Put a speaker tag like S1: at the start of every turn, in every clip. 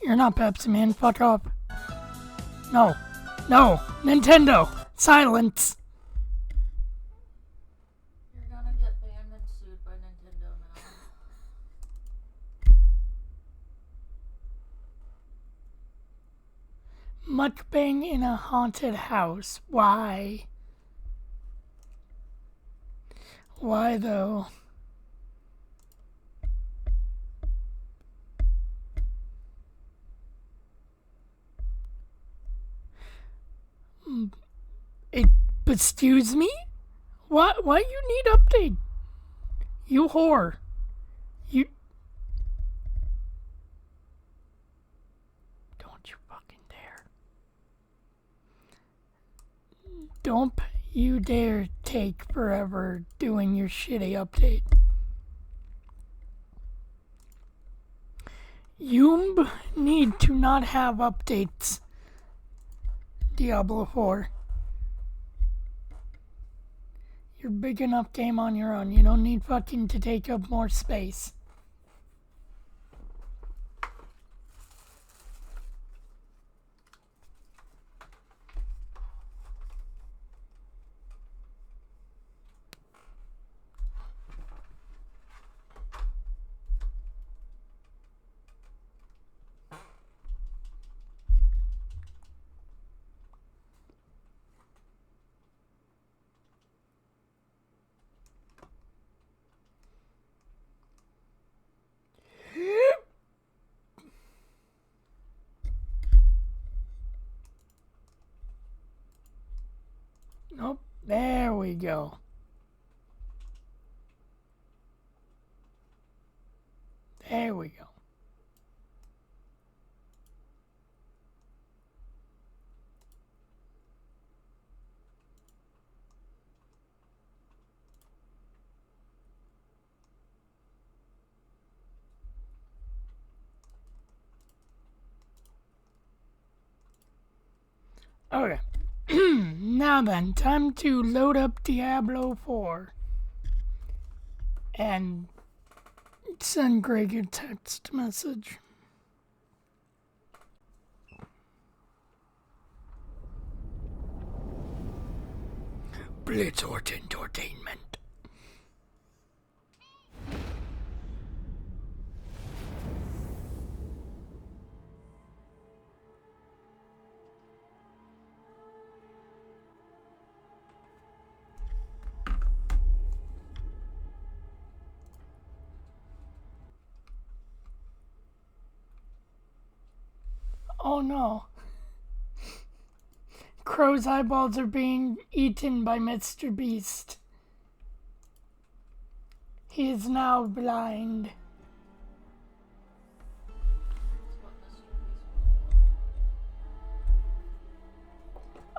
S1: You're not Pepsi Man, fuck up. No. No! Nintendo! Silence!
S2: You're gonna get banned and sued by Nintendo now.
S1: Mukbang in a haunted house. Why? Why though? Excuse me? Why you need update? You whore. You... Don't you fucking dare. Don't you dare take forever doing your shitty update. You need to not have updates. Diablo 4. You're big enough game on your own. You don't need fucking to take up more space. Nope. There we go. There we go. Okay. Now then, time to load up Diablo 4. And send Greg a text message. Blizzard Entertainment. Oh no. Crow's eyeballs are being eaten by Mr. Beast. He is now blind.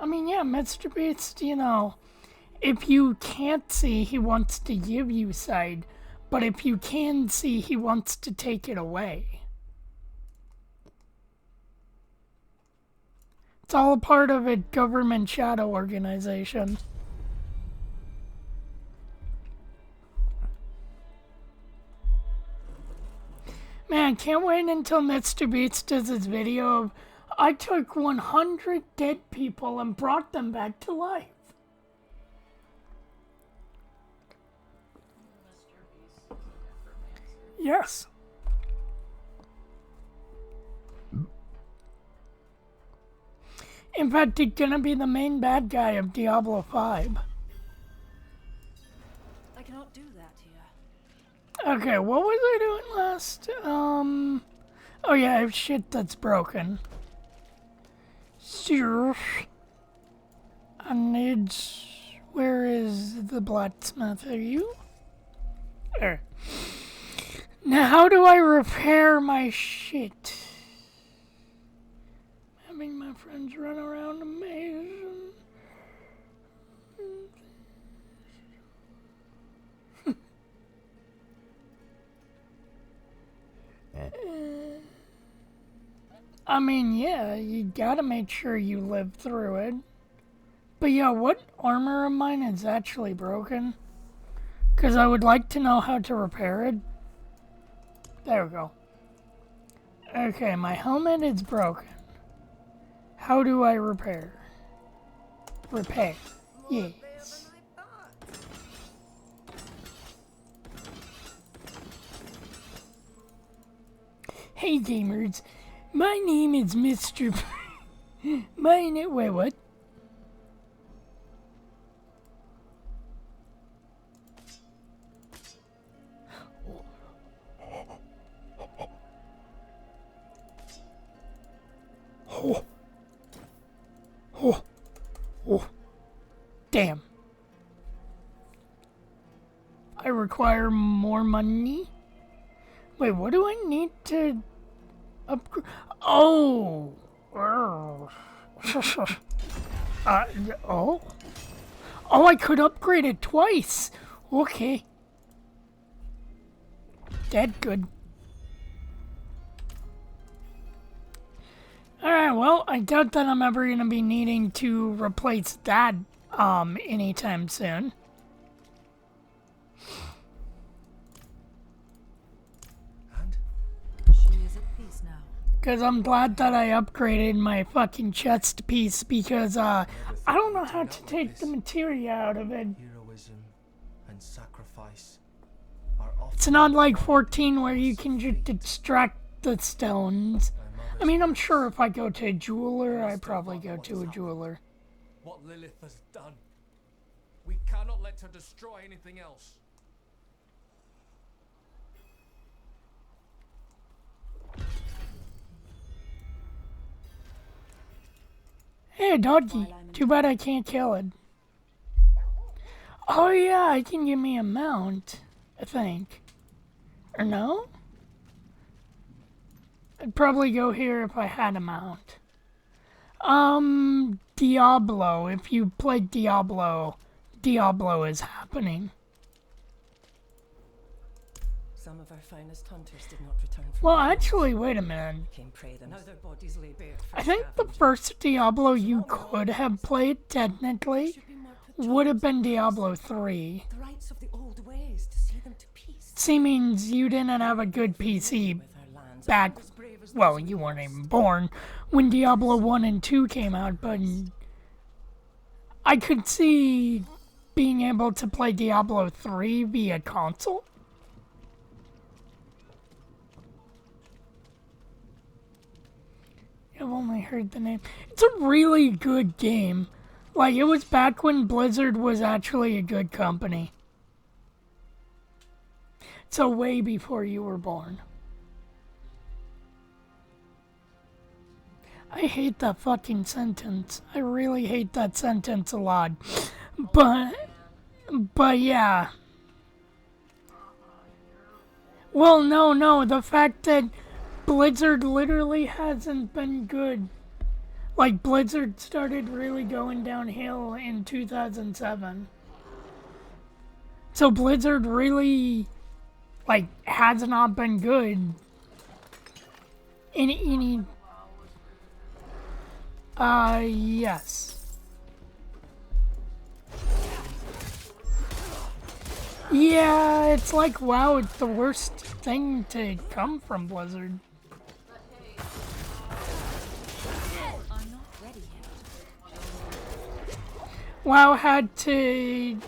S1: I mean, yeah, Mr. Beast, you know, if you can't see, he wants to give you sight, but if you can see, he wants to take it away. It's all a part of a government shadow organization. Man, can't wait until Mr. Beast does his video of, I took 100 dead people and brought them back to life.
S2: Mr. Beast is a necromancer.
S1: Yes. In fact, he's gonna be the main bad guy of Diablo 5.
S3: I cannot do that here.
S1: Okay, what was I doing last? Oh yeah, I have shit that's broken. Sure. I need... Where is the blacksmith? Are you? There. Now, how do I repair my shit? Having my friends run around amazing. I mean, yeah, you gotta make sure you live through it. But yeah, what armor of mine is actually broken? Because I would like to know how to repair it. There we go. Okay, my helmet is broken. How do I repair? Repair. Yes. Hey gamers, my name is Mr. Wait, what? Oh. Oh. Oh. Damn. I require more money? Wait, what do I need to upgrade? Oh! Oh. Oh? Oh, I could upgrade it twice! Okay. That good. Alright, well, I doubt that I'm ever gonna be needing to replace that, anytime soon.
S4: And?
S3: She is at peace now.
S1: Because I'm glad that I upgraded my fucking chest piece because, I don't know how to take the materia out of it.
S4: Heroism and sacrifice are often
S1: It's not like 14 where you can just extract the stones. I mean, I'm sure if I go to a jeweler, I probably go to a jeweler.
S4: what Lilith has done. We cannot let her destroy anything else.
S1: Hey, doggy. Too bad I can't kill it. Oh yeah, it can give me a mount, I think. Or no? I'd probably go here if I had a mount. Diablo. If you played Diablo, Diablo is happening.
S5: Some of our finest hunters did not return from
S1: Well,
S5: the wars.
S1: actually, wait a minute.
S5: Became prey them. Now their bodies lay bare for
S1: I think the
S5: scavenging.
S1: first Diablo you could have played, technically,
S5: Should be more
S1: would have
S5: patriotic.
S1: been Diablo 3.
S5: The rights of the old ways to see them to peace.
S1: Seeming you didn't have a good PC
S5: With our lands
S1: back,
S5: as brave as
S1: well,
S5: those
S1: you
S5: we
S1: weren't
S5: lost.
S1: even born when Diablo 1 and 2 came out, but I could see being able to play Diablo 3 via console. I've only heard the name. It's a really good game. Like, it was back when Blizzard was actually a good company. So way before you were born. I hate that fucking sentence. I really hate that sentence a lot. But yeah. Well, no, the fact that Blizzard literally hasn't been good. Like, Blizzard started really going downhill in 2007. So Blizzard really, like, has not been good in any... yes. Yeah, it's like, wow, it's the worst thing to come from Blizzard.
S3: I'm not ready yet.
S1: WoW had to...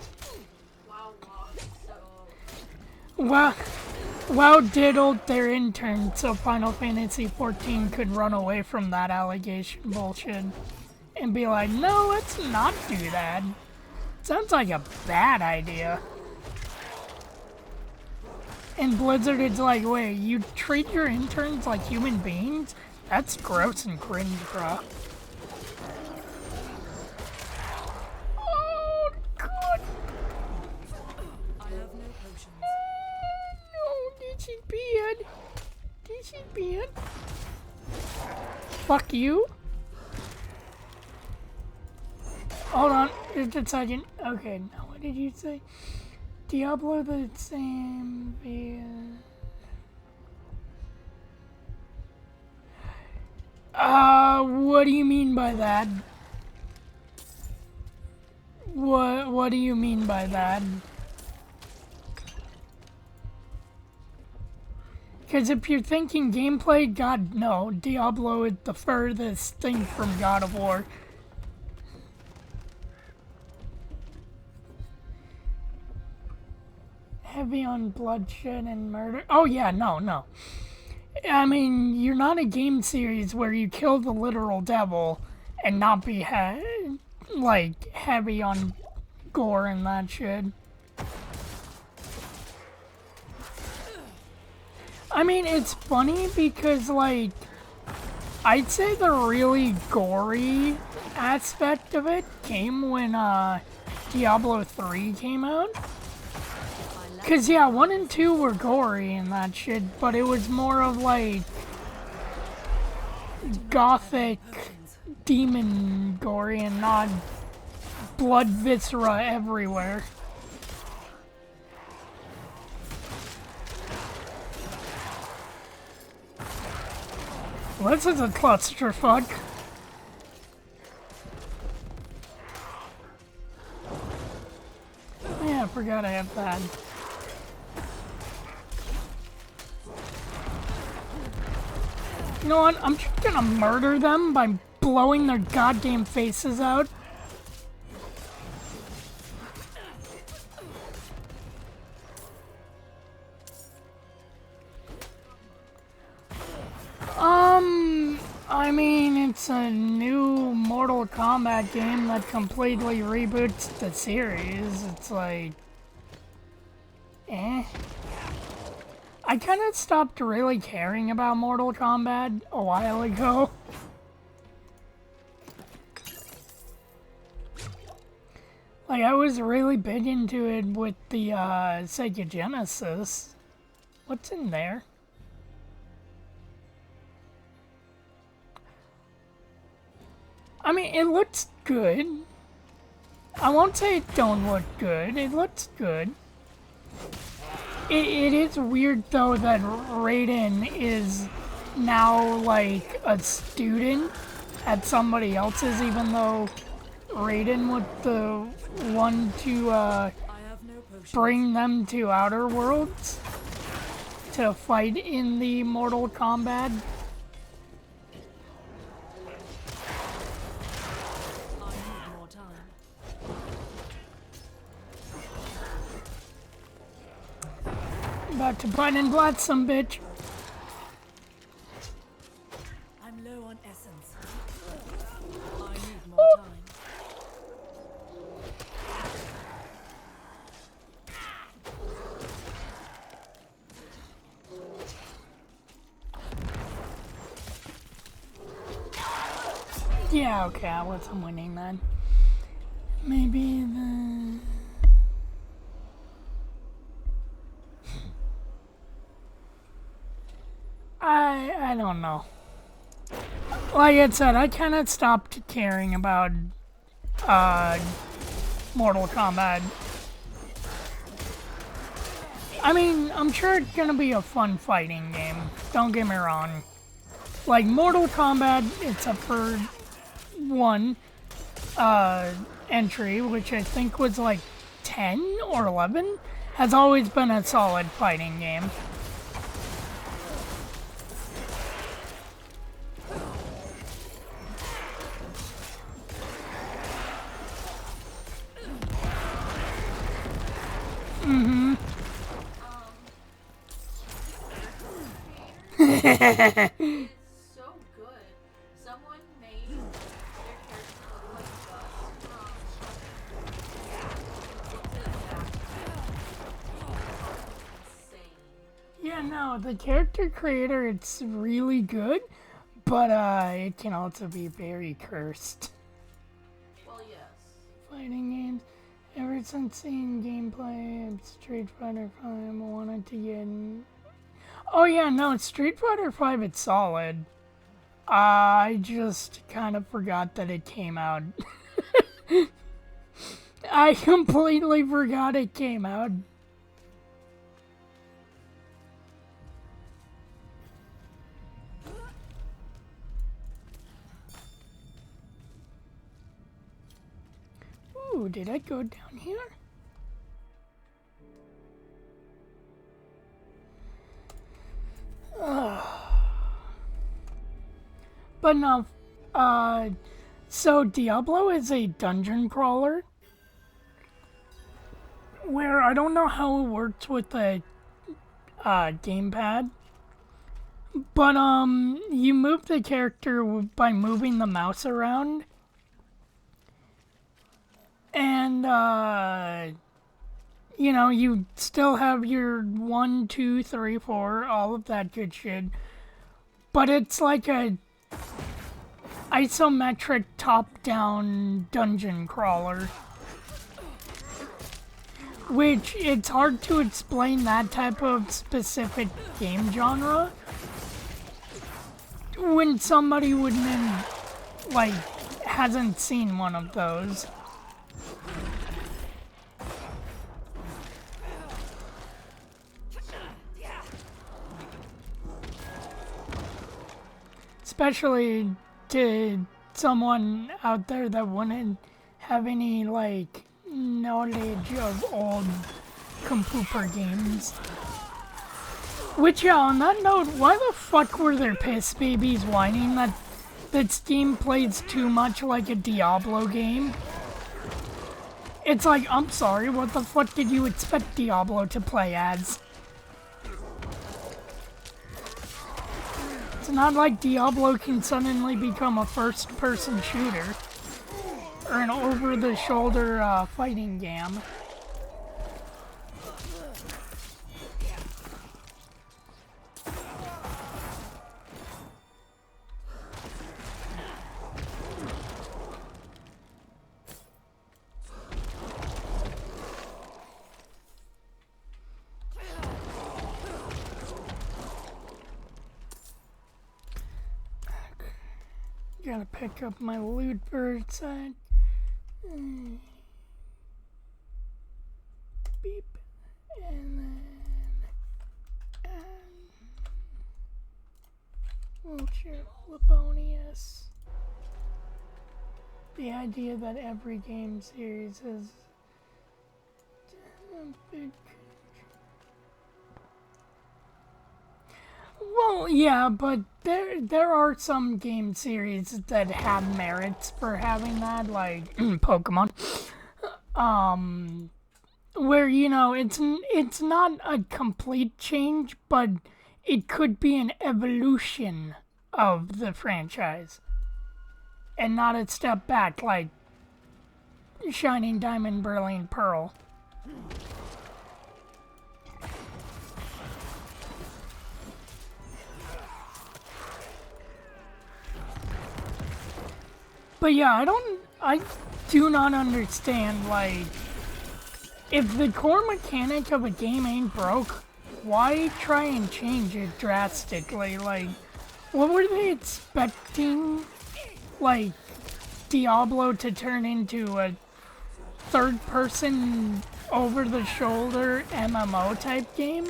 S1: WoW diddled their intern so Final Fantasy XIV could run away from that allegation bullshit. And be like, no, let's not do that. Sounds like a bad idea. And Blizzard is like, wait, you treat your interns like human beings? That's gross and cringe, bro. Oh, God.
S3: I have no potions.
S1: No, this is bad. This is bad. Fuck you. Hold on, just a second. Okay, now what did you say? Diablo the same via... what do you mean by that? What do you mean by that? Because if you're thinking gameplay, God, no. Diablo is the furthest thing from God of War. Heavy on bloodshed and murder. Oh, yeah, no. I mean, you're not a game series where you kill the literal devil and not be, like, heavy on gore and that shit. I mean, it's funny because, like, I'd say the really gory aspect of it came when, Diablo 3 came out. Because, yeah, 1 and 2 were gory and that shit, but it was more of, like, gothic demon gory and not blood viscera everywhere. Well, this is a clusterfuck. Yeah, I forgot I have that. You know what? I'm just gonna murder them by blowing their goddamn faces out. I mean, it's a new Mortal Kombat game that completely reboots the series. It's like, eh. I kind of stopped really caring about Mortal Kombat a while ago. Like, I was really big into it with the Sega Genesis. What's in there? I mean, it looks good. I won't say it don't look good. It looks good. It is weird, though, that Raiden is now, like, a student at somebody else's, even though Raiden was the one to,
S3: I have no potions.
S1: bring them to Outer Worlds to fight in the Mortal Kombat.
S3: I need more time.
S1: About to bite and blat some bitch.
S3: I'm low on essence. I need more time.
S1: Yeah, okay, I wasn't winning then. Maybe the... I don't know. Like I said, I kind of stopped caring about Mortal Kombat. I mean, I'm sure it's gonna be a fun fighting game. Don't get me wrong. Like Mortal Kombat, except for one entry, which I think was like 10 or 11, has always been a solid fighting game.
S2: It's so good. Someone made their character look like insane.
S1: Yeah, no, the character creator, it's really good, but it can also be very cursed.
S2: Well, yes.
S1: Fighting games. Ever since seeing gameplay of Street Fighter V, I wanted to get in. Oh yeah, no, Street Fighter V, it's solid. I just kind of forgot that it came out. I completely forgot it came out. Ooh, did I go down here? But no, so Diablo is a dungeon crawler where I don't know how it works with the gamepad, but you move the character by moving the mouse around, and you know, you still have your 1, 2, 3, 4, all of that good shit, but it's like a isometric top-down dungeon crawler. Which, it's hard to explain that type of specific game genre when somebody wouldn't, like, hasn't seen one of those. Especially to someone out there that wouldn't have any, like, knowledge of old Compooper games. Which, yeah, on that note, why the fuck were there piss babies whining that Steam plays too much like a Diablo game? It's like, I'm sorry, what the fuck did you expect Diablo to play as? It's not like Diablo can suddenly become a first-person shooter or an over-the-shoulder fighting game. Gotta pick up my loot bird side. Beep. And then Vulture Labonius. The idea that every game series has a big... Well, yeah, but there are some game series that have merits for having that, like Pokemon. Where, you know, it's not a complete change, but it could be an evolution of the franchise. And not a step back like Shining Diamond, Brilliant Pearl. But yeah, I do not understand, like, if the core mechanic of a game ain't broke, why try and change it drastically? Like, what were they expecting, like, Diablo to turn into a third-person, over-the-shoulder MMO type game?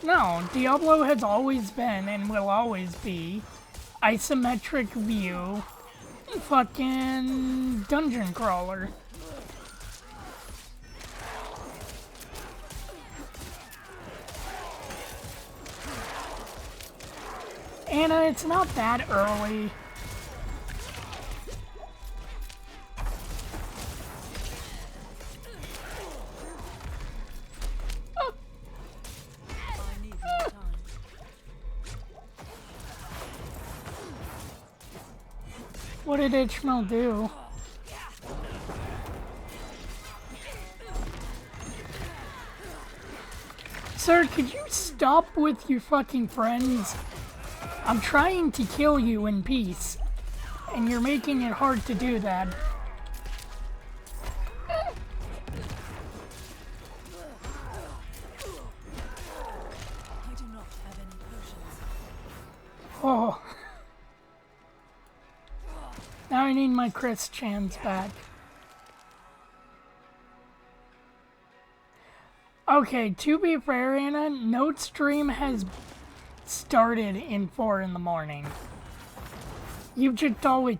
S1: No, Diablo has always been, and will always be, isometric view, fucking dungeon crawler. Anna, it's not that early. Oh.
S3: I need more time.
S1: What did Ishmael do? Sir, could you stop with your fucking friends? I'm trying to kill you in peace, and you're making it hard to do that.
S3: I do not have any potions.
S1: Oh. Now I need my Chris Chans back. Okay, to be fair, Anna, Note Stream has started in 4 in the morning. You've just always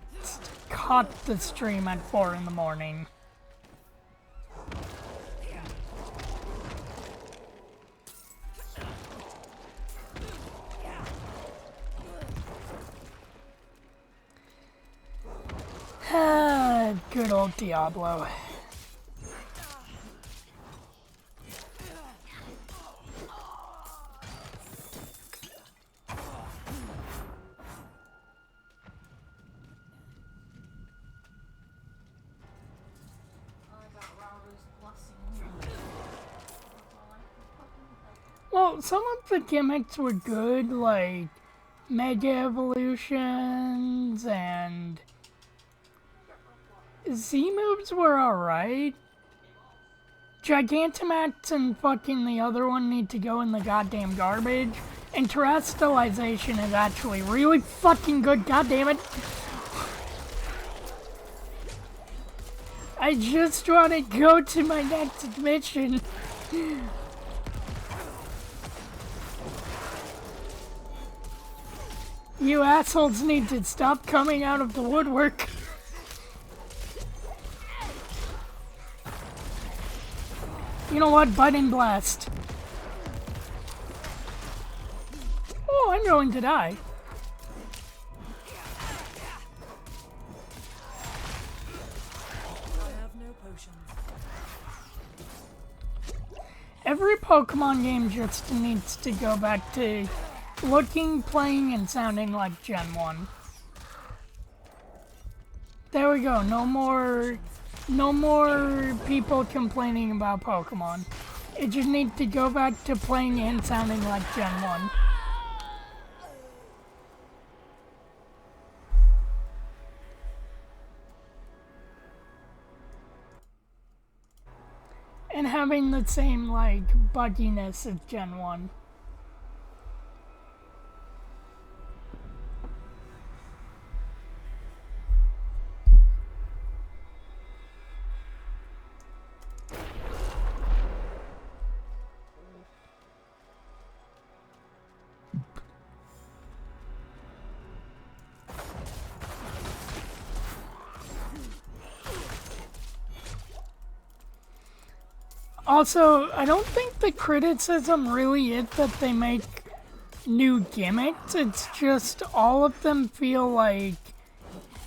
S1: caught the stream at 4 in the morning. good old Diablo. Well, some of the gimmicks were good, like Mega Evolutions and Z moves were alright. Gigantamax and fucking the other one need to go in the goddamn garbage. And Terrestrialization is actually really fucking good, goddammit. I just want to go to my next mission. You assholes need to stop coming out of the woodwork. You know what? Button blast. Oh, I'm going to die.
S3: I have no potions.
S1: Every Pokemon game just needs to go back to looking, playing, and sounding like Gen 1. There we go. No more people complaining about Pokemon. It just needs to go back to playing and sounding like Gen 1. And having the same, like, bugginess as Gen 1. Also, I don't think the criticism really is that they make new gimmicks. It's just all of them feel like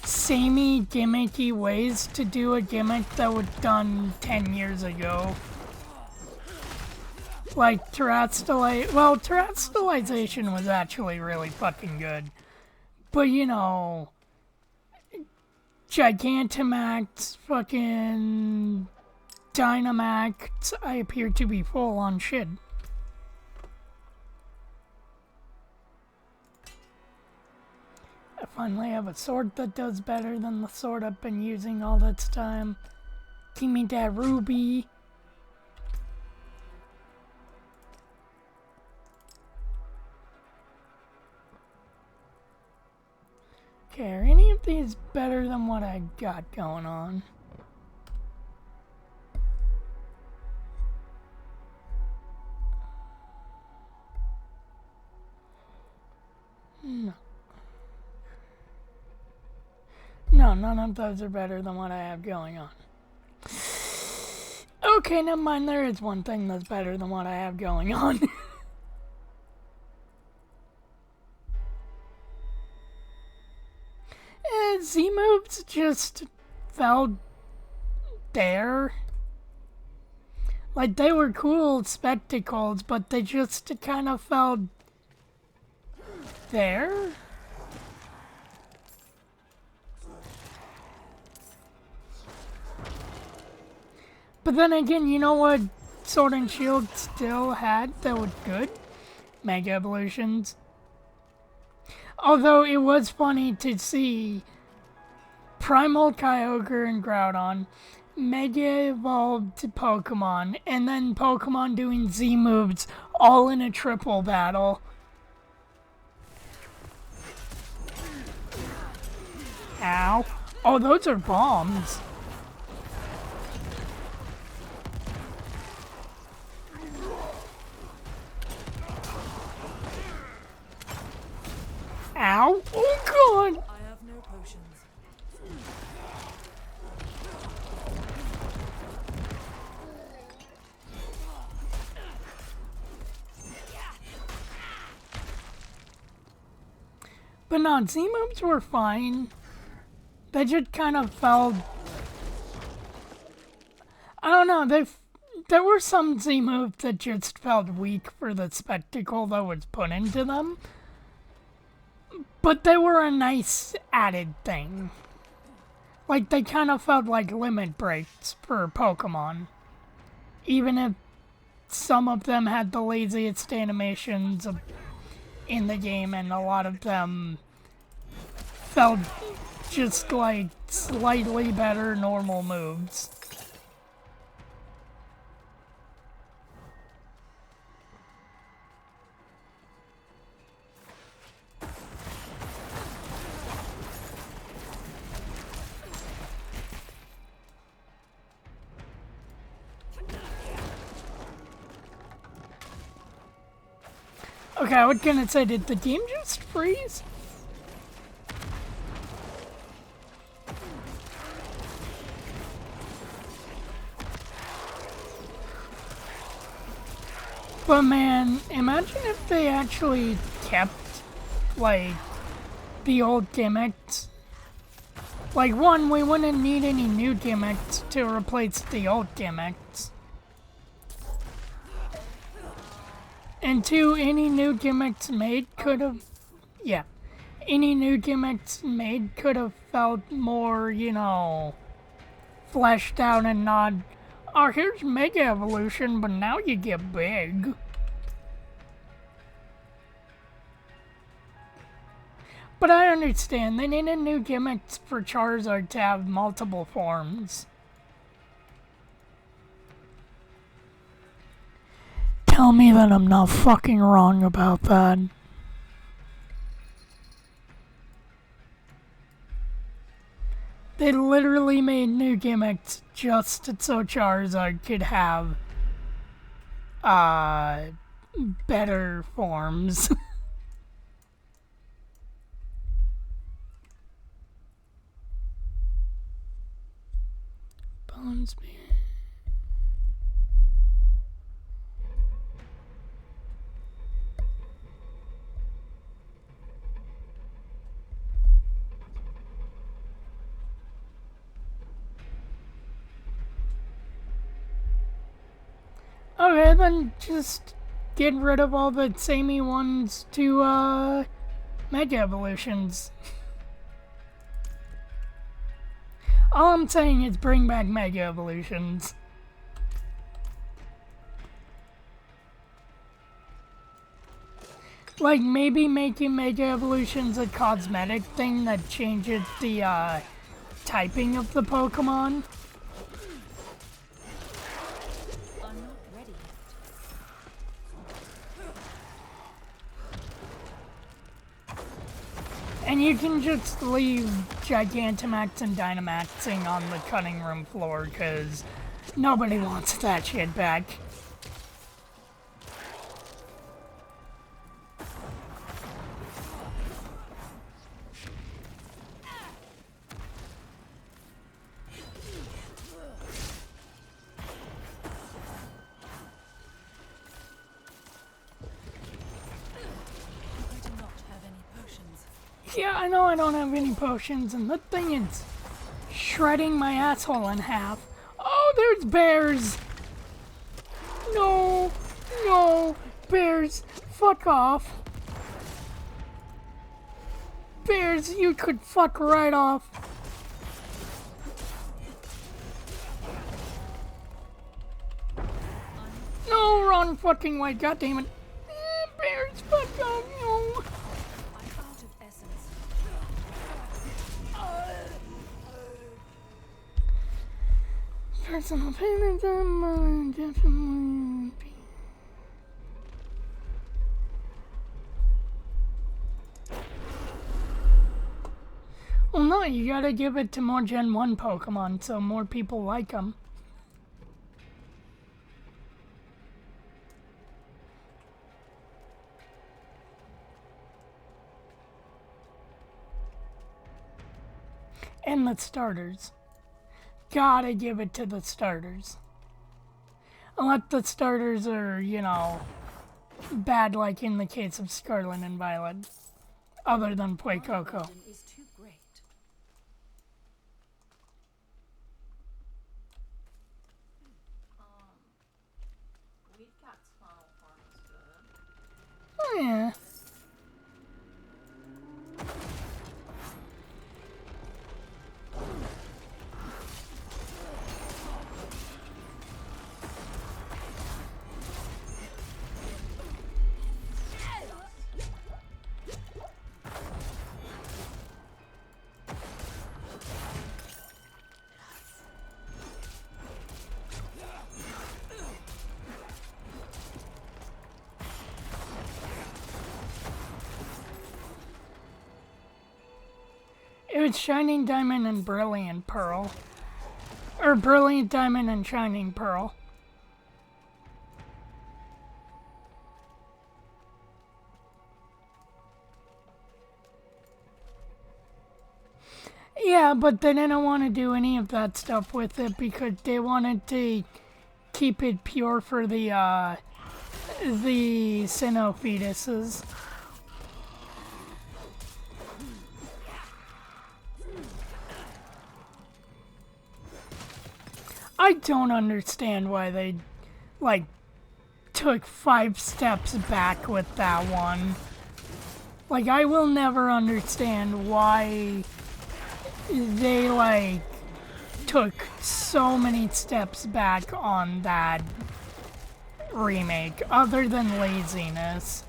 S1: samey, gimmicky ways to do a gimmick that was done 10 years ago. Like Terrestrialization was actually really fucking good. But you know, Gigantamax, fucking Dynamax, I appear to be full on shit. I finally have a sword that does better than the sword I've been using all this time. Give me that ruby. Okay, are any of these better than what I got going on? No. No, none of those are better than what I have going on. Okay, never mind, there is one thing that's better than what I have going on. Z moves just felt there. Like, they were cool spectacles, but they just kind of felt there. But then again, you know what Sword and Shield still had that was good? Mega Evolutions. Although it was funny to see Primal Kyogre and Groudon Mega Evolved Pokemon, and then Pokemon doing Z moves all in a triple battle. Ow. Oh, those are bombs. Ow. Oh, God.
S3: I have no potions.
S1: But no, Z moves were fine. They just kind of felt I don't know. There were some Z moves that just felt weak for the spectacle that was put into them, but they were a nice added thing. Like, they kind of felt like limit breaks for Pokemon. Even if some of them had the laziest animations in the game, and a lot of them felt just like slightly better normal moves. Okay, I was gonna say, did the game just freeze? But man, imagine if they actually kept, like, the old gimmicks. Like, one, we wouldn't need any new gimmicks to replace the old gimmicks. And two, any new gimmicks made could have, yeah, any new gimmicks made could have felt more, you know, fleshed out and not, oh, here's Mega Evolution, but now you get big. But I understand, they needed new gimmicks for Charizard to have multiple forms. Tell me that I'm not fucking wrong about that. They literally made new gimmicks just so Charizard could have, better forms. Bone Spear. Okay, then just get rid of all the samey ones to, Mega Evolutions. All I'm saying is bring back Mega Evolutions. Like, maybe making Mega Evolutions a cosmetic thing that changes the, typing of the Pokemon.
S3: I'm not ready yet.
S1: And you can just leave Gigantamax and Dynamaxing on the cutting room floor, because nobody wants that shit back.
S3: I do not have any potions.
S1: Yeah, I know I don't have any potions, and the thing is shredding my asshole in half. Oh, there's bears! No, no, bears, fuck off. Bears, you could fuck right off. No, wrong fucking way, goddammit. Bears, fuck off, no.
S3: I'm out of essence.
S1: Personal payments and definitely. Well, no, you gotta give it to more Gen 1 Pokemon so more people like them. And the starters. Gotta give it to the starters. Unless the starters are, you know, bad like in the case of Scarlet and Violet. Other than Fuecoco.
S3: Burden is too great.
S1: Yeah. It was Shining Diamond and Brilliant Pearl. Or Brilliant Diamond and Shining Pearl. Yeah, but they didn't want to do any of that stuff with it because they wanted to keep it pure for the Sinnoh fetuses. I don't understand why they, like, took 5 steps back with that one. Like, I will never understand why they, like, took so many steps back on that remake, other than laziness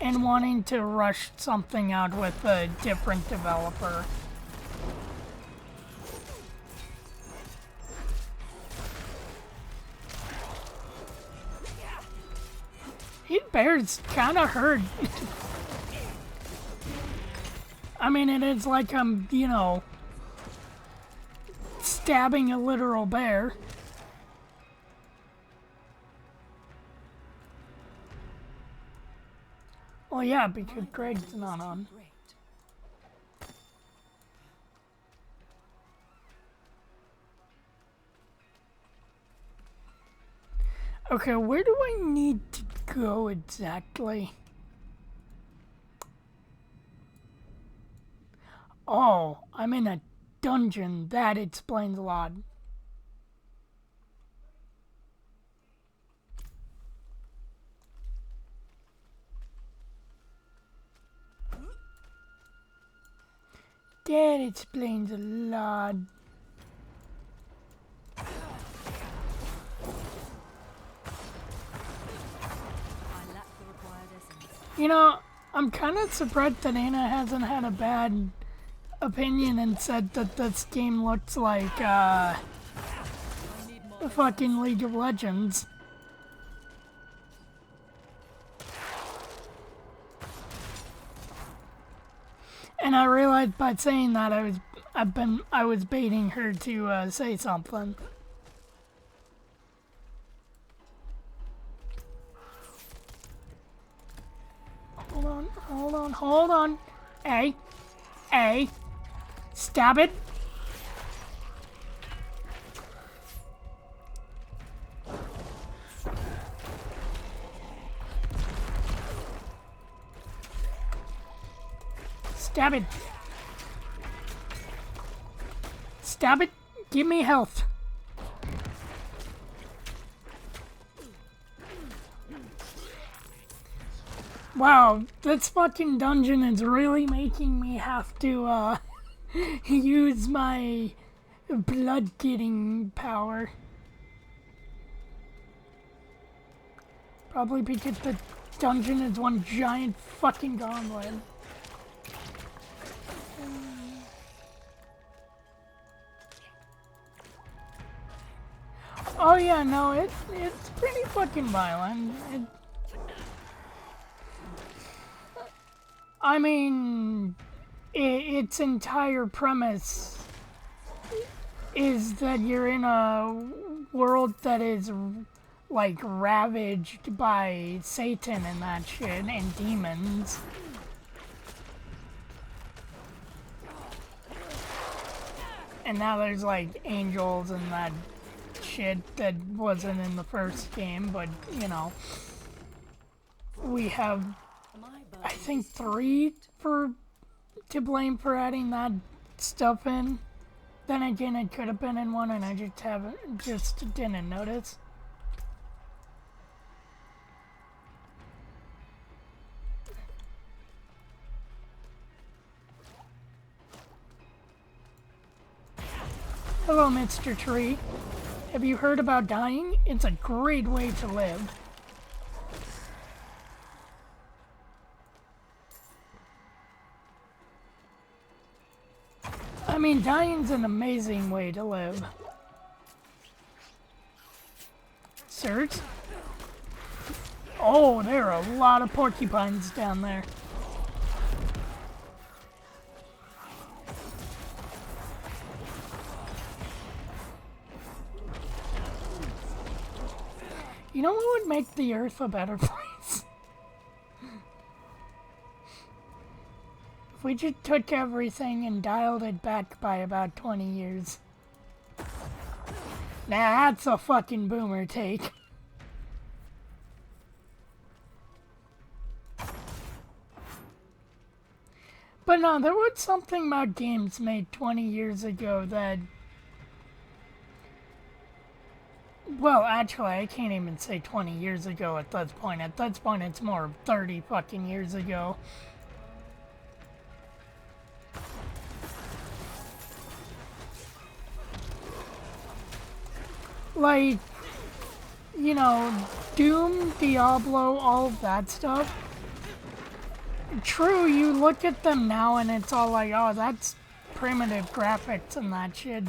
S1: and wanting to rush something out with a different developer. Bear's kind of hurt. I mean, it is like I'm, you know, stabbing a literal bear. Well, yeah, because Greg's not on. Okay, where do I need to go exactly? Oh, I'm in a dungeon. That explains a lot. That explains a lot. You know, I'm kind of surprised that Anna hasn't had a bad opinion and said that this game looks like, fucking League of Legends. And I realized by saying that I was baiting her to, say something. Hold on. A. Stab it. Stab it. Stab it. Give me health. Wow, this fucking dungeon is really making me have to, use my blood-getting power. Probably because the dungeon is one giant fucking gauntlet. Oh yeah, no, it's pretty fucking violent. I mean, its entire premise is that you're in a world that is, like, ravaged by Satan and that shit, and demons. And now there's, like, angels and that shit that wasn't in the first game, but, you know. We have, I think, 3 to blame for adding that stuff in. Then again, it could have been in one and I just didn't notice. Hello, Mr. Tree. Have you heard about dying? It's a great way to live. I mean, dying's an amazing way to live. Sirs? Oh, there are a lot of porcupines down there. You know what would make the Earth a better place? If we just took everything and dialed it back by about 20 years. Now that's a fucking boomer take. But no, there was something about games made 20 years ago that... Well, actually, I can't even say 20 years ago at that point. At that point, it's more 30 fucking years ago. Like, you know, Doom, Diablo, all of that stuff. True, you look at them now and it's all like, oh, that's primitive graphics and that shit.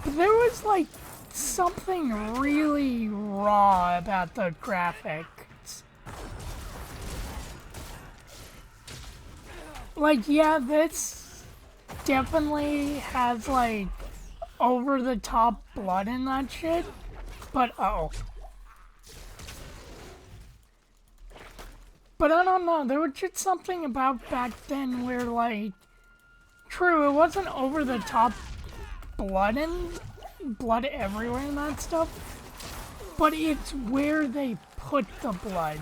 S1: But there was, like, something really raw about the graphics. Like, yeah, this definitely has, like, over-the-top blood in that shit, but But I don't know, there was just something about back then where, like, true, it wasn't over-the-top blood and blood everywhere and that stuff, but it's where they put the blood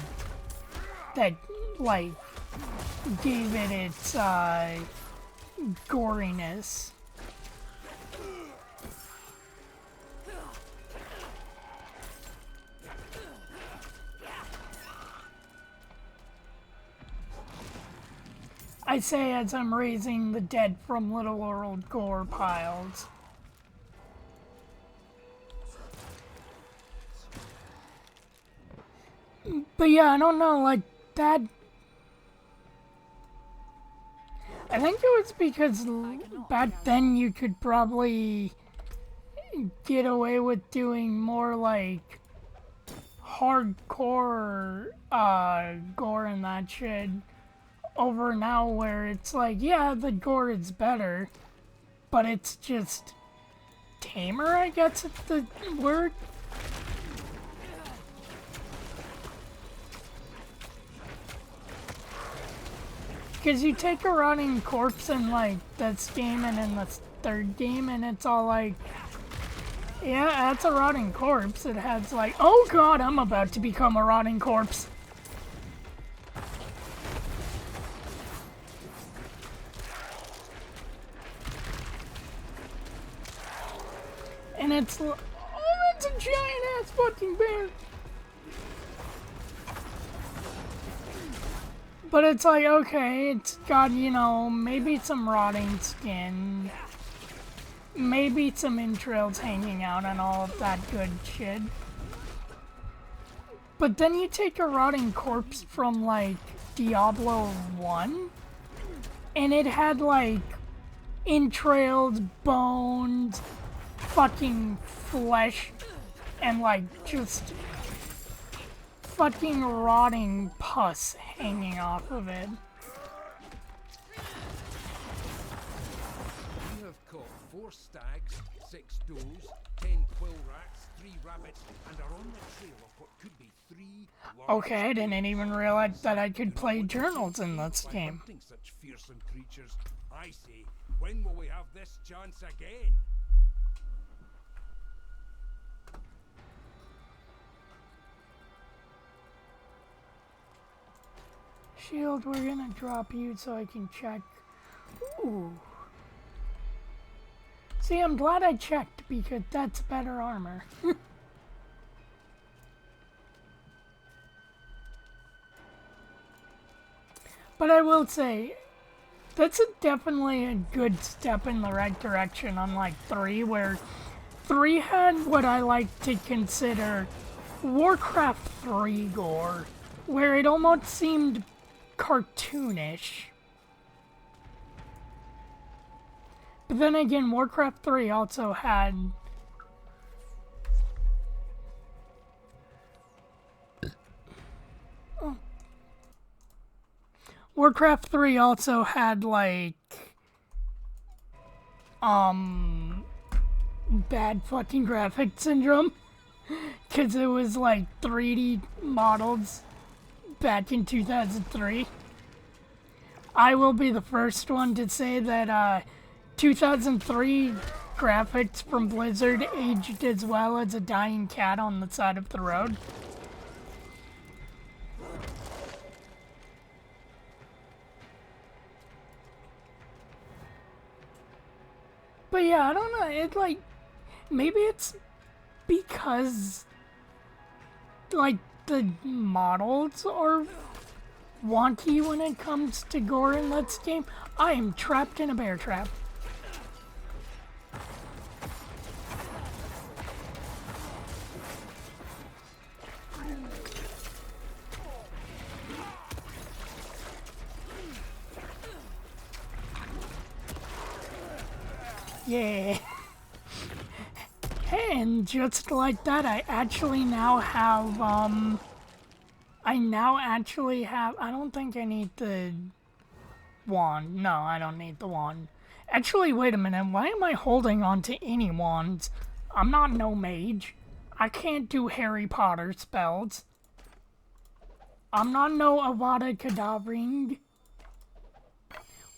S1: that, like, gave it its, goriness. I say as I'm raising the dead from little old gore piles. But yeah, I don't know, like, that... I think it was because back then you could probably get away with doing more, like, hardcore, gore and that shit. Over now where it's like, yeah, the gore is better, but it's just tamer, I guess it's the word. Because you take a rotting corpse in, like, this game and in the third game, and it's all like, yeah, that's a rotting corpse. It has, like, oh god, I'm about to become a rotting corpse. And it's, oh, it's a giant-ass fucking bear. But it's like, okay, it's got, you know, maybe some rotting skin, maybe some entrails hanging out and all of that good shit. But then you take a rotting corpse from, like, Diablo 1, and it had, like, entrails, bones, fucking flesh, and, like, just fucking rotting pus hanging off of it.
S6: We have caught 4 stags, 6 does, 10 quill rats, 3 rabbits, and are on the trail of what could be 3 large...
S1: Okay, I didn't even realize that I could play journals in this game.
S6: Hunting such fearsome creatures, I say, when will we have this chance again?
S1: Shield, we're gonna drop you so I can check. Ooh. See, I'm glad I checked because that's better armor. But I will say, definitely a good step in the right direction, unlike 3, where 3 had what I like to consider Warcraft 3 gore, where it almost seemed cartoonish. But then again, Warcraft 3 also had... Warcraft 3 also had, like... bad fucking graphic syndrome. Because it was, like, 3D models back in 2003. I will be the first one to say that, 2003 graphics from Blizzard aged as well as a dying cat on the side of the road. But yeah, I don't know, it like, maybe it's because, like, the models are wonky when it comes to gore in this game. I am trapped in a bear trap. Yeah. And just like that, I actually now have, I don't think I need the wand. No, I don't need the wand. Actually, wait a minute, why am I holding on to any wands? I'm not no mage. I can't do Harry Potter spells. I'm not no Avada Kedavra.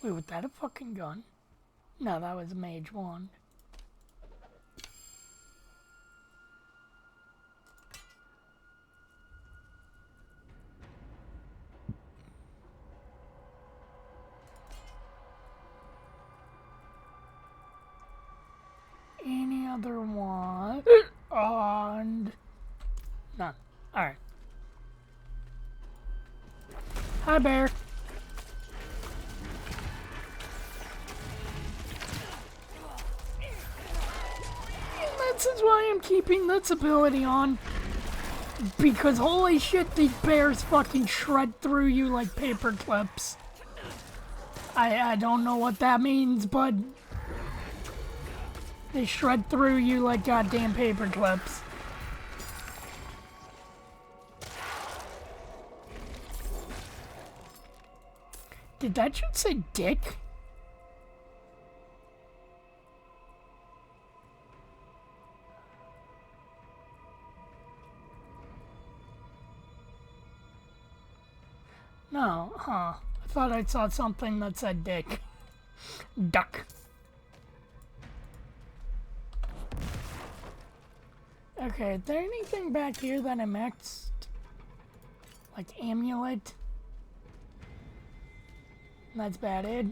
S1: Wait, was that a fucking gun? No, that was a mage wand. Any other one? And none. Alright. Hi, bear. This is why I'm keeping this ability on. Because holy shit, these bears fucking shred through you like paper clips. I don't know what that means, but they shred through you like goddamn paper clips. Did that just say dick? No, huh. I thought I saw something that said dick. Duck. Okay, is there anything back here that I mixed? Like amulet? That's about it.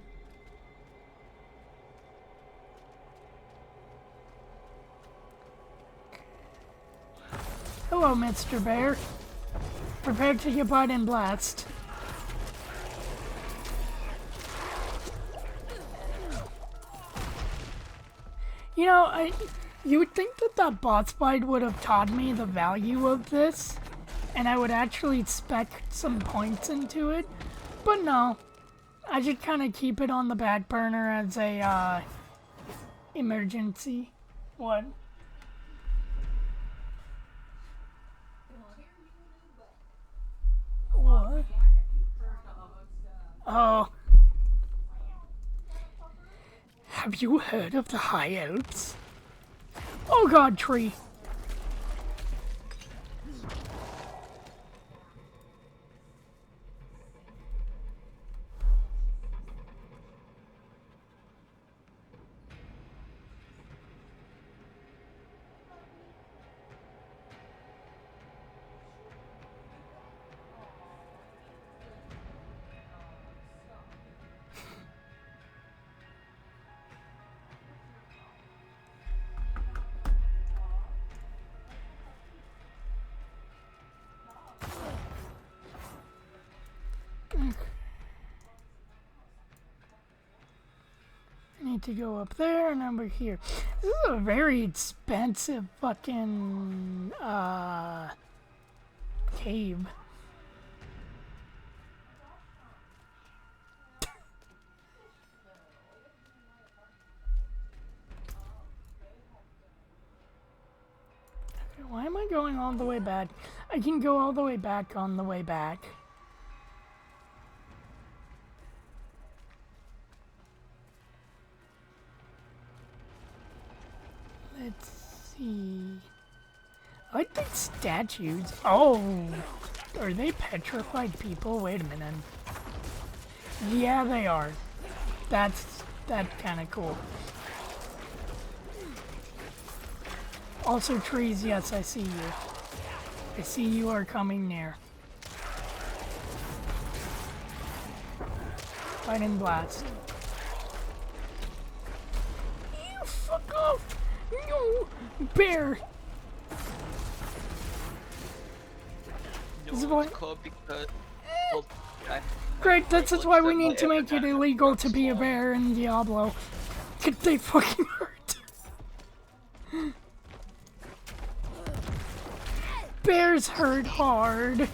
S1: Hello, Mr. Bear. Prepare to get butt and blast. You know, you would think that that boss fight would have taught me the value of this, and I would actually spec some points into it, but no. I should kind of keep it on the back burner as a, emergency. What? What? Oh. Have you heard of the High Elves? Oh god, tree. need to go up there and over here. This is a very expensive fucking cave. Okay, why am I going all the way back? I can go all the way back on the way back. Let's see. I like these statues. Oh, are they petrified people? Wait a minute. Yeah, they are. That's kind of cool. Also trees, yes, I see you. I see you are coming near. Fight and blast. You fuck off! No! Bear! This is why... Great, this is why we need to make it illegal to be a bear in Diablo. Cause they fucking hurt. Bears hurt hard.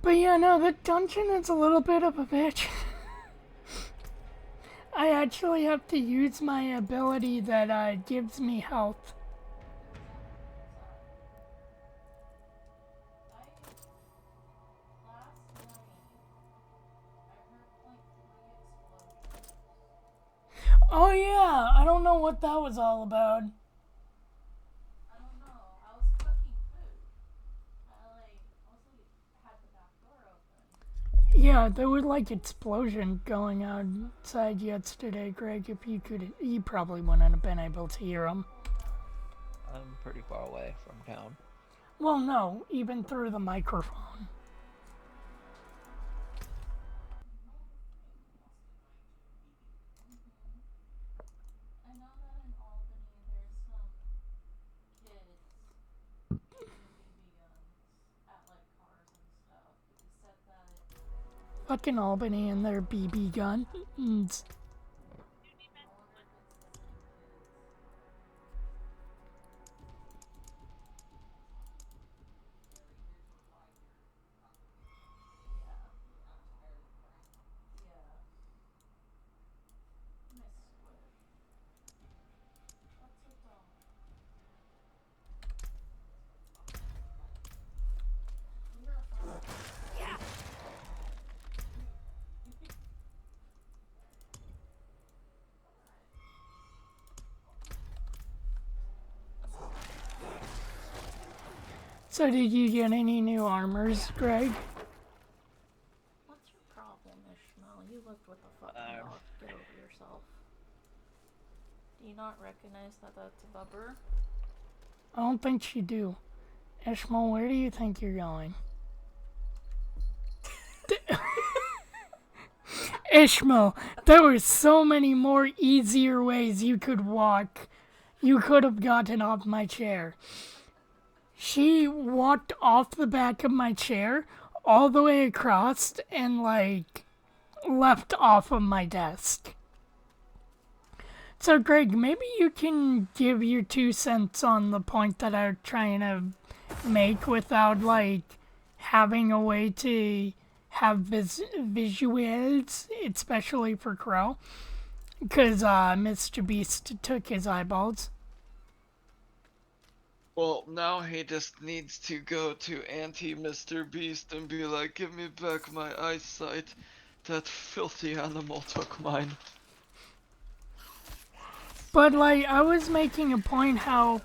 S1: But yeah, no, the dungeon is a little bit of a bitch. I actually have to use my ability that gives me health. Oh yeah, I don't know what that was all about.
S2: I don't know. I was cooking food. I also had the back door open.
S1: Yeah, there was like explosion going outside yesterday, Greg. If you could, you probably wouldn't have been able to hear them.
S7: I'm pretty far away from town.
S1: Well, no, even through the microphone.
S2: I know that in Albany there's some kids using BB guns at like cars and stuff. They said that
S1: Fucking Albany and their BB gun. So did you get any new armors, Greg?
S2: What's your problem, Ishmael? You lived with a fucking dog. Get over yourself. Do you not recognize that that's a bubber?
S1: I don't think you do. Ishmael, where do you think you're going? Ishmael, there were so many more easier ways you could walk. You could have gotten off my chair. She walked off the back of my chair all the way across and like left off of my desk. So Greg, maybe you can give your 2 cents on the point that I'm trying to make without like having a way to have visuals, especially for Crow, because Mr. Beast took his eyeballs.
S7: Well, now he just needs to go to anti-Mr. Beast and be like, give me back my eyesight. That filthy animal took mine.
S1: But like, I was making a point how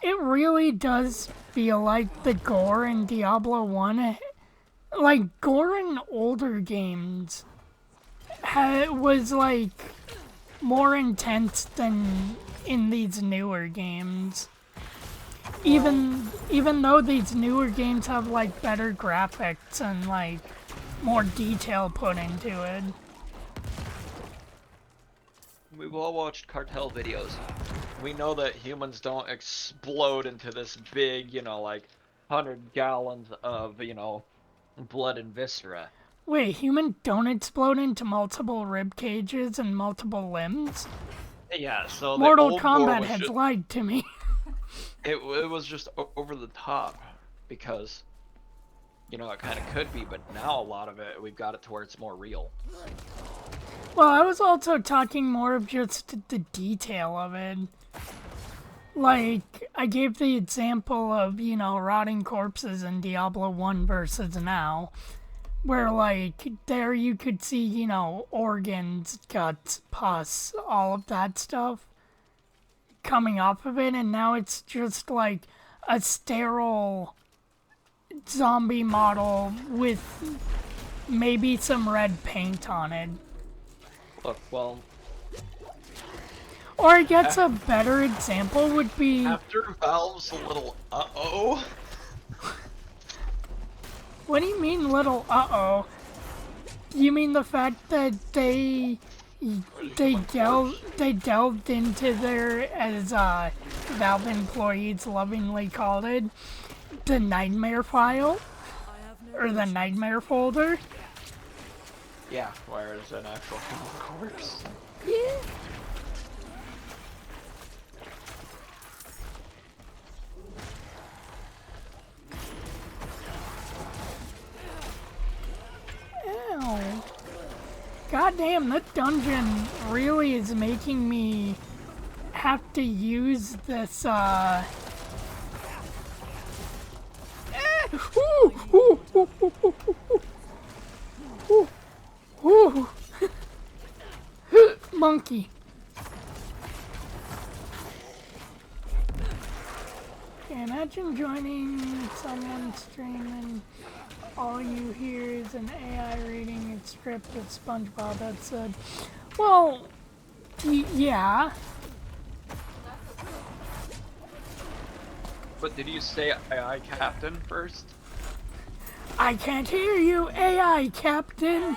S1: it really does feel like the gore in Diablo 1, like gore in older games, was like more intense than in these newer games. Even though these newer games have like better graphics and like more detail put into it.
S7: We've all watched cartel videos. We know that humans don't explode into this big, you know, like
S8: 100 gallons of, blood and viscera.
S1: Wait, humans don't explode into multiple rib cages and multiple limbs?
S8: Yeah, so the
S1: Mortal
S8: old gore
S1: Kombat
S8: was
S1: has
S8: just,
S1: lied to me.
S8: it was just over the top because, it kind of could be, but now a lot of it, we've got it to where it's more real.
S1: Well, I was also talking more of just the detail of it. Like, I gave the example of, rotting corpses in Diablo 1 versus now. Where, like, there you could see, organs, guts, pus, all of that stuff coming off of it, and now it's just, like, a sterile zombie model with maybe some red paint on it.
S8: Look, well,
S1: Or I guess a better example would be...
S8: after Valve's a little uh-oh...
S1: What do you mean, little uh-oh? You mean the fact that they delved into their, as Valve employees lovingly called it, the nightmare file? Or the nightmare folder?
S8: Yeah, where is an actual human corpse?
S1: Yeah. Ow. Goddamn, that dungeon really is making me have to use this, monkey. Okay, imagine joining someone's stream and all you hear is an AI reading a script of SpongeBob that said, well, yeah.
S8: But did you say AI Captain first?
S1: I can't hear you, AI Captain.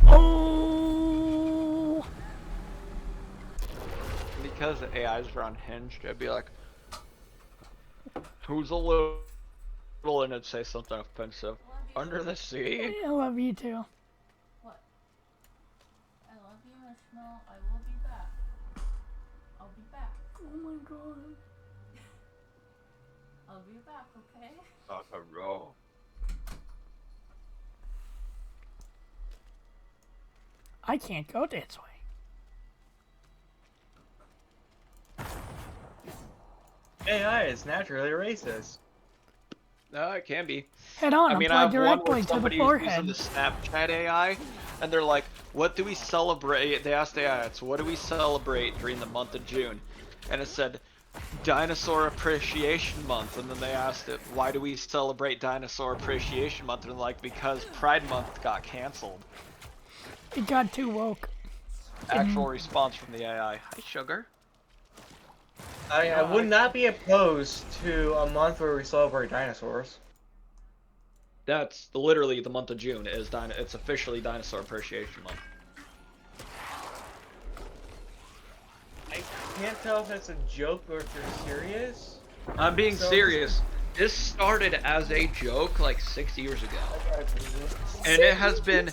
S1: Oh.
S8: Because AIs are unhinged, I'd be like, who's a little, and it'd say something offensive. Under the sea?
S1: I love you too.
S2: What? I love you, Ishmael. I will be back. I'll be back.
S1: Oh my god.
S2: I'll be back, okay?
S8: Row.
S1: I can't go this way.
S9: AI is naturally racist.
S8: No, it can be.
S1: Head on,
S8: I mean,
S1: apply
S8: I have one
S1: directly
S8: where
S1: to the
S8: somebody was using
S1: forehead.
S8: the Snapchat AI, and they're like, what do we celebrate? They asked AI, so what do we celebrate during the month of June? And it said, Dinosaur Appreciation Month. And then they asked it, why do we celebrate Dinosaur Appreciation Month? And they're like, because Pride Month got canceled.
S1: It got too woke.
S8: Actual response from the AI. Hi, sugar.
S9: I would not be opposed to a month where we celebrate dinosaurs.
S8: That's literally the month of June. It's officially Dinosaur Appreciation Month.
S9: I can't tell if it's a joke or if you're serious.
S8: I'm being serious. This started as a joke like 6 years ago. And it has been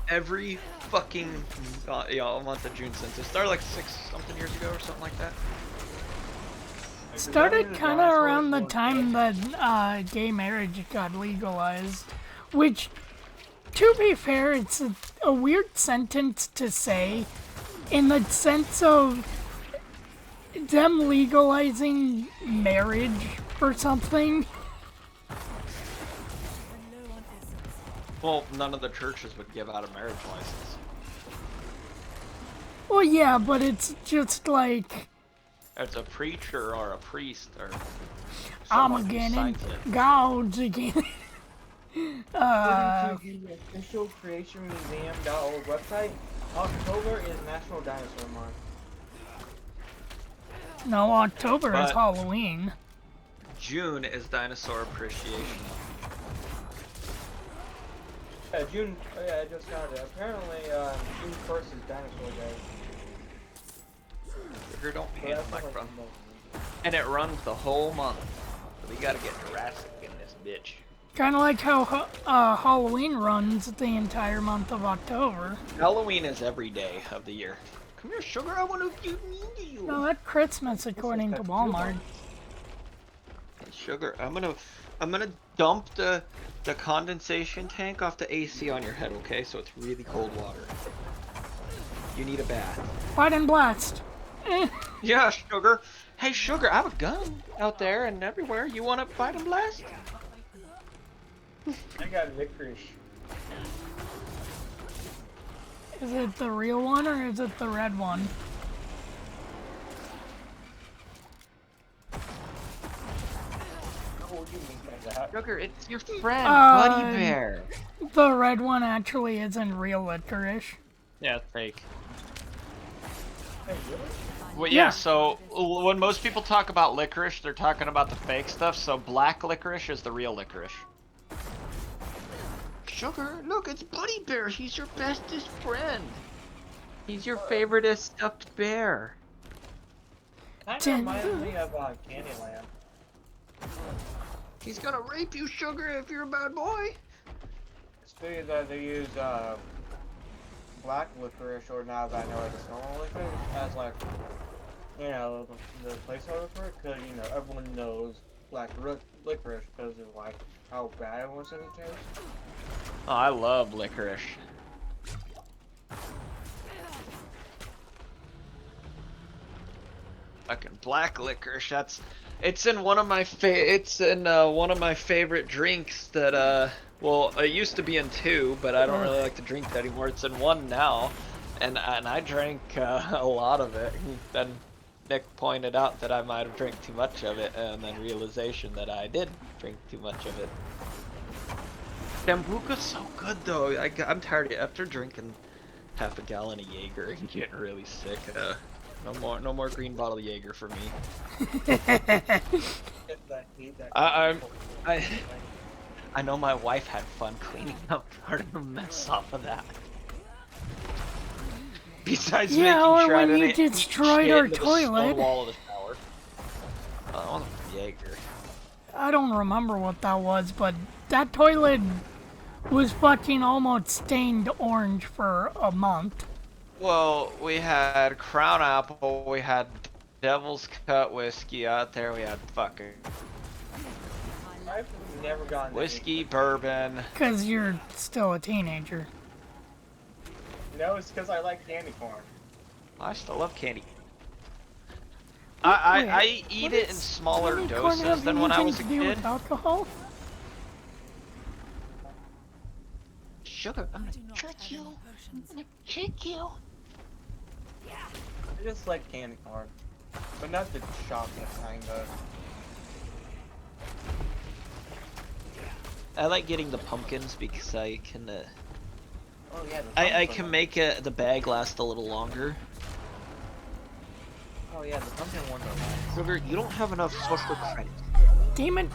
S8: every fucking month of June since. It started like 6-something years ago or something like that.
S1: Started kind of around the time that gay marriage got legalized, which, to be fair, it's a weird sentence to say, in the sense of them legalizing marriage or something.
S8: Well, none of the churches would give out a marriage license.
S1: Well, yeah, but it's just like,
S8: It's a preacher or a priest or
S1: I'm
S8: someone who
S1: again
S8: signs it.
S1: in God's again.
S9: According to the official creationmuseum.org website, October is National Dinosaur Month.
S1: No, October is
S8: But-
S1: Halloween.
S8: June is Dinosaur Appreciation Month.
S9: Yeah, June. Oh yeah, I just got it. Apparently, June 1st is Dinosaur Day.
S8: Sugar, don't
S9: So
S8: panic,
S9: that's
S8: my
S9: like
S8: friend.
S9: the most-
S8: And it runs the whole month. We gotta get Jurassic in this bitch.
S1: Kind of like how Halloween runs the entire month of October.
S8: Halloween is every day of the year. Come here, sugar. I want to give me to you.
S1: No, that's Christmas according to Walmart.
S8: Hey, sugar, I'm gonna dump the condensation tank off the AC on your head, okay? So it's really cold water. You need a bath.
S1: Fight and blast.
S8: Yeah, sugar. Hey, sugar, I have a gun out there and everywhere. You want to fight and blast?
S9: I got licorice.
S1: Is it the real one or is it the red one?
S9: What do you mean by that?
S8: Sugar, it's your friend, Buddy Bear.
S1: The red one actually isn't real licorice.
S8: Yeah, it's fake.
S9: Hey, really?
S8: Well, yeah, so when most people talk about licorice, they're talking about the fake stuff, so black licorice is the real licorice. Sugar, look, it's Buddy Bear. He's your bestest friend. He's your favoriteest stuffed bear.
S9: Kind of reminds me of Candyland.
S8: He's gonna rape you, Sugar, if you're a bad boy.
S9: It's figured that they use black licorice, or now that I know it's normal licorice, as like, you know, the placeholder for it, because, you know, everyone knows black licorice because of like how bad it was in the taste.
S8: Oh, I love licorice. Fucking black licorice. It's in one of my one of my favorite drinks that well, it used to be in 2, but I don't really like to drink that anymore. It's in 1 now, and I drank a lot of it. Then Nick pointed out that I might have drank too much of it, and then realization that I did drink too much of it. Sambuca's so good though. I'm tired after drinking half a gallon of Jaeger and getting really sick. No more green bottle Jaeger for me. I know my wife had fun cleaning up part of the mess off of that. Besides making sure I didn't eat
S1: destroyed
S8: shit
S1: our
S8: into the
S1: toilet.
S8: stone wall of the shower. Oh, that wasn't Jaeger.
S1: I don't remember what that was, but that toilet was fucking almost stained orange for a month.
S8: Well, we had Crown Apple, we had Devil's Cut whiskey out there, we had fucking
S9: I've never gotten
S8: whiskey, bourbon.
S1: Because you're still a teenager.
S9: No, it's because I like candy corn.
S8: I still love candy. I eat it in smaller doses than when I was a kid.
S1: Alcohol?
S8: Sugar, I'm gonna trick you. I'm gonna trick you.
S9: I just like candy corn, but not the chocolate kind of.
S8: I like getting the pumpkins because I can.
S9: Oh yeah.
S8: I can make the bag last a little longer.
S9: Oh yeah, the pumpkin ones are nice.
S8: Sugar, you don't have enough social credit.
S1: Demon.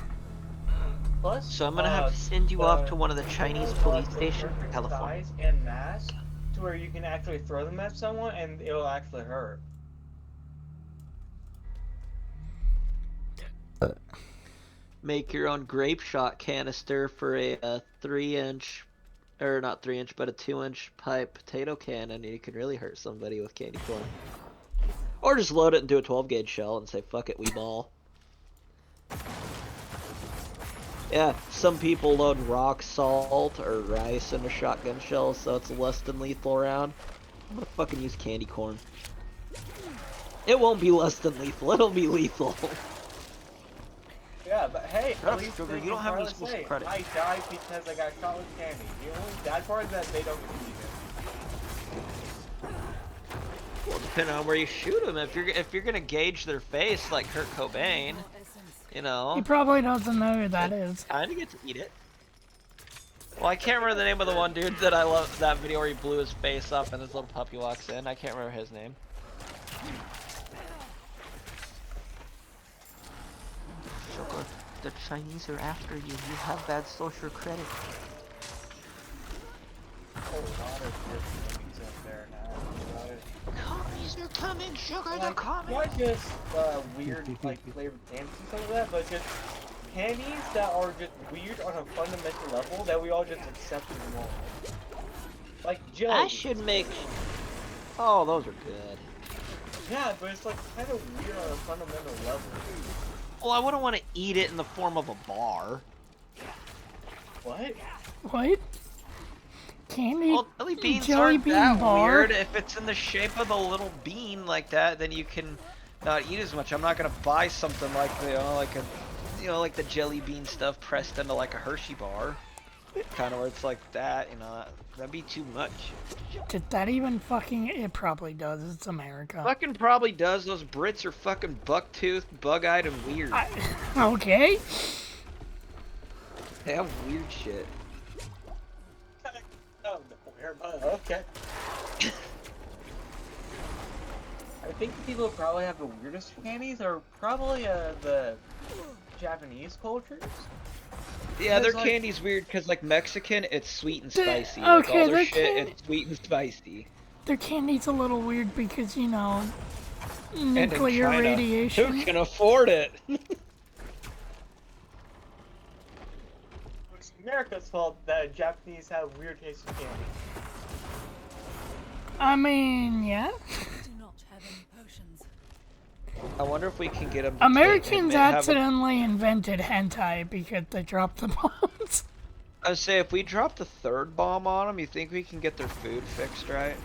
S9: Plus,
S8: So I'm gonna have to send you off to one of the Chinese police stations for California.
S9: Size and mass to where you can actually throw them at someone and it'll actually hurt.
S8: Make your own grape shot canister for a 3-inch, or not 3-inch, but a 2-inch pipe potato cannon, and you can really hurt somebody with candy corn. Or just load it into a 12-gauge shell and say, fuck it, we ball. Yeah, some people load rock salt or rice into shotgun shells, so it's a less than lethal round. I'm gonna fucking use candy corn. It won't be less than lethal, it'll be lethal.
S9: Yeah, but hey,
S8: Shut
S9: at
S8: up,
S9: least
S8: Sugar,
S9: they
S8: you don't
S9: can
S8: have any
S9: probably
S8: social
S9: say,
S8: credit.
S9: I died because I got shot with candy. The only bad part is that they don't believe it.
S8: Well, depending on where you shoot them, if you're gonna gauge their face like Kurt Cobain, you know.
S1: He probably doesn't know who that is.
S8: Kinda get to eat it. Well, I can't remember the name of the one dude that I love, that video where he blew his face up and his little puppy walks in. I can't remember his name. Sugar, the Chinese are after you. You have bad social credit.
S9: A lot of good movies out there now.
S8: Commies are coming, Sugar, they're
S9: Like,
S8: coming!
S9: not just weird, like, flavored fantasy stuff like that, but just candies that are just weird on a fundamental level that we all just accept and roll. Like jelly.
S8: I should make. Oh, those are good.
S9: Yeah, but it's like kind of weird on a fundamental level.
S8: Well, I wouldn't want to eat it in the form of a bar.
S9: What?
S1: What? Candy?
S8: Well, jelly beans
S1: jelly
S8: aren't
S1: bean
S8: that
S1: bar?
S8: weird. If it's in the shape of a little bean like that, then you can not eat as much. I'm not gonna buy something like like the jelly bean stuff pressed into like a Hershey bar, kind of where it's like that. That'd be too much.
S1: Did that even fucking... It probably does. It's America.
S8: Fucking probably does. Those Brits are fucking buck-toothed, bug-eyed, and weird.
S1: Okay.
S8: They have weird shit.
S9: Oh, okay. I think the people who probably have the weirdest candies are probably the Japanese cultures.
S8: Yeah, their
S9: Like-
S8: candy's weird because, like, Mexican, it's sweet and spicy.
S1: Okay,
S8: Like, all
S1: their
S8: their shit,
S1: candy-
S8: it's sweet and spicy.
S1: Their candy's a little weird because,
S8: And in
S1: nuclear
S8: China,
S1: radiation.
S8: who can afford it?
S9: It's America's fault that Japanese have weird tasting candy.
S1: I mean, yeah.
S3: Do not have any potions.
S8: I wonder if we can get them.
S1: Americans accidentally invented hentai because they dropped the bombs.
S8: I say if we drop the third bomb on them, you think we can get their food fixed, right?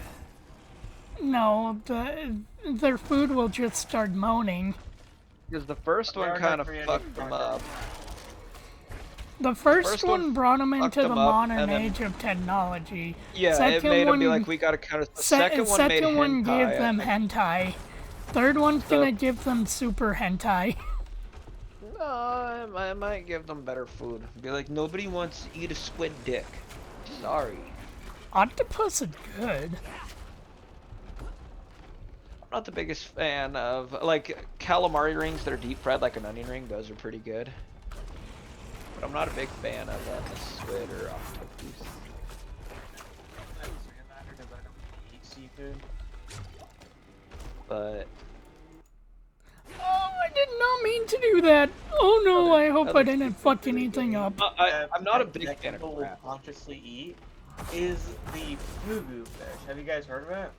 S1: No, their food will just start moaning.
S8: Because the first one
S9: America
S8: kind of
S9: created
S8: fucked them
S9: America.
S8: up.
S1: The first
S8: one
S1: one brought them
S8: fucked
S1: into the
S8: them up,
S1: modern
S8: and then-
S1: age of technology.
S8: Yeah, it
S1: Second
S8: made them
S1: one,
S8: be like, we gotta kind of. The
S1: se-
S8: second one made
S1: second one
S8: hentai,
S1: gave them hentai. Third one's
S8: So-
S1: gonna give them super hentai.
S8: No, I might give them better food. Be like, nobody wants to eat a squid dick. Sorry.
S1: Octopus is good.
S8: I'm not the biggest fan of, like, calamari rings that are deep fried like an onion ring. Those are pretty good. But I'm not a big fan of a squid or octopus.
S9: I'm saying that because I don't eat seafood.
S8: But
S1: Oh, I did not mean to do that. Oh no, I hope I didn't fuck anything up.
S8: I'm not a
S9: That-
S8: big
S9: that
S8: fan of
S9: people
S8: crab.
S9: consciously eat is the fugu fish. Have you guys heard of it?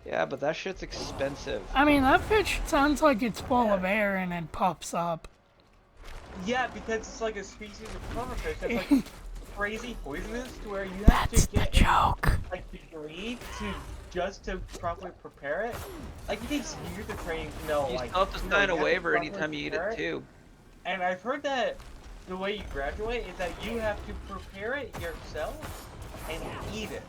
S8: Yeah, but that shit's expensive.
S1: I mean, that fish sounds like it's full of air and it pops up.
S9: Yeah, because it's like a species of pufferfish that's like crazy poisonous to where you have
S1: That's
S9: to
S1: the
S9: get
S1: joke.
S9: like degree to properly prepare it. Like it takes years of training to know.
S8: You
S9: like,
S8: still have to
S9: you
S8: sign a
S9: have to
S8: waiver
S9: properly
S8: anytime you eat
S9: prepare
S8: it too.
S9: And I've heard that the way you graduate is that you have to prepare it yourself and eat it.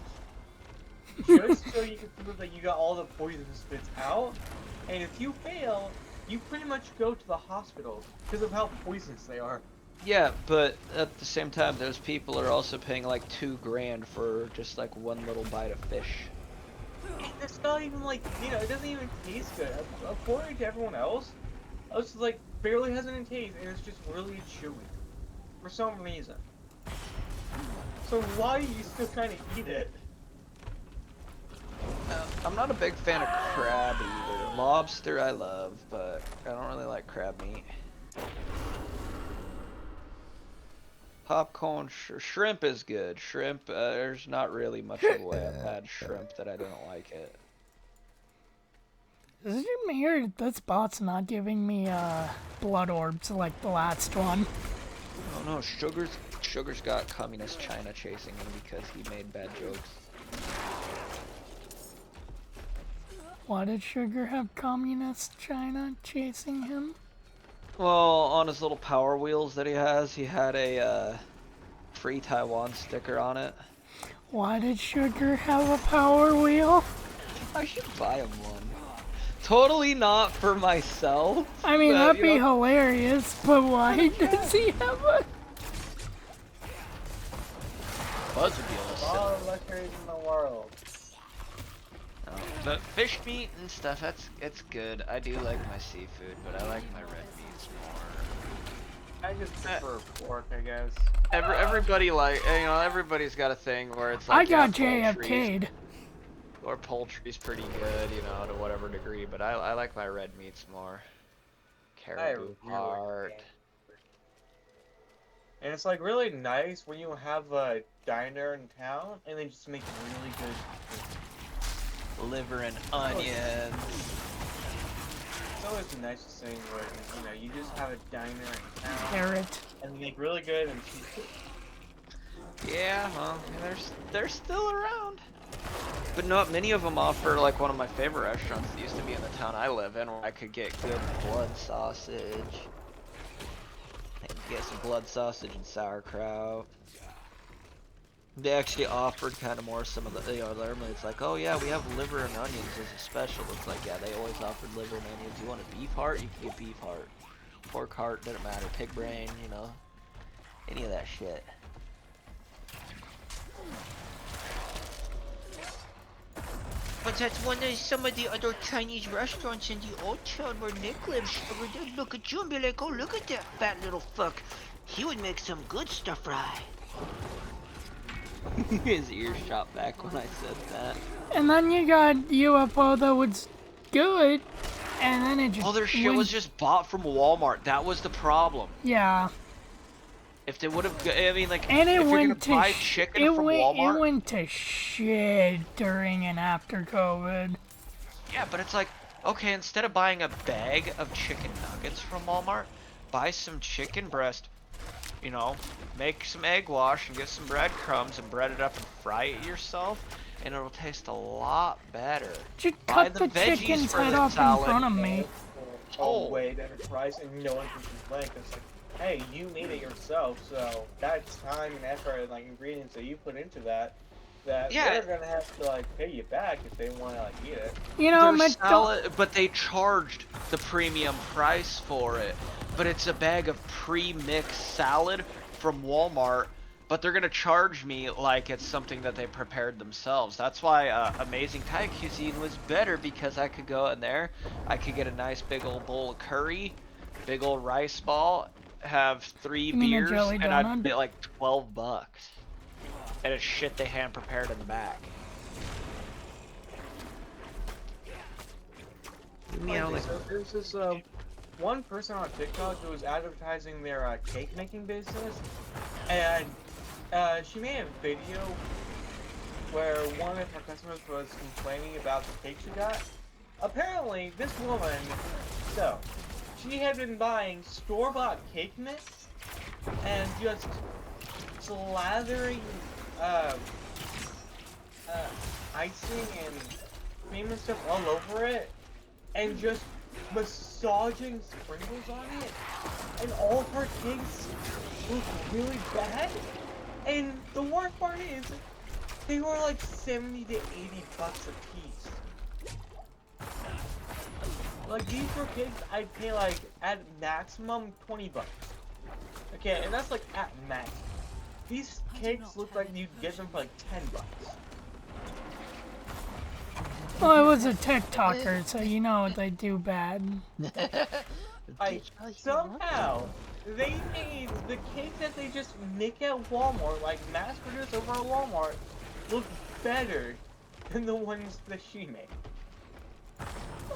S9: Just so you can prove that you got all the poisonous bits out. And if you fail, you pretty much go to the hospital because of how poisonous they are.
S8: Yeah, but at the same time, those people are also paying like $2 grand for just like one little bite of fish.
S9: It's not even like, it doesn't even taste good. According to everyone else, it's like barely has any taste and it's just really chewy. For some reason. So why are you still trying to eat it?
S8: I'm not a big fan of crab either. Lobster I love, but I don't really like crab meat. Popcorn, shrimp is good. Shrimp, there's not really much of a way I've had shrimp that I didn't like it.
S1: Is it me or this bot's not giving me blood orbs like the last one?
S8: Oh no, Sugar's got communist China chasing him because he made bad jokes.
S1: Why did Sugar have communist China chasing him?
S8: Well, on his little Power Wheels that he has, he had a free Taiwan sticker on it.
S1: Why did Sugar have a power wheel?
S8: I should buy him one. Totally not for myself.
S1: I mean,
S8: but,
S1: that'd be hilarious, but why does he have a...
S8: Buzz would be able to
S9: All the luxuries in the world.
S8: But fish meat and stuff, it's good. I do like my seafood, but I like my red meats more.
S9: I just prefer pork, I guess.
S8: Everybody everybody's got a thing where it's
S1: I
S8: like
S1: got
S8: poultry's-
S1: JFK'd.
S8: Or poultry's pretty good, to whatever degree, but I like my red meats more. Caribou
S9: really
S8: heart.
S9: can't. And it's like really nice when you have a diner in town and they just make really good food.
S8: Liver and onions.
S9: It's always the nicest thing when, you know, you just have a diner in town
S1: Carrot.
S9: and they make really good and cheap food.
S8: Yeah, well, they're still around. But no, many of them offer, like, one of my favorite restaurants that used to be in the town I live in, where I could get good blood sausage. I could get some blood sausage and sauerkraut. They actually offered kind of more some of the, you know, normally it's like, oh yeah, we have liver and onions as a special. It's like, yeah, they always offered liver and onions. You want a beef heart? You can get beef heart. Pork heart, doesn't matter. Pig brain, you know, any of that shit.
S10: But that's some of the other Chinese restaurants in the old town where Nick lives. Over there, look at you and be like, oh, look at that fat little fuck. He would make some good stuff right.
S8: His ears shot back when I said that.
S1: And then you got UFO that was good, and then it just
S8: Oh, their shit was just bought from Walmart. That was the problem.
S1: Yeah.
S8: If they would have, I mean, like,
S1: And it
S8: if you're gonna
S1: went to
S8: buy chicken from Walmart,
S1: it went to shit during and after COVID.
S8: yeah, but it's like, okay, instead of buying a bag of chicken nuggets from Walmart, buy some chicken breast, you know, make some egg wash and get some breadcrumbs and bread it up and fry it yourself, and it'll taste a lot better.
S1: Just
S8: Buy
S1: cut
S8: the
S1: the
S8: veggies
S1: chicken's
S8: for
S1: head
S8: the
S1: off in
S8: salad.
S1: front of me.
S9: Oh, way better price and no one can complain because like, hey, you made it yourself, so that's time and effort and like ingredients that you put into that
S8: Yeah.
S9: they're gonna have to like pay you back if they want to like eat it.
S1: You know,
S8: Their salad, but they charged the premium price for it. But it's a bag of pre-mixed salad from Walmart, but they're gonna charge me like it's something that they prepared themselves. That's why Amazing Thai Cuisine was better, because I could go in there, I could get a nice big old bowl of curry, big old rice ball, have 3
S1: You mean a
S8: beers,
S1: jelly
S8: and I'd
S1: donut?
S8: get like $12. And it's shit they hand prepared in the back.
S9: Like, so there's this one person on TikTok who was advertising their cake making business, and she made a video where one of her customers was complaining about the cake she got. Apparently, this woman, she had been buying store-bought cake mix and just slathering icing and cream and stuff all over it, and just massaging sprinkles on it, and all of her cakes look really bad. And the worst part is, they were like 70 to 80 bucks a piece. Like, these were cakes I'd pay like at maximum 20 bucks. Okay, and that's like at max. These cakes look like you'd get them for like 10 bucks.
S1: Well, it was a TikToker, so you know they do bad.
S9: Somehow, they made the cake that they just make at Walmart, like mass produced over at Walmart, look better than the ones that she made.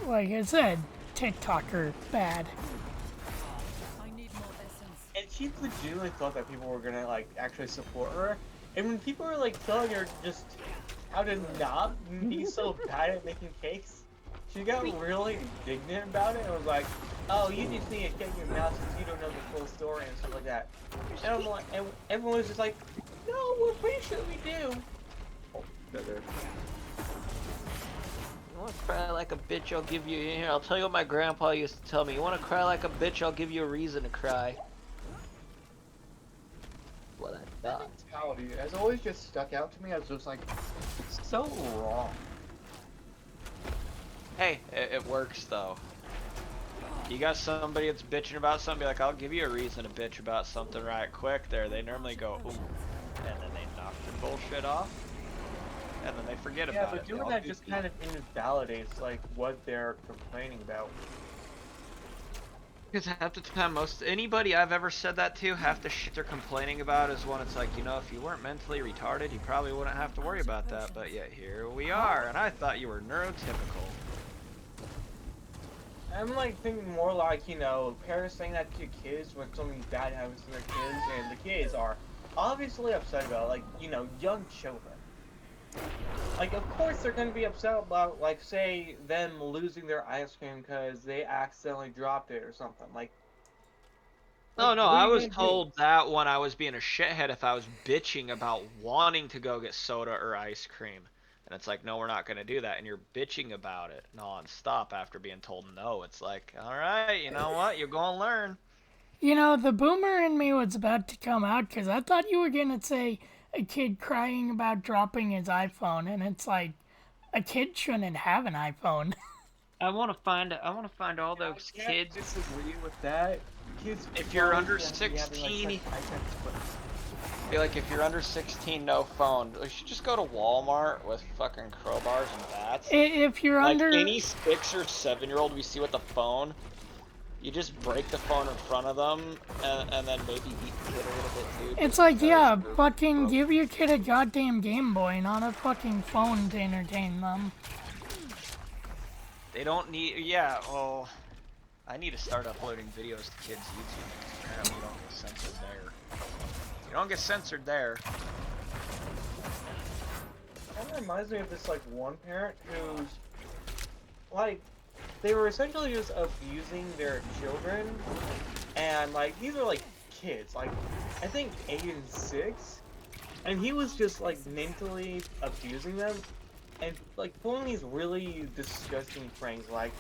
S1: Like I said, TikToker bad.
S9: And she legitimately thought that people were gonna like actually support her. And when people were like telling her just how to not be so bad at making cakes, she got really indignant about it and was like, "Oh, you just need to get your mouth since you don't know the full story and stuff like that." And I'm like, and everyone was just like, "No, we're pretty sure we do." Oh, brother.
S8: You wanna cry like a bitch, I'll give you, here, I'll tell you what my grandpa used to tell me. You wanna cry like a bitch, I'll give you a reason to cry. What I
S9: That
S8: thought.
S9: mentality has always just stuck out to me as just like so wrong.
S8: Hey, it works though. You got somebody that's bitching about something, be like, I'll give you a reason to bitch about something right quick there. They normally go, ooh, and then they knock the bullshit off, and then they forget
S9: Yeah,
S8: about
S9: but
S8: it.
S9: doing that just kind of invalidates like what they're complaining about.
S8: Because half the time, anybody I've ever said that to, half the shit they're complaining about is when it's like, you know, if you weren't mentally retarded, you probably wouldn't have to worry about that, but yet here we are, and I thought you were neurotypical.
S9: I'm like thinking more like, you know, parents saying that to kids when something bad happens to their kids, and the kids are obviously upset about it, like, you know, young children. Like, of course they're gonna be upset about, like, say, them losing their ice cream because they accidentally dropped it or something.
S8: No, no,
S9: What are
S8: I
S9: you
S8: was
S9: gonna do?
S8: told that when I was being a shithead if I was bitching about wanting to go get soda or ice cream. And it's like, no, we're not going to do that. And you're bitching about it nonstop after being told no. It's like, all right, you know what? You're going to learn.
S1: You know, the boomer in me was about to come out because I thought you were going to say a kid crying about dropping his iPhone, and it's like, a kid shouldn't have an iPhone.
S8: I want to find all
S9: I
S8: those
S9: can't
S8: kids.
S9: disagree with that. Kids
S8: If you're
S9: probably
S8: under
S9: shouldn't be having, like, such
S8: 16,
S9: high-tech equipment.
S8: feel like if you're under 16, no phone. You should just go to Walmart with fucking crowbars and bats.
S1: If you're
S8: Like
S1: under,
S8: any 6 or 7-year-old we see with a phone, you just break the phone in front of them, and then maybe beat the kid a little bit too.
S1: it's
S8: just
S1: like,
S8: because
S1: yeah,
S8: they're
S1: fucking
S8: broke.
S1: give your kid a goddamn Game Boy, not a fucking phone to entertain them.
S8: They don't need. Yeah, well, I need to start uploading videos to kids' YouTube. Apparently, you don't get censored there. You don't get censored there.
S9: Kind of reminds me of this, like, one parent who's, like, they were essentially just abusing their children, and, like, these are, like, kids, like, I think 8 and 6, and he was just, like, mentally abusing them, and, like, pulling these really disgusting pranks, like,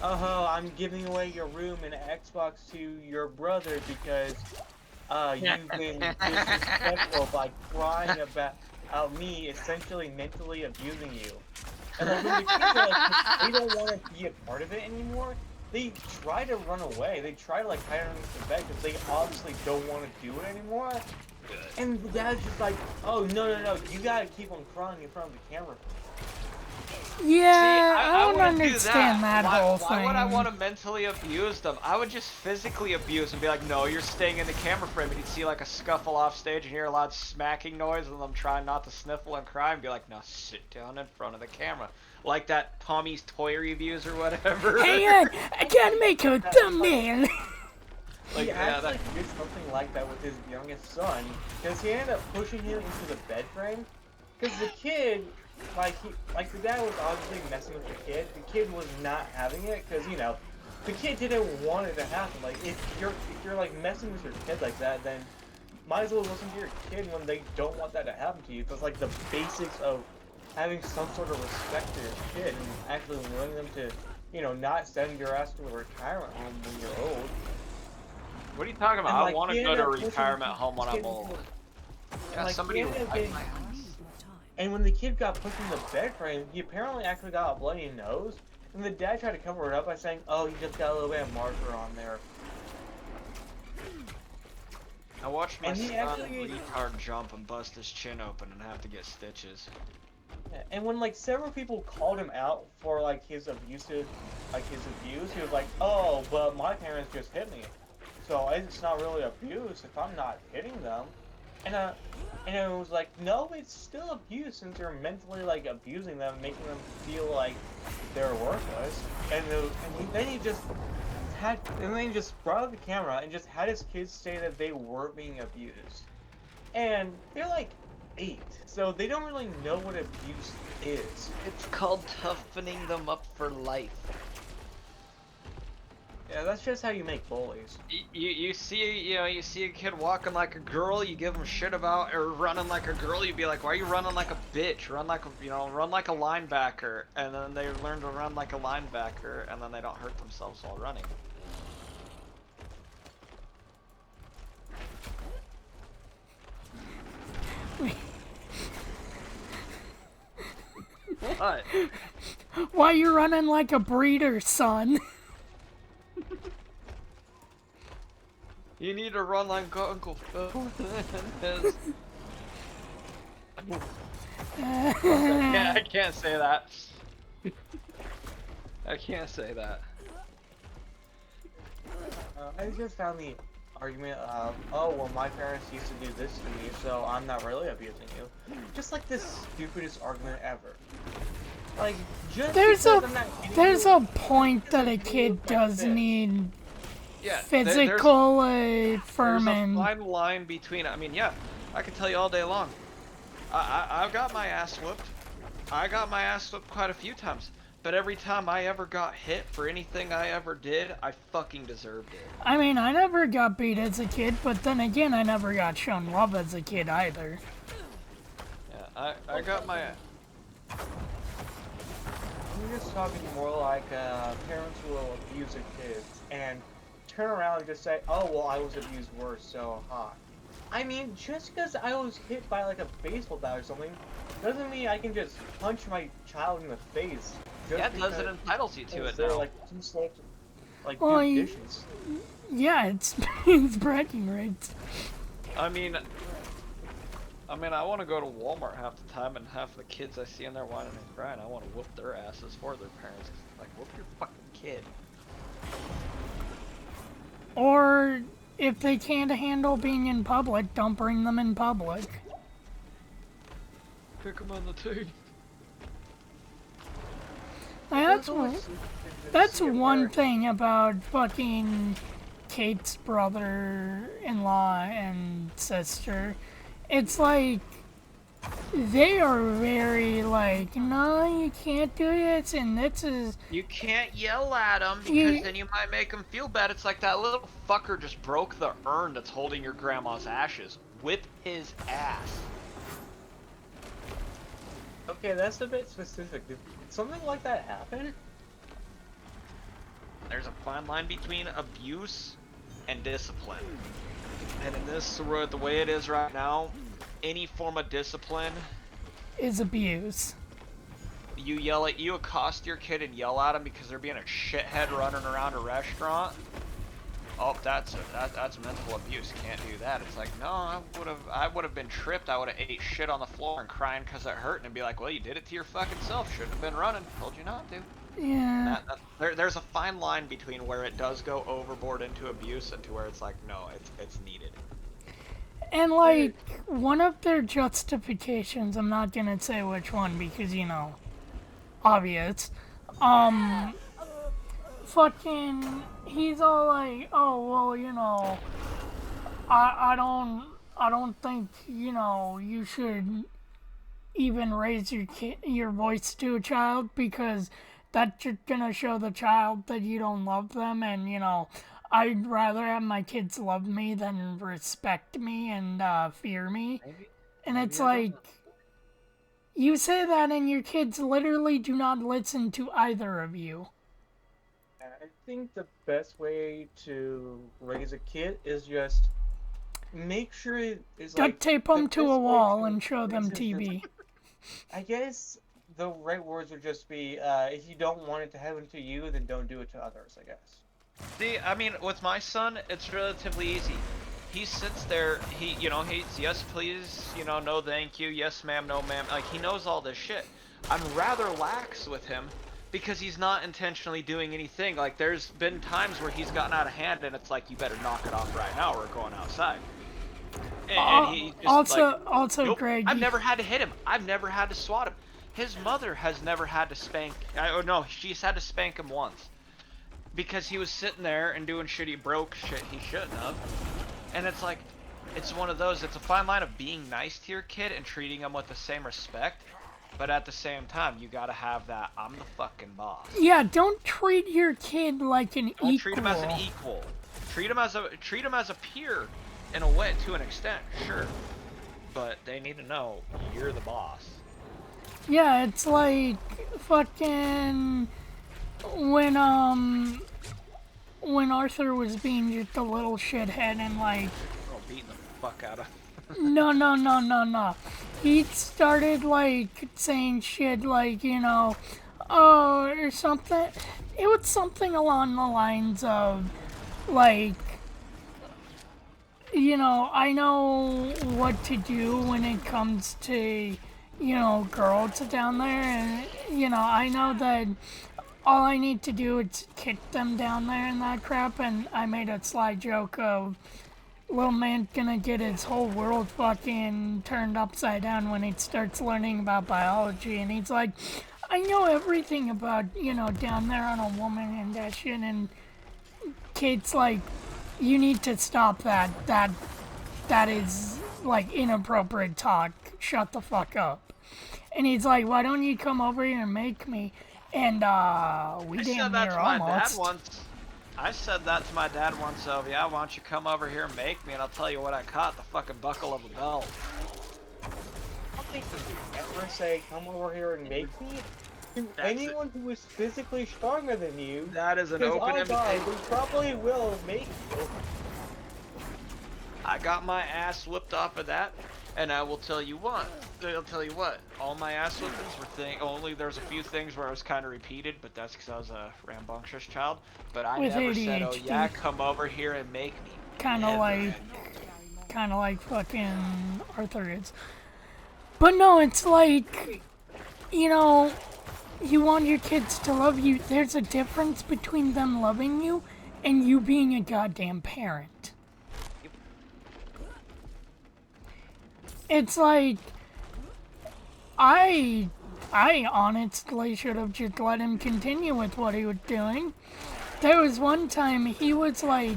S9: oh, I'm giving away your room and Xbox to your brother because, you've been disrespectful by crying about me essentially mentally abusing you. And like when the kids are like, they don't want to be a part of it anymore, they try to run away. They try to like hide underneath the bed because they obviously don't want to do it anymore. And the dad's just like, oh no, you gotta keep on crying in front of the camera.
S1: Yeah,
S8: See,
S1: I don't
S8: wouldn't do
S1: understand that whole
S8: Why would I
S1: thing.
S8: want to mentally abuse them? I would just physically abuse and be like, no, you're staying in the camera frame. And you'd see like a scuffle off stage and hear a loud smacking noise and them trying not to sniffle and cry and be like, no, sit down in front of the camera. Like that Tommy's Toy reviews or whatever.
S1: Hang on, I gotta make a thumbnail.
S9: He actually did something like that with his youngest son, because he ended up pushing him into the bed frame. Because the kid, the dad was obviously messing with the kid. The kid was not having it, because you know, the kid didn't want it to happen. Like if you're like messing with your kid like that, then might as well listen to your kid when they don't want that to happen to you. Because like the basics of having some sort of respect for your kid and actually willing them to, you know, not send your ass to a retirement home when you're old.
S8: What are you talking about?
S9: And,
S8: I
S9: like,
S8: want to
S9: he
S8: go
S9: ended
S8: to a
S9: up pushing
S8: retirement
S9: the
S8: home when
S9: kid
S8: I'm old.
S9: into
S8: Yeah,
S9: like,
S8: somebody
S9: he ended up
S8: wipe
S9: getting-
S8: my ass.
S9: And when the kid got pushed in the bed frame, he apparently actually got a bloody nose. And the dad tried to cover it up by saying, oh, he just got a little bit of marker on there.
S8: I watched my
S9: And he
S8: son
S9: actually-
S8: retard jump and bust his chin open and have to get stitches.
S9: And when like several people called him out for like his abuse, he was like, oh, but my parents just hit me. So it's not really abuse if I'm not hitting them. And it was like, no, it's still abuse since you're mentally like abusing them, making them feel like they're worthless. Then he just brought up the camera and just had his kids say that they were being abused. And they're like 8, so they don't really know what abuse is.
S8: It's called toughening them up for life.
S9: Yeah, that's just how you make bullies.
S8: You see a kid walking like a girl, you give him shit about, or running like a girl, you'd be like, why are you running like a bitch? Run like a linebacker, and then they learn to run like a linebacker, and then they don't hurt themselves while running. What?
S1: Why you running like a breeder, son?
S8: You need to run like Uncle Phil. I can't say that. I can't say that.
S9: I just found the argument of, oh, well, my parents used to do this to me, so I'm not really abusing you. Just like the stupidest argument ever. Like, just
S1: There's
S9: because I'm not hitting
S1: there's
S9: you,
S1: a point that a
S9: doesn't
S1: kid
S9: mean my
S1: does
S9: fist.
S1: need
S8: Yeah,
S1: physical
S8: there's a
S1: ferment.
S8: fine line between. I mean, yeah, I can tell you all day long. I've got my ass whooped. I got my ass whooped quite a few times. But every time I ever got hit for anything I ever did, I fucking deserved it.
S1: I mean, I never got beat as a kid, but then again, I never got shown love as a kid either.
S8: Yeah, I got my.
S9: I'm just talking more like parents will abuse their kids and turn around and just say, "Oh well, I was abused worse, so ha." I mean, just because I was hit by like a baseball bat or something, doesn't mean I can just punch my child in the face. Just
S8: Yeah, it does. It
S9: because
S8: entitles you to it
S9: they're
S8: now.
S9: like too slow to like
S1: Well,
S9: do dishes.
S1: Yeah, it's bragging rights.
S8: I mean, I want to go to Walmart half the time, and half the kids I see in there whining and crying, I want to whoop their asses for their parents. Like, whoop your fucking kid.
S1: Or if they can't handle being in public, don't bring them in public.
S8: Kick them on the teeth.
S1: That's one thing about fucking Kate's brother-in-law and sister. It's like, they are very like, no, you can't do this, and this is...
S8: You can't yell at them because then you might make them feel bad. It's like that little fucker just broke the urn that's holding your grandma's ashes. Whip his ass.
S9: Okay, that's a bit specific. Did something like that happen?
S8: There's a fine line between abuse and discipline. And in this world, the way it is right now, any form of discipline
S1: is abuse.
S8: You accost your kid and yell at him because they're being a shithead running around a restaurant. Oh, that's mental abuse. Can't do that. It's like, no, I would have been tripped. I would have ate shit on the floor and crying because it hurt, and be like, well, you did it to your fucking self. Shouldn't have been running. Told you not to.
S1: Yeah.
S8: There's a fine line between where it does go overboard into abuse and to where it's like, no, it's needed.
S1: And like, one of their justifications, I'm not gonna say which one because, you know, obvious, fucking, he's all like, oh, well, you know, I don't think, you know, you should even raise your voice to a child because that's gonna show the child that you don't love them, and, you know, I'd rather have my kids love me than respect me and fear me. And it's like, you say that and your kids literally do not listen to either of you.
S9: I think the best way to raise a kid is just make sure it's like...
S1: Duct tape them to a wall and show them TV.
S9: I guess the right words would just be, if you don't want it to happen to you, then don't do it to others, I guess.
S8: See, I mean, with my son, it's relatively easy. He sits there, he's yes please, no thank you, yes ma'am, no ma'am. Like, he knows all this shit. I'm rather lax with him because he's not intentionally doing anything. Like, there's been times where he's gotten out of hand and it's like, you better knock it off right now or we're going outside. And he's just
S1: also,
S8: nope,
S1: Greg,
S8: I've never had to hit him. I've never had to swat him. His mother has never had to spank, she's had to spank him once. Because he was sitting there and doing shit he shouldn't have. And it's like, it's one of those, it's a fine line of being nice to your kid and treating him with the same respect. But at the same time, you gotta have that, I'm the fucking boss.
S1: Yeah, don't treat your kid like an equal.
S8: Don't treat him as an equal. Treat him as a peer in a way, to an extent, sure. But they need to know you're the boss.
S1: Yeah, it's like fucking when Arthur was being just a little shithead and like
S8: beating the fuck out of
S1: No. He started like saying shit like, oh, or something. It was something along the lines of like, I know what to do when it comes to, girls down there, and, I know that all I need to do is kick them down there and that crap, and I made a sly joke of little man gonna get his whole world fucking turned upside down when he starts learning about biology, and he's like, I know everything about, down there on a woman and that shit, and Kate's like, you need to stop that. That is, like, inappropriate talk. Shut the fuck up. And he's like, why don't you come over here and make me? And, we damn near almost.
S8: I said that to my dad once, so yeah, why don't you come over here and make me, and I'll tell you what I caught, the fucking buckle of a belt.
S9: I don't think you ever say, come over here and make me. To anyone who is physically stronger than you,
S8: that is an open invitation.
S9: We probably will make you.
S8: I got my ass whipped off of that, and I will tell you what. All my ass whippings were only there's a few things where I was kind of repeated, but that's because I was a rambunctious child. But I never said, oh yeah, come over here and make me.
S1: Kind of like fucking Arthur is. But no, it's like, you want your kids to love you. There's a difference between them loving you and you being a goddamn parent. It's like, I honestly should have just let him continue with what he was doing. There was one time he was like,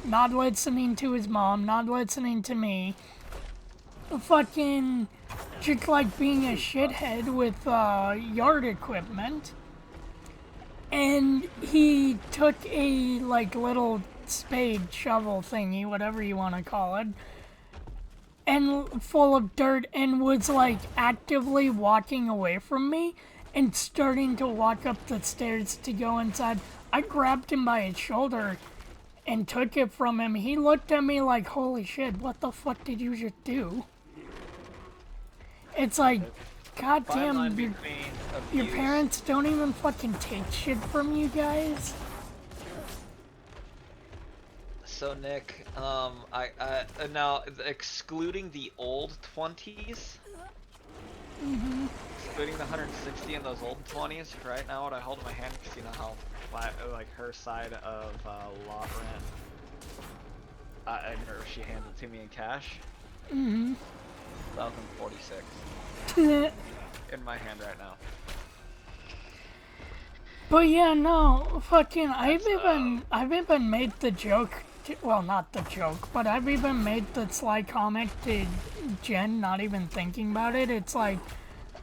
S1: not listening to his mom, not listening to me, fucking just like being a shithead with yard equipment. And he took a like little spade, shovel thingy, whatever you want to call it, and full of dirt, and was like actively walking away from me and starting to walk up the stairs to go inside. I grabbed him by his shoulder and took it from him. He looked at me like, holy shit, what the fuck did you just do? It's like, goddamn, your parents don't even fucking take shit from you guys.
S8: So Nick, I now excluding the old 20s, excluding the 160 and those old 20s. Right now, what I hold in my hand, because you know how flat, like her side of lot rent, she handed it to me in cash. 1,046 in my hand right now.
S1: But yeah, no, fucking, I've even made the joke. Well, not the joke, but I've even made the sly comment to Jen, not even thinking about it. It's like,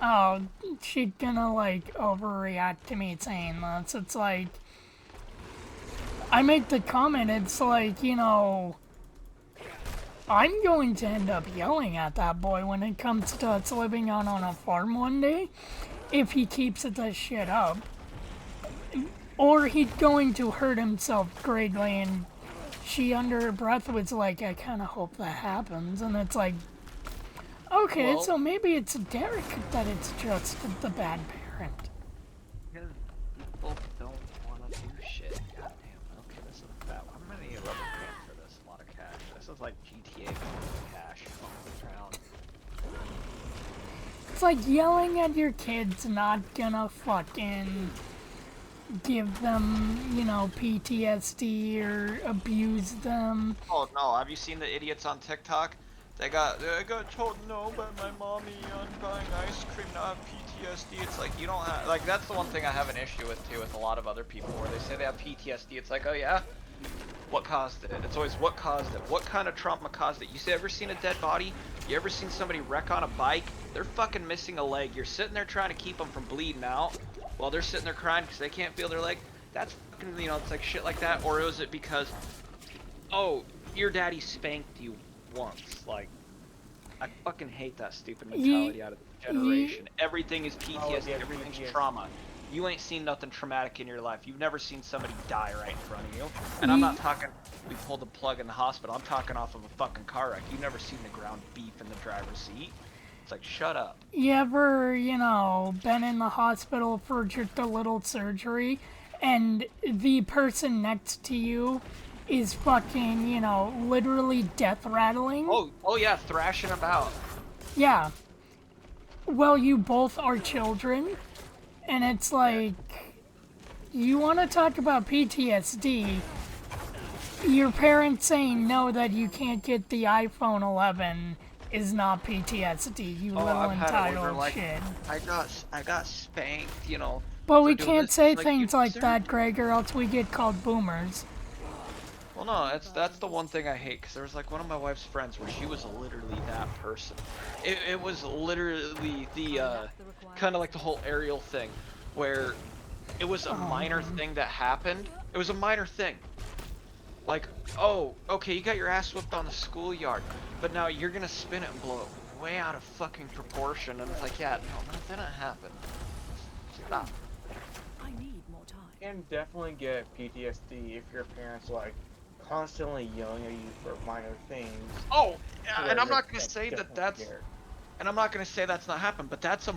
S1: oh, she's gonna like overreact to me saying this. It's like, I make the comment, it's like, I'm going to end up yelling at that boy when it comes to us living on a farm one day, if he keeps this shit up. Or he's going to hurt himself greatly, and she under her breath was like, I kind of hope that happens. And it's like, okay, well, so maybe it's Derek that it's just the bad parent.
S8: Because people don't want to do shit. Goddamn. Okay, this is that. How many level paying for this? A lot of cash. This is like GTA cash round.
S1: It's like yelling at your kids not gonna fucking give them, PTSD or abuse them.
S8: Oh no, have you seen the idiots on TikTok? I got told no by my mommy on buying ice cream to have PTSD. It's like, you don't have, like, that's the one thing I have an issue with too, with a lot of other people, where they say they have PTSD. It's like, oh yeah? What caused it? It's always what caused it. What kind of trauma caused it? You ever seen a dead body? You ever seen somebody wreck on a bike? They're fucking missing a leg. You're sitting there trying to keep them from bleeding out while they're sitting there crying because they can't feel their leg. That's fucking, it's like shit like that. Or is it because, oh, your daddy spanked you once? Like, I fucking hate that stupid mentality out of the generation. Everything is PTSD, everything's trauma. You ain't seen nothing traumatic in your life. You've never seen somebody die right in front of you. And I'm not talking, we pulled the plug in the hospital. I'm talking off of a fucking car wreck. You've never seen the ground beef in the driver's seat. It's like, shut up.
S1: You ever, been in the hospital for just a little surgery, and the person next to you is fucking, literally death rattling?
S8: Oh yeah, thrashing about.
S1: Yeah. Well, you both are children. And it's like, you want to talk about PTSD, your parents saying no, that you can't get the iPhone 11 is not PTSD, you
S8: Oh,
S1: little
S8: I've had it where they're
S1: entitled
S8: like,
S1: shit.
S8: I got spanked, you know.
S1: But
S8: for
S1: we
S8: doing
S1: can't
S8: this."
S1: say
S8: It's like, you
S1: things like
S8: deserve
S1: that,
S8: it.
S1: Greg, or else we get called boomers.
S8: Well, no, that's the one thing I hate, because there was like one of my wife's friends where she was literally that person. It was literally the kind of like the whole Ariel thing, where it was a minor thing that happened. It was a minor thing. Like, oh, okay, you got your ass whipped on the schoolyard, but now you're gonna spin it and blow it way out of fucking proportion, and it's like, yeah, no, that didn't happen. Stop.
S3: I need more time.
S9: You can definitely get PTSD if your parents like constantly yelling at you for minor things.
S8: Oh,
S9: to
S8: and
S9: where
S8: I'm
S9: you're,
S8: not gonna
S9: like,
S8: say that
S9: definitely
S8: that's,
S9: scared.
S8: and I'm not gonna say that's not happened, but that's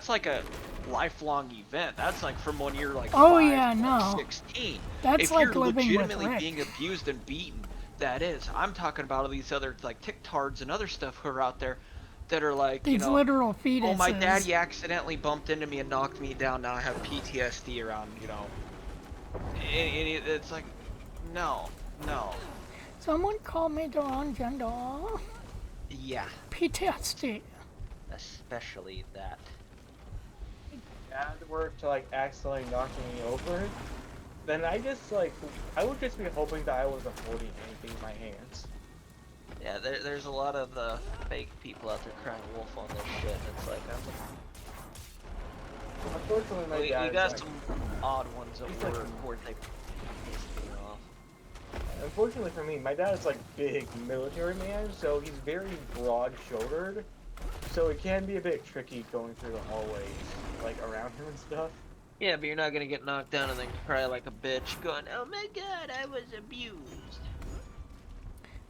S8: like a lifelong event. That's like from when you're like
S1: Oh,
S8: 5
S1: yeah,
S8: to
S1: no.
S8: 16.
S1: That's
S8: If
S1: like
S8: you're
S1: living with
S8: legitimately
S1: Rick.
S8: being abused and beaten, that is. I'm talking about all these other like TikTards and other stuff who are out there that are like, you
S1: These
S8: know,
S1: literal fetuses.
S8: oh, my daddy accidentally bumped into me and knocked me down. Now I have PTSD around, you know. It's like, no.
S1: Someone called me the wrong gender.
S8: Yeah,
S1: PTSD.
S8: especially that.
S9: Dad were to like accidentally knocking me over, then I would just be hoping that I wasn't holding anything in my hands.
S8: Yeah, there's a lot of fake people out there crying wolf on this shit. It's like,
S9: Unfortunately, my
S8: we
S9: dad
S8: got
S9: is,
S8: some odd ones at
S9: he's like-
S8: work where they piss me off.
S9: unfortunately for me, my dad is like big military man, so he's very broad-shouldered. So it can be a bit tricky going through the hallways, like around him and stuff.
S8: Yeah, but you're not gonna get knocked down and then cry like a bitch going, oh my god, I was abused.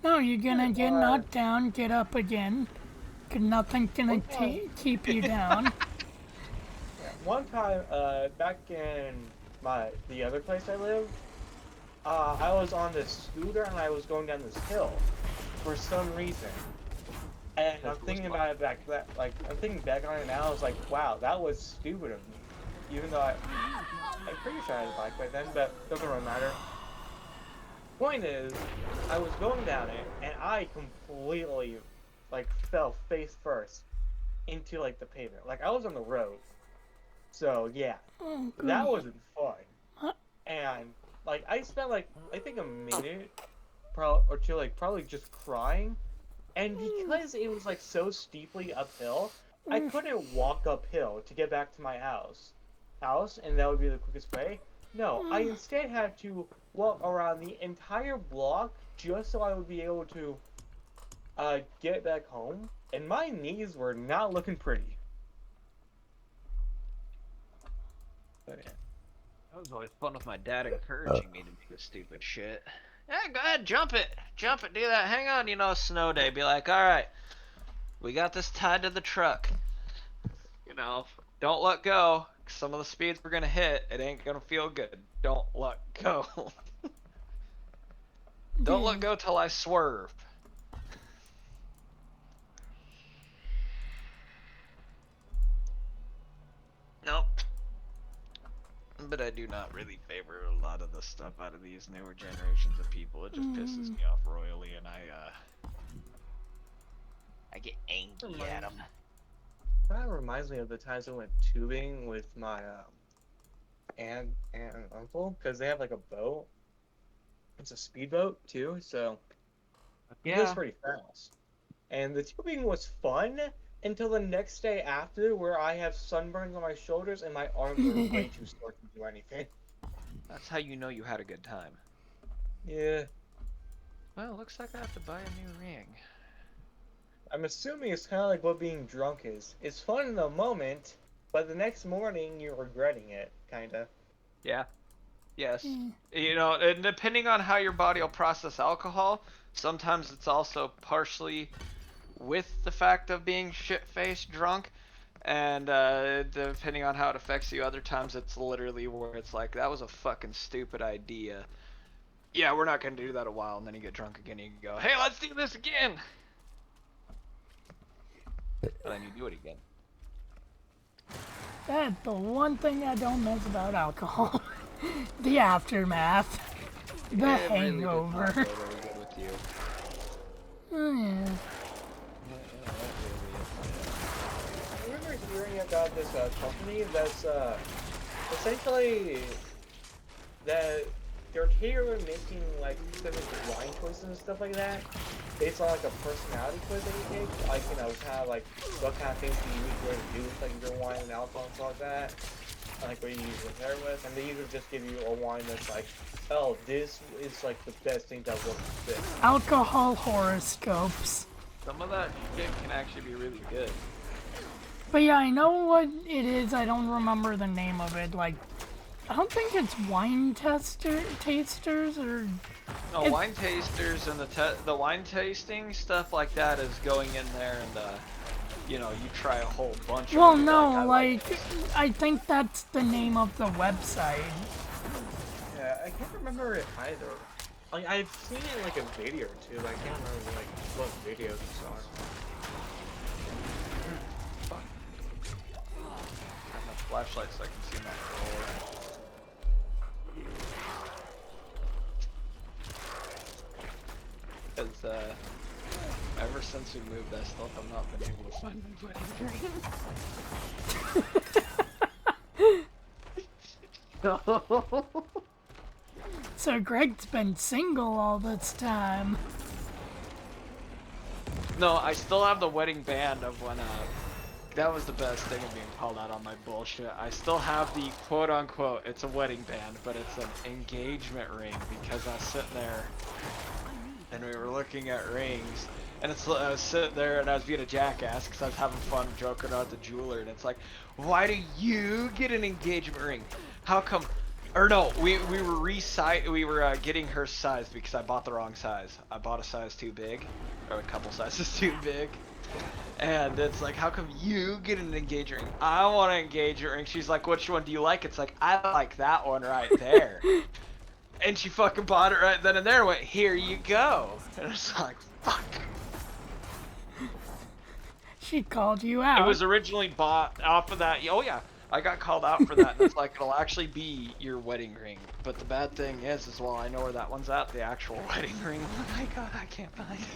S1: No, you're gonna get knocked down, get up again. 'Cause nothing's gonna keep you down.
S9: Yeah, one time, back in the other place I lived, I was on this scooter and I was going down this hill for some reason. And I'm thinking about it I'm thinking back on it now, I was like, wow, that was stupid of me. Even though I'm pretty sure I had a bike by then, but doesn't really matter. Point is, I was going down it, and I completely, fell face first into, the pavement. Like, I was on the road. So, yeah. That wasn't fun. And, I spent, I think a minute or two, probably just crying. And because it was, so steeply uphill, I couldn't walk uphill to get back to my house, and that would be the quickest way. No, I instead had to walk around the entire block just so I would be able to get back home, and my knees were not looking pretty. But yeah.
S8: That was always fun with my dad encouraging me to do stupid shit. Yeah, go ahead, jump it, do that. Hang on, you know, snow day. Be like, all right, we got this tied to the truck. You know, don't let go. Some of the speeds we're gonna hit, it ain't gonna feel good. Don't let go. Don't let go till I swerve. Nope. But I do not really favor a lot of the stuff out of these newer generations of people. It just pisses me off royally, and I get angry at them.
S9: That reminds me of the times I went tubing with my aunt and uncle, because they have a boat. It's a speedboat too, so it goes pretty fast. And the tubing was fun until the next day after, where I have sunburns on my shoulders and my arms are way too sore to do anything.
S8: That's how you know you had a good time.
S9: Yeah.
S8: Well, looks like I have to buy a new ring.
S9: I'm assuming it's kind of like what being drunk is. It's fun in the moment, but the next morning you're regretting it, kinda.
S8: Yeah. Yes. You know, and depending on how your body will process alcohol, sometimes it's also partially with the fact of being shit-faced drunk, and depending on how it affects you, other times it's literally where it's like, that was a fucking stupid idea. Yeah, we're not gonna do that a while, and then you get drunk again, and you go, hey, let's do this again! And then you do it again.
S1: That's the one thing I don't miss about alcohol. The aftermath. The hangover.
S8: Really good with you.
S1: Oh, yeah.
S9: about this company that's essentially that they're tailoring making like specific wine choices and stuff like that based on like a personality quiz that you take, like kind of like what kind of things you usually do with like your wine and alcohol and stuff like that, like what you usually pair with, and they usually just give you a wine that's like, oh, this is like the best thing that works with this.
S1: Alcohol horoscopes.
S8: Some of that shit can actually be really good.
S1: But yeah, I know what it is. I don't remember the name of it. Like, I don't think it's wine tasters or.
S8: No, wine tasters and the wine tasting stuff like that is going in there and you know, you try a whole bunch.
S1: Well,
S8: of
S1: no, like I think that's the name of the website.
S9: Yeah, I can't remember it either. Like I've seen it in like a video or two, but I can't remember like what videos I saw.
S8: Fuck. I have a flashlight so I can see my floor. Because ever since we moved, I still have not been able to find my wedding ring.
S1: So Greg's been single all this time.
S8: No, I still have the wedding band of when that was the best thing of being called out on my bullshit. I still have the quote-unquote, it's a wedding band, but it's an engagement ring because I was sitting there and we were looking at rings, and I was sitting there and I was being a jackass because I was having fun joking around the jeweler, and it's like, why do you get an engagement ring? How come? Or no, we were getting her size because I bought the wrong size. I bought a size too big, or a couple sizes too big. And it's like, how come you get an engagement ring? I want an engagement ring. She's like, which one do you like? It's like, I like that one right there. And she fucking bought it right then and there and went, here you go. And it's like, fuck.
S1: She called you out.
S8: It was originally bought off of that. Oh yeah, I got called out for that. And it's like, it'll actually be your wedding ring. But the bad thing is well, I know where that one's at, the actual wedding ring. Oh my god, I can't find it.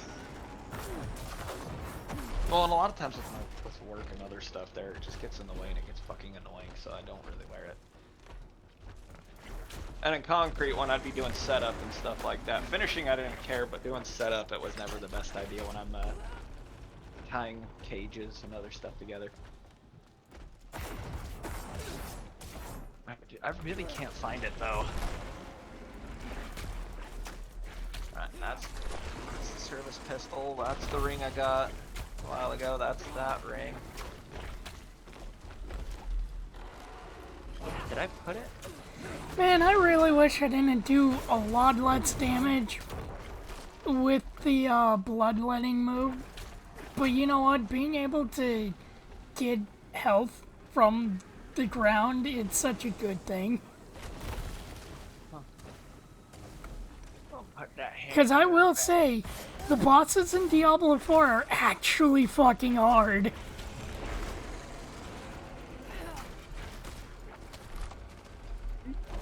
S8: Well, and a lot of times with work and other stuff there, it just gets in the way and it gets fucking annoying, so I don't really wear it. And in concrete, when I'd be doing setup and stuff like that, finishing I didn't care, but doing setup, it was never the best idea when I'm tying cages and other stuff together. I really can't find it though. Alright, that's the service pistol, that's the ring I got a while ago, that's that ring. Did I put it?
S1: Man, I really wish I didn't do a lot less damage with the bloodletting move. But you know what? Being able to get health from the ground, it's such a good thing. Because I will say, the bosses in Diablo 4 are actually fucking hard.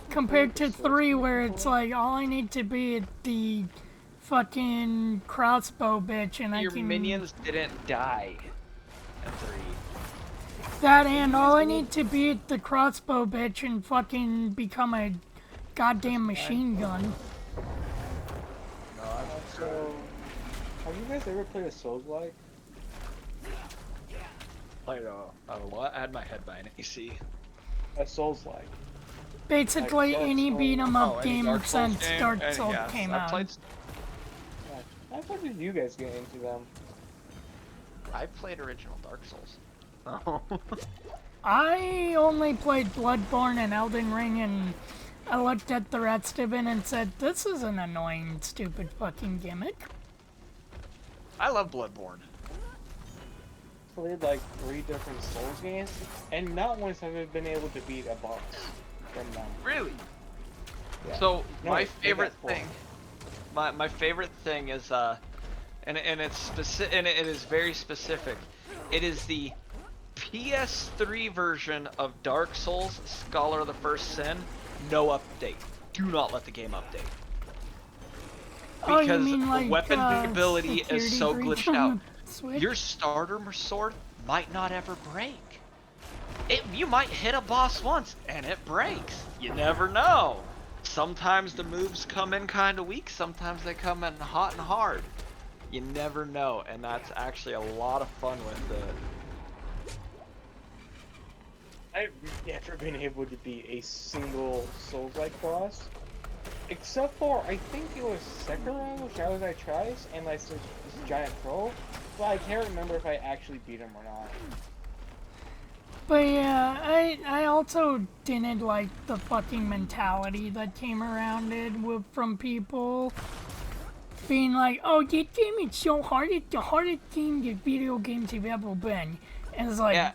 S1: Compared to 3, where it's like, all I need to be at the fucking crossbow bitch and I can...
S8: Your minions didn't die in 3.
S1: That and all I need to be at the crossbow bitch and fucking become a goddamn machine gun.
S9: So, have you guys ever played a Souls-like?
S8: Played a what? I had my head by an AC.
S9: A Souls-like.
S1: Basically,
S9: Like
S1: any beat 'em up
S8: any
S1: game
S8: Dark Souls
S1: since
S8: game?
S1: Dark
S8: And
S1: Souls
S8: yeah,
S1: came
S8: I
S1: out.
S8: played,
S9: How did you guys get into them?
S8: I played original Dark Souls. Oh.
S1: I only played Bloodborne and Elden Ring, and I looked at the rest of it and said, this is an annoying, stupid fucking gimmick.
S8: I love Bloodborne.
S9: Played like 3 different Souls games, and not once have I been able to beat a boss from them.
S8: Really?
S9: Yeah.
S8: So
S9: No,
S8: my
S9: they
S8: favorite
S9: got 4.
S8: thing, my favorite thing is and it's specific, and it is very specific. It is the PS3 version of Dark Souls, Scholar of the First Sin. No update. Do not let the game update. Because
S1: you mean
S8: the
S1: like,
S8: weapon ability is so
S1: Security Breach
S8: glitched
S1: on
S8: out.
S1: the Switch?
S8: Your starter sword might not ever break. You might hit a boss once and it breaks. You never know. Sometimes the moves come in kind of weak, sometimes they come in hot and hard. You never know, and that's actually a lot of fun with it.
S9: I've never been able to beat a single Souls-like boss, except for, I think it was Sekiro, Shadows I Trice, and like this giant troll, but I can't remember if I actually beat him or not.
S1: But yeah, I also didn't like the fucking mentality that came around it from people being like, oh, this game is so hard, it's the hardest game that video games have ever been. And it's like,
S8: Yeah,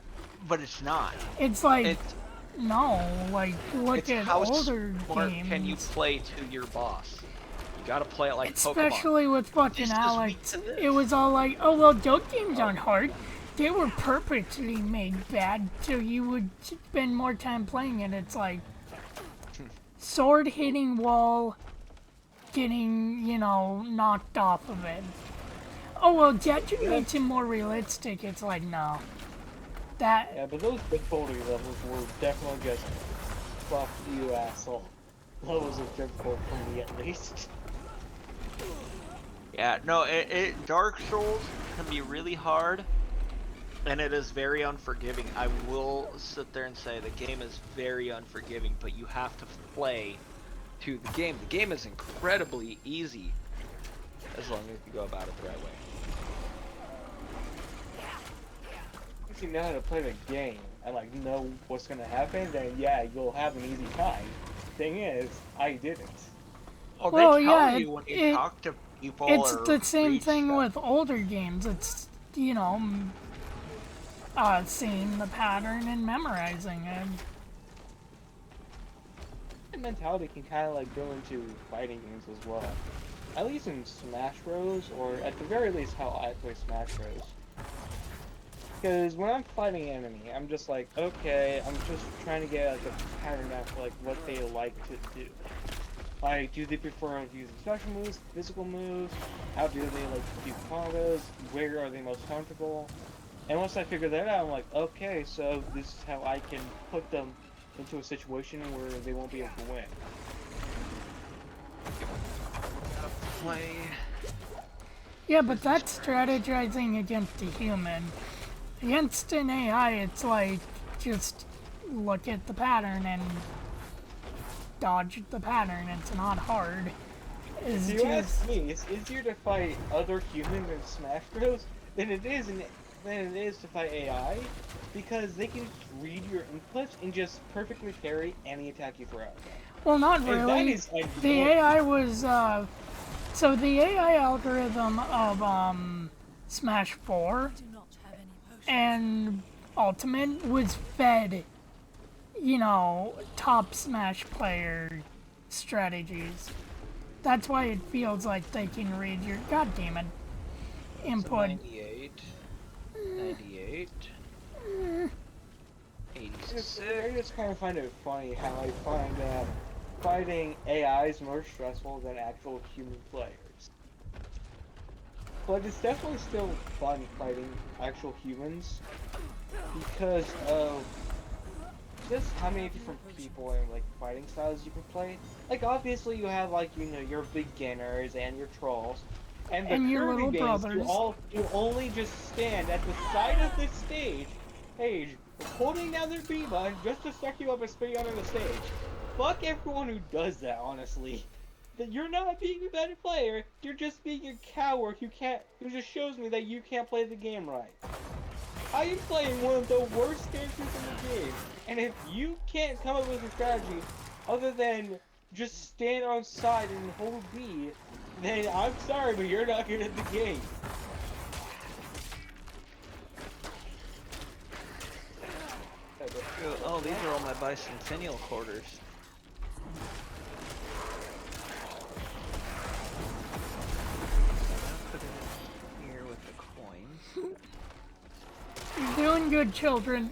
S8: but it's not.
S1: It's like, no, like, look at
S8: how
S1: older
S8: smart
S1: games.
S8: can you play to your boss? You gotta play it like
S1: Especially
S8: Pokemon.
S1: with fucking
S8: This is
S1: Alex,
S8: weak to this.
S1: it was all like, oh, well, those games aren't hard. They were purposely made bad, so you would spend more time playing it. It's like, sword hitting wall, getting, you know, knocked off of it. Oh, well, that just makes it more realistic. It's like, no.
S9: Yeah, but those difficulty levels were definitely just, fuck you, asshole. Levels of difficult for me, at least.
S8: Yeah, no, Dark Souls can be really hard, and it is very unforgiving. I will sit there and say the game is very unforgiving, but you have to play to the game. The game is incredibly easy, as long as you go about it the right way.
S9: If you know how to play the game and like know what's gonna happen, then yeah, you'll have an easy time. Thing is, I didn't.
S8: Oh,
S1: Well,
S8: they tell
S1: yeah,
S8: you when you talk to people.
S1: It's
S8: or
S1: the same
S8: read
S1: thing
S8: stuff.
S1: with older games. It's, you know, seeing the pattern and memorizing it.
S9: That mentality can kind of like go into fighting games as well. At least in Smash Bros, or at the very least how I play Smash Bros. Because when I'm fighting an enemy, I'm just like, okay, I'm just trying to get like a pattern out for like what they like to do. Like, do they prefer using special moves, physical moves? How do they like to do combos? Where are they most comfortable? And once I figure that out, I'm like, okay, so this is how I can put them into a situation where they won't be able to win.
S8: Play.
S1: Yeah, but that's strategizing against a human. Against an AI, it's like, just look at the pattern and dodge the pattern. It's not hard. It's
S9: If you ask me, it's easier to fight other humans in Smash Bros. than it is to fight AI, because they can read your inputs and just perfectly parry any attack you throw at them.
S1: Well, not
S9: And
S1: really.
S9: that is
S1: The AI was, so the AI algorithm of, Smash 4 and Ultimate was fed, you know, top Smash player strategies. That's why it feels like they can read your goddamn input.
S8: 98, 98, 86.
S9: I just kind of find it funny how I find that fighting AI is more stressful than actual human players. But it's definitely still fun fighting actual humans because of just how many different people and like fighting styles you can play. Like obviously you have like, you know, your beginners and your trolls. And the
S1: your
S9: Kirby
S1: little
S9: games,
S1: brothers.
S9: you only just stand at the side of the stage, holding down their B button just to suck you up and spit you onto the stage. Fuck everyone who does that, honestly. That you're not being a better player, you're just being a coward who just shows me that you can't play the game right. I am playing one of the worst characters in the game, and if you can't come up with a strategy other than just stand on side and hold B, then I'm sorry, but you're not good at the game.
S8: Oh, these are all my bicentennial quarters. Put it in here with the coins.
S1: You're doing good, children.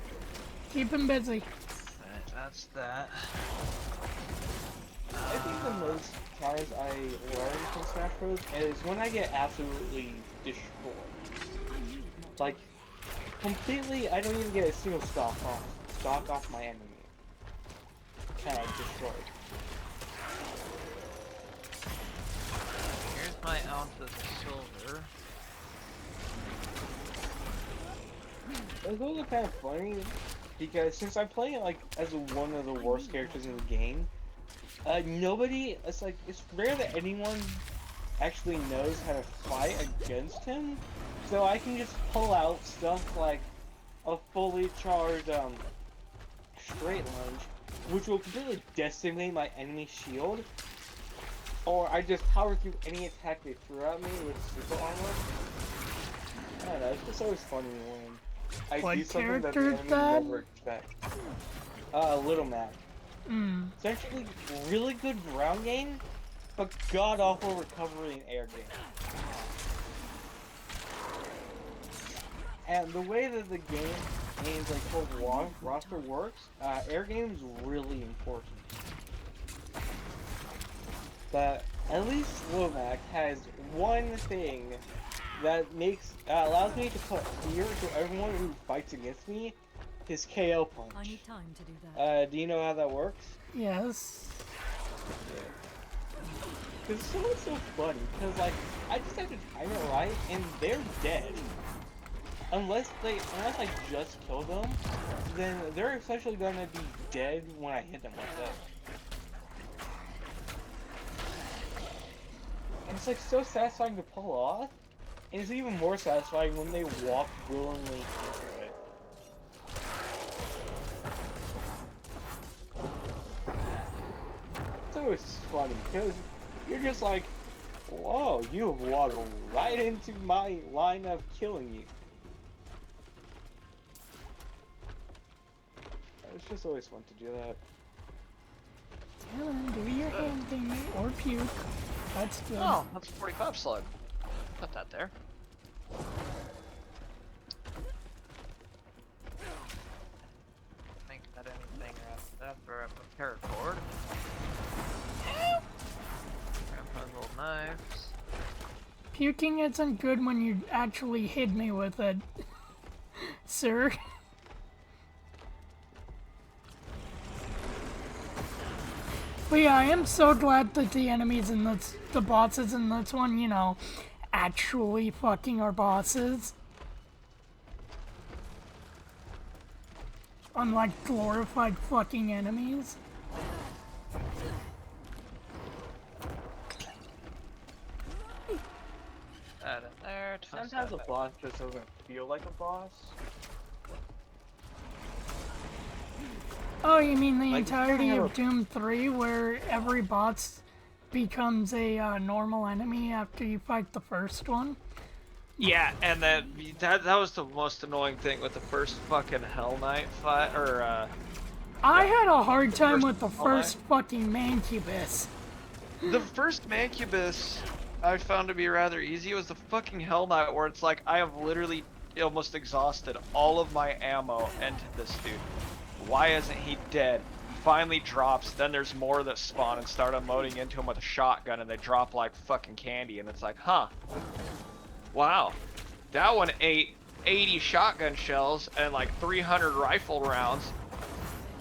S1: Keep them busy.
S8: That's that.
S9: I think the most times I learn from Smash Bros. Is when I get absolutely destroyed. Like, completely, I don't even get a single stop on. stock off my enemy. Kind of destroyed.
S8: Here's my ounce of silver.
S9: It's also kind of funny because since I'm playing it like as one of the worst characters in the game, nobody. It's like it's rare that anyone actually knows how to fight against him. So I can just pull out stuff like a fully charged straight lunge, which will completely decimate my enemy shield. Or I just power through any attack they throw at me with super armor. I don't know, it's just always funny when I
S1: What
S9: do something that the
S1: character
S9: enemy
S1: that?
S9: never expect. Little Mac. It's actually really good ground game, but god awful recovery and air game. And the way that the game and like whole roster works, air game is really important. But at least Lomac has one thing that allows me to put fear to everyone who fights against me. His KO punch.
S3: I need time to do that.
S9: Do you know how that works?
S1: Yes.
S9: Because it's so funny. Because like I just have to time it right, and they're dead. Unless I just kill them, then they're essentially gonna be dead when I hit them like that. And it's like so satisfying to pull off, and it's even more satisfying when they walk willingly into it. It's always funny because you're just like, whoa, you have walked right into my line of killing you. It's just always fun to do that.
S1: Dylan, do your hand thingy or puke. That's good.
S8: Oh, that's a 45 slug. Put that there. Think that anything after a paracord. Grab my little knives.
S1: Puking isn't good when you actually hit me with it, sir. But yeah, I am so glad that the enemies in this, the bosses in this one, you know, actually fucking are bosses. Unlike glorified fucking enemies.
S8: That in there.
S9: Sometimes a boss just doesn't feel like a boss.
S1: Oh, you mean the
S9: Like,
S1: entirety
S9: you
S1: of Doom 3 where every boss becomes a normal enemy after you fight the first one?
S8: Yeah, and that was the most annoying thing with the first fucking Hell Knight fight, or
S1: I had a hard time
S8: first
S1: with the
S8: Hell
S1: first fucking Mancubus.
S8: The first Mancubus I found to be rather easy. It was the fucking Hell Knight where it's like I have literally almost exhausted all of my ammo into this dude. Why isn't he dead? Finally drops, then there's more that spawn and start unloading into him with a shotgun and they drop like fucking candy and it's like, huh. Wow. That one ate 80 shotgun shells and like 300 rifle rounds.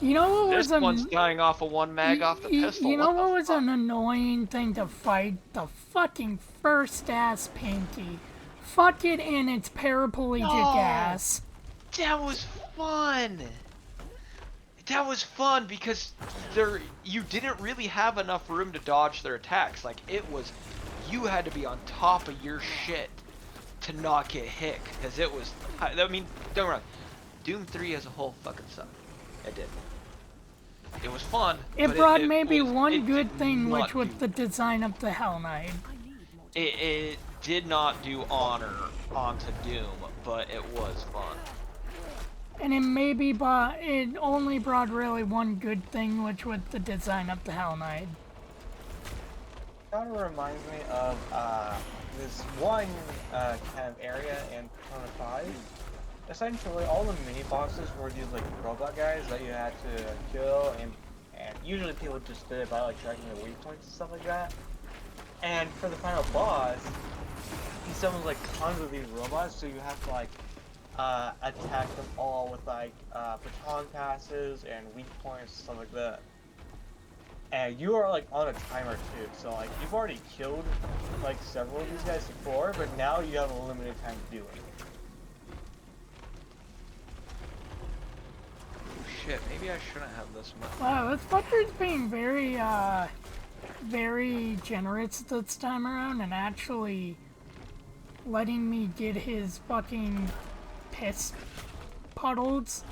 S1: You know what was
S8: This one's dying off of one mag off the pistol.
S1: You know what was an annoying thing to fight? The fucking first ass Pinky. Fuck it in its paraplegic ass.
S8: That was fun. That was fun because you didn't really have enough room to dodge their attacks. Like you had to be on top of your shit to not get hit because it was. I mean, don't run. Doom 3 as a whole fucking sucked. It did. It was fun.
S1: It brought maybe one good thing, which was the design of the Hell Knight.
S8: It did not do honor onto Doom, but it was fun.
S1: And it only brought really one good thing, which was the design of the Hell Knight.
S9: Kind of reminds me of this one kind of area in Persona 5. Essentially, all the mini bosses were these like robot guys that you had to kill, and usually people just did it by like tracking the weak points and stuff like that. And for the final boss, he summons like tons of these robots, so you have to like attack them all with like baton passes and weak points, stuff like that. And you are like on a timer too, so like you've already killed like several of these guys before, but now you have a limited time to do it.
S8: Shit, maybe I shouldn't have this much.
S1: Wow, this fucker's being very, very generous this time around and actually letting me get his fucking piss puddles.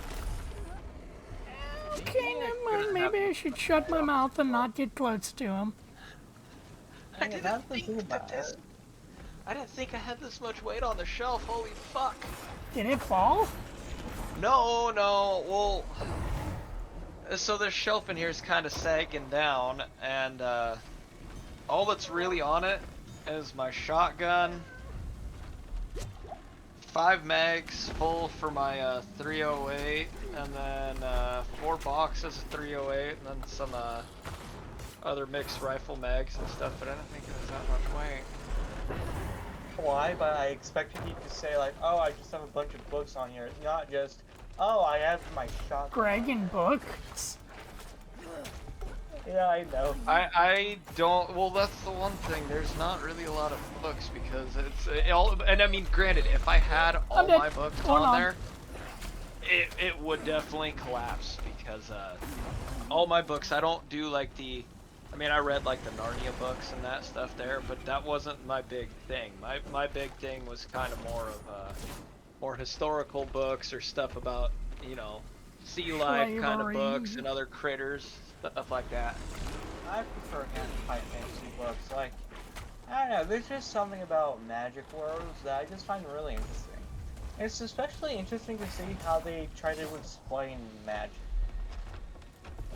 S1: Okay, never mind. Maybe I should shut my mouth and not get close to him.
S8: I didn't think I had this much weight on the shelf. Holy fuck!
S1: Did it fall?
S8: No, well, so this shelf in here is kind of sagging down, and all that's really on it is my shotgun, 5 mags full for my 308, and then 4 boxes of 308, and then some other mixed rifle mags and stuff, but I don't think it was that much weight.
S9: Why? But I expected you to say like, oh, I just have a bunch of books on here. It's not just, oh, I have my shotgun.
S1: Greg and books?
S9: Yeah, I know.
S8: I don't, well, that's the one thing, there's not really a lot of books because it's all, and I mean, granted, if I had all my books on there, it would definitely collapse because all my books, I don't do like I mean, I read like the Narnia books and that stuff there, but that wasn't my big thing. My big thing was kind of more of more historical books or stuff about, you know, sea life kind of books and other critters, stuff like that.
S9: I prefer high fantasy books. Like, I don't know, there's just something about magic worlds that I just find really interesting. It's especially interesting to see how they try to explain magic.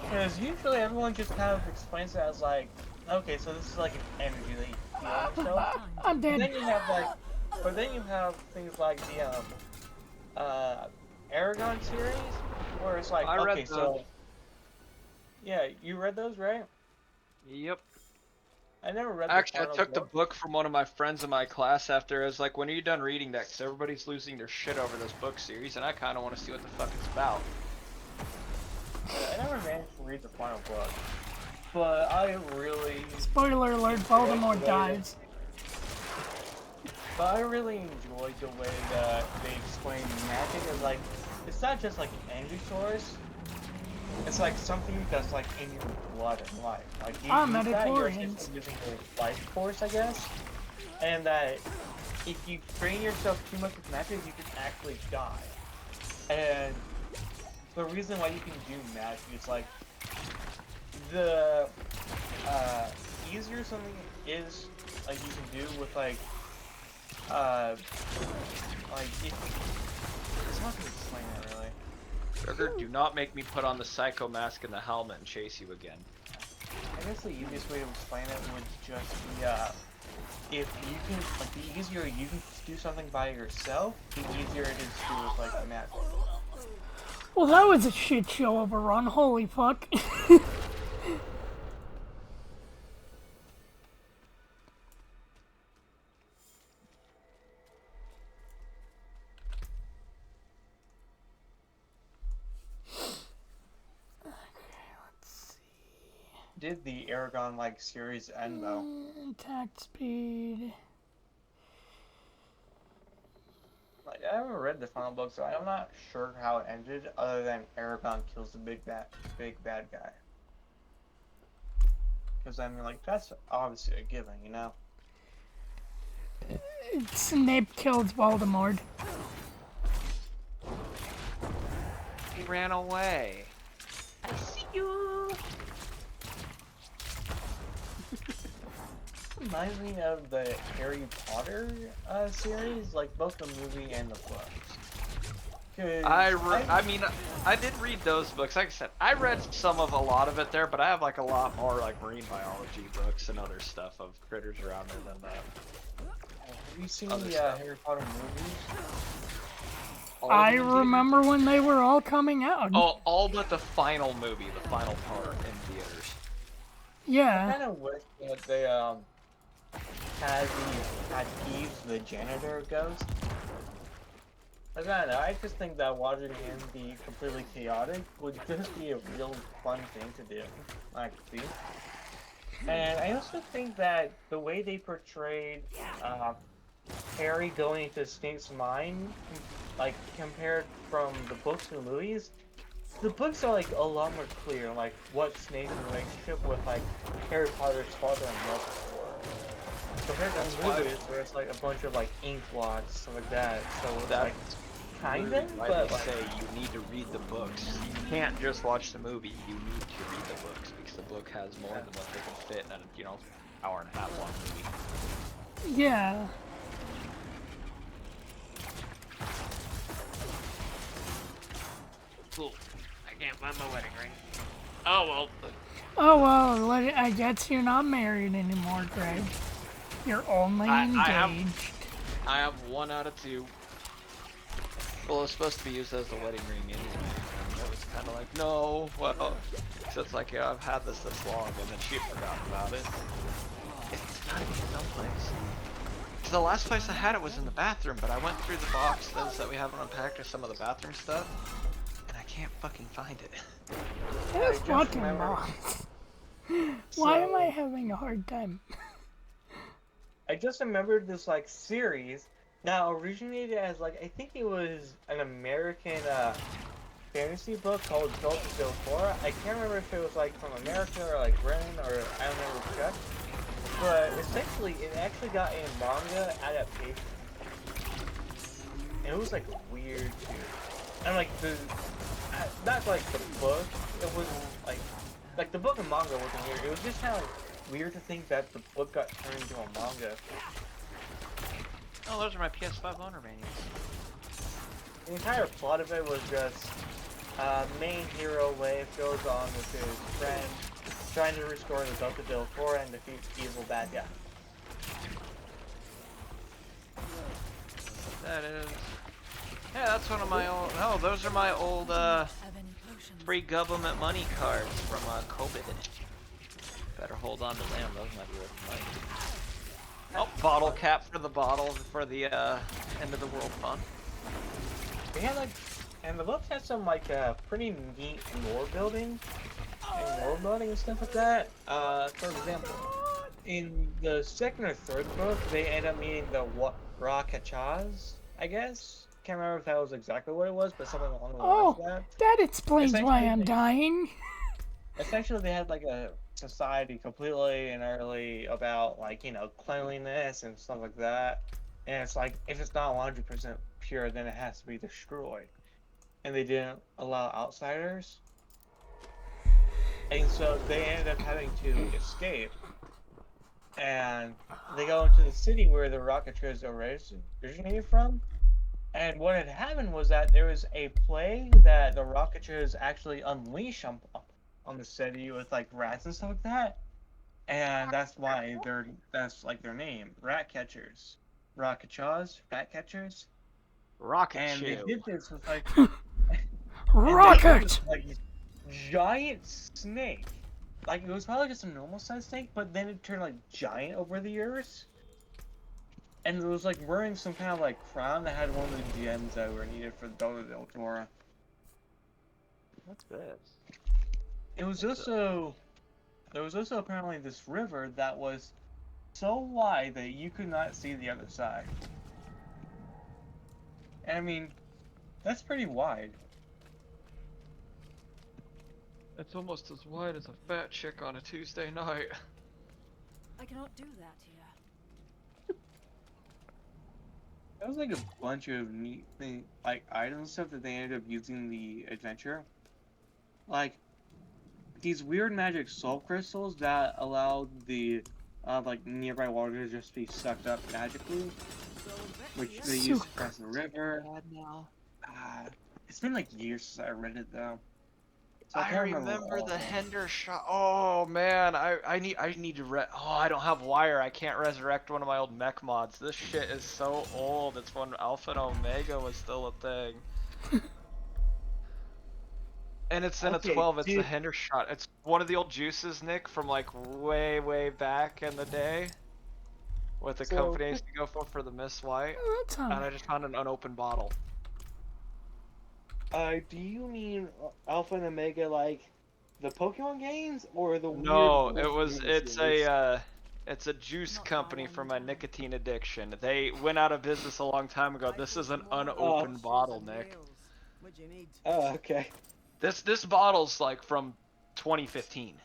S9: Because usually everyone just kind of explains it as like, okay, so this is like an energy that you feel on yourself.
S1: I'm dead.
S9: Then you have like, but then you have things like the Aragon series, where it's like, okay, so yeah, you read those, right?
S8: Yep.
S9: I never read.
S8: Actually, I took the book from one of my friends in my class after. I was like, when are you done reading that? Because everybody's losing their shit over this book series, and I kind of want to see what the fuck it's about.
S9: I never managed to read the final book, but I really...
S1: Spoiler alert, Voldemort dies.
S9: But I really enjoyed the way that they explain magic as like, it's not just like an energy source, it's like something that's like in your blood and life. Like you use that, you're just using your life force, I guess, and that if you train yourself too much with magic, you can actually die. And the reason why you can do magic is like the easier something is, like you can do with like if it's hard to explain it really.
S8: Trigger, do not make me put on the psycho mask and the helmet and chase you again.
S9: I guess the easiest way to explain it would just be if you can, like the easier you can do something by yourself, the easier it is to do with like magic.
S1: Well, that was a shit show of a run, holy fuck.
S9: Did the Aragon like series end though?
S1: Attack speed.
S9: Like, I haven't read the final book, so I'm not sure how it ended, other than Aragon kills the big bad guy. Because I mean, like, that's obviously a given, you know?
S1: Snape kills Voldemort.
S8: He ran away.
S10: I see you.
S9: Reminds me of the Harry Potter series, like both the movie and the books.
S8: I mean, I did read those books. Like I said, I read a lot of it there, but I have like a lot more like marine biology books and other stuff of critters around there than that.
S9: Have you seen the Harry Potter movies?
S1: I remember when they were all coming out.
S8: Oh, all but the final movie, the final part in theaters.
S1: Yeah.
S9: I kind of wish that they had Eve, the janitor ghost. don't know, I just think that watching him be completely chaotic would just be a real fun thing to do. Like, see? And I also think that the way they portrayed Harry going into Snape's mind, like compared from the books to the movies, the books are like a lot more clear, like what Snape's relationship with like Harry Potter's father and mother were. Compared to the movies, where it's like a bunch of like ink blots, stuff like that. So it's like kind of,
S8: Why
S9: but
S8: they
S9: like,
S8: say you need to read the books. You can't just watch the movie. You need to read the books because the book has more than what they can fit in a hour and a half long movie.
S1: Yeah.
S10: Cool. I can't find my wedding ring. Oh well.
S1: Oh well, I guess you're not married anymore, Greg. You're only engaged.
S8: I have 1 out of 2. Well, it's supposed to be used as the wedding ring anyway. And it was kind of like, no, well, so it's like, yeah, I've had this long, and then she forgot about it. It's gotta be someplace. So the last place I had it was in the bathroom, but I went through the boxes that we haven't unpacked with some of the bathroom stuff, and I can't fucking find it.
S1: This fucking box. Why am I having a hard time?
S9: I just remembered this like series. Now originated as like I think it was an American fantasy book called Zelda+More. I can't remember if it was like from America or like Britain or I don't know which check. But essentially it actually got a manga adaptation. And it was like weird too. And like not like the book, it was like the book and manga wasn't weird. It was just kind of weird to think that the book got turned into a manga.
S8: Oh, those are my PS5 owner manuals.
S9: The entire plot of it was just main hero Leif goes on with his friend trying to restore the Zelda+More and defeat evil bad guy.
S8: That is. Yeah, that's one of my old. Oh, those are my old free government money cards from COVID. Better hold on to them. Those might be worth money. Oh, bottle cap for the bottle for the end of the world fun.
S9: They had like, and the books had some like pretty neat lore building and stuff like that. For example, in the second or third book, they end up meeting the Rakachas, I guess. Can't remember if that was exactly what it was, but something along the lines of that.
S1: That explains why I'm dying.
S9: Essentially, they had like a society completely and utterly about like cleanliness and stuff like that. And it's like if it's not 100% pure, then it has to be destroyed. And they didn't allow outsiders. And so they ended up having to escape. And they go into the city where the Rocketers originated from. And what had happened was that there was a plague that the Rocketers actually unleashed on the city with like rats and stuff like that. And that's why that's like their name. Rat catchers. Rocketers, rat catchers.
S8: Rocket
S9: And they did this with like
S1: Rocket!
S9: like this giant snake. Like it was probably just a normal sized snake, but then it turned like giant over the years. And it was like wearing some kind of like crown that had one of the gems that were needed for the Zelda+More.
S8: What's this?
S9: It was also there was also apparently this river that was so wide that you could not see the other side. And I mean, that's pretty wide.
S8: It's almost as wide as a fat chick on a Tuesday night.
S3: I cannot do that here.
S9: There was like a bunch of neat thing, like items and stuff that they ended up using in the adventure. Like these weird magic soul crystals that allowed the like nearby water to just be sucked up magically, which they used to cross the river. It's been like years since I read it though. So
S8: I remember the Hender shot. Oh man, I need to I don't have wire. I can't resurrect one of my old mech mods. This shit is so old. It's when Alpha and Omega was still a thing. And it's in a 12. It's the Hender shot. It's one of the old juices, Nick, from like way back in the day. What the company used to go for the Miss White. And I just found an unopened bottle.
S9: Do you mean Alpha and Omega like the Pokemon games or the weird
S8: No,
S9: Resident Evil
S8: it's
S9: series?
S8: it's a juice company for my nicotine addiction. They went out of business a long time ago. This is an unopened bottle, Nick.
S3: What do you need?
S9: Oh, okay.
S8: This bottle's like from 2015.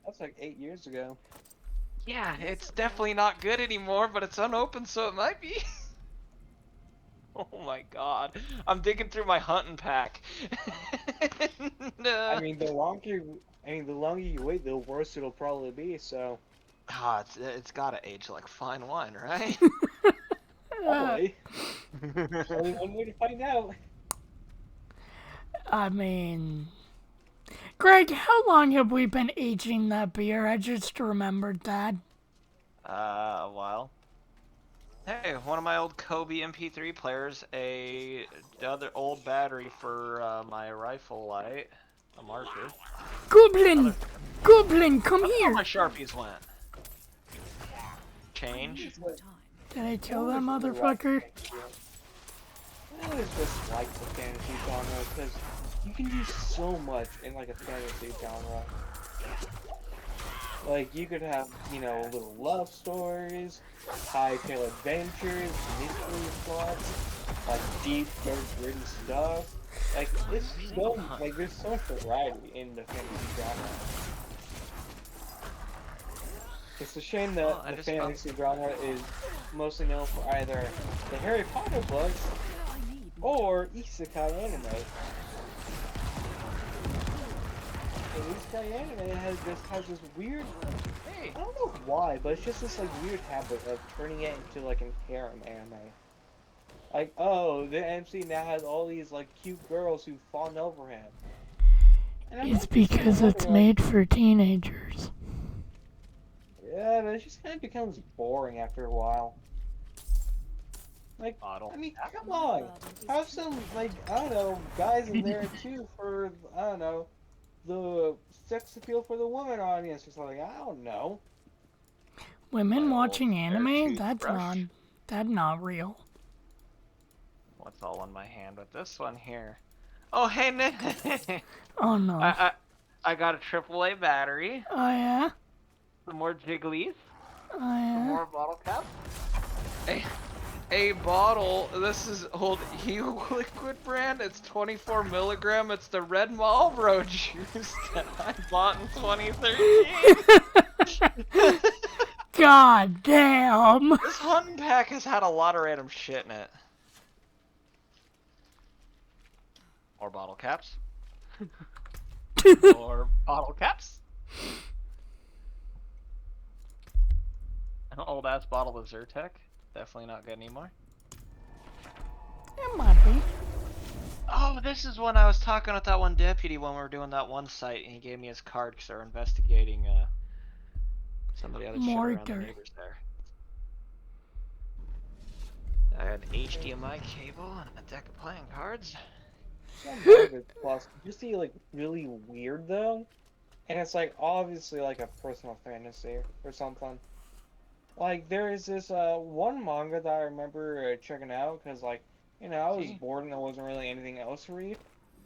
S9: That's like 8 years ago.
S8: Yeah, it's definitely not good anymore, but it's unopened, so it might be. Oh my god. I'm digging through my hunting pack.
S9: I mean, the longer you wait, the worse it'll probably be. So,
S8: It's gotta age like fine wine, right?
S9: probably. Only one way to find out.
S1: I mean, Greg, how long have we been aging that beer? I just remembered that.
S8: A while. Hey, one of my old Kobe MP3 players, other old battery for my rifle light, a marker.
S1: Goblin! Goblin, come
S8: Where
S1: here!
S8: my Sharpies went. Change.
S1: Did I kill that motherfucker?
S9: I always just like the fantasy genre because you can do so much in like a fantasy genre. Like you could have, little love stories, high tale adventures, mystery plots, like deep, dark, gritty stuff. Like there's so much variety in the fantasy genre. It's a shame that the fantasy genre is mostly known for either the Harry Potter books or isekai anime. And isekai anime has this weird, I don't know why, but it's just this like weird habit of turning it into like an harem anime. Like, oh, the MC now has all these like cute girls who fawn over him.
S1: It's because it's made for teenagers.
S9: Yeah, but it just kind of becomes boring after a while. Like,
S8: Bottle.
S9: I mean, come on, have some like I don't know guys in there too for I don't know the sex appeal for the woman audience or something. I don't know.
S1: Women
S8: My
S1: watching
S8: old
S1: anime?
S8: toothbrush.
S1: That's not real.
S8: What's all in my hand with this one here? Oh, hey, Nick.
S1: Oh no.
S8: I got a AAA battery.
S1: Oh yeah?
S8: Some more jigglies.
S1: Oh
S8: Some
S1: yeah?
S8: more bottle caps. A bottle. This is old Hue liquid brand. It's 24 milligram. It's the Red Marlboro juice that I bought in 2013.
S1: God damn!
S8: This hunting pack has had a lot of random shit in it. More bottle caps. More bottle caps. An old ass bottle of Zyrtec. Definitely not good anymore.
S1: It might be.
S8: Oh, this is when I was talking with that one deputy when we were doing that one site, and he gave me his card because they were investigating some of the other shit around the neighbors there. I had an HDMI cable and a deck of playing cards.
S9: Plus, just see like really weird though, and it's like obviously like a personal fantasy or something. Like there is this one manga that I remember checking out because like I was bored and there wasn't really anything else to read,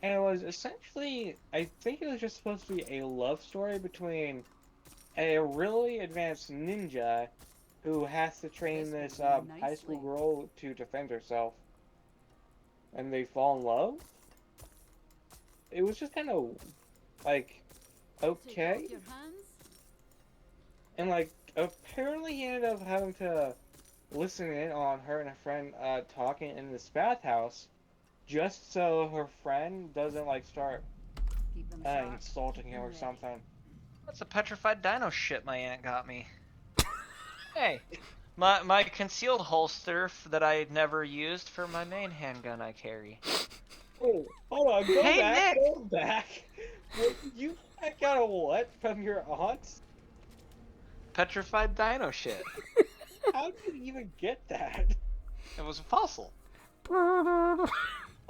S9: and it was essentially I think it was just supposed to be a love story between a really advanced ninja who has to train this high school girl to defend herself, and they fall in love. It was just kind of like okay, and like apparently he ended up having to listen in on her and a friend talking in this bathhouse just so her friend doesn't like start insulting him or something.
S8: That's a petrified dino shit my aunt got me. Hey, my concealed holster that I never used for my main handgun I carry.
S9: Oh, hold on, go
S8: Hey,
S9: back,
S8: Nick!
S9: go back. What, you got a what from your aunt?
S8: Petrified dino shit.
S9: How did you even get that?
S8: It was a fossil.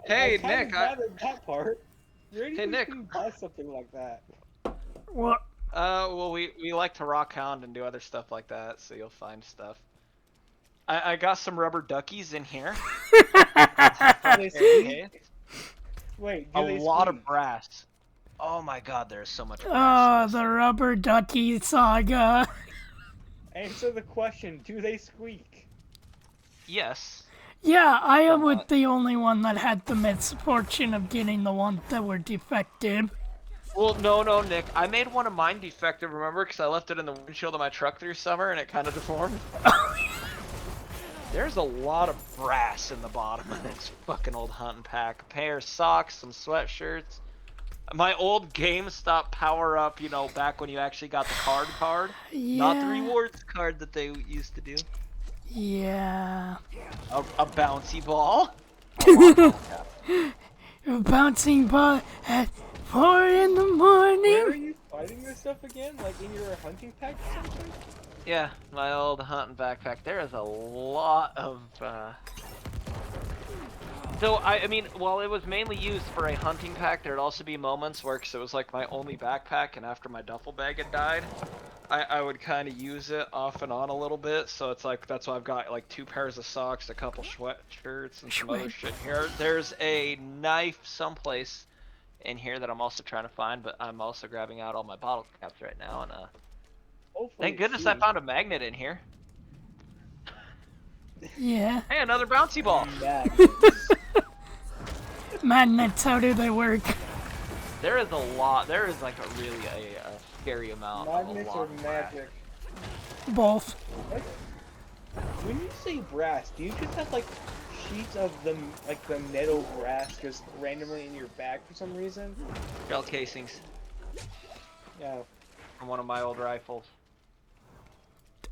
S9: Hey,
S8: Hey, Nick,
S9: that part. Where do
S8: Hey,
S9: you
S8: Nick.
S9: buy something like that?
S1: What?
S8: Well, we like to rock hound and do other stuff like that, so you'll find stuff. I got some rubber duckies in here.
S9: Do they squeak?
S8: Okay.
S9: Wait,
S8: A
S9: do they
S8: lot
S9: squeak?
S8: of brass. Oh my god, there's so much brass.
S1: Oh,
S8: in this
S1: the
S8: thing.
S1: rubber ducky saga.
S9: Answer the question, do they squeak?
S8: Yes.
S1: Yeah, I am
S8: Somewhat.
S1: with the only one that had the misfortune of getting the ones that were defective.
S8: Well, no, Nick. I made one of mine defective, remember? Because I left it in the windshield of my truck through summer and it kind of deformed. There's a lot of brass in the bottom of this fucking old hunting pack. A pair of socks, some sweatshirts. My old GameStop power up, you know, back when you actually got the card. Not the
S1: Yeah.
S8: rewards card that they used to do.
S1: Yeah.
S8: A bouncy ball.
S1: A bouncing ball at 4 in the
S9: Where are
S1: morning.
S9: you finding this stuff again? Like in your hunting pack or something?
S8: Yeah, my old hunting backpack. There is a lot of, So, I mean, while it was mainly used for a hunting pack, there'd also be moments where, cause it was like my only backpack, and after my duffel bag had died, I would kind of use it off and on a little bit, so it's like, that's why I've got like 2 pairs of socks, a couple sweatshirts, and some other shit here. There's a knife someplace in here that I'm also trying to find, but I'm also grabbing out all my bottle caps right now, and
S9: Hopefully
S8: thank
S9: it's
S8: goodness I
S9: you.
S8: found a magnet in here.
S1: Yeah.
S8: Hey, another bouncy ball!
S9: Magnets.
S1: Magnets, how do they work?
S8: There is a lot, there is like a really a scary amount of a
S9: Magnets
S8: lot
S9: or
S8: of brass.
S9: magic?
S1: Both.
S9: When you say brass, do you just have like sheets of the metal brass just randomly in your bag for some reason?
S8: Shell casings
S9: Yeah.
S8: from one of my old rifles.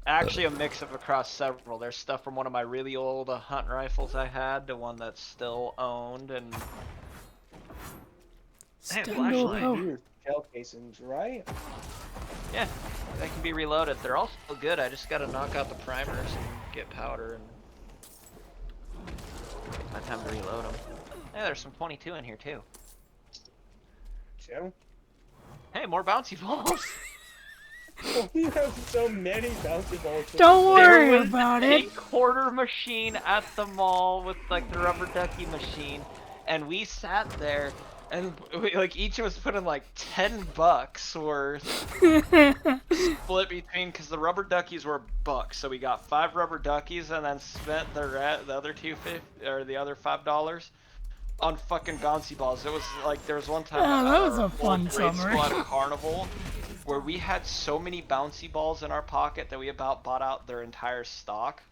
S8: Actually, a mix of across several. There's stuff from one of my really old hunt rifles I had to one that's still owned, and hey,
S1: Still
S8: flashlight.
S1: no-
S9: Your shell casings, right?
S8: Yeah, they can be reloaded. They're all still good. I just gotta knock out the primers and get powder and take my time to reload them. Hey, there's some 22 in here too.
S9: Joe?
S8: Hey, more bouncy balls.
S9: You have so many bouncy balls.
S1: Don't worry
S8: There was
S1: about
S8: a
S1: it.
S8: quarter machine at the mall with like the rubber ducky machine, and we sat there and we, like each of us put in like $10 worth split between, because the rubber duckies were $1, so we got 5 rubber duckies and then spent the other the other $5 on fucking bouncy balls. It was like there was one time
S1: Oh,
S8: at
S1: that was
S8: our
S1: a fun
S8: old grade
S1: summer.
S8: school at a carnival where we had so many bouncy balls in our pocket that we about bought out their entire stock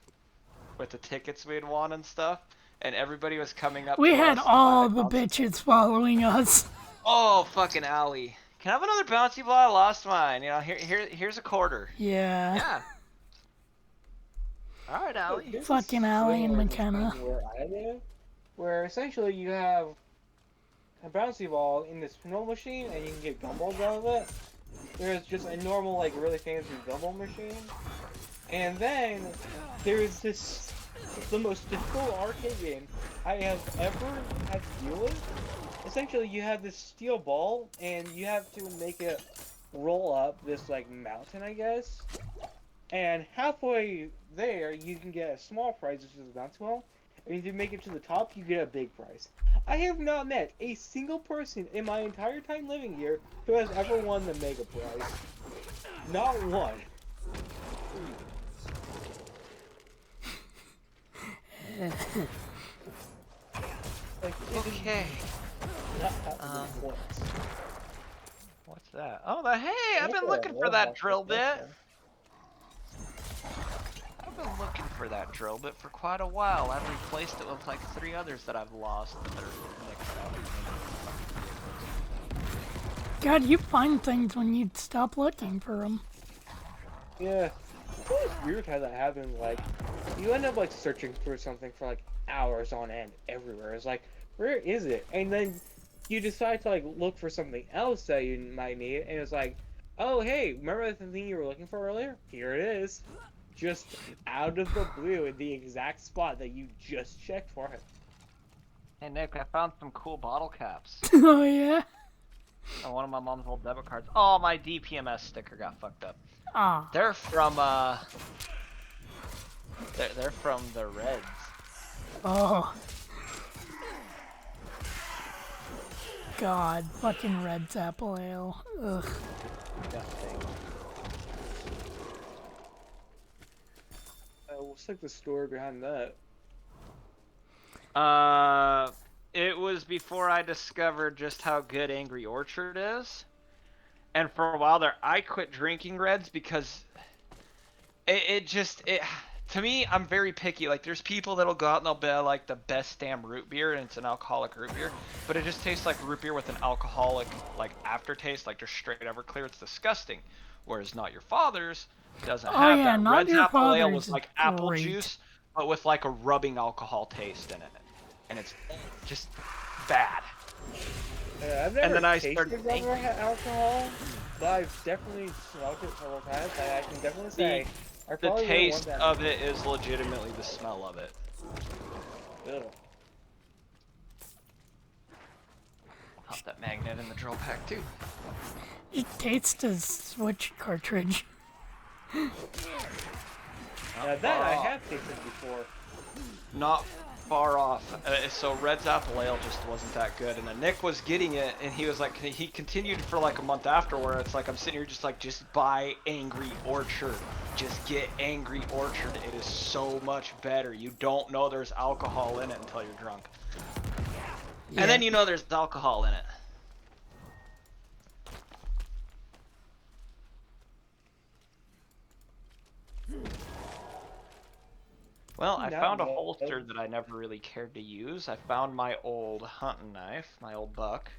S8: with the tickets we'd won and stuff, and everybody was coming up
S1: We
S8: to
S1: had
S8: us to
S1: all
S8: buy
S1: the
S8: bouncy-
S1: bitches following us.
S8: Oh, fucking Allie. Can I have another bouncy ball? I lost mine. You know, here's a quarter.
S1: Yeah.
S8: Yeah. Alright, Allie.
S9: This is
S1: Fucking Allie and
S9: similar to
S1: McKenna.
S9: Where I live, where essentially you have a bouncy ball in this pinball machine and you can get gumballs out of it. There's just a normal, like, really fancy gumball machine. And then there's this, the most difficult arcade game I have ever had to deal with. Essentially, you have this steel ball and you have to make it roll up this, like, mountain, I guess. And halfway there, you can get a small prize, which is a bouncy ball. And if you make it to the top, you get a big prize. I have not met a single person in my entire time living here who has ever won the mega prize. Not one. Like, it is
S8: Okay.
S9: not happening once.
S8: What's that? Oh, hey, I've been
S9: Yeah,
S8: looking for
S9: well,
S8: that
S9: that's
S8: drill
S9: okay.
S8: bit. I've been looking for that drill bit for quite a while. I've replaced it with like 3 others that I've lost that are mixed up.
S1: God, you find things when you stop looking for them.
S9: Yeah. It's weird how that happens. Like, you end up like searching for something for like hours on end everywhere. It's like, where is it? And then you decide to like look for something else that you might need, and it's like, oh hey, remember the thing you were looking for earlier? Here it is. Just out of the blue in the exact spot that you just checked for it.
S8: Hey Nick, I found some cool bottle caps
S1: Oh, yeah?
S8: on one of my mom's old debit cards. Oh, my DPMS sticker got fucked up.
S1: Ah.
S8: They're from They're from the Reds.
S1: Oh. God, fucking Red's apple ale. Ugh.
S9: What's like the story behind that?
S8: It was before I discovered just how good Angry Orchard is. And for a while there, I quit drinking Reds because it to me, I'm very picky. Like, there's people that'll go out and they'll buy like the best damn root beer, and it's an alcoholic root beer, but it just tastes like root beer with an alcoholic like aftertaste, like just straight Everclear. It's disgusting. Whereas Not Your Father's doesn't
S1: Oh
S8: have
S1: yeah,
S8: that.
S1: Not
S8: Red's
S1: Your
S8: apple ale
S1: Father's
S8: was
S1: is
S8: like apple
S1: great.
S8: juice, but with like a rubbing alcohol taste in it, and it's just bad.
S9: I've never
S8: then I
S9: tasted
S8: started thinking-
S9: rubber alcohol, but I've definitely smelled it several times. I can definitely say I
S8: The
S9: probably wouldn't want
S8: taste
S9: that.
S8: of it is legitimately the smell of it.
S9: Ugh.
S8: Pop that magnet in the drill pack too.
S1: It tastes a Switch cartridge.
S9: That I have tasted before.
S8: Not far off. So Red's apple ale just wasn't that good, and then Nick was getting it, and he was like, he continued for like a month after, where it's like I'm sitting here just like, just buy Angry Orchard, just get Angry Orchard. It is so much better. You don't know there's alcohol in it until you're drunk, and then you know there's alcohol in it. Well, I found a holster that I never really cared to use. I found my old hunting knife, my old buck.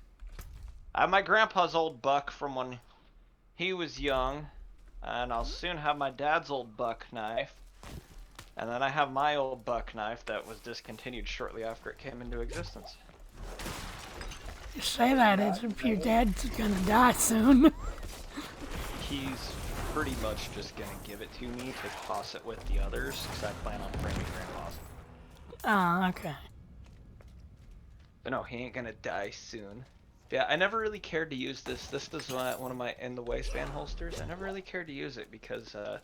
S8: I have my grandpa's old buck from when he was young, and I'll soon have my dad's old buck knife. And then I have my old buck knife that was discontinued shortly after it came into existence.
S1: You say that as if your dad's gonna die soon.
S8: He's pretty much just gonna give it to me to toss it with the others, because I plan on framing grandpa's.
S1: Oh, okay.
S8: But no, he ain't gonna die soon. Yeah, I never really cared to use this. This is one of my in the waistband holsters. I never really cared to use it because I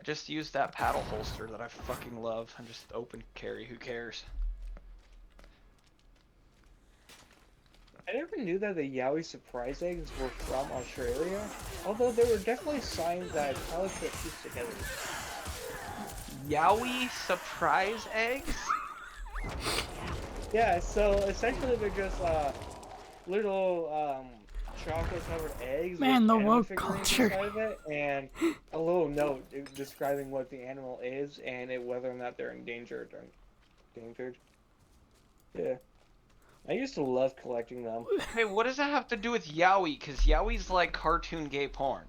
S8: just used that paddle holster that I fucking love. I'm just open carry. Who cares?
S9: I never knew that the Yowie surprise eggs were from Australia, although there were definitely signs that I probably could have pieced together.
S8: Yowie surprise eggs?
S9: Yeah, so essentially they're just little chocolate-covered eggs
S1: Man,
S9: with
S1: the
S9: animal
S1: woke
S9: figurines
S1: culture.
S9: inside of it, and a little note describing what the animal is and whether or not they're endangered. Yeah. I used to love collecting them.
S8: Hey, what does that have to do with Yowie? Because Yowie's like cartoon gay porn.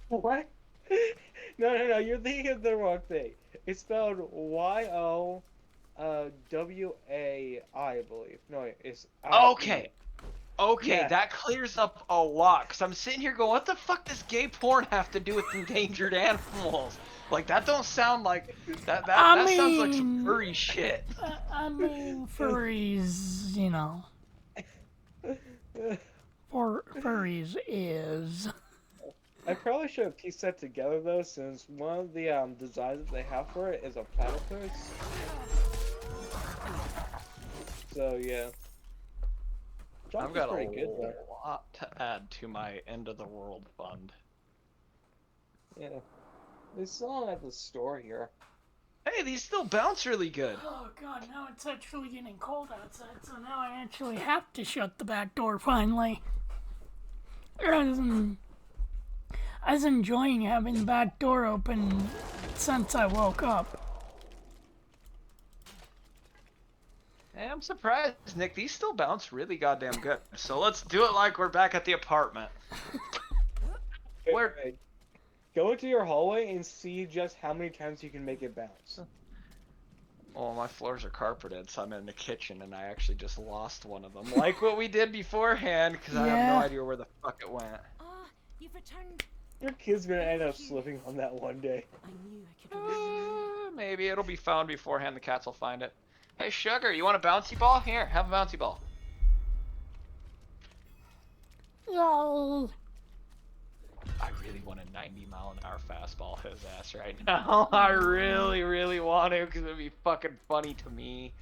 S9: What? No, you're thinking of the wrong thing. It's spelled Y-O W-A-I, I believe. No, it's I.
S8: Okay,
S9: Yeah.
S8: that clears up a lot. Because I'm sitting here going, what the fuck does gay porn have to do with endangered animals? Like, that don't sound like... That sounds like some furry shit.
S1: I mean, furries, you know. Furries is.
S9: I probably should have pieced that together though, since one of the designs that they have for it is a platypus. So yeah.
S8: I've got
S9: pretty good, though.
S8: a lot to add to my end of the world fund.
S9: Yeah. They sell them at the store here.
S8: Hey, these still bounce really good.
S1: Oh god, now it's actually getting cold outside, so now I actually have to shut the back door finally. I was enjoying having the back door open since I woke up.
S8: Hey, I'm surprised, Nick. These still bounce really goddamn good. So let's do it like we're back at the apartment. Where?
S9: Okay. Go into your hallway and see just how many times you can make it bounce.
S8: Oh, my floors are carpeted, so I'm in the kitchen, and I actually just lost one of them. Like what we did beforehand, because I have no idea where the fuck it went.
S3: Ah, you've returned.
S9: Your kid's gonna end up slipping on that one day.
S3: I knew I could.
S8: Maybe it'll be found beforehand. The cats will find it. Hey, Sugar, you want a bouncy ball? Here, have a bouncy ball.
S1: No.
S8: I really want a 90-mile-an-hour fastball his ass right now. I really, really want to, because it'd be fucking funny to me.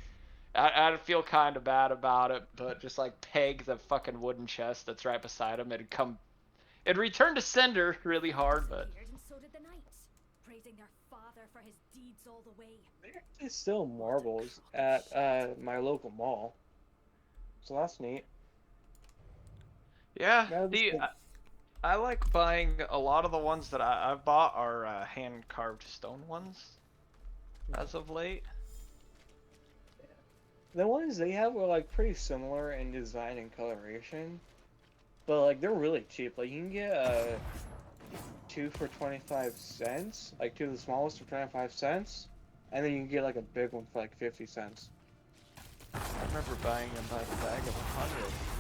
S8: I'd feel kind of bad about it, but just like peg the fucking wooden chest that's right beside him, it'd return to sender really hard, but
S3: And so did the knights, praising their father for his deeds all the way.
S9: There's still marbles at my local mall. So that's neat.
S8: yeah.
S9: Now this
S8: I like buying a lot of the ones that I've bought are hand-carved stone ones as of late.
S9: the ones they have are like pretty similar in design and coloration, but like they're really cheap. Like you can get two for 25 cents, like two of the smallest for 25 cents, and then you can get like a big one for like 50 cents.
S8: I remember buying them by the bag of 100.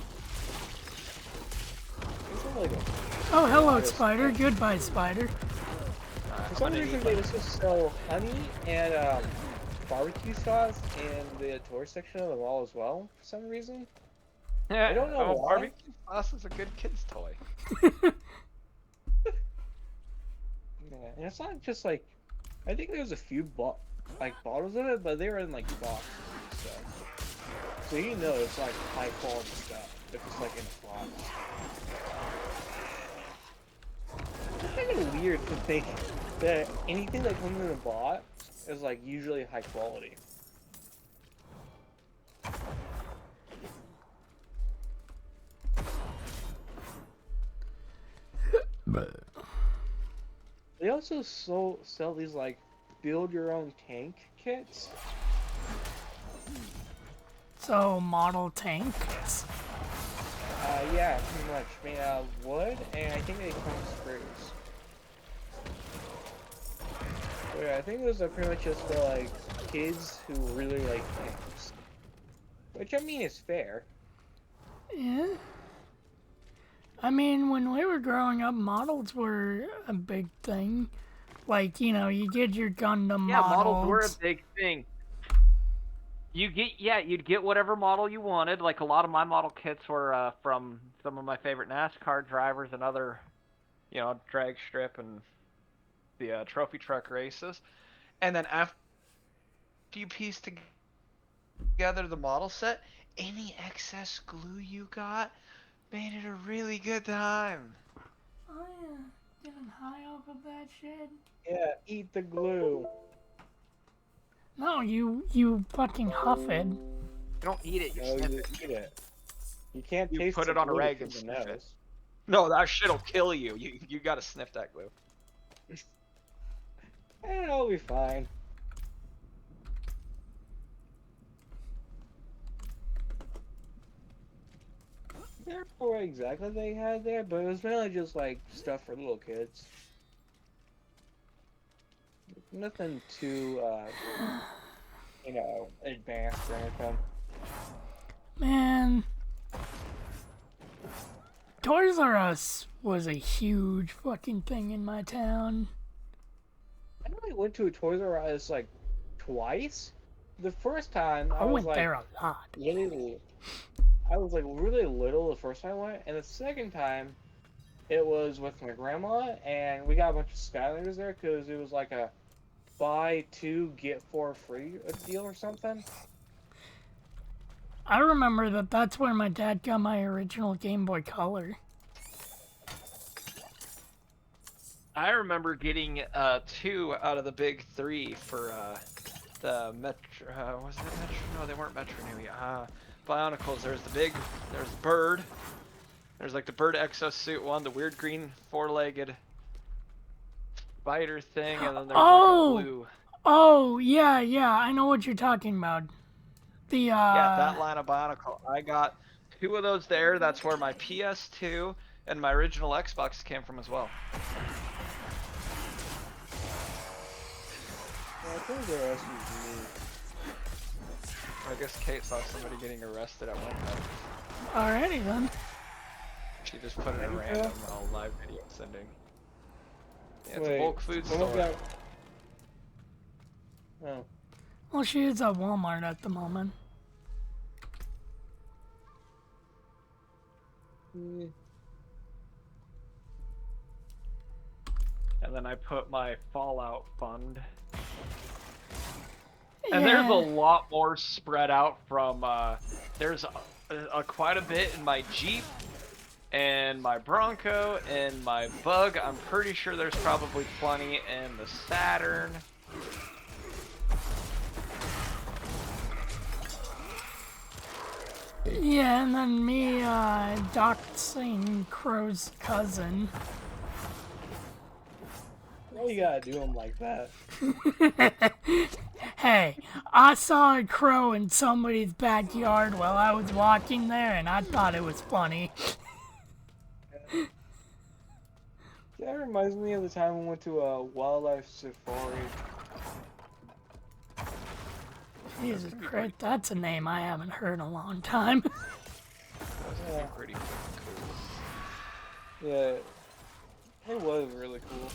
S1: Oh, hello, Spider. Goodbye, Spider.
S9: For some reason, they just sell honey and barbecue sauce in the toy section of the mall as well. For some reason, I don't know why.
S8: Barbecue sauce is a good kid's toy.
S9: Yeah, and it's not just like, I think there's a few bottles of it, but they were in like boxes and stuff. So you know it's like high quality stuff if it's like in a box. It's kind of weird to think that anything that comes in a box is like usually high quality. They also sell these like build your own tank kits.
S1: So, model tanks.
S9: Yeah, pretty much made out of wood, and I think they come with screws. So yeah, I think those are pretty much just for like kids who really like tanks. Which I mean is fair.
S1: Yeah. I mean, when we were growing up, models were a big thing. Like, you know, you get your Gundam
S8: Yeah,
S1: models.
S8: models were a big thing. You'd get whatever model you wanted. Like a lot of my model kits were from some of my favorite NASCAR drivers and other, drag strip and the trophy truck races. And then after you piece together the model set, any excess glue you got made it a really good time.
S1: Oh yeah, getting high off of that shit.
S9: Yeah, eat the glue.
S1: No, you fucking huff it.
S8: You don't eat it, you
S9: No,
S8: sniff
S9: you
S8: it.
S9: eat it. You can't
S8: You
S9: taste
S8: put
S9: the
S8: it on a
S9: glue
S8: rag
S9: through
S8: and
S9: the
S8: sniff it.
S9: nose.
S8: No, that shit'll kill you. You gotta sniff that glue.
S9: It'll be fine. I don't know what exactly they had there, but it was mainly just like stuff for little kids. Nothing too, advanced or anything.
S1: Man, Toys R Us was a huge fucking thing in my town.
S9: I only went to a Toys R Us like twice. The first time
S1: I
S9: was
S1: went
S9: like
S1: there a lot.
S9: I was like really little the first time I went, and the second time it was with my grandma, and we got a bunch of Skylanders there because it was like a buy two get four free deal or something.
S1: I remember that's where my dad got my original Game Boy Color.
S8: I remember getting 2 out of the big 3 for the Metro. Was it Metro? No, they weren't Metro New. Bionicles. There's the bird. There's like the bird exosuit one, the weird green 4-legged spider thing, and then there's like a blue.
S1: Oh, yeah, I know what you're talking about.
S8: Yeah, that line of Bionicle. I got 2 of those there. That's where my PS2 and my original Xbox came from as well. I guess Kate saw somebody getting arrested at one time.
S1: Alrighty then.
S8: She just put in a random live video sending. Yeah, it's a bulk food store.
S9: Oh.
S1: Well, she is at Walmart at the moment.
S8: and then I put my Fallout fund. And there's a lot more spread out from, there's quite a bit in my Jeep, and my Bronco, and my Bug. I'm pretty sure there's probably plenty in the Saturn.
S1: Yeah, and then me, doxing Crow's cousin.
S9: Why you gotta do him like that?
S1: Hey, I saw a crow in somebody's backyard while I was walking there, and I thought it was funny.
S9: That reminds me of the time we went to a wildlife safari.
S1: Jesus Christ, that's a name I haven't heard in a long time.
S9: Yeah.
S8: Pretty cool.
S9: Yeah, it was really cool.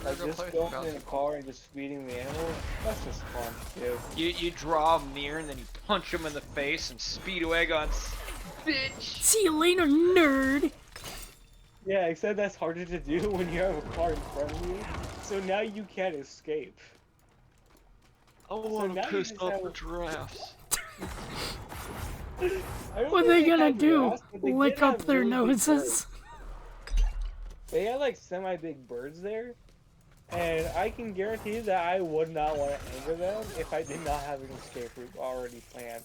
S9: Like just going in a car and just feeding the animals, that's just fun, too.
S8: You draw them near, and then you punch them in the face, and Speedway gone, bitch!
S1: See you later, nerd!
S9: Yeah, except that's harder to do when you have a car in front of you, so now you can't escape.
S7: I want to piss off the giraffes.
S1: What are they gonna do? Lick up their noses?
S9: They had like semi-big birds there, and I can guarantee that I would not want to anger them if I did not have an escape route already planned.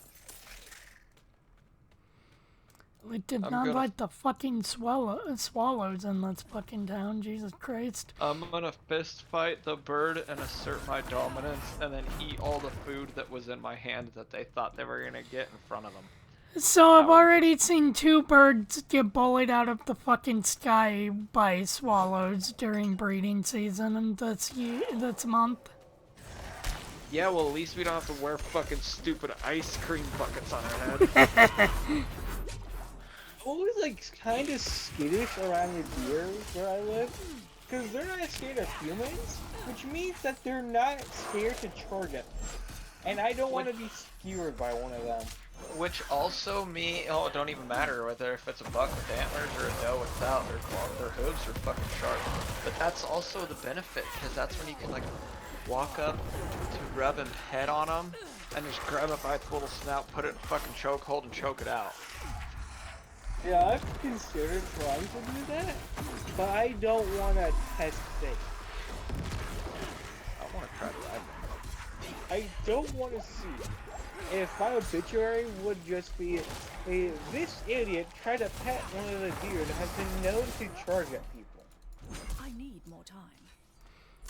S1: We did not like the fucking swallows in this fucking town, Jesus Christ.
S7: I'm gonna fist fight the bird and assert my dominance, and then eat all the food that was in my hand that they thought they were gonna get in front of them.
S1: So I've already seen 2 birds get bullied out of the fucking sky by swallows during breeding season this month.
S8: Yeah, well, at least we don't have to wear fucking stupid ice cream buckets on our head.
S9: Always like kind of skittish around the deer where I live, because they're not scared of humans, which means that they're not scared to charge at me. And I don't want to be skewered by one of them.
S8: Which also it don't even matter whether if it's a buck with antlers or a doe without, their hooves are fucking sharp. But that's also the benefit, because that's when you can like walk up to rub and head on them, and just grab it by its little snout, put it in a fucking chokehold, and choke it out.
S9: Yeah, I've considered trying to do that, but I don't want to test it.
S8: I want to try to ride them.
S9: I don't want to see if my obituary would just be, this idiot tried to pet one of the deer that has been known to charge at people.
S3: I need more time.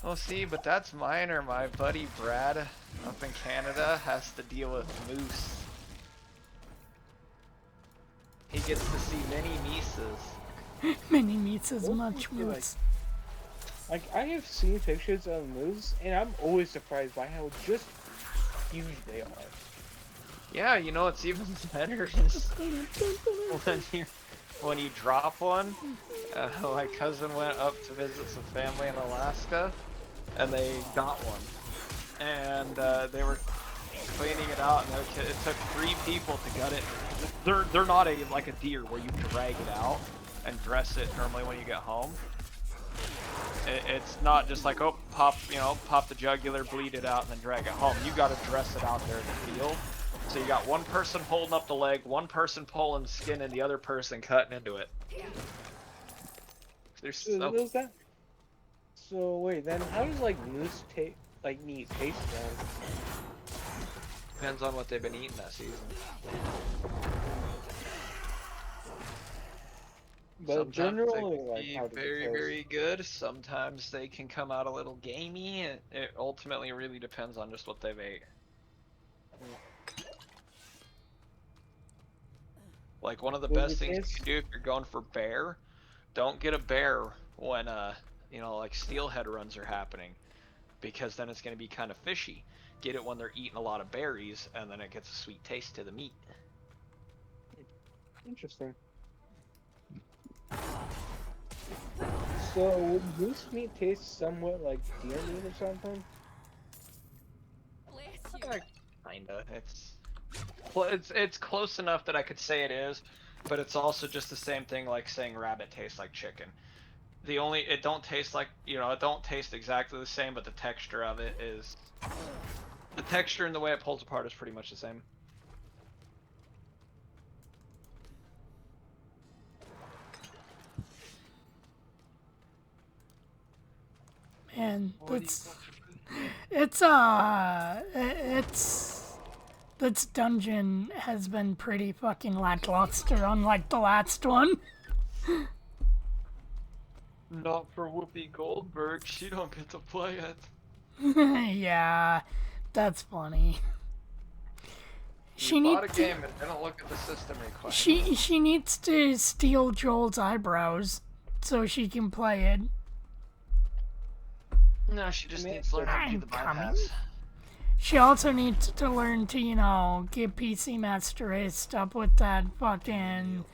S8: Oh, see, but that's minor. My buddy Brad up in Canada has to deal with moose. He gets to see many Mises.
S1: Many Mises, much moose.
S9: Like, I have seen pictures of moose, and I'm always surprised by how just huge they are.
S8: Yeah, you know what's even better is when you drop one. My cousin went up to visit some family in Alaska, and they got one. And they were cleaning it out, and it took 3 people to gut it. They're not like a deer where you drag it out and dress it normally when you get home. It's not just like, oh, pop the jugular, bleed it out, and then drag it home. You got to dress it out there in the field. So you got one person holding up the leg, one person pulling the skin, and the other person cutting into it.
S9: So wait, then how does like moose meat taste then?
S8: Depends on what they've been eating that season.
S9: But
S8: Sometimes
S9: generally,
S8: they
S9: like,
S8: can
S9: how
S8: be
S9: does it
S8: very,
S9: taste?
S8: very good. Sometimes they can come out a little gamey. It ultimately really depends on just what they've ate. Like, one of the best things you can do if you're going for bear, don't get a bear when, like steelhead runs are happening, because then it's going to be kind of fishy. Get it when they're eating a lot of berries, and then it gets a sweet taste to the meat.
S9: Interesting. So, would moose meat taste somewhat like deer meat or something?
S8: Kinda. It's close enough that I could say it is, but it's also just the same thing like saying rabbit tastes like chicken. it don't taste like, it don't taste exactly the same, but the texture of it is, the texture and the way it pulls apart is pretty much the same.
S1: And this dungeon has been pretty fucking lackluster, unlike the last one.
S7: Not for Whoopi Goldberg, she don't get to play it.
S1: Yeah, that's funny.
S7: You bought a game and didn't look at the system request.
S1: She needs to steal Joel's eyebrows so she can play it.
S7: No, she just needs to learn how to do the bypass.
S1: She also needs to learn to, get PC Master Race up with that fucking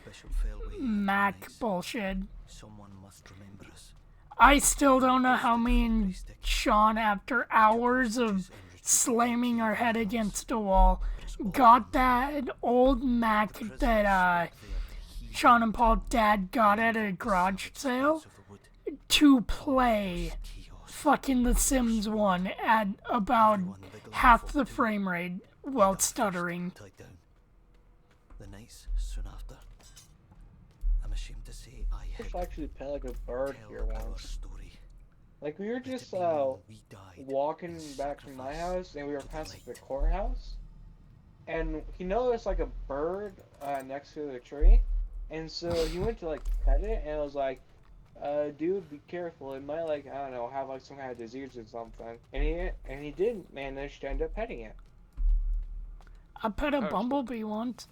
S1: Mac bullshit. I still don't know how me and Sean, after hours of slamming our head against a wall, got that old Mac that Sean and Paul's dad got at a garage sale to play fucking The Sims 1 at about half the frame rate while stuttering.
S11: The nights soon after. I'm ashamed to say I
S9: Just actually pet like a bird here once. Like we were just walking back from my house and we were passing the courthouse, and he noticed like a bird next to the tree, and so he went to like pet it, and I was like, dude, be careful, it might like, I don't know, have like some kind of disease or something. And he did manage to end up petting it.
S1: I pet a bumblebee once.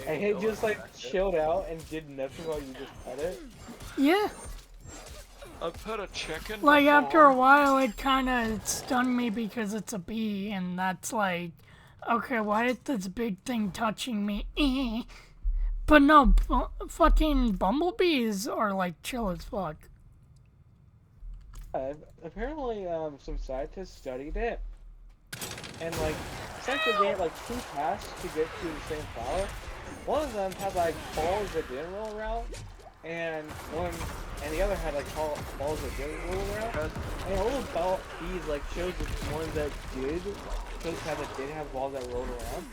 S9: And he just like chilled out and did nothing while you just pet it.
S1: Yeah.
S7: I pet a chicken.
S1: Like
S7: before.
S1: after a while, it kind of stunned me because it's a bee, and that's like, okay, why is this big thing touching me? But no, fucking bumblebees are like chill as fuck.
S9: Apparently, some scientists studied it, and like, essentially they had like 2 paths to get to the same flower. One of them had like balls that didn't roll around, and the other had like balls that didn't roll around. And all about bees like chose the ones that did, did have balls that rolled around.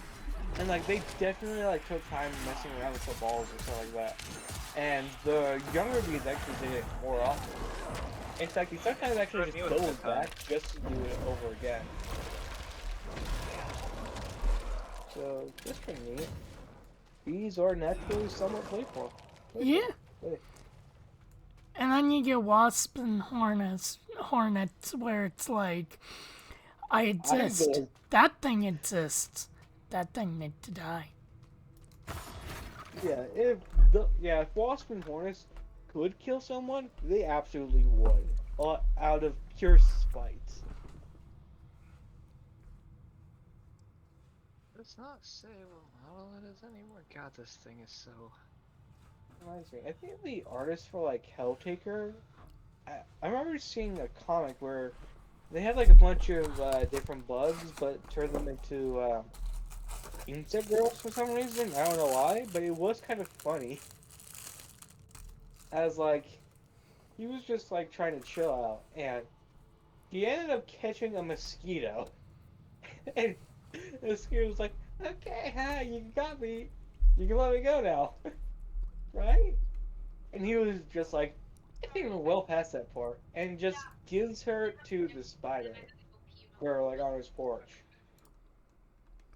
S9: And like they definitely like took time messing around with the balls and stuff like that. And the younger bees actually did it more often. In fact, you sometimes actually just go back just to do it over again. So, just for me, bees are naturally somewhat playful.
S1: Yeah. And then you get wasps and hornets where it's like, I exist. That thing exists. That thing needs to die.
S9: Yeah, if wasps and hornets could kill someone, they absolutely would. Out of pure spite.
S7: Let's not say what model it is anymore. God, this thing is so...
S9: I think the artist for like Helltaker, I remember seeing a comic where they had like a bunch of different bugs, but turned them into insect girls for some reason. I don't know why, but it was kind of funny. As like, he was just like trying to chill out, and he ended up catching a mosquito. And the mosquito was like, okay, hi, you got me. You can let me go now. Right? And he was just like, I think we're well past that part, and just gives her to the spider. Or like on his porch.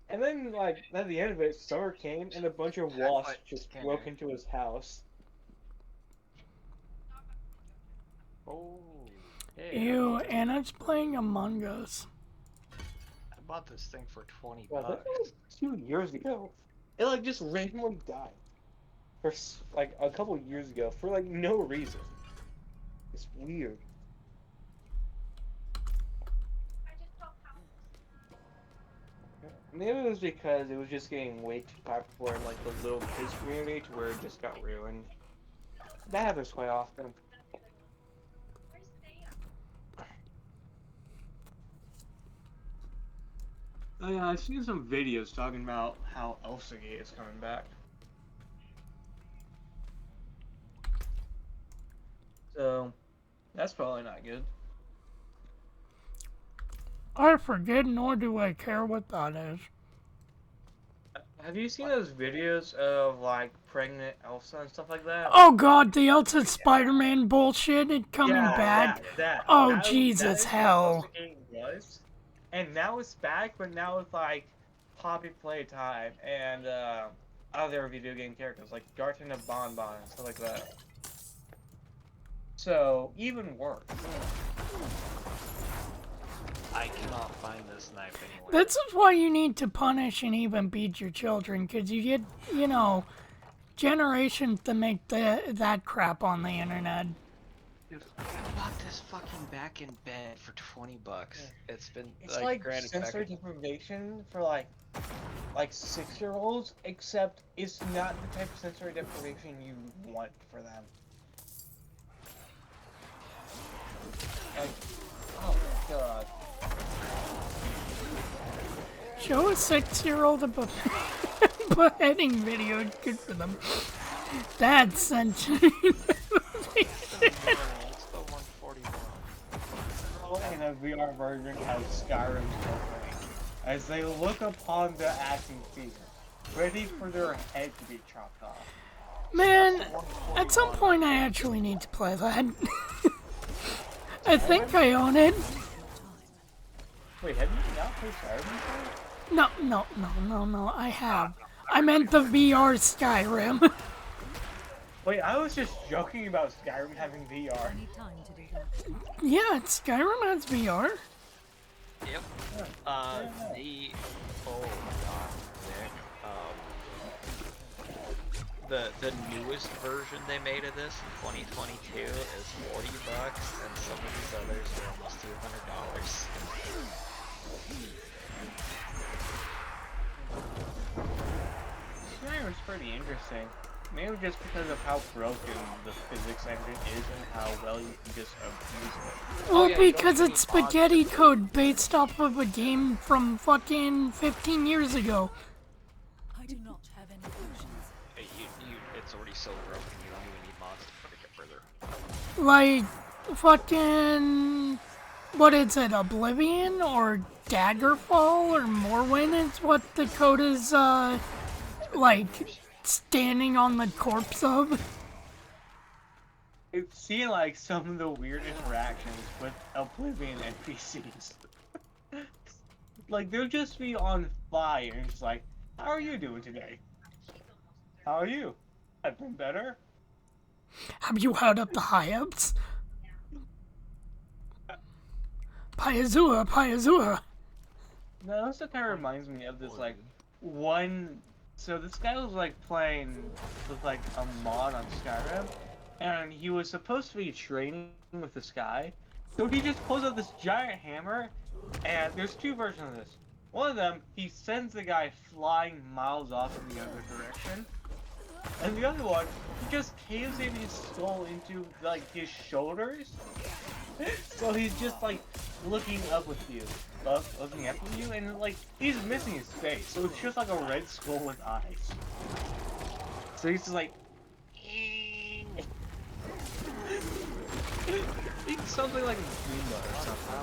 S9: And then like at the end of it, summer came and a bunch of wasps just broke into his house.
S7: Oh. Hey,
S1: Ew, Anna's playing Among Us.
S7: I bought this thing for 20
S9: Well,
S7: bucks.
S9: that was 2 years ago. It like just randomly died. For like a couple years ago, for like no reason. It's weird. Maybe it was because it was just getting way too popular in like the little kids community to where it just got ruined. That happens quite often. Oh yeah, I've seen some videos talking about how Elsa Gate is coming back. So, that's probably not good.
S1: I forget, nor do I care what that is.
S9: Have you seen those videos of, like, pregnant Elsa and stuff like that?
S1: Oh god, the Ultimate Spider-Man bullshit and coming back.
S9: That.
S1: Oh,
S9: That
S1: Jesus,
S9: is what
S1: hell.
S9: Elsa Game was. And now it's back, but now it's, like, Poppy Playtime and, other video game characters, like Garten of Bonbon and stuff like that. So, even worse.
S8: I cannot find this knife anywhere.
S1: This is why you need to punish and even beat your children, because you get, generations to make that crap on the internet.
S8: Dude, I bought this fucking back in bed for $20. It's been
S9: It's like
S8: granted
S9: sensory
S8: back in...
S9: deprivation for like 6-year-olds, except it's not the type of sensory deprivation you want for them. Like, oh my god.
S1: Show a 6-year-old a beheading video, good for them. That's sensory deprivation.
S9: In a VR version of Skyrim's opening, as they look upon the acting team, ready for their head to be chopped off.
S1: Man, at some point I actually need to play that. I think I own it.
S9: Wait, have you not played Skyrim?
S1: No, I have. I meant the VR Skyrim.
S9: Wait, I was just joking about Skyrim having VR.
S1: Yeah, Skyrim has VR.
S8: Yep. Oh my god, Nick. The newest version they made of this in 2022 is $40, and some of these others are almost $200.
S9: Skyrim's pretty interesting. Maybe just because of how broken the physics engine is and how well you can just abuse it.
S1: Well, because it's spaghetti code based off of a game from fucking 15 years ago.
S3: I do not have any potions.
S8: It's already so broken, you don't even need mods to take it further.
S1: Like, fucking... What is it, Oblivion or Daggerfall or Morrowind is what the code is, like, standing on the corpse of?
S9: I've seen, like, some of the weird interactions with Oblivion NPCs. Like, they'll just be on fire and just like, how are you doing today? How are you? I've been better.
S1: Have you heard of the Hyups? Pyazua.
S9: No, this kind of reminds me of this, like, one... So this guy was, like, playing with, like, a mod on Skyrim, and he was supposed to be training with this guy, so he just pulls out this giant hammer, and there's two versions of this. One of them, he sends the guy flying miles off in the other direction, and the other one, he just caves in his skull into, like, his shoulders, so he's just, like, looking up with you. Looking up at you, and like he's missing his face, so it's just like a red skull with eyes. So he's just like, it's something like a Goomba or something.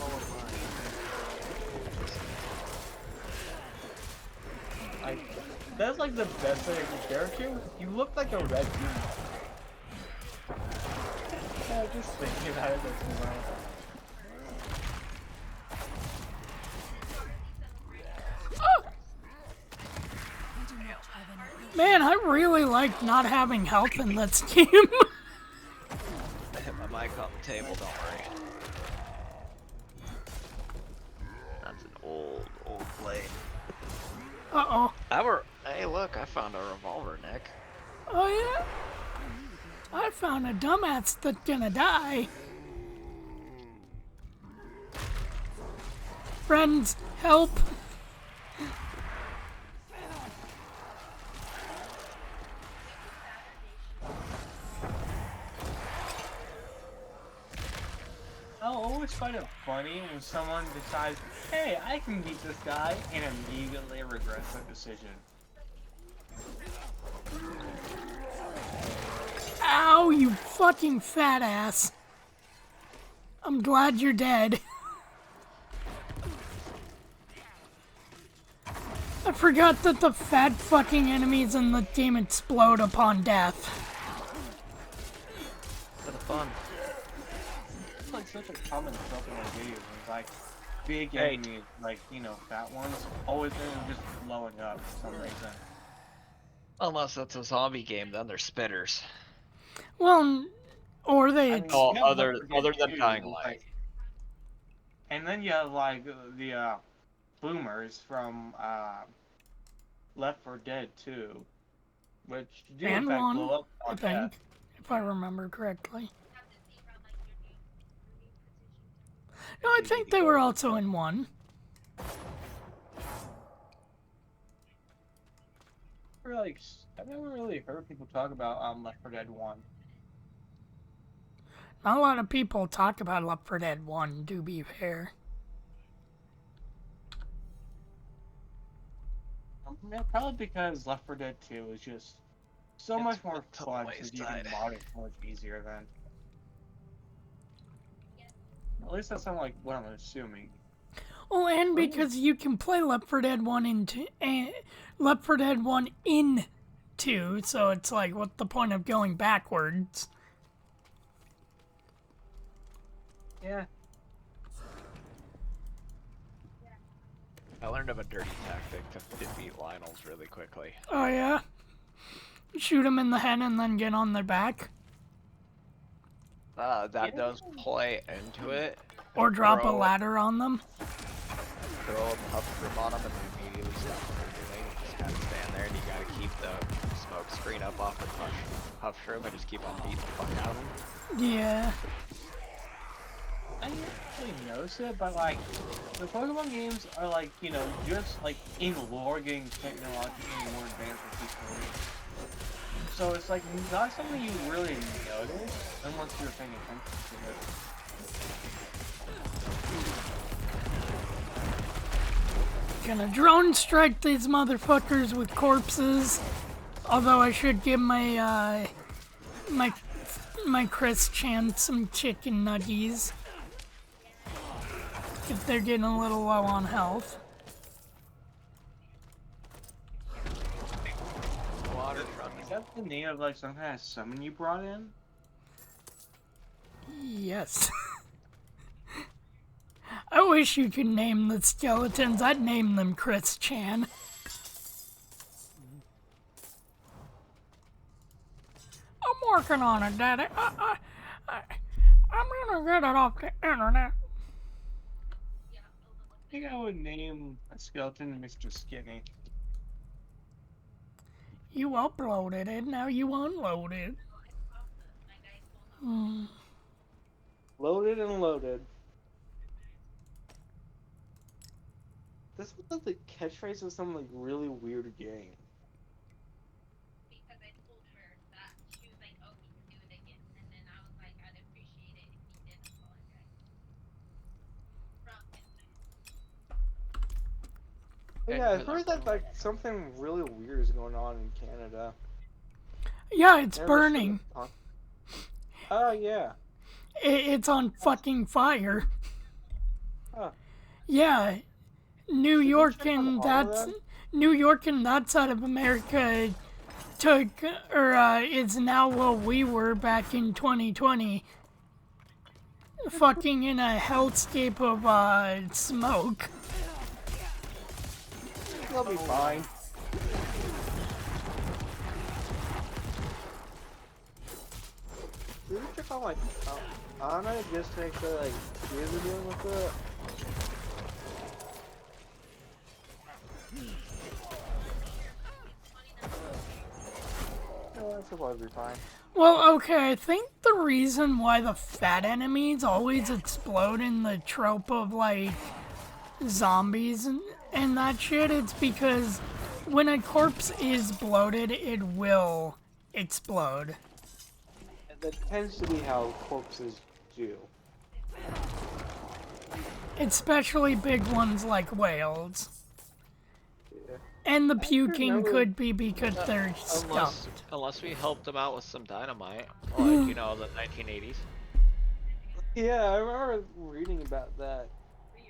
S9: That's like the best thing I can compare it to. You look like a red Goomba. Just thinking about it, that's wild.
S1: Man, I really like not having health in this game.
S8: I hit my mic on the table, don't worry. That's an old blade.
S1: Uh-oh.
S8: Hey look, I found a revolver, Nick.
S1: Oh yeah? I found a dumbass that's gonna die. Friends, help.
S9: I always find it funny when someone decides, hey, I can beat this guy, and immediately regrets their decision.
S1: Ow, you fucking fat ass. I'm glad you're dead. I forgot that the fat fucking enemies in the game explode upon death.
S8: For the fun.
S9: It's like such a common trope in like video games. Like big
S8: Hey.
S9: enemies, like fat ones, always end up just blowing up for some reason.
S8: Unless it's a zombie game, then they're spitters.
S1: Well, or they.
S9: I mean,
S8: Oh,
S9: you have
S8: other
S9: Left 4 Dead
S8: than
S9: 2,
S8: Dying
S9: it's
S8: Light.
S9: like- and then you have like the boomers from Left 4 Dead 2, which do in
S1: And
S9: fact
S1: one,
S9: blow up
S1: I
S9: on
S1: think,
S9: death.
S1: if I remember correctly. No, I think they were also in one.
S9: I've never really heard people talk about Left 4 Dead 1.
S1: Not a lot of people talk about Left 4 Dead 1, to be fair.
S9: Yeah, probably because Left 4 Dead 2 is just so much more fun because you can mod it so much easier than. At least that's not like what I'm assuming.
S1: Well, and because you can play Left 4 Dead 1 into Left 4 Dead 1 in 2, so it's like, what's the point of going backwards?
S9: Yeah.
S8: I learned of a dirty tactic to defeat Lionels really quickly.
S1: Oh yeah? Shoot them in the head and then get on their back?
S8: That does play into it.
S1: Or drop a
S8: Throw-
S1: ladder on them?
S8: Throw a puff shroom on them and immediately stop what they're doing. You just gotta stand there and you gotta keep the smoke screen up off the puff shroom and just keep on beating the fuck out of them.
S1: Yeah.
S9: I didn't really notice it, but like, the Pokemon games are like, just like in lore getting technologically more advanced with each one. So it's like not something you really notice unless you're paying attention to it.
S1: Gonna drone strike these motherfuckers with corpses. Although I should give my Chris Chan some chicken nuggies. If they're getting a little low on health.
S9: Is that the name of like some kind of summon you brought in?
S1: Yes. I wish you could name the skeletons. I'd name them Chris Chan. I'm working on it, Daddy. I'm gonna get it off the internet.
S9: I think I would name a skeleton Mr. Skinny.
S1: You uploaded it, now you unload it.
S9: Loaded and loaded. This was like the catchphrase of some like really weird game.
S2: Because I told her that she was like, "Oh, we can do it again," and then I was like, "I'd appreciate it if you did apologize."
S9: Yeah, I've heard that like something really weird is going on in Canada.
S1: Yeah, it's
S9: Never
S1: burning.
S9: sure. Oh yeah.
S1: It's on fucking fire.
S9: Huh.
S1: Yeah. New York
S9: check on
S1: and
S9: all of
S1: that's
S9: them?
S1: New York and that side of America took is now what we were back in 2020. Fucking in a hellscape of smoke.
S9: They'll be fine. Did we check on like Anna just to make sure like she isn't dealing with it? Yeah, that should probably be fine.
S1: Well, okay, I think the reason why the fat enemies always explode in the trope of, like, zombies and that shit, it's because when a corpse is bloated, it will explode.
S9: And that tends to be how corpses do.
S1: Especially big ones like whales.
S9: Yeah.
S1: And the puking
S9: remember-
S1: could be because they're stuffed.
S8: Unless we helped them out with some dynamite, like, the 1980s.
S9: Yeah, I remember reading about that.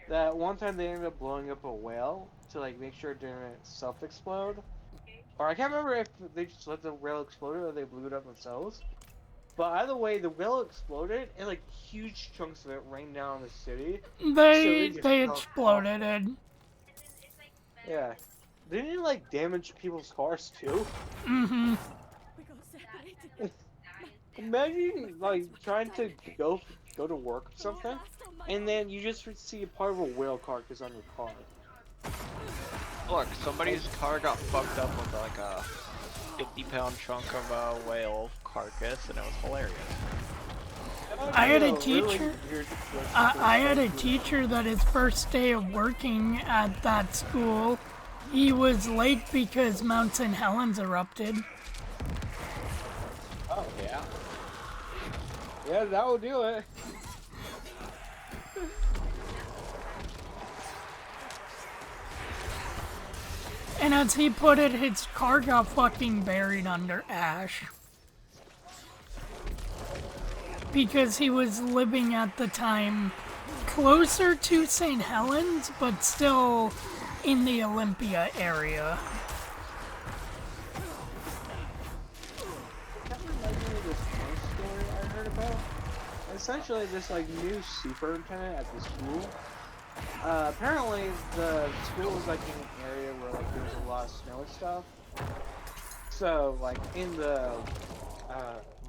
S9: That one time they ended up blowing up a whale to like make sure it didn't self-explode. Or I can't remember if they just let the whale explode or they blew it up themselves. But either way, the whale exploded and like huge chunks of it rained down on the city. So they just
S1: They
S9: felt awful.
S1: exploded it.
S9: Yeah. Didn't it like damage people's cars too?
S1: Mm-hmm.
S3: We got separated.
S9: Imagine like trying to go to work or something, and then you just see a part of a whale carcass on your car.
S8: Look, somebody's car got fucked up with like a 50-pound chunk of a whale carcass, and it was hilarious.
S1: I had a teacher. I had a teacher that his first day of working at that school, he was late because Mount St. Helens erupted.
S9: Oh yeah. Yeah, that will do it.
S1: And as he put it, his car got fucking buried under ash. Because he was living at the time closer to St. Helens, but still in the Olympia area.
S9: That reminds me of this one story I heard about. Essentially, this like new superintendent at the school. Apparently, the school was like in an area where like there was a lot of snow and stuff. So like in the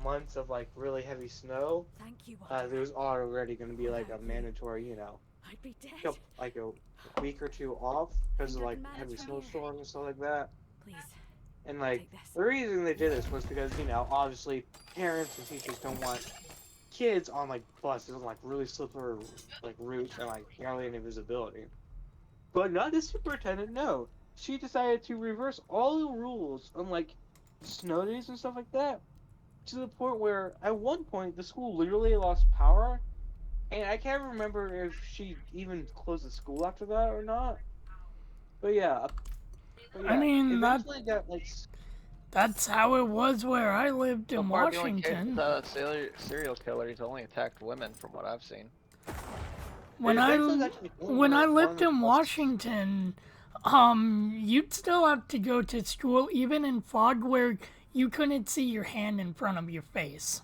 S9: months of like really heavy snow,
S3: Thank you.
S9: there was already going to be like a mandatory, you know,
S3: I'd be dead.
S9: like a week or two off because of like heavy snowstorms and stuff like that.
S3: Please.
S9: And like the reason they did this was because, you know, obviously parents and teachers don't want kids on like buses on like really slippery like routes and like barely any visibility. But not the superintendent, no. She decided to reverse all the rules on like snow days and stuff like that, to the point where at one point the school literally lost power, and I can't remember if she even closed the school after that or not. But yeah,
S1: I mean,
S9: eventually got like
S1: that's how it was where I lived in Washington.
S8: The serial killer, he's only attacked women from what I've seen.
S1: When I lived in Washington, you'd still have to go to school even in fog where you couldn't see your hand in front of your face.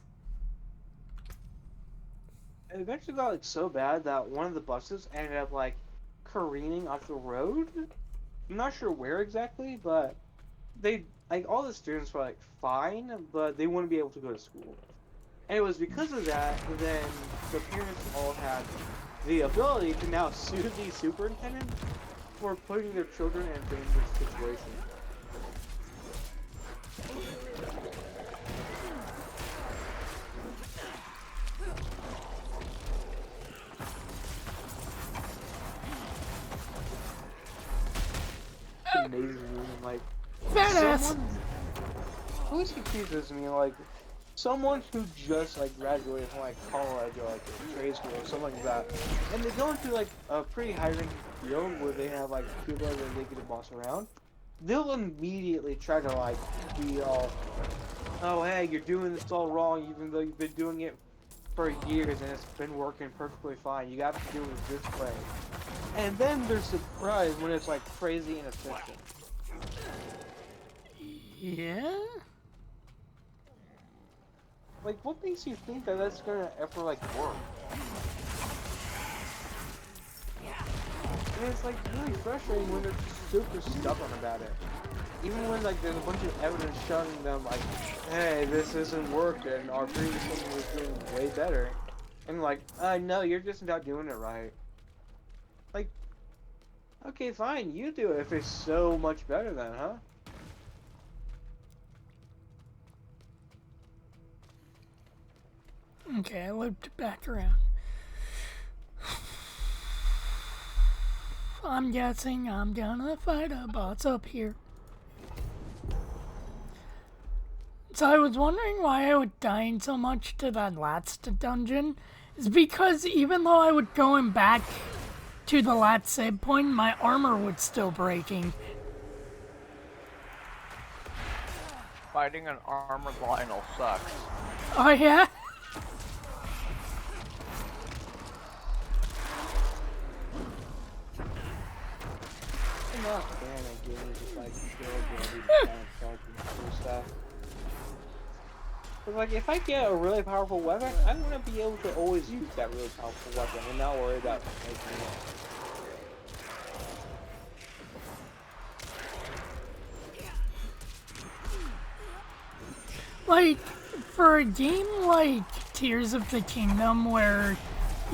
S9: It eventually got like so bad that one of the buses ended up like careening off the road. I'm not sure where exactly, but they like all the students were like fine, but they wouldn't be able to go to school. And it was because of that then the parents all had the ability to now sue the superintendent for putting their children in a dangerous situation. Amazing, like someone always confuses me, like someone who just like graduated from like college or like a trade school or something like that, and they go into like a pretty high-ranking field where they have like people that they get to boss around, they'll immediately try to like be all, oh hey, you're doing this all wrong, even though you've been doing it for years and it's been working perfectly fine. You got to do it this way. And then they're surprised when it's like crazy inefficient.
S1: Yeah?
S9: Like, what makes you think that that's gonna ever like work? And it's like really frustrating when they're super stubborn about it. Even when like there's a bunch of evidence showing them like, hey, this isn't working, our previous one was doing way better. And like, no, you're just not doing it right. Like, okay, fine, you do it if it's so much better then, huh?
S1: Okay, I looped back around. I'm guessing I'm gonna fight a boss up here. So I was wondering why I was dying so much to that last dungeon. It's because even though I was going back to the last save point, my armor was still breaking.
S8: Fighting an armored Lionel sucks.
S1: Oh yeah?
S9: not a fan of games just like build ready kind of characters and stuff. But like, if I get a really powerful weapon, I want to be able to always use that really powerful weapon and not worry about making it.
S1: Like, for a game like Tears of the Kingdom where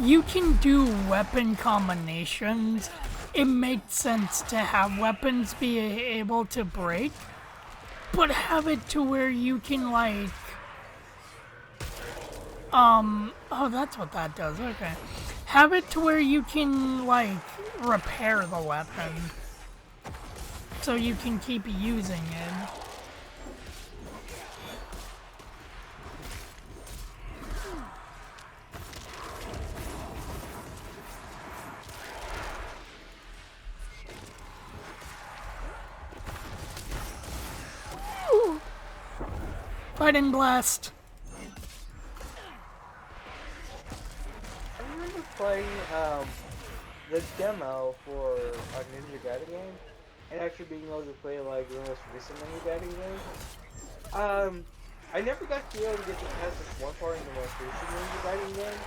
S1: you can do weapon combinations, it makes sense to have weapons be able to break, but have it to where you can, like, oh, that's what that does, okay. Have it to where you can, like, repair the weapon, so you can keep using it. Fighting blast.
S9: I remember playing the demo for a Ninja Gaiden game, and actually being able to play like the most recent Ninja Gaiden game. I never got to be able to get to past this one part in the most recent Ninja Gaiden game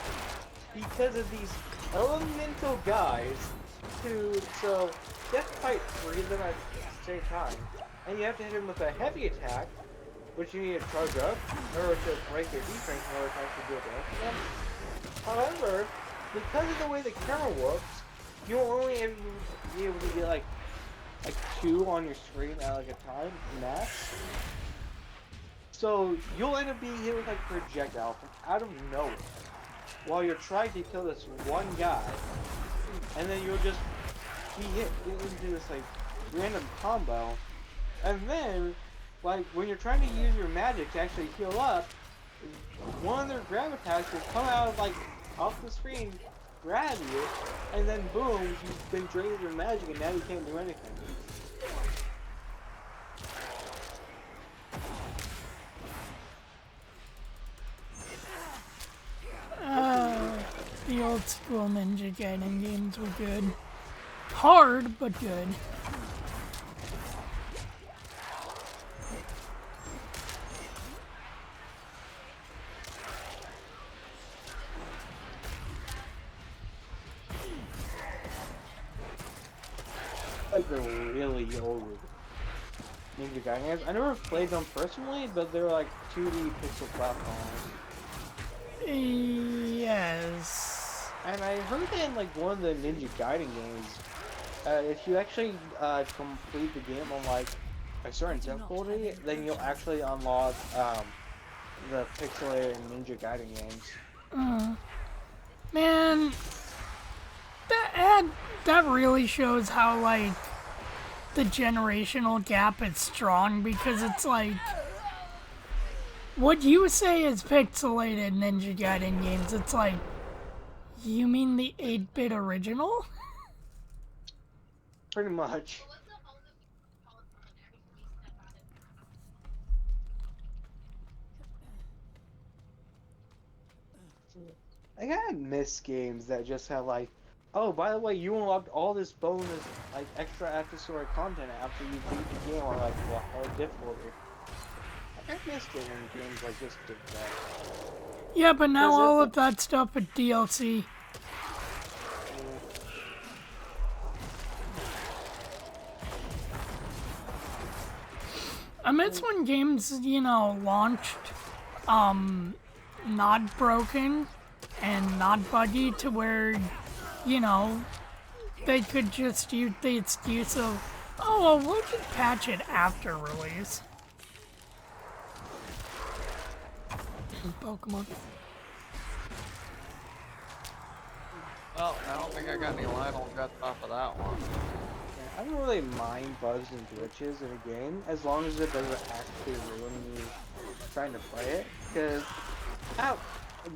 S9: because of these elemental guys so you have to fight 3 of them at the same time, and you have to hit them with a heavy attack, which you need to charge up, or to break their defense in order to actually do it to them. However, because of the way the camera works, you'll only ever be able to get like 2 on your screen at like a time, max. So you'll end up being hit with like projectile from out of nowhere while you're trying to kill this one guy, and then you'll just be hit into this like random combo, and then like when you're trying to use your magic to actually heal up, one of their grab attacks will come out of like off the screen, grab you, and then boom, you've been drained of your magic and now you can't do anything.
S1: The old school Ninja Gaiden games were good. Hard, but good.
S9: Like the really old Ninja Gaiden games. I never played them personally, but they're like 2D pixel platformers.
S1: Yes.
S9: And I heard that in like one of the Ninja Gaiden games, if you actually complete the game on like a certain difficulty, then you'll actually unlock the pixelated Ninja Gaiden games.
S1: Man, that really shows how like the generational gap is strong, because it's like what you say is pixelated Ninja Gaiden games, it's like, you mean the 8-bit original?
S9: Pretty much. I kinda miss games that just have like, oh, by the way, you unlocked all this bonus, like, extra after-story content after you beat the game on, like, hard difficulty. I missed it when games like this did that.
S1: Yeah, but now all of that stuff is DLC. I miss when games, you know, launched, not broken and not buggy to where, you know, they could just use the excuse of, oh, well, we'll just patch it after release. Pokemon.
S7: Well, I don't think I got any Lionel guts off of that one.
S9: I don't really mind bugs and glitches in a game as long as it doesn't actually ruin me trying to play it. Because at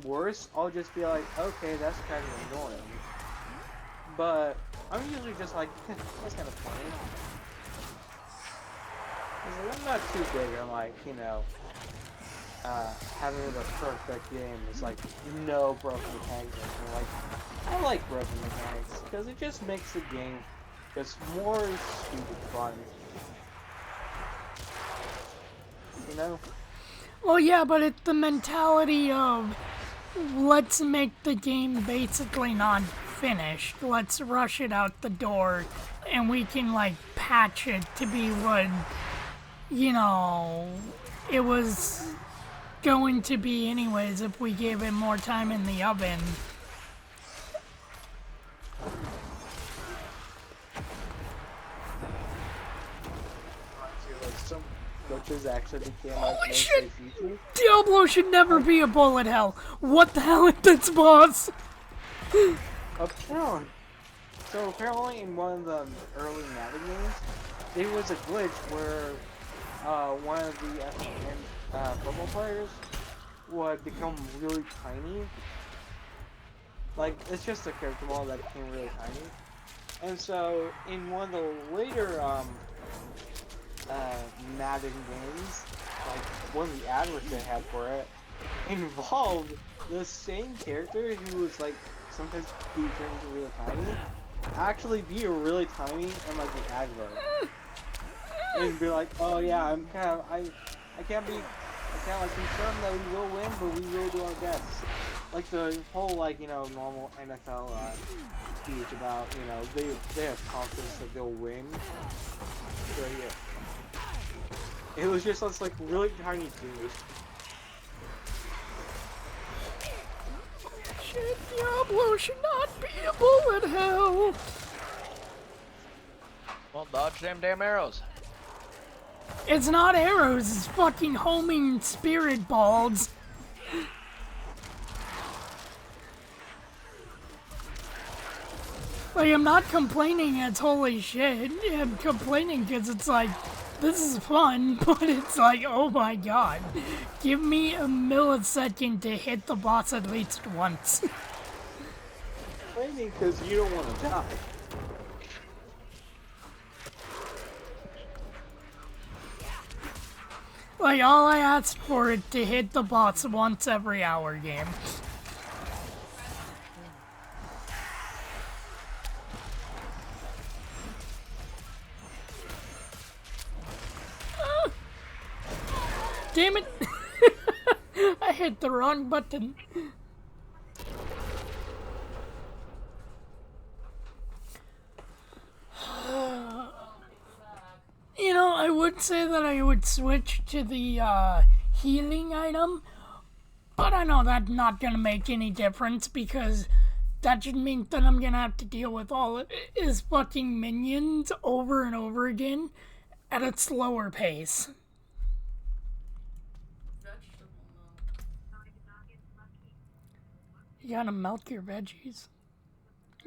S9: worst, I'll just be like, okay, that's kind of annoying. But I'm usually just like, that's kind of funny. I'm not too big on like, you know, having a perfect game. It's like no broken mechanics. Like, I like broken mechanics because it just makes the game It's more stupid fun. You know?
S1: Well, yeah, but it's the mentality of let's make the game basically not finished. Let's rush it out the door, and we can, like, patch it to be what, you know, it was going to be anyways if we gave it more time in the oven.
S9: Like some glitches actually became like
S1: Holy
S9: mainstay
S1: shit!
S9: features.
S1: Diablo should never be a bullet hell. What the hell is this, boss?
S9: Apparently, so apparently in one of the early Madden games, there was a glitch where one of the football players would become really tiny. Like, it's just a character model that became really tiny. And so, in one of the later Madden games, like one of the adverts they had for it, involved the same character who was like sometimes be turned into really tiny, actually be really tiny in like the advert. And be like, oh yeah, I can't like confirm that we will win, but we will do our best. Like the whole like, you know, normal NFL speech about, you know, they have confidence that they'll win. So yeah. It was just this like really tiny dude.
S1: Shit, Diablo should not be a bullet hell.
S8: Well, dodge them damn arrows.
S1: It's not arrows, it's fucking homing spirit balls. Like, I'm not complaining it's holy shit. I'm complaining because it's like, this is fun, but it's like, oh my god. Give me a millisecond to hit the boss at least once.
S9: Complaining because you don't want to die.
S1: Like, all I asked for is to hit the boss once every hour game. Damn it! I hit the wrong button. You know, I would say that I would switch to the healing item, but I know that's not gonna make any difference because that just means that I'm gonna have to deal with all of his fucking minions over and over again at a slower pace. You gotta milk your veggies.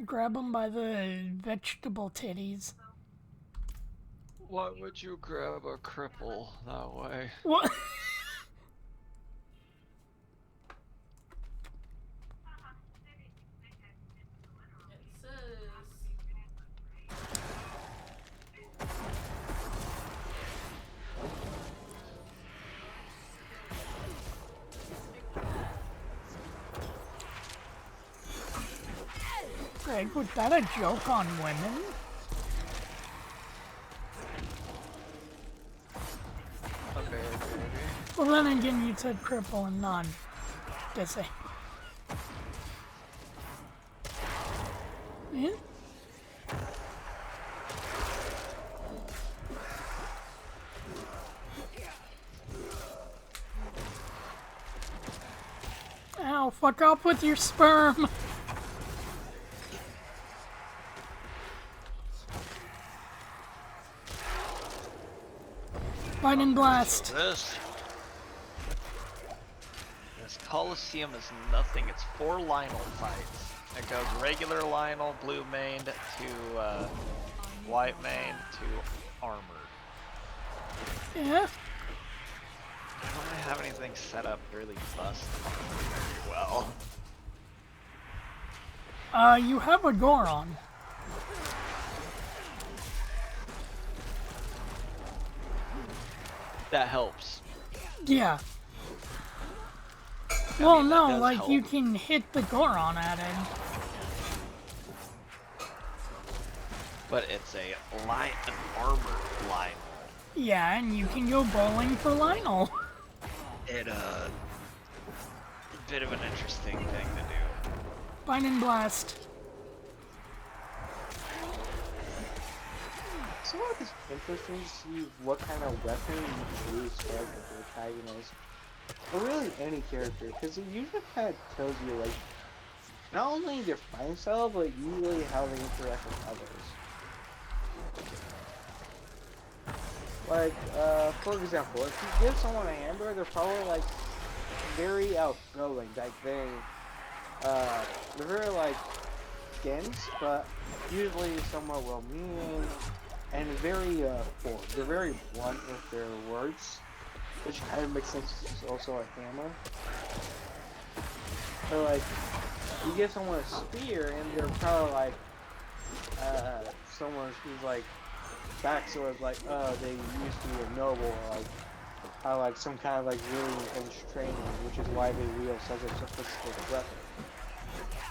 S1: Grab them by the vegetable titties.
S7: Why would you grab a cripple that way?
S1: What? Greg, was that a joke on women? Well, then again, you said cripple and non-dissing. Yeah? Ow, fuck off with your sperm! Lightning blast!
S8: This Coliseum is nothing. It's 4 Lionel fights. It goes regular Lionel, blue maned, to white maned, to armored.
S1: Yeah?
S8: I don't really have anything set up to really bust very well.
S1: You have a Goron.
S8: That helps.
S1: Yeah.
S8: I
S1: Well,
S8: mean,
S1: no, like,
S8: help.
S1: you can hit the Goron at it.
S8: But it's an armored Lionel.
S1: Yeah, and you can go bowling for Lionel.
S8: It a bit of an interesting thing to do.
S1: Bind and blast.
S9: So it's interesting to see what kind of weapon you choose for like the protagonist. Or really any character, because it usually kind of tells you like not only their fighting style, but usually how they interact with others. Like, for example, if you give someone a hammer, they're probably like very outgoing. Like they're very like dense, but usually somewhat well-meaning and very forward. They're very blunt with their words, which kind of makes sense. It's also a hammer. So like, you give someone a spear, and they're probably like someone who's like backstory, like they used to be a noble, or like some kind of like really intense training, which is why they wield such a sophisticated weapon.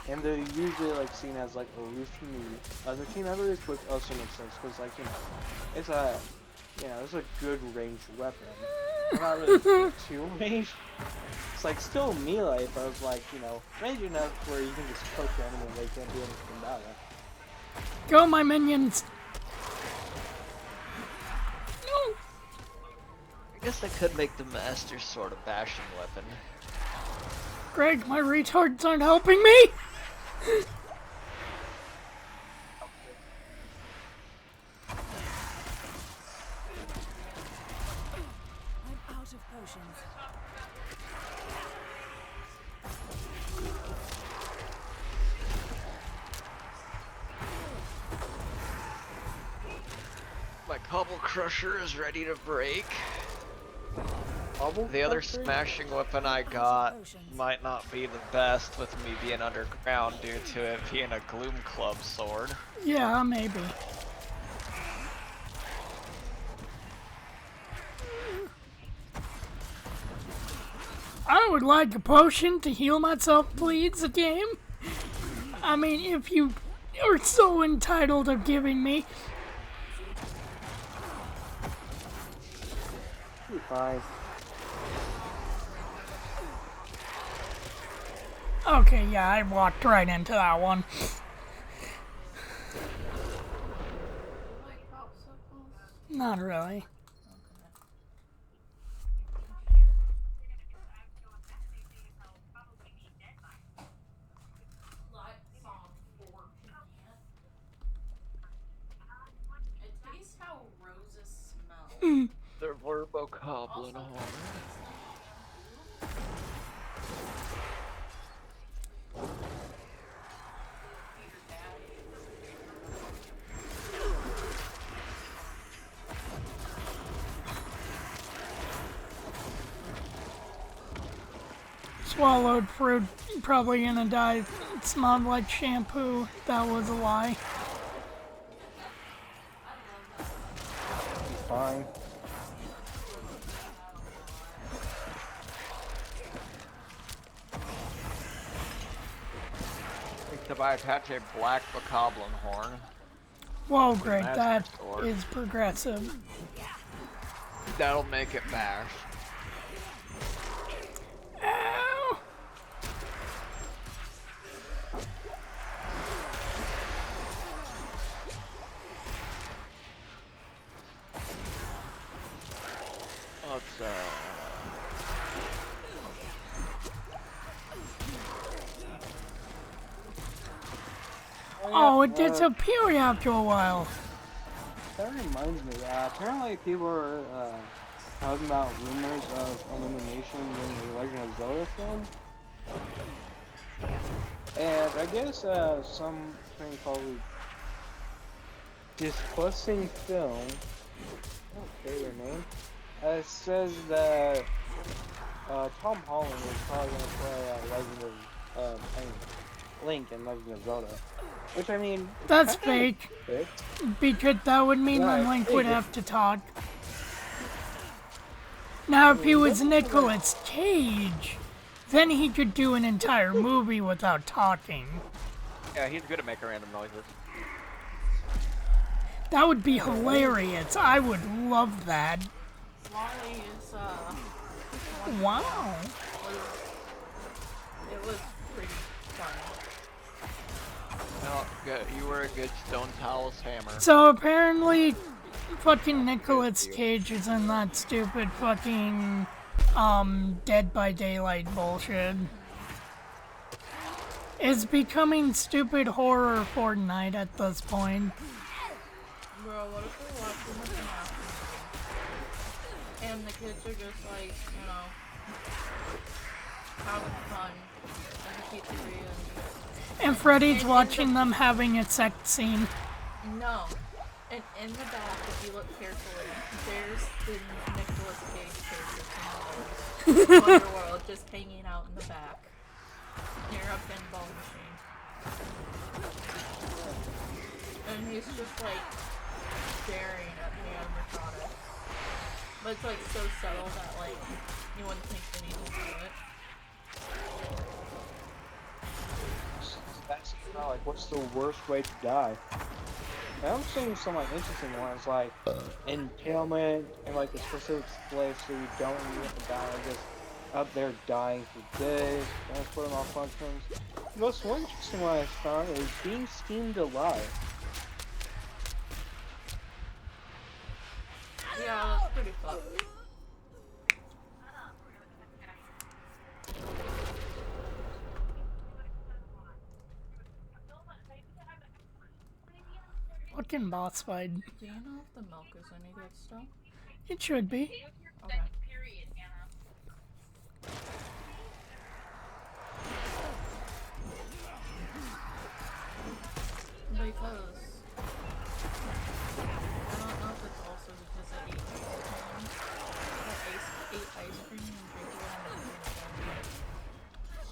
S9: And they're usually like seen as like aloof from the other team members, which also makes sense because like it's a good ranged weapon. Not really too ranged. It's like still melee, but it's like range enough where you can just poke the enemy and they can't do anything about it.
S1: Go, my minions! No!
S8: I guess I could make the Master Sword a bashing weapon.
S1: Greg, my retards aren't helping me!
S3: I'm out of potions.
S8: My Cobble Crusher is ready to break.
S9: Bubble
S8: The other
S9: Crusher?
S8: smashing weapon I got might not be the best with me being underground due to it being a Gloom Club sword.
S1: Yeah, maybe. I would like a potion to heal myself, please, game. I mean, if you are so entitled of giving me.
S9: You're fine.
S1: Okay, yeah, I walked right into that one.
S2: Like popsicles?
S1: Not really.
S2: Like song 4 can't. It tastes how roses smell.
S8: They're Verbo Goblin
S2: Also,
S8: Horn.
S1: Swallowed fruit, probably gonna die. It smelled like shampoo. That was a lie.
S9: You're fine.
S8: Except I attach a black Bokoblin horn.
S1: Whoa, great,
S8: Master
S1: that
S8: sword.
S1: is progressive.
S8: That'll make it bash.
S1: Ow!
S8: Let's
S1: Oh, it disappeared after a while.
S9: That reminds me, apparently people are talking about rumors of elimination in the Legend of Zelda film. And I guess something called Discussing Film, okay, their name, says that Tom Holland is probably going to play Legend of, Link in Legend of Zelda. Which, I mean...
S1: That's fake. Because that would mean
S9: Yeah,
S1: that Link would
S9: fake.
S1: have to talk. Now, if he was Nicolas Cage, then he could do an entire movie without talking.
S8: Yeah, he's good at making random noises.
S1: That would be hilarious. I would love that.
S2: Wally is,
S1: Wow.
S2: it was pretty funny.
S8: No, good. You were a good Stone Talos hammer.
S1: So apparently, fucking Nicolas Cage is in that stupid fucking, Dead by Daylight bullshit. It's becoming stupid horror Fortnite at this point.
S2: Bro, what if we're watching this and the kids are just like, you know, having fun in the pizzeria
S1: And Freddy's watching them having a sex scene.
S2: No. And in the back, if you look carefully, there's the Nicolas Cage character from Underworld just hanging out in the back. Near a pinball machine. And he's just like staring at the animatronics. But it's like so subtle that like you wouldn't think anything to it.
S9: That's like, what's the worst way to die? And I'm seeing some like interesting ones like impalement in like a specific place so you don't even have to die, just up there dying for days, transport malfunctions. The most interesting one I found is being steamed alive.
S2: Yeah, that's pretty fun.
S1: Fucking boss fight.
S2: Do you know if the milk is any good still?
S1: It should be.
S2: Okay. Because I don't know if it's also because I ate ice cream and drank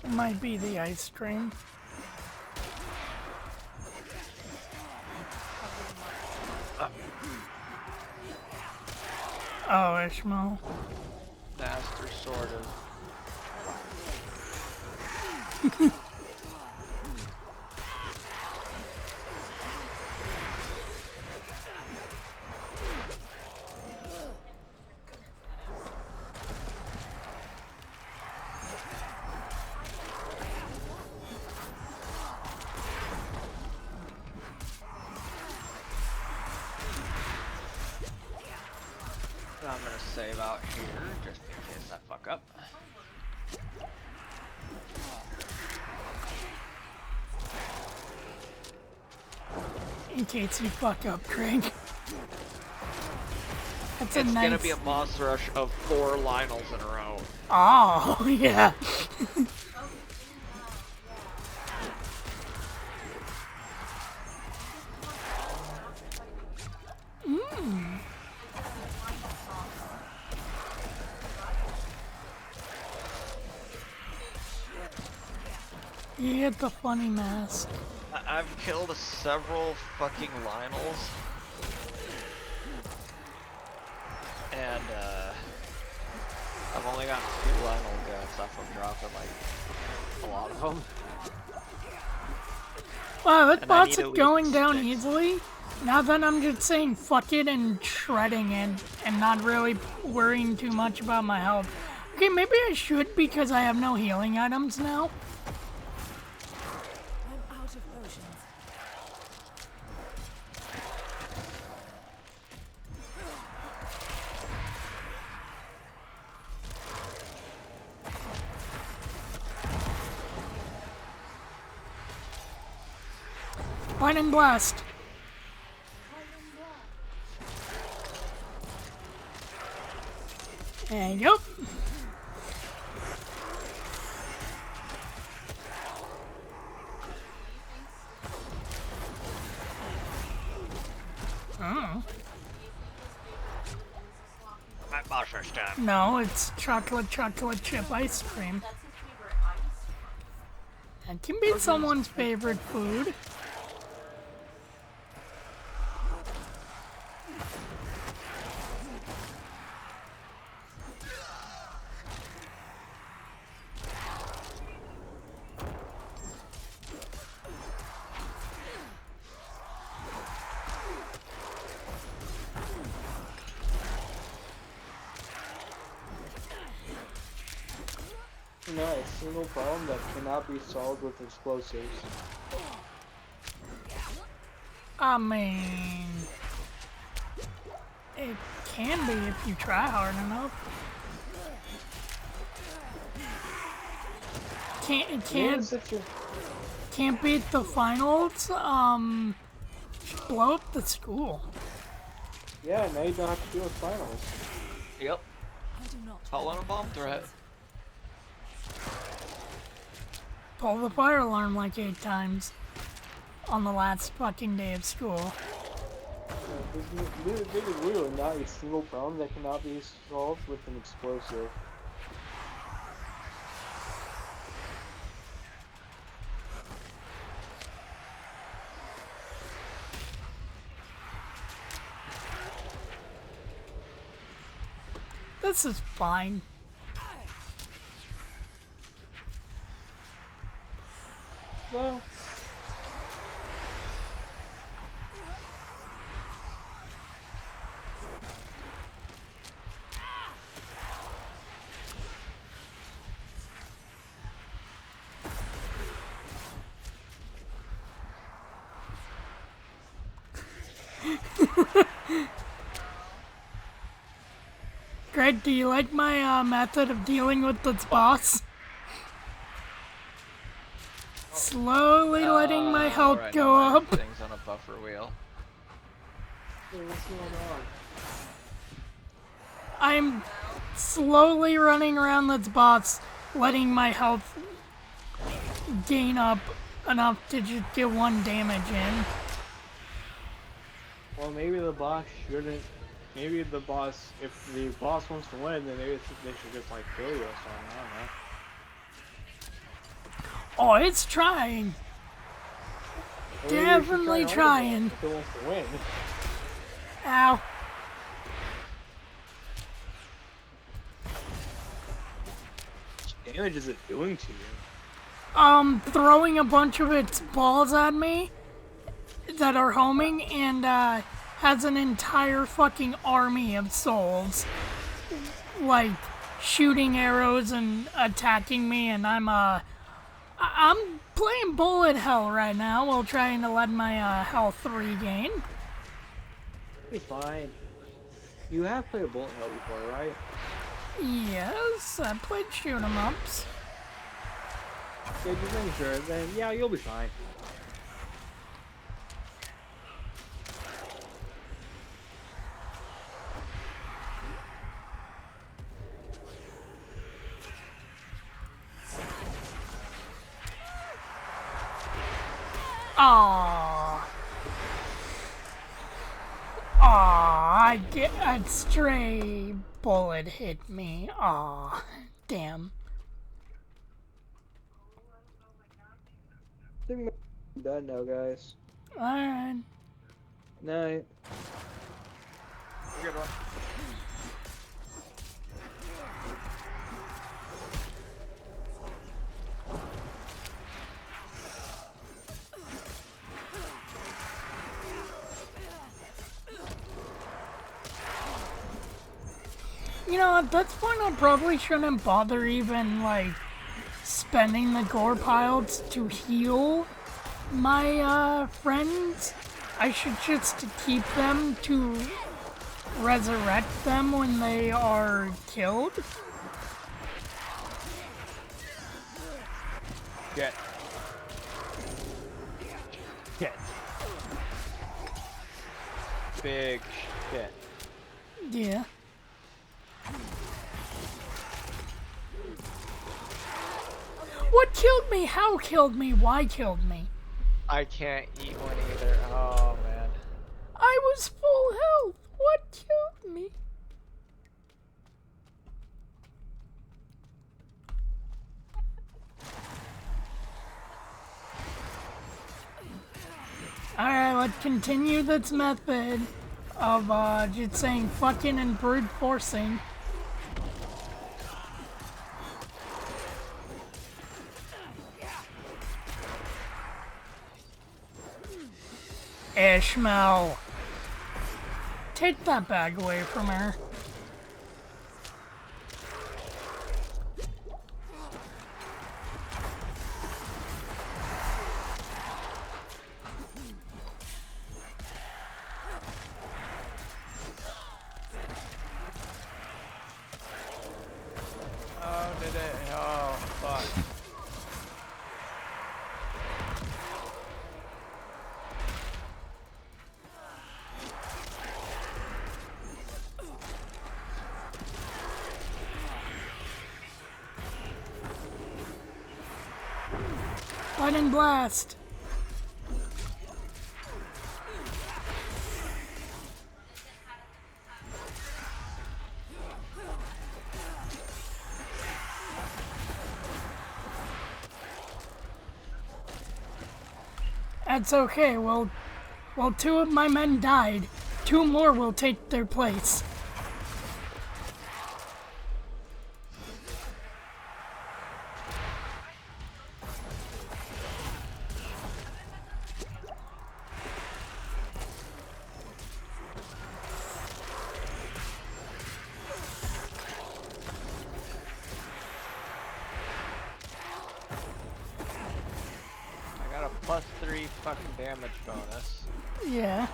S2: it.
S1: It might be the ice cream. Oh, Ishmael.
S8: Master, sort of. I'm gonna save out here just in case I fuck up.
S1: In case you fuck up, Craig. That's a
S8: It's
S1: nice...
S8: gonna be a boss rush of 4 Lionels in a row.
S1: Oh, yeah. You get the funny mask.
S8: I've killed several fucking Lionels. And, I've only gotten 2 Lionel guts off of dropping, like, a lot of them.
S1: Wow, that
S8: And I
S1: bot's
S8: need at
S1: going
S8: least
S1: down
S8: 6.
S1: easily. Now then I'm just saying fuck it and shredding it and not really worrying too much about my health. Okay, maybe I should because I have no healing items now.
S3: I'm out of potions.
S1: Lightning blast. There you go. Oh.
S8: My boss rush time.
S1: No, it's chocolate chip ice cream. That can be someone's favorite food.
S9: not a single problem that cannot be solved with explosives.
S1: I mean, it can be if you try hard enough. Can't beat the finals. Blow up the school.
S9: Yeah, now you don't have to do a finals.
S8: Yep. Call in a bomb threat.
S1: Pull the fire alarm like 8 times on the last fucking day of school.
S9: There's literally not a single problem that cannot be solved with an explosive.
S1: This is fine.
S9: Well,
S1: Greg, do you like my method of dealing with this boss? Slowly letting my health
S8: Alright,
S1: go
S8: now my
S1: up.
S8: thing's on a buffer wheel.
S9: what's going on?
S1: I'm slowly running around this boss, letting my health gain up enough to just get 1 damage in.
S9: Well, maybe the boss shouldn't. Maybe the boss, if the boss wants to win, then maybe they should just like kill you or something. I don't know.
S1: Oh, it's trying.
S9: Or maybe they should
S1: Definitely
S9: try
S1: trying.
S9: if it wants to win.
S1: Ow.
S9: What damage is it doing to you?
S1: Throwing a bunch of its balls at me that are homing and has an entire fucking army of souls, like shooting arrows and attacking me, and I'm playing bullet hell right now while trying to let my health regain.
S9: Be fine. You have played bullet hell before, right?
S1: Yes, I played shoot 'em ups.
S9: Yeah, just making sure. Then yeah, you'll be fine.
S1: Aww. Aww, a stray bullet hit me. Aww, damn.
S9: I think we're done now, guys.
S1: Alright.
S9: Night.
S8: Good one.
S1: You know, at this point I probably shouldn't bother even, like, spending the gore piles to heal my, friends. I should just keep them to resurrect them when they are killed.
S9: Get. Get.
S8: Big shit.
S1: Yeah. What killed me? How killed me? Why killed me?
S8: I can't eat one either. Oh man.
S1: I was full health. What killed me? Alright, let's continue this method of just saying fucking and brute forcing. Ishmael! Take that bag away from her. Biden blast. That's okay. Well, two of my men died. 2 more will take their place.
S8: I got a +3 fucking damage bonus.
S1: Yeah.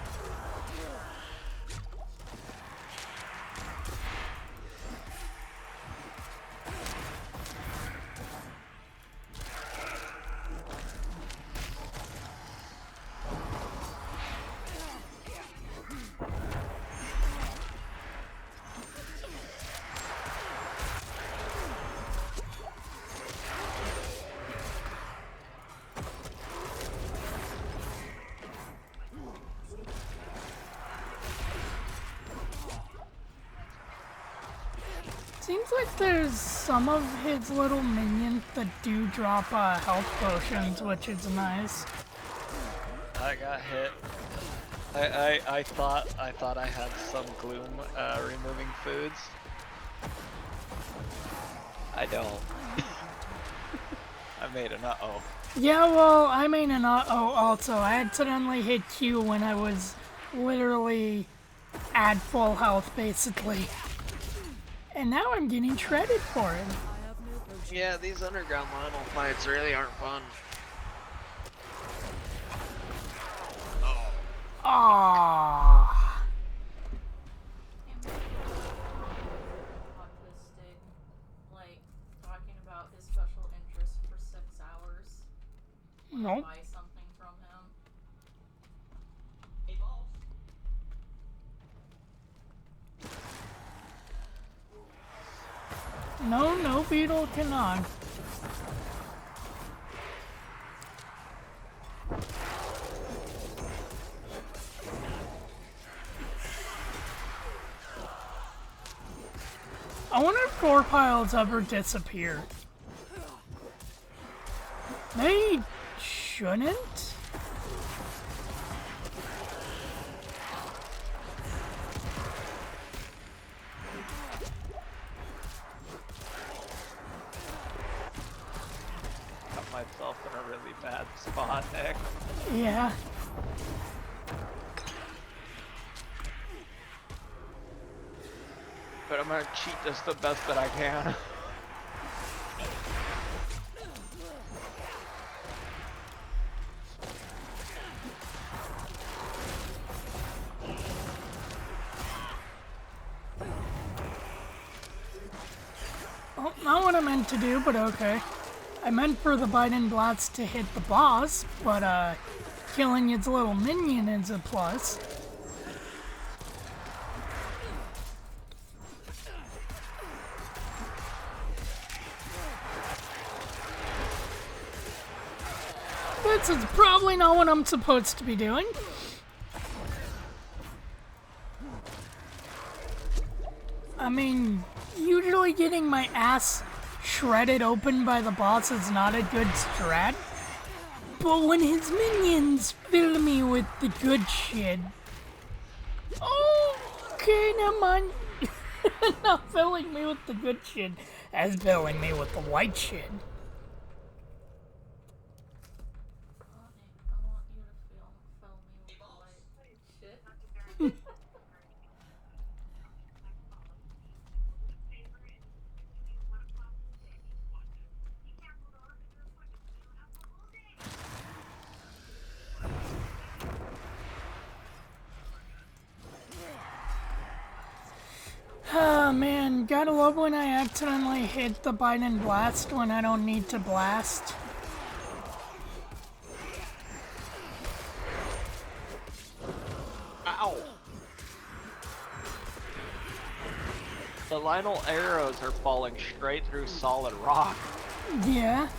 S1: Seems like there's some of his little minions that do drop health potions, which is nice.
S8: I got hit. I thought I had some gloom removing foods. I don't. I made an uh-oh.
S1: Yeah, well, I made an uh-oh also. I accidentally hit Q when I was literally at full health, basically. And now I'm getting shredded for it.
S7: Yeah, these underground Lionel fights really aren't fun.
S1: Aww.
S2: Autistic, like, talking about his special interest for 6 hours.
S1: No.
S2: Buy something from him.
S1: No beetle cannot. I wonder if core piles ever disappear. They shouldn't.
S8: Got myself in a really bad spot, Nick.
S1: Yeah.
S8: But I'm gonna cheat just the best that I can.
S1: Oh, not what I meant to do, but okay. I meant for the Biden blast to hit the boss, but killing its little minion is a plus. This is probably not what I'm supposed to be doing. I mean, usually getting my ass shredded open by the boss is not a good strat. But when his minions fill me with the good shit... Okay, never mind. Not filling me with the good shit, as filling me with the white shit.
S2: I want you to fill me with the white shit.
S1: Oh man, gotta love when I accidentally hit the Biden blast when I don't need to blast.
S8: Ow! The Lionel arrows are falling straight through solid rock.
S1: Yeah.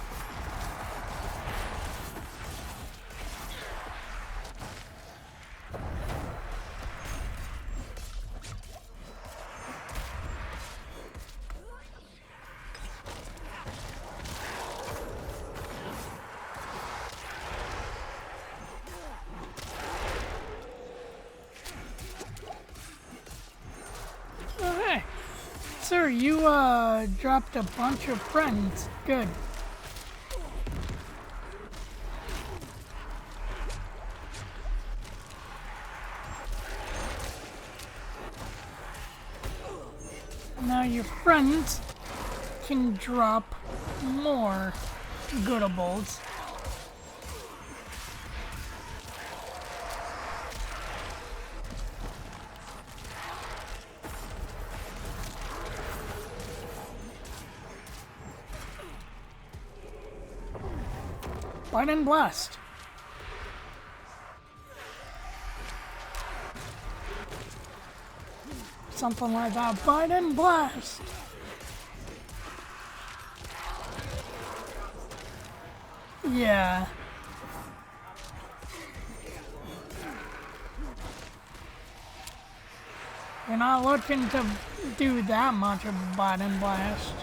S1: sir, you dropped a bunch of friends. Good. Now your friends can drop more goodables. Light and blast. Something like that. Bite and blast. Yeah. You're not looking to do that much of a bite and blast.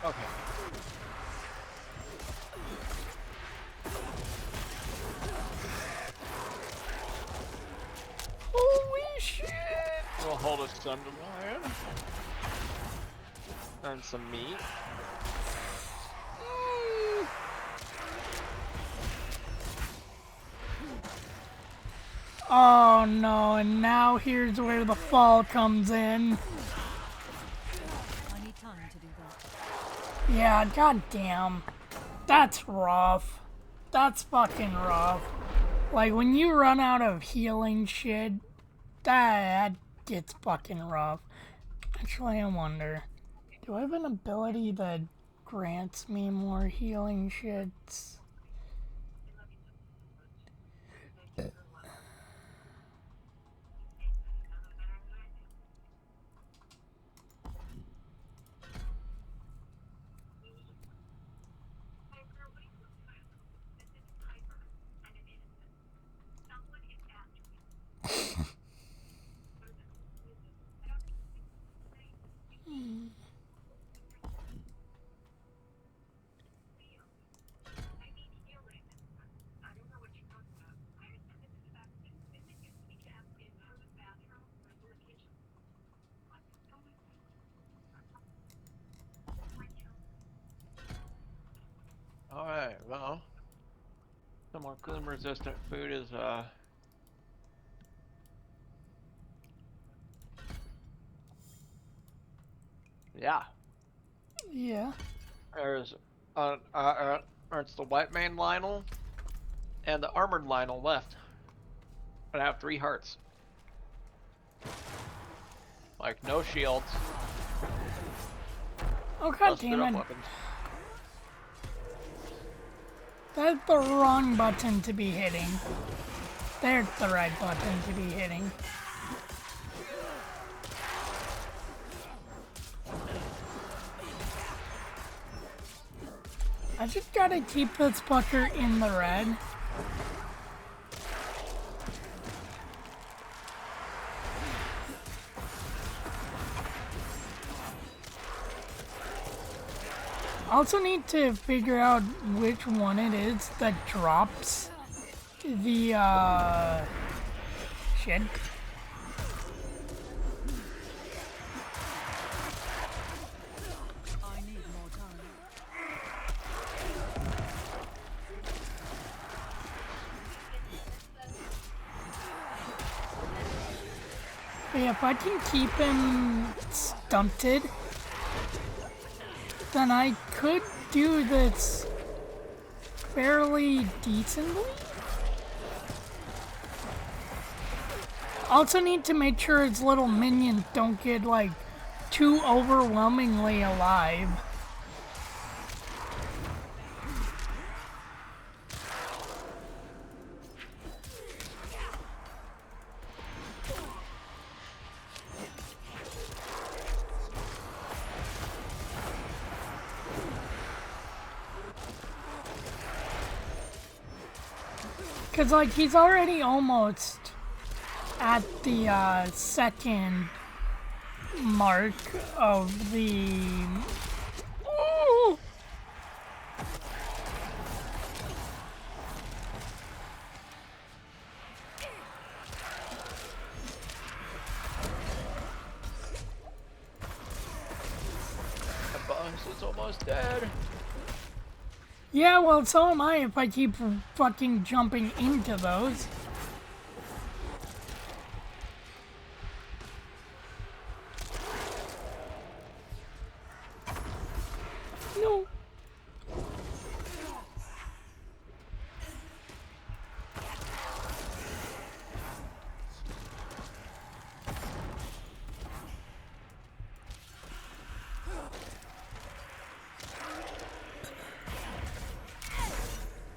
S8: Okay.
S1: Holy shit!
S8: We'll hold us some to lion. And some meat.
S1: Oh no, and now here's where the fall comes in.
S3: I need time to do that.
S1: Yeah, goddamn. That's rough. That's fucking rough. Like, when you run out of healing shit, that gets fucking rough. Actually, I wonder, do I have an ability that grants me more healing shits?
S8: Alright, well. Some more gloom resistant food is yeah.
S1: Yeah.
S8: There's it's the white man Lionel and the armored Lionel left. But I have 3 hearts. Like no shields.
S1: Oh god damn it. That's the wrong button to be hitting. There's the right button to be hitting. I just gotta keep this fucker in the red. I also need to figure out which one it is that drops the, shit.
S3: I need more time.
S1: But yeah, if I can keep him stunted, then I could do this fairly decently. Also need to make sure his little minions don't get like too overwhelmingly alive. Cause like he's already almost at the second mark of the. Ooh!
S8: It's almost dead.
S1: Yeah, well, so am I if I keep fucking jumping into those. No.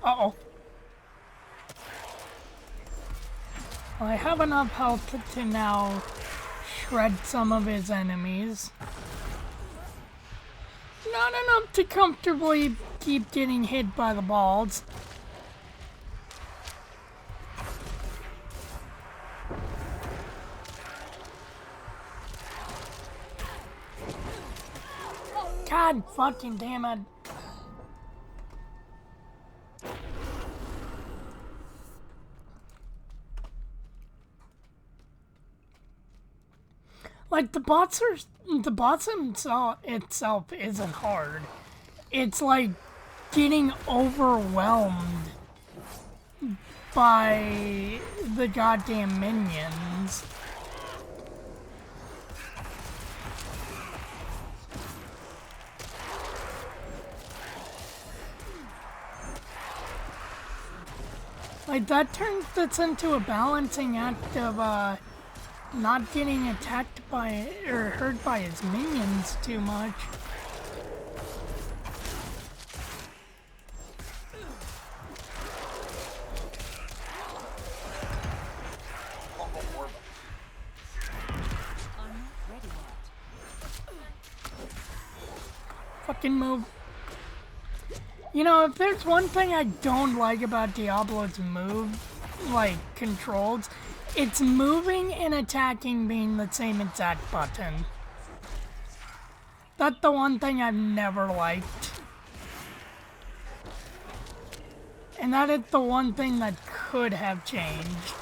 S1: Uh-oh. Well, I have enough health to now shred some of his enemies. Not enough to comfortably keep getting hit by the balls. God fucking damn it. Like, the boss itself isn't hard. It's like getting overwhelmed by the goddamn minions. Like, that turns this into a balancing act of, not getting attacked by, or hurt by his minions too much. Fucking move. You know, if there's one thing I don't like about Diablo's controls, it's moving and attacking being the same exact button. That's the one thing I've never liked. And that is the one thing that could have changed.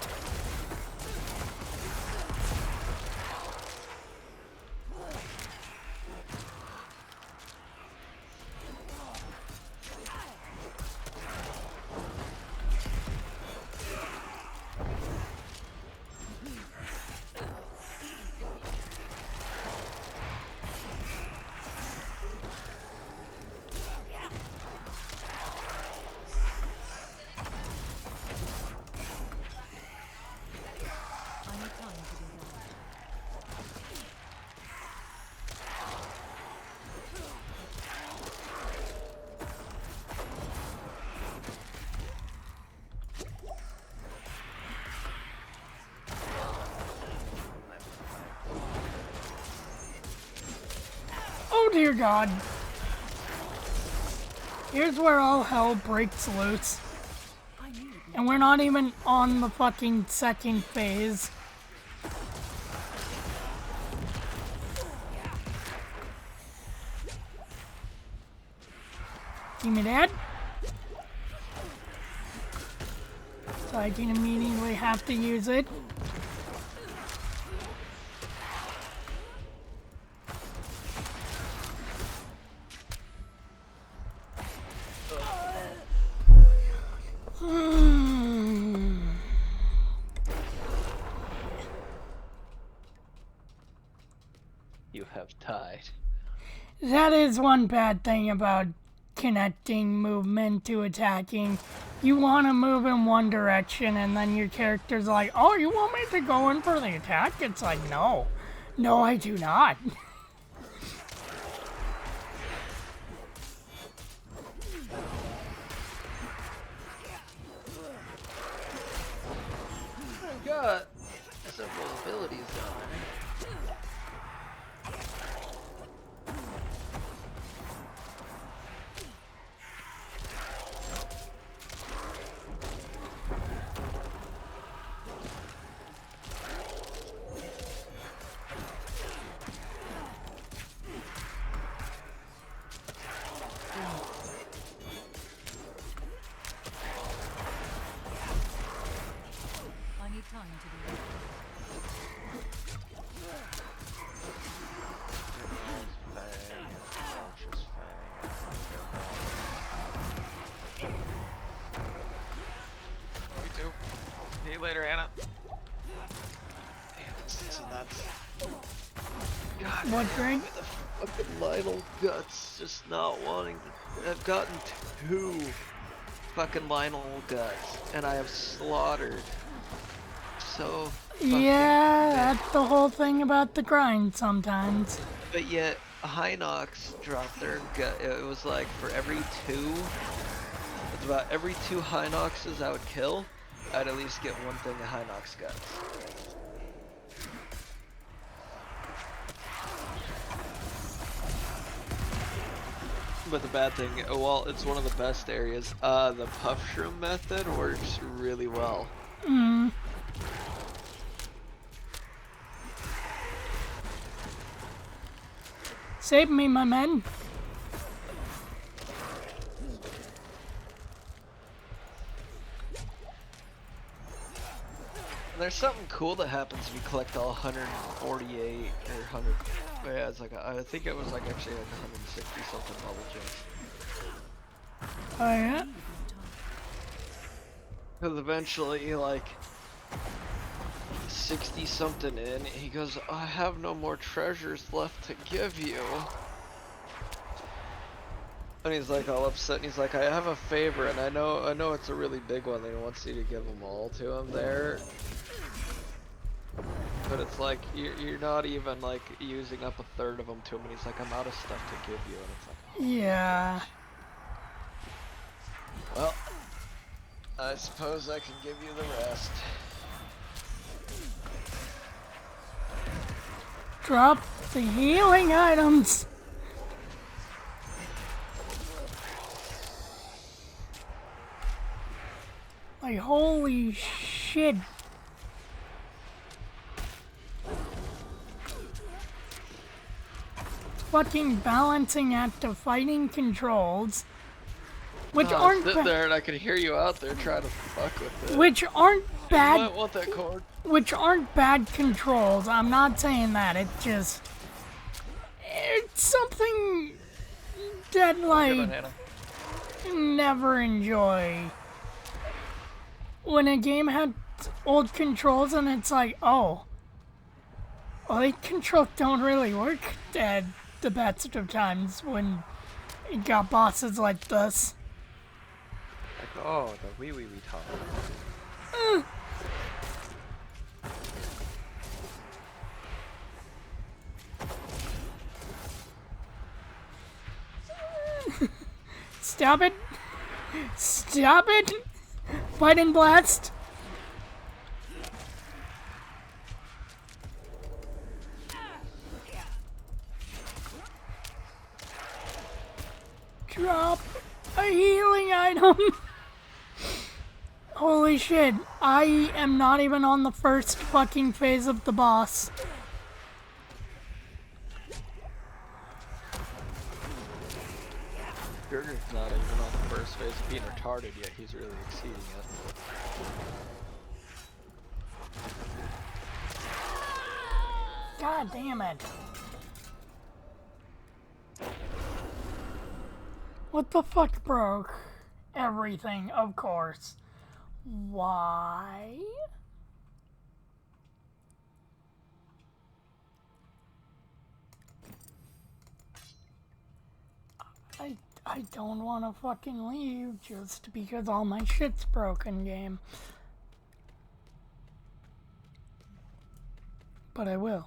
S1: Oh dear God. Here's where all hell breaks loose. And we're not even on the fucking second phase. Give me that. So I can immediately have to use it.
S8: You have died.
S1: That is one bad thing about connecting movement to attacking. You want to move in one direction and then your character's like, oh, you want me to go in for the attack? It's like, no. No, I do not.
S8: I've got several abilities on. later, Anna. Damn, this is nuts. God,
S1: What, Greg?
S8: the fucking Lionel guts just not wanting to. I've gotten 2 fucking Lionel guts, and I have slaughtered so fucking
S1: Yeah,
S8: many.
S1: that's the whole thing about the grind sometimes.
S8: But yet, Hinox dropped their gut. It was like for every 2, it's about every 2 Hinoxes I would kill, I'd at least get 1 thing of Hinox guts. But the bad thing, well, it's one of the best areas. The puff shroom method works really well.
S1: Save me, my men.
S8: There's something cool that happens if you collect all 148 or 100. Yeah, it's like I think it was like actually like 160 something bubble gems.
S1: Oh yeah.
S8: Because eventually, like 60 something in, he goes, "I have no more treasures left to give you." And he's like all upset, and he's like, "I have a favor, and I know it's a really big one. He wants you to give them all to him there." But it's like, you're not even like using up 1/3 of them to him, and he's like, "I'm out of stuff to give you," and it's like,
S1: Yeah.
S8: well, I suppose I can give you the rest.
S1: Drop the healing items. Like, holy shit. Fucking balancing act of fighting controls, which aren't
S8: Sit there and I can hear you out there trying to fuck with it.
S1: which aren't
S8: You
S1: bad,
S8: might want that cord.
S1: which aren't bad controls. I'm not saying that. It's just, it's something that like never enjoy. When a game had old controls and it's like, oh, well, the controls don't really work at the best of times when you got bosses like this.
S12: Like, oh, the wee talk.
S1: Stop it! Stop it! Fight and blast! Drop a healing item! Holy shit, I am not even on the first fucking phase of the boss.
S8: Gurgur's not even on the first phase of being retarded yet, he's really exceeding it.
S1: God damn it. What the fuck broke? Everything, of course. Why? I don't want to fucking leave just because all my shit's broken, game. But I will.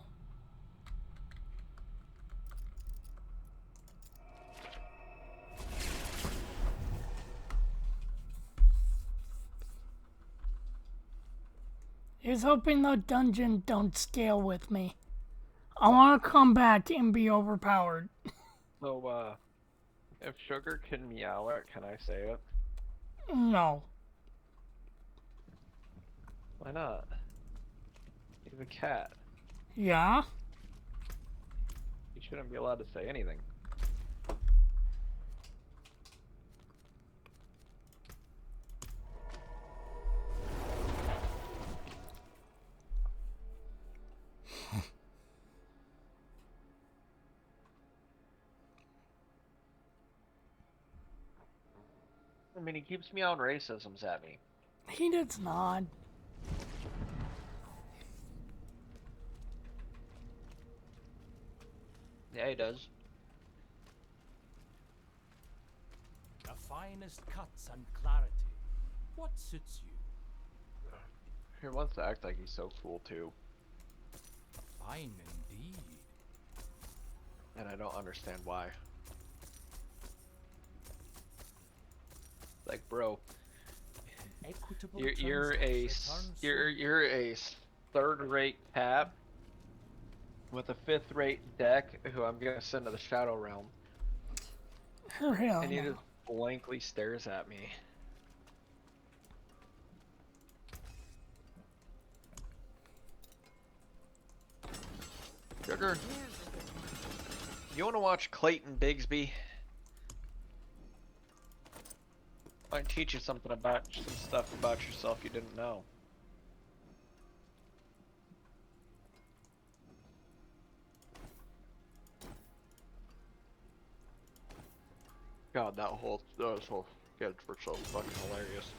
S1: Here's hoping the dungeon don't scale with me. I want to come back and be overpowered.
S12: So, if Sugar can meow it, can I say it?
S1: No.
S12: Why not? He's a cat.
S1: Yeah?
S12: He shouldn't be allowed to say anything.
S8: I mean, he keeps meowing racisms at me.
S1: He does not.
S12: Yeah, he does.
S4: The finest cuts and clarity. What suits you?
S12: He wants to act like he's so cool too,
S4: Fine indeed.
S12: and I don't understand why. Like, bro,
S4: Equitable
S12: you're a
S4: transactions
S12: you're a third-rate cap with a fifth-rate deck who I'm gonna send to the Shadow Realm,
S1: Oh, hell
S12: and he
S1: no.
S12: just blankly stares at me. Sugar, you want to watch Clayton Bigsby? Might teach you something about some stuff about yourself you didn't know. God, those whole skits were so fucking hilarious.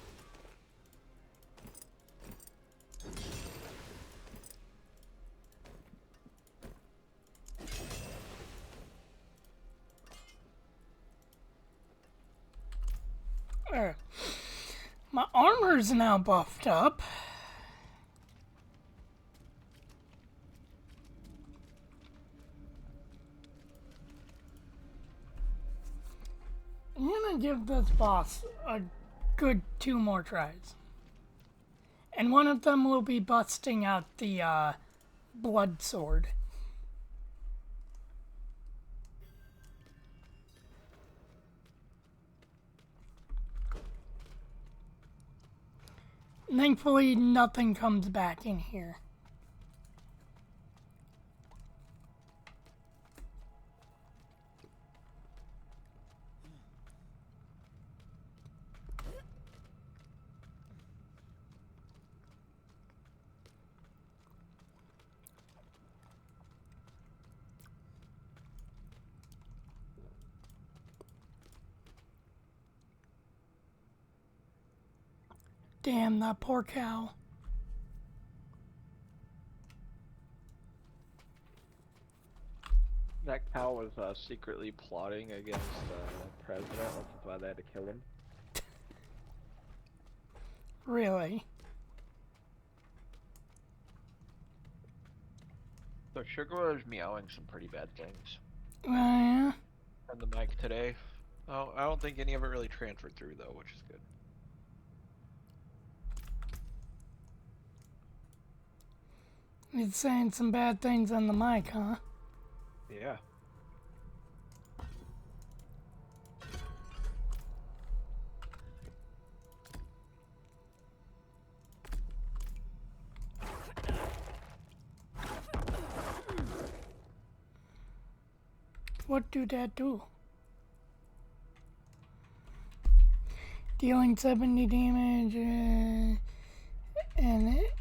S1: Alright. My armor's now buffed up. I'm gonna give this boss a good 2 more tries. And one of them will be busting out the blood sword. Thankfully, nothing comes back in here. Damn, that poor cow.
S12: That cow was secretly plotting against the president, which is why they had to kill him.
S1: Really?
S12: So Sugar was meowing some pretty bad things
S1: Yeah.
S12: on the mic today. Oh, I don't think any of it really transferred through though, which is good.
S1: He's saying some bad things on the mic, huh?
S12: Yeah.
S1: What do that do? Dealing 70 damage, and it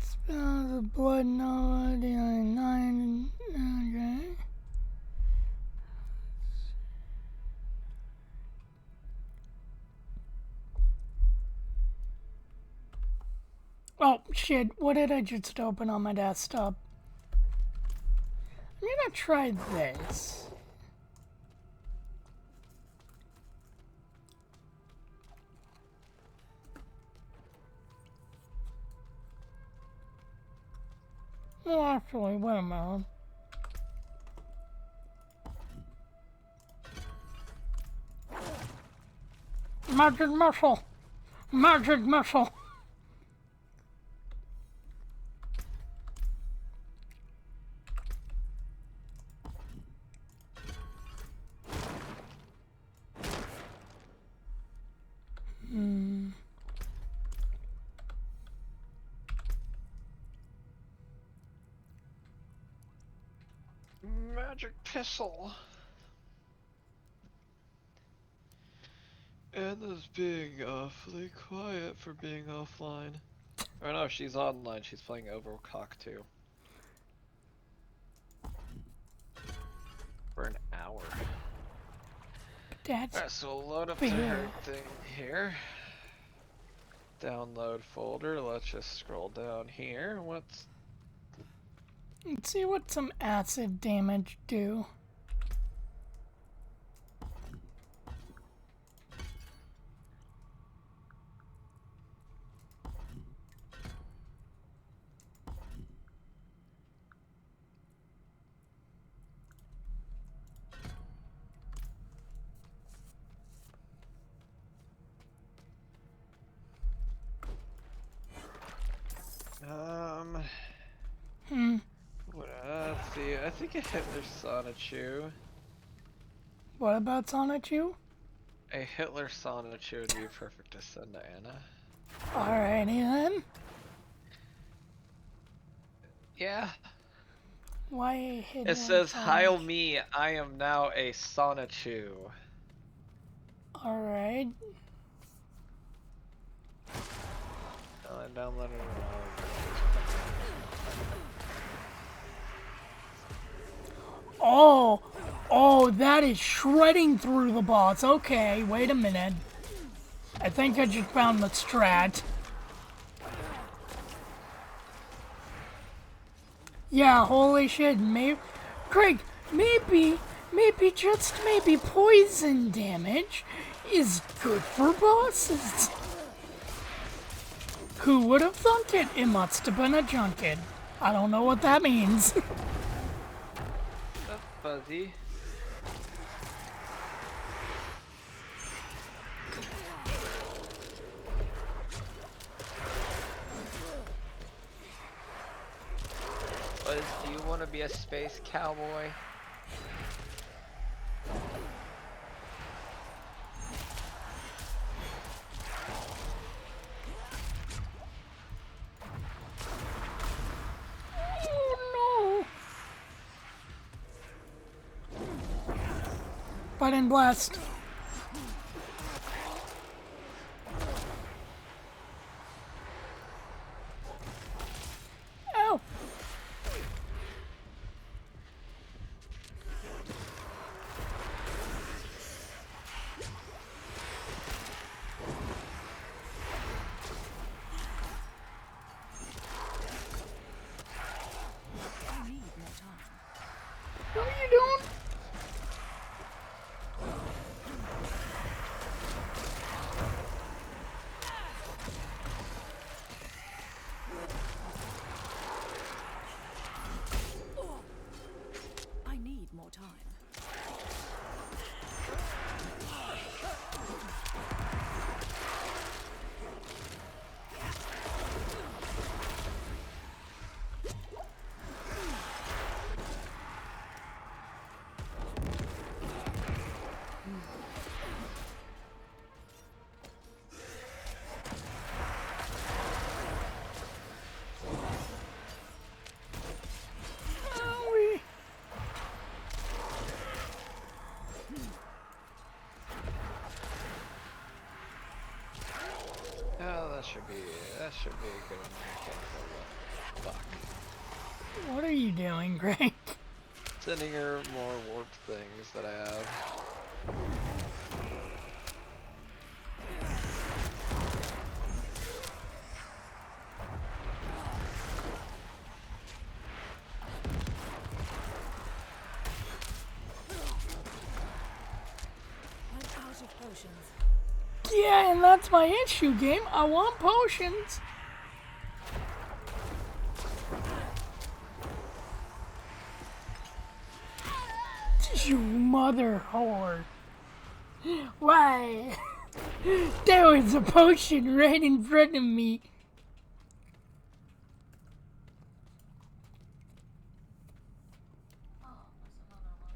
S1: spells the blood nova, dealing 9, okay. Oh, shit, what did I just open on my desktop? I'm gonna try this. Well, actually, wait a minute. Magic missile! Magic missile!
S12: Magic pistol.
S7: Anna's being awfully quiet for being offline.
S12: Oh no, she's online. She's playing Overcock too. For an hour.
S1: That's
S8: Alright, so we'll load up to her thing here. Download folder. Let's just scroll down here.
S1: Let's see what some acid damage do.
S12: I think a Hitler Sonichu.
S1: What about Sonichu?
S12: A Hitler Sonichu would be perfect to send to Anna.
S1: Alrighty then.
S12: Yeah.
S1: Why a Hitler
S12: It says, Heil
S1: Sonichu?
S12: me, I am now a Sonichu.
S1: Alright.
S12: I downloaded it.
S1: Oh! Oh, that is shredding through the boss. Okay, wait a minute. I think I just found the strat. Yeah, holy shit, maybe... Craig, maybe just maybe poison damage is good for bosses. Who would have thunk it? It must have been a junket. I don't know what that means.
S12: That's fuzzy. Buzz, do you want to be a space cowboy?
S1: Oh no! Button blast. Ow! What are you doing?
S3: I need more time.
S1: Owie.
S12: Oh, that should be a good one. Fuck.
S1: What are you doing, Greg?
S12: Sending her more warp things that I have.
S3: I'm out of potions.
S1: Yeah, and that's my issue, game. I want potions. You mother whore. Why? There was a potion right in front of me.
S2: Oh, there's another one.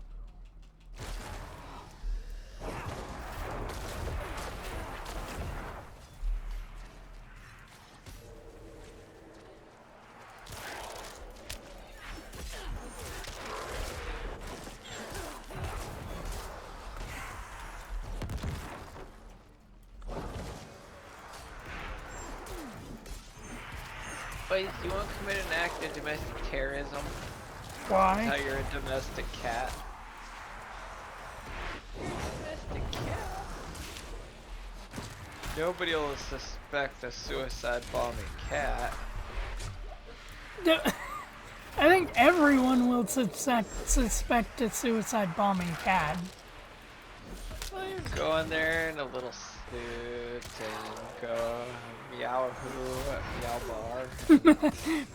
S12: Wait, do you want to commit an act of domestic terrorism?
S1: Why?
S12: Now you're a domestic cat. Domestic cat. Nobody will suspect a suicide bombing cat.
S1: I think everyone will suspect a suicide bombing cat.
S12: Well, you go in there in a little suit and go meow hoo, meow bar.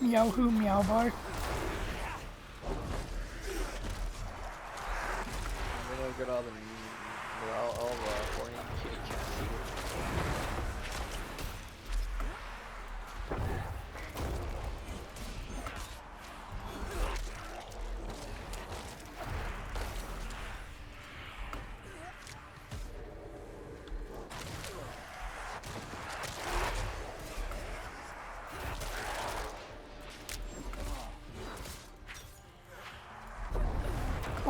S1: Meow hoo, meow bar.
S12: And then you'll get all the horny kitty cats.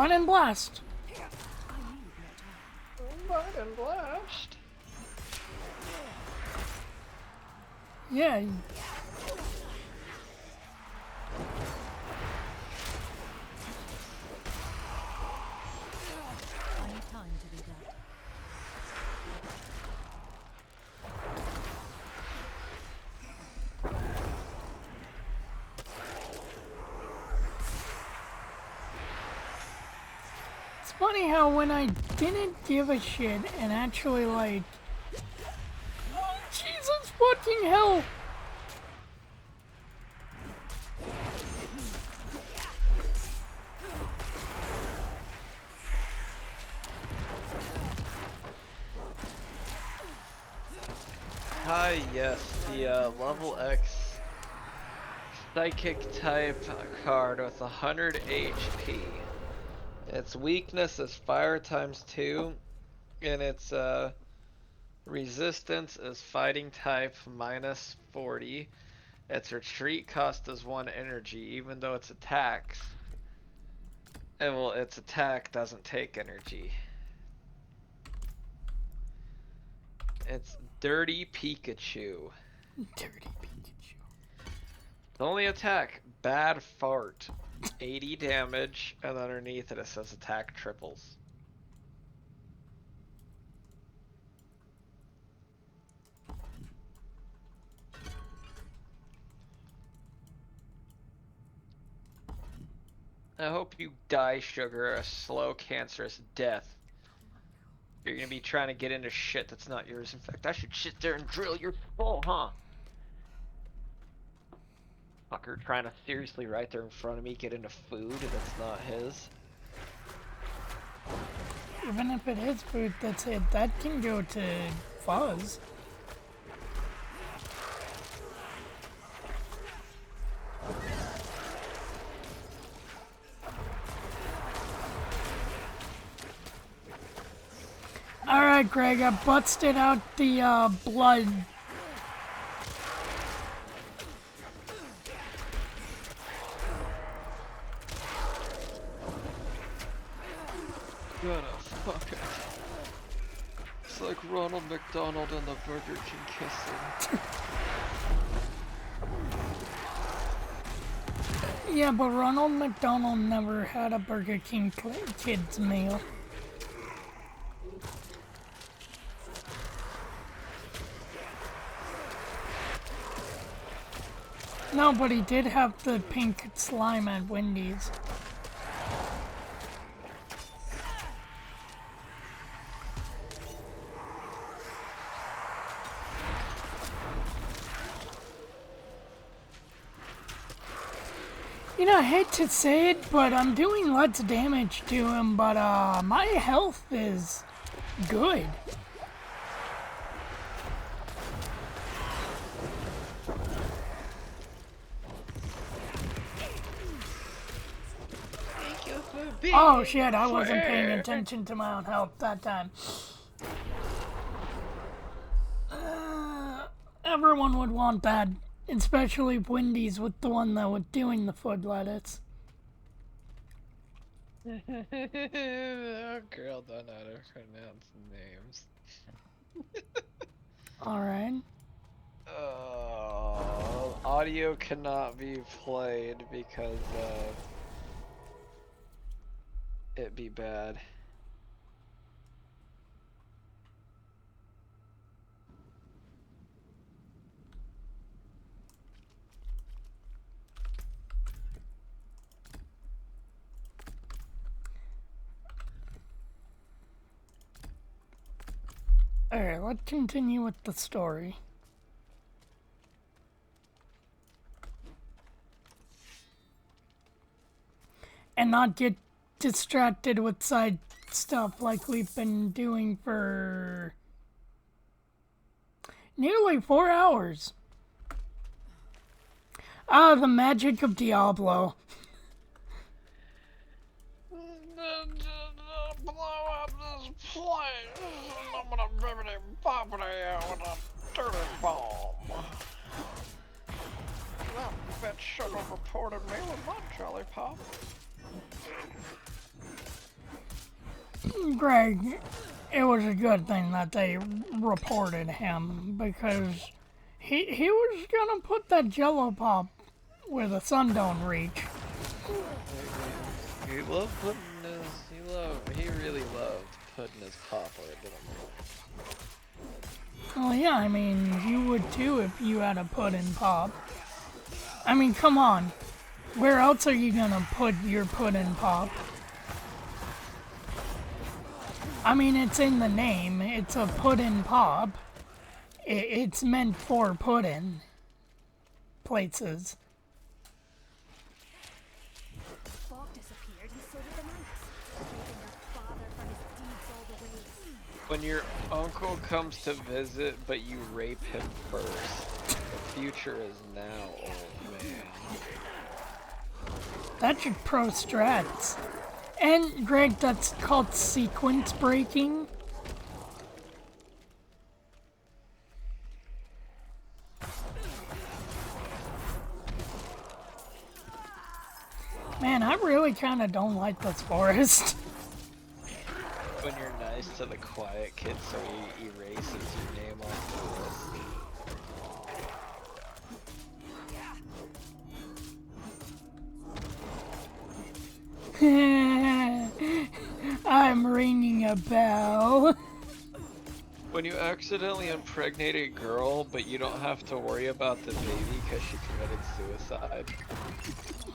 S1: Run and blast.
S12: Run and blast.
S1: Yeah.
S3: I need time to do that.
S1: It's funny how when I didn't give a shit and actually like, oh, Jesus fucking hell.
S12: Hi, yes, the level X psychic type card with 100 HP. Its weakness is fire ×2, and its resistance is fighting type -40. Its retreat cost is 1 energy, even though its attacks. And well, its attack doesn't take energy. It's Dirty Pikachu.
S1: Dirty Pikachu.
S12: The only attack, Bad Fart. 80 damage, and underneath it says attack triples. I hope you die, Sugar, a slow, cancerous death. You're gonna be trying to get into shit that's not yours. In fact, I should sit there and drill your skull, huh? Fucker trying to seriously right there in front of me get into food that's not his.
S1: Even if it is food that's it, that can go to Fuzz. Alright, Greg, I busted out the blood.
S7: Gonna fuck it. It's like Ronald McDonald and the Burger King kissing.
S1: Yeah, but Ronald McDonald never had a Burger King kids meal. No, but he did have the pink slime at Wendy's. You know, I hate to say it, but I'm doing lots of damage to him, but my health is good. Oh shit, I wasn't paying attention to my own health that time. Everyone would want that, especially Wendy's with the one that was doing the food lettuce.
S12: Oh, girl don't know how to pronounce names.
S1: Alright.
S12: Audio cannot be played because it'd be bad.
S1: Alright, let's continue with the story. And not get distracted with side stuff like we've been doing for nearly 4 hours. Ah, the magic of Diablo.
S12: Blow up this place! I'm gonna bibbity bobbity out with a dirty bomb. That bitch should have reported me with my jelly pop.
S1: Greg, it was a good thing that they reported him because he was gonna put that Jello pop where the sun don't reach.
S12: He loved putting he really loved putting his pop where it didn't work.
S1: Well, yeah, I mean, you would too if you had a pudding pop. I mean, come on. Where else are you gonna put your pudding pop? I mean, it's in the name. It's a pudding pop. It's meant for pudding places.
S13: Fog disappeared, and so did the knights, saving their father from his deeds all the way.
S12: When your uncle comes to visit, but you rape him first, the future is now, old man.
S1: That's your pro strats. And, Greg, that's called sequence breaking. Man, I really kind of don't like this forest.
S12: When you're nice to the quiet kid, so he erases your name off the list.
S1: I'm ringing a bell.
S12: When you accidentally impregnate a girl, but you don't have to worry about the baby because she committed suicide.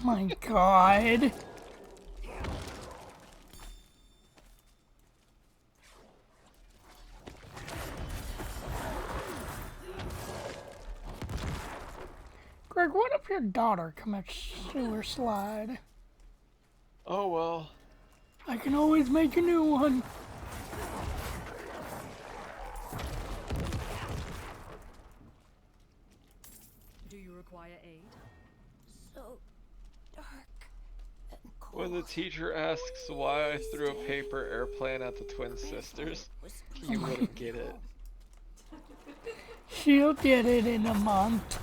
S1: My God. Greg, what if your daughter commits suicide?
S12: Oh well.
S1: I can always make a new one.
S3: Do you require aid?
S13: So dark and cold.
S12: When the teacher asks why I threw a paper airplane at the twin sisters, you wouldn't get it.
S1: She'll get it in a month.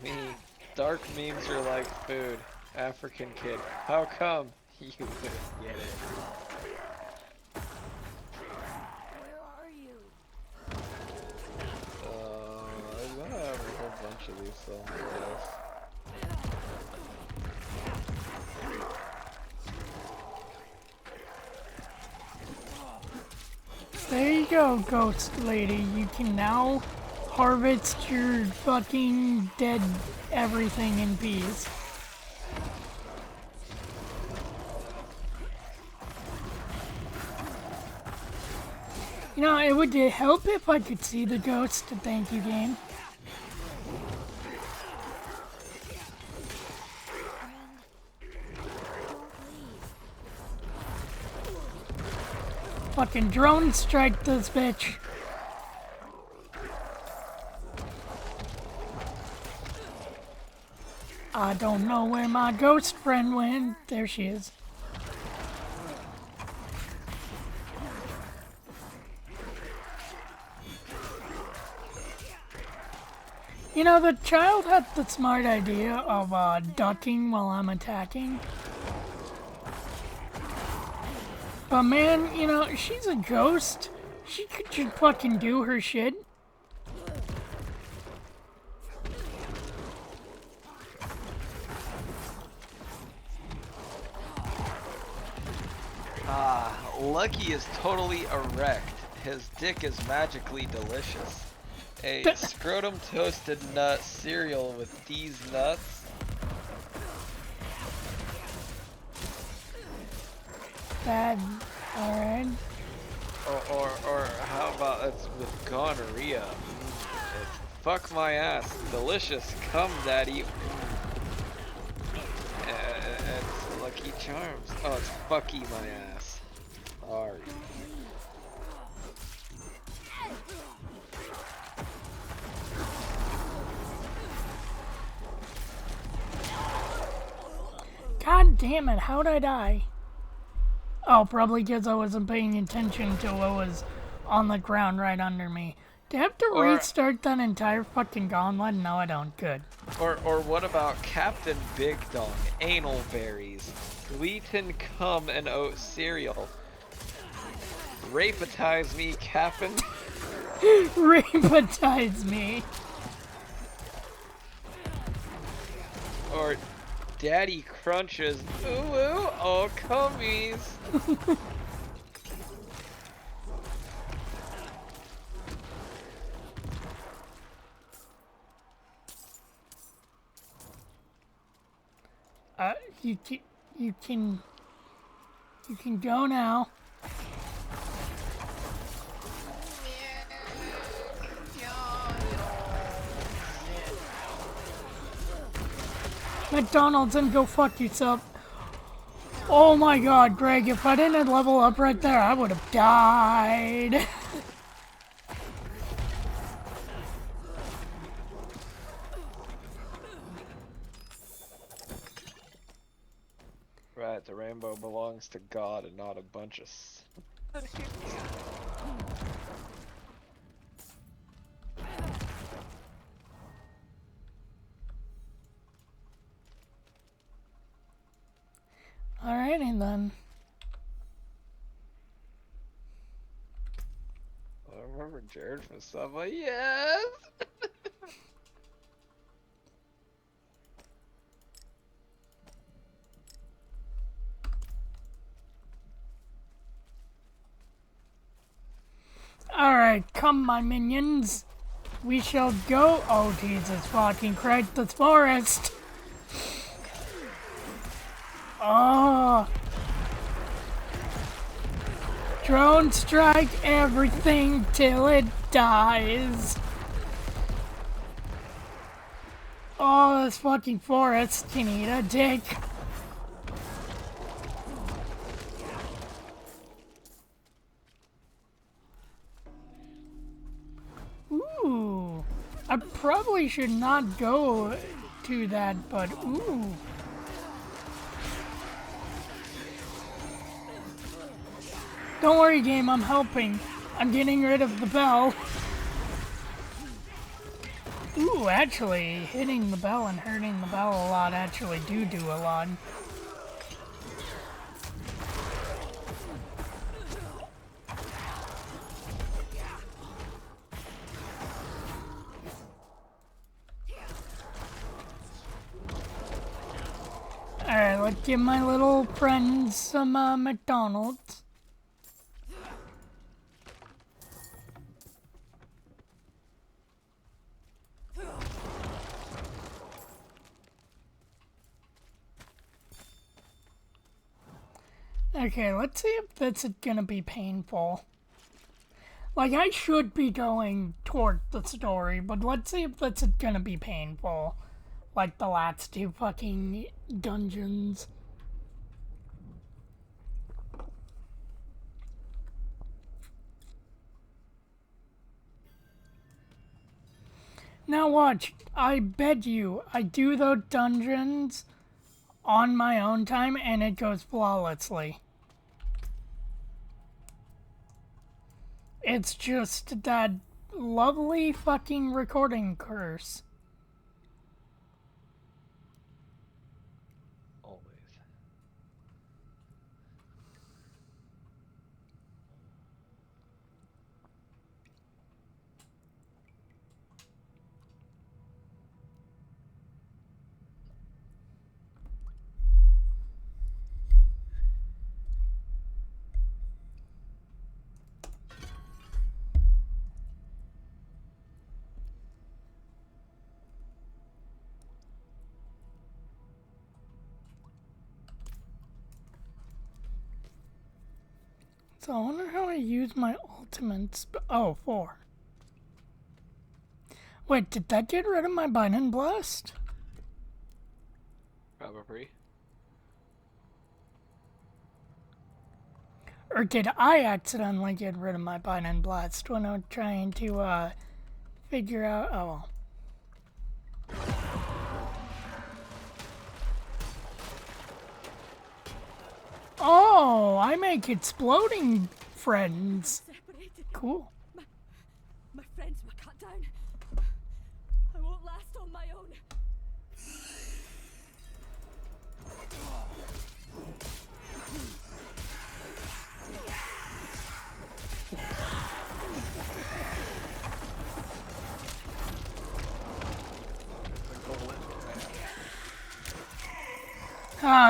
S12: Me. Dark memes are like food. African kid. How come? You wouldn't get it.
S13: Where are you?
S12: I have a whole bunch of these somewhere.
S1: There you go, ghost lady. You can now harvest your fucking dead everything in peace. You know, it would help if I could see the ghost. Thank you, game. Fucking drone strike this bitch. I don't know where my ghost friend went. There she is. You know, the child had the smart idea of ducking while I'm attacking. But man, you know, she's a ghost. She could just fucking do her shit.
S12: Lucky is totally erect. His dick is magically delicious. A scrotum toasted nut cereal with these nuts.
S1: Bad. Alright.
S12: Or how about it's with gonorrhea? It's fuck my ass. Delicious. Come, daddy. It's Lucky Charms. Oh, it's fucky my ass. Sorry.
S1: God damn it, how'd I die? Oh, probably because I wasn't paying attention to what was on the ground right under me. Do I have to restart that entire fucking gauntlet? No, I don't. Good.
S12: Or what about Captain Big Dong? Anal berries. Wheaton cum and oat cereal. Rapetize me, Cap'n.
S1: Rapetize me.
S12: Or Daddy Crunches. Ooh, ooh, oh, cummies.
S1: You can go now. McDonald's and go fuck yourself. Oh my god, Greg, if I didn't level up right there, I would have died.
S12: Right, the rainbow belongs to God and not a bunch of...
S1: Alrighty then.
S12: I remember Jared from Subway. Yes!
S1: Alright, come my minions. We shall go. Oh Jesus fucking Christ, this forest. Oh. Drone strike everything till it dies. Oh, this fucking forest can eat a dick. Ooh. I probably should not go to that, but ooh. Don't worry, game, I'm helping. I'm getting rid of the bell. Ooh, actually, hitting the bell and hurting the bell a lot actually do a lot. Alright, let's give my little friends some McDonald's. Okay, let's see if that's gonna be painful. Like, I should be going toward the story, but let's see if that's gonna be painful. Like the last two fucking dungeons. Now watch, I bet you, I do those dungeons on my own time and it goes flawlessly. It's just that lovely fucking recording curse.
S12: Always.
S1: So I wonder how I use my ultimates. Oh, 4. Wait, did that get rid of my Bind and Blast?
S12: Probably.
S1: Or did I accidentally get rid of my Bind and Blast when I was trying to figure out? Oh. Oh, I make exploding friends. Cool.
S3: My friends were cut down. I won't last on my own.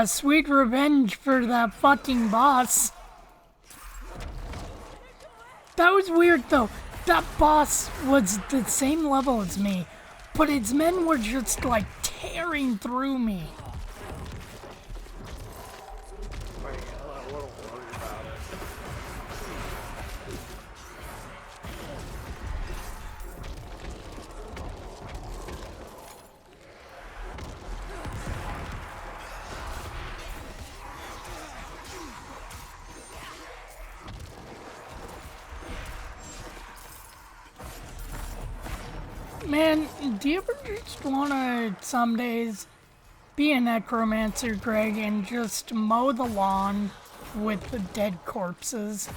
S1: Sweet revenge for that fucking boss. That was weird though. That boss was the same level as me, but its men were just like tearing through me.
S12: Wait, I'm a little worried about it.
S1: Man, do you ever just wanna some days be a necromancer, Greg, and just mow the lawn with the dead corpses?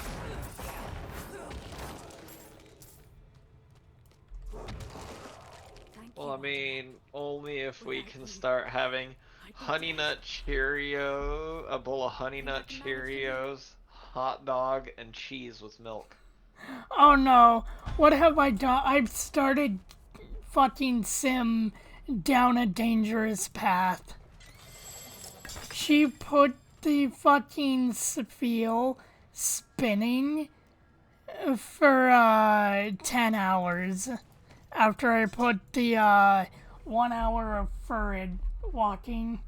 S12: Well, I mean, only if we can start having Honey Nut Cheerio, a bowl of Honey Nut Cheerios, hot dog, and cheese with milk.
S1: Oh no, what have I done? I've started fucking Sim down a dangerous path. She put the fucking sphere spinning for 10 hours after I put the 1 hour of Furid walking.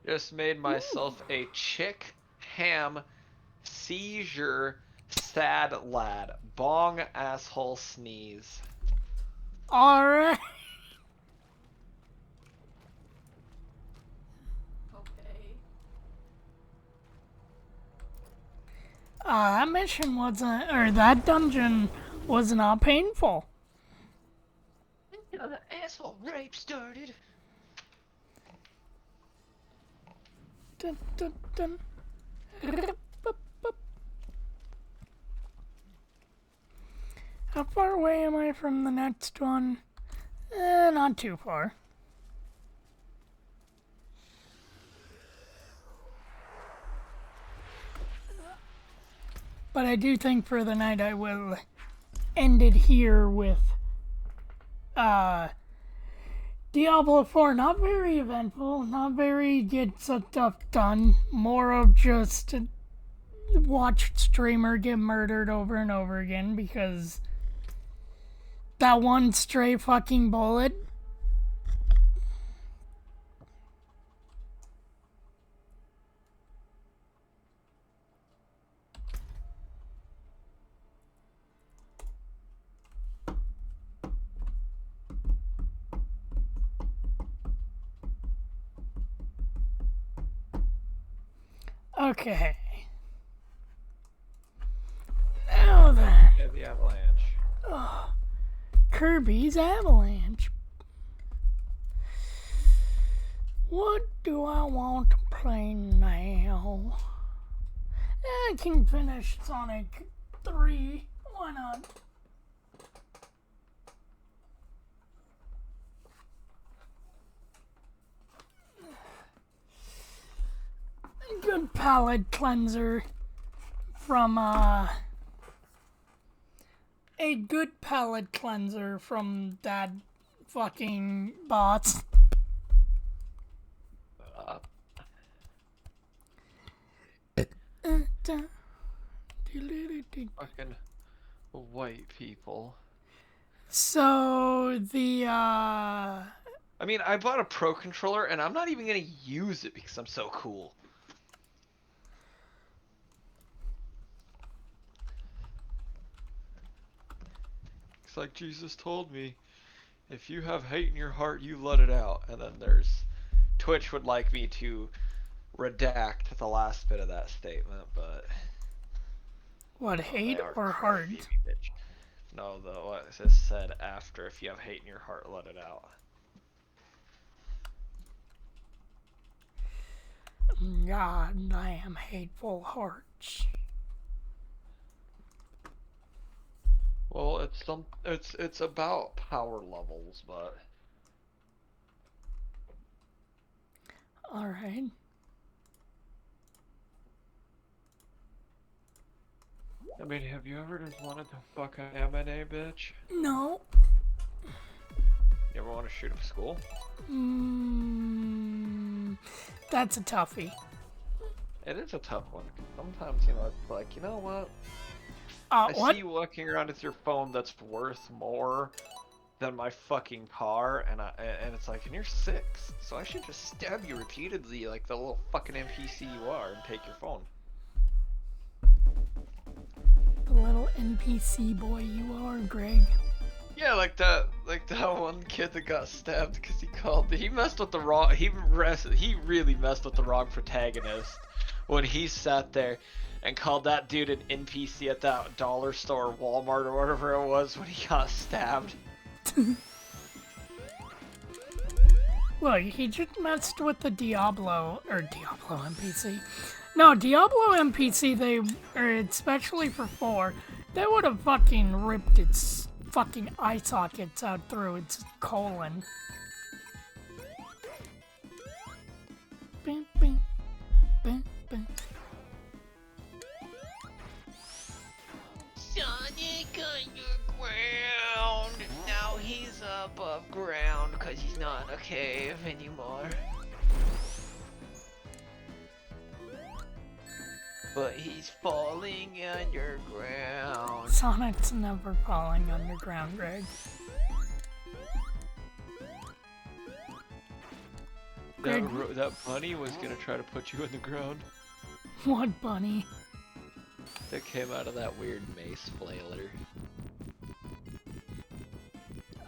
S12: Just made myself a chick ham seizure sad lad bong asshole sneeze.
S1: Alright.
S2: Okay.
S1: That mission wasn't, or that dungeon was not painful.
S10: The asshole rape started.
S1: Dun, dun, dun. How far away am I from the next one? Not too far. But I do think for the night I will end it here with Diablo 4. Not very eventful, not very get stuff done. More of just watch streamer get murdered over and over again because that one stray fucking bullet. Okay. Now then.
S12: Yeah, the avalanche.
S1: Kirby's Avalanche. What do I want to play now? I can finish Sonic 3. Why not? Good palate cleanser from a good palate cleanser from that fucking bots.
S12: Fucking white people.
S1: So the
S12: I mean, I bought a Pro controller and I'm not even gonna use it because I'm so cool. It's like Jesus told me, if you have hate in your heart, you let it out. And then there's Twitch would like me to redact the last bit of that statement, but
S1: what, hate or heart?
S12: No, what it said after, if you have hate in your heart, let it out.
S1: God, I am hateful hearts.
S12: Well, it's about power levels, but
S1: all right.
S12: I mean, have you ever just wanted to fuck a M&A bitch?
S1: No.
S12: You ever want to shoot up school?
S1: That's a toughie.
S12: It is a tough one. Sometimes, you know, it's like, you know what? I
S1: What?
S12: see you walking around with your phone that's worth more than my fucking car, and it's like, and you're 6, so I should just stab you repeatedly like the little fucking NPC you are and take your phone.
S1: The little NPC boy you are, Greg.
S12: Yeah, like that one kid that got stabbed because he messed with the wrong, he really messed with the wrong protagonist when he sat there and called that dude an NPC at that dollar store, Walmart, or whatever it was when he got stabbed.
S1: Well, he just messed with the Diablo NPC. No, Diablo NPC, especially for 4, they would have fucking ripped its fucking eye sockets out through its colon. Bing, bing, bing, bing.
S10: Sonic underground. Now he's above ground because he's not in a cave anymore. But he's falling underground.
S1: Sonic's never falling underground, Greg.
S12: That bunny was gonna try to put you in the ground.
S1: What bunny?
S12: That came out of that weird mace flailer.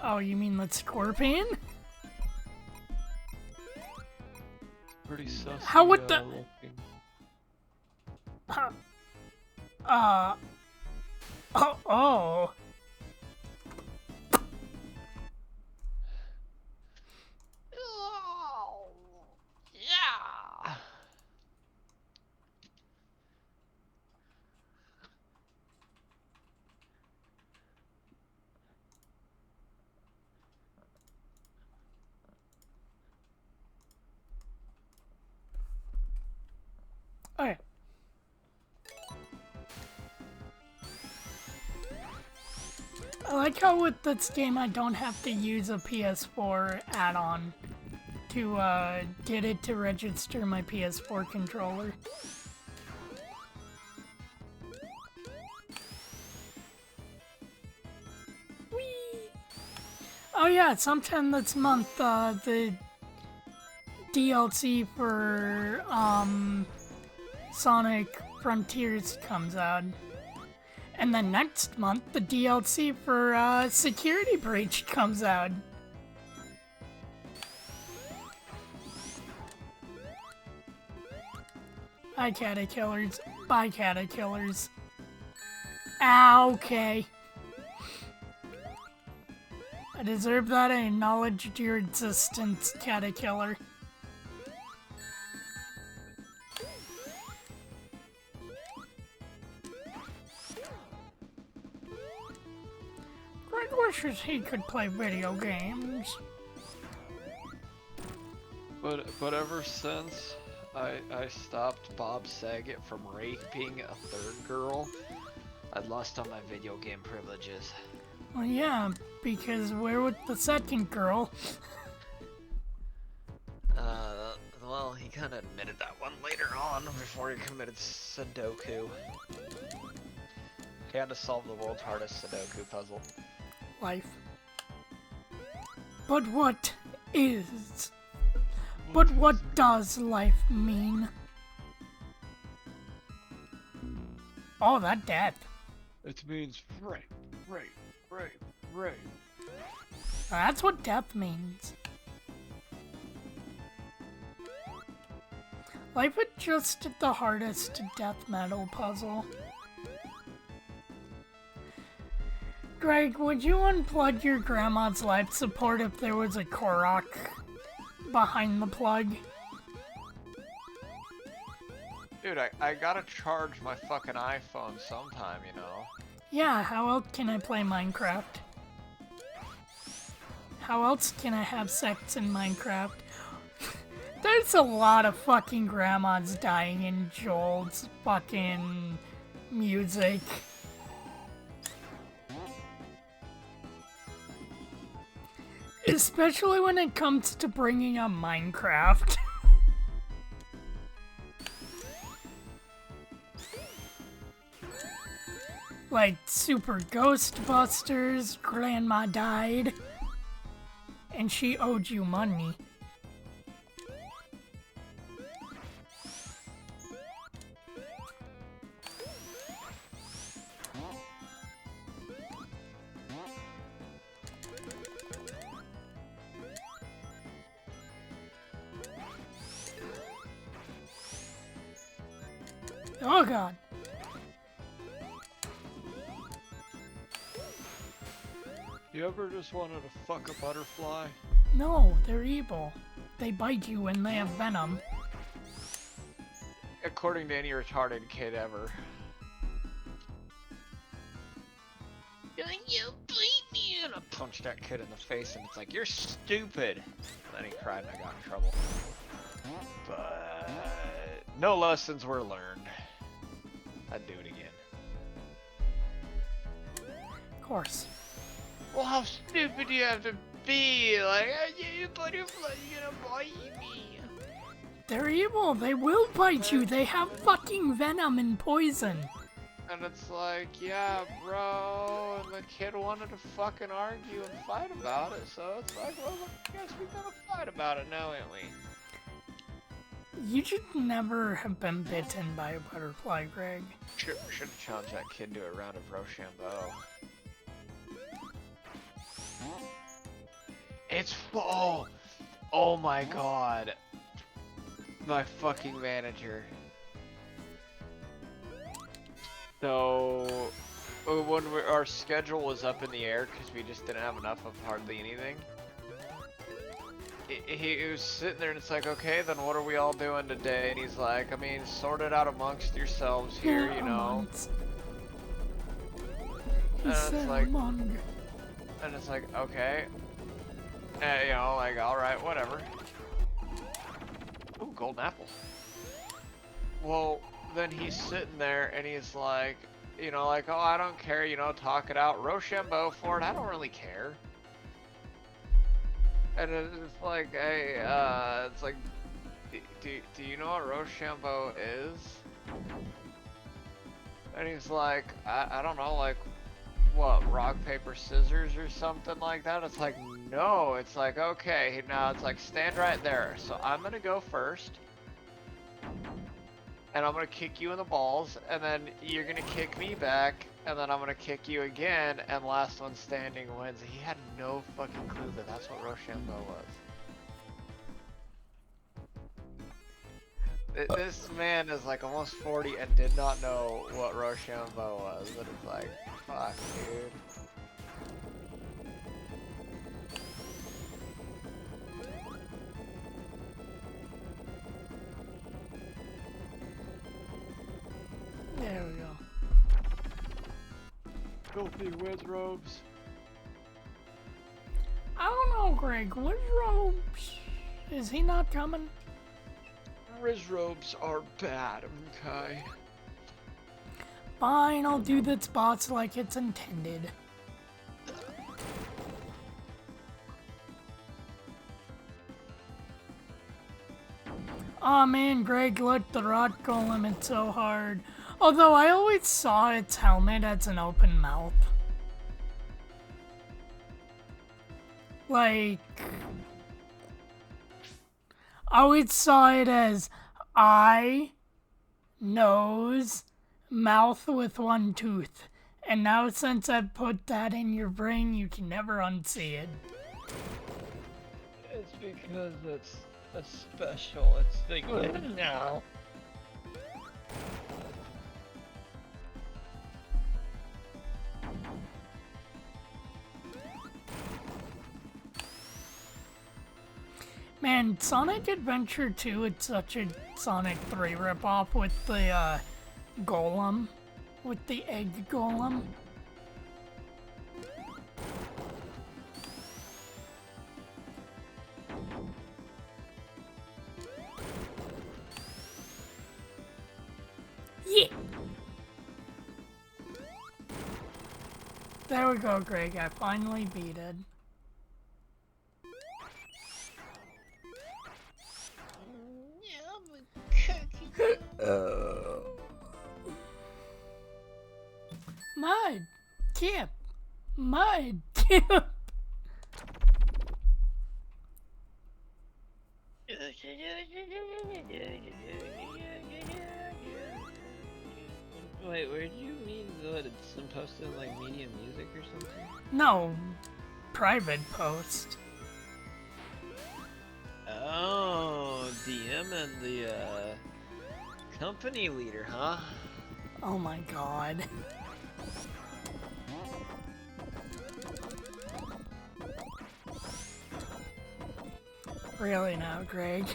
S1: Oh, you mean that scorpion?
S12: Pretty sus.
S1: How would the... Oh.
S10: Yeah.
S1: Okay. I like how with this game I don't have to use a PS4 add-on to get it to register my PS4 controller. Whee! Oh yeah, sometime this month the DLC for Sonic Frontiers comes out. And then next month, the DLC for Security Breach comes out. Hi, Caterkillers. Bye, Caterkillers. Ah, okay. I deserve that. I acknowledged your existence, Caterkiller. Greg wishes he could play video games.
S12: But ever since I stopped Bob Saget from raping a third girl, I lost all my video game privileges.
S1: Well, yeah, because where was the second girl?
S12: Well, he kind of admitted that one later on before he committed Sudoku. He had to solve the world's hardest Sudoku puzzle.
S1: Life. But what is? But what does life mean? Oh, that death.
S12: It means rape.
S1: That's what death means. Life is just the hardest death metal puzzle. Greg, would you unplug your grandma's life support if there was a Korok behind the plug?
S12: Dude, I gotta charge my fucking iPhone sometime, you know?
S1: Yeah, how else can I play Minecraft? How else can I have sex in Minecraft? There's a lot of fucking grandmas dying in Joel's fucking music. Especially when it comes to bringing up Minecraft. Like Super Ghostbusters, Grandma died, and she owed you money. Oh god.
S12: You ever just wanted to fuck a butterfly?
S1: No, they're evil. They bite you when they have venom.
S12: According to any retarded kid ever. You beat me! And I punched that kid in the face and it's like, you're stupid! And then he cried and I got in trouble. But no lessons were learned. I'd do it again.
S1: Of course.
S12: Well, how stupid do you have to be? Like, you butterfly's gonna bite me.
S1: They're evil. They will bite you. They have fucking venom and poison.
S12: And it's like, yeah, bro. And the kid wanted to fucking argue and fight about it. So it's like, well, I guess we gotta fight about it now, ain't we?
S1: You should never have been bitten by a butterfly, Greg.
S12: Should have challenged that kid to a round of Rochambeau. It's full. Oh my god. My fucking manager. So, when our schedule was up in the air because we just didn't have enough of hardly anything, he was sitting there and it's like, okay, then what are we all doing today? And he's like, I mean, sort it out amongst yourselves here, you know. And it's like, okay. You know, like, alright, whatever. Ooh, golden apple. Well, then he's sitting there and he's like, you know, like, oh, I don't care, you know, talk it out. Rochambeau for it, I don't really care. And it's like, hey, it's like, do you know what Rochambeau is? And he's like, I don't know, like, what, rock, paper, scissors or something like that? It's like, no, it's like, okay, now it's like, stand right there. So I'm gonna go first. And I'm gonna kick you in the balls, and then you're gonna kick me back, and then I'm gonna kick you again, and last one standing wins. He had no fucking clue that that's what Rochambeau was. This man is like almost 40 and did not know what Rochambeau was, and it's like, fuck, dude.
S1: There we go.
S12: Filthy Wizrobes.
S1: I don't know, Greg. Wizrobes? Is he not coming?
S12: Wizrobes are bad, okay?
S1: Fine, I'll do the spots like it's intended. Aw oh, man, Greg, look, the rock golem, it's so hard. Although I always saw its helmet as an open mouth. Like, I always saw it as eye, nose, mouth with one tooth. And now since I put that in your brain, you can never unsee it.
S12: It's because it's a special, it's the now.
S1: Man, Sonic Adventure 2, it's such a Sonic 3 ripoff with the golem, with the egg golem. Yeah! There we go, Greg, I finally beat it. Mud. Kip. Mud. Kip.
S12: Wait, where do you mean that it's posted in like Media Music or something?
S1: No. Private post.
S12: Oh, DM and the company leader, huh?
S1: Oh my god. Really now, Greg?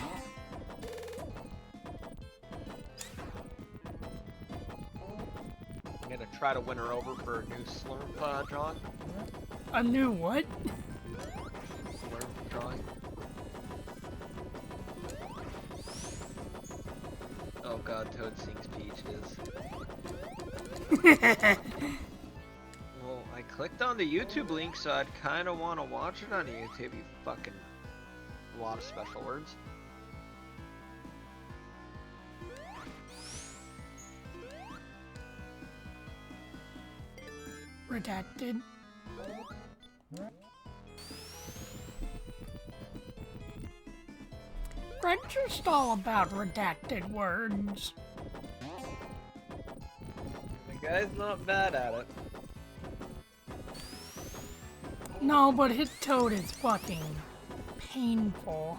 S8: I'm gonna try to win her over for a new slurp drawing.
S1: A new what?
S8: Slurp drawing. Oh god, Toad sings Peaches. Well, I clicked on the YouTube link, so I'd kind of want to watch it on YouTube, you fucking... A lot of special words.
S1: Redacted. Greg's just all about redacted words.
S12: The guy's not bad at it.
S1: No, but his Toad is fucking painful.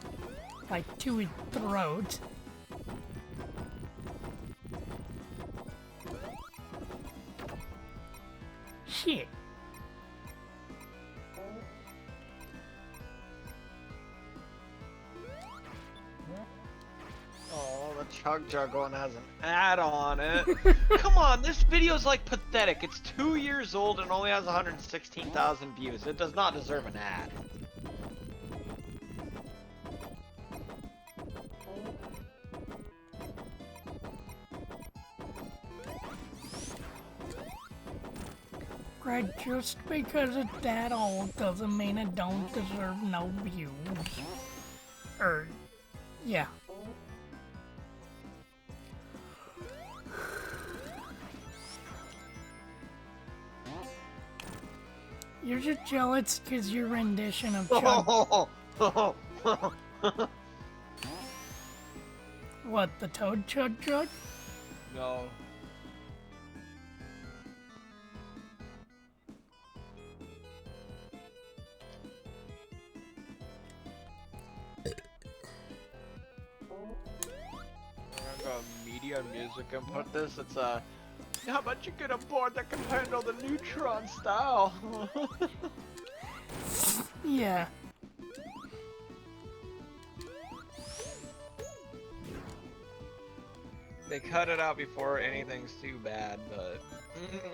S1: Like, to his throat. Shit.
S8: Oh, the Chug Jug one has an ad on it. Come on, this video's like pathetic. It's 2 years old and only has 116,000 views. It does not deserve an ad.
S1: Greg, just because it's that old doesn't mean it don't deserve no views. Yeah. You're just jealous because your rendition of Chug... What, the Toad Chug Jug?
S8: No. I'm gonna go Media Music and put this. It's how about you get a board that can handle the neutron style?
S1: Yeah.
S8: They cut it out before anything's too bad, but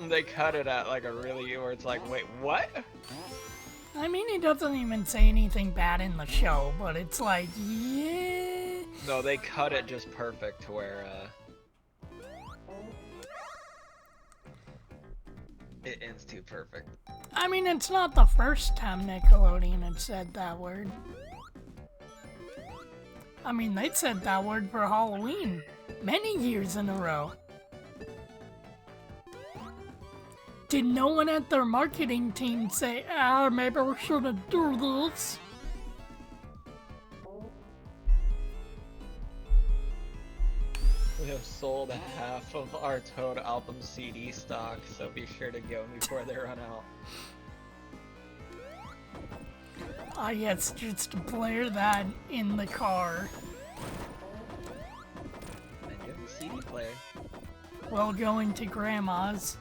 S8: they cut it at like a really where it's like, wait, what?
S1: I mean, he doesn't even say anything bad in the show, but it's like, yeah.
S8: No, they cut it just perfect to where it ends too perfect.
S1: I mean, it's not the first time Nickelodeon had said that word. I mean, they said that word for Halloween many years in a row. Did no one at their marketing team say, maybe we shouldn't do this?
S8: We have sold half of our Toad album CD stock, so be sure to go before they run out.
S1: Ah, yes, just to blare that in the car.
S8: And you have a CD player.
S1: While going to Grandma's.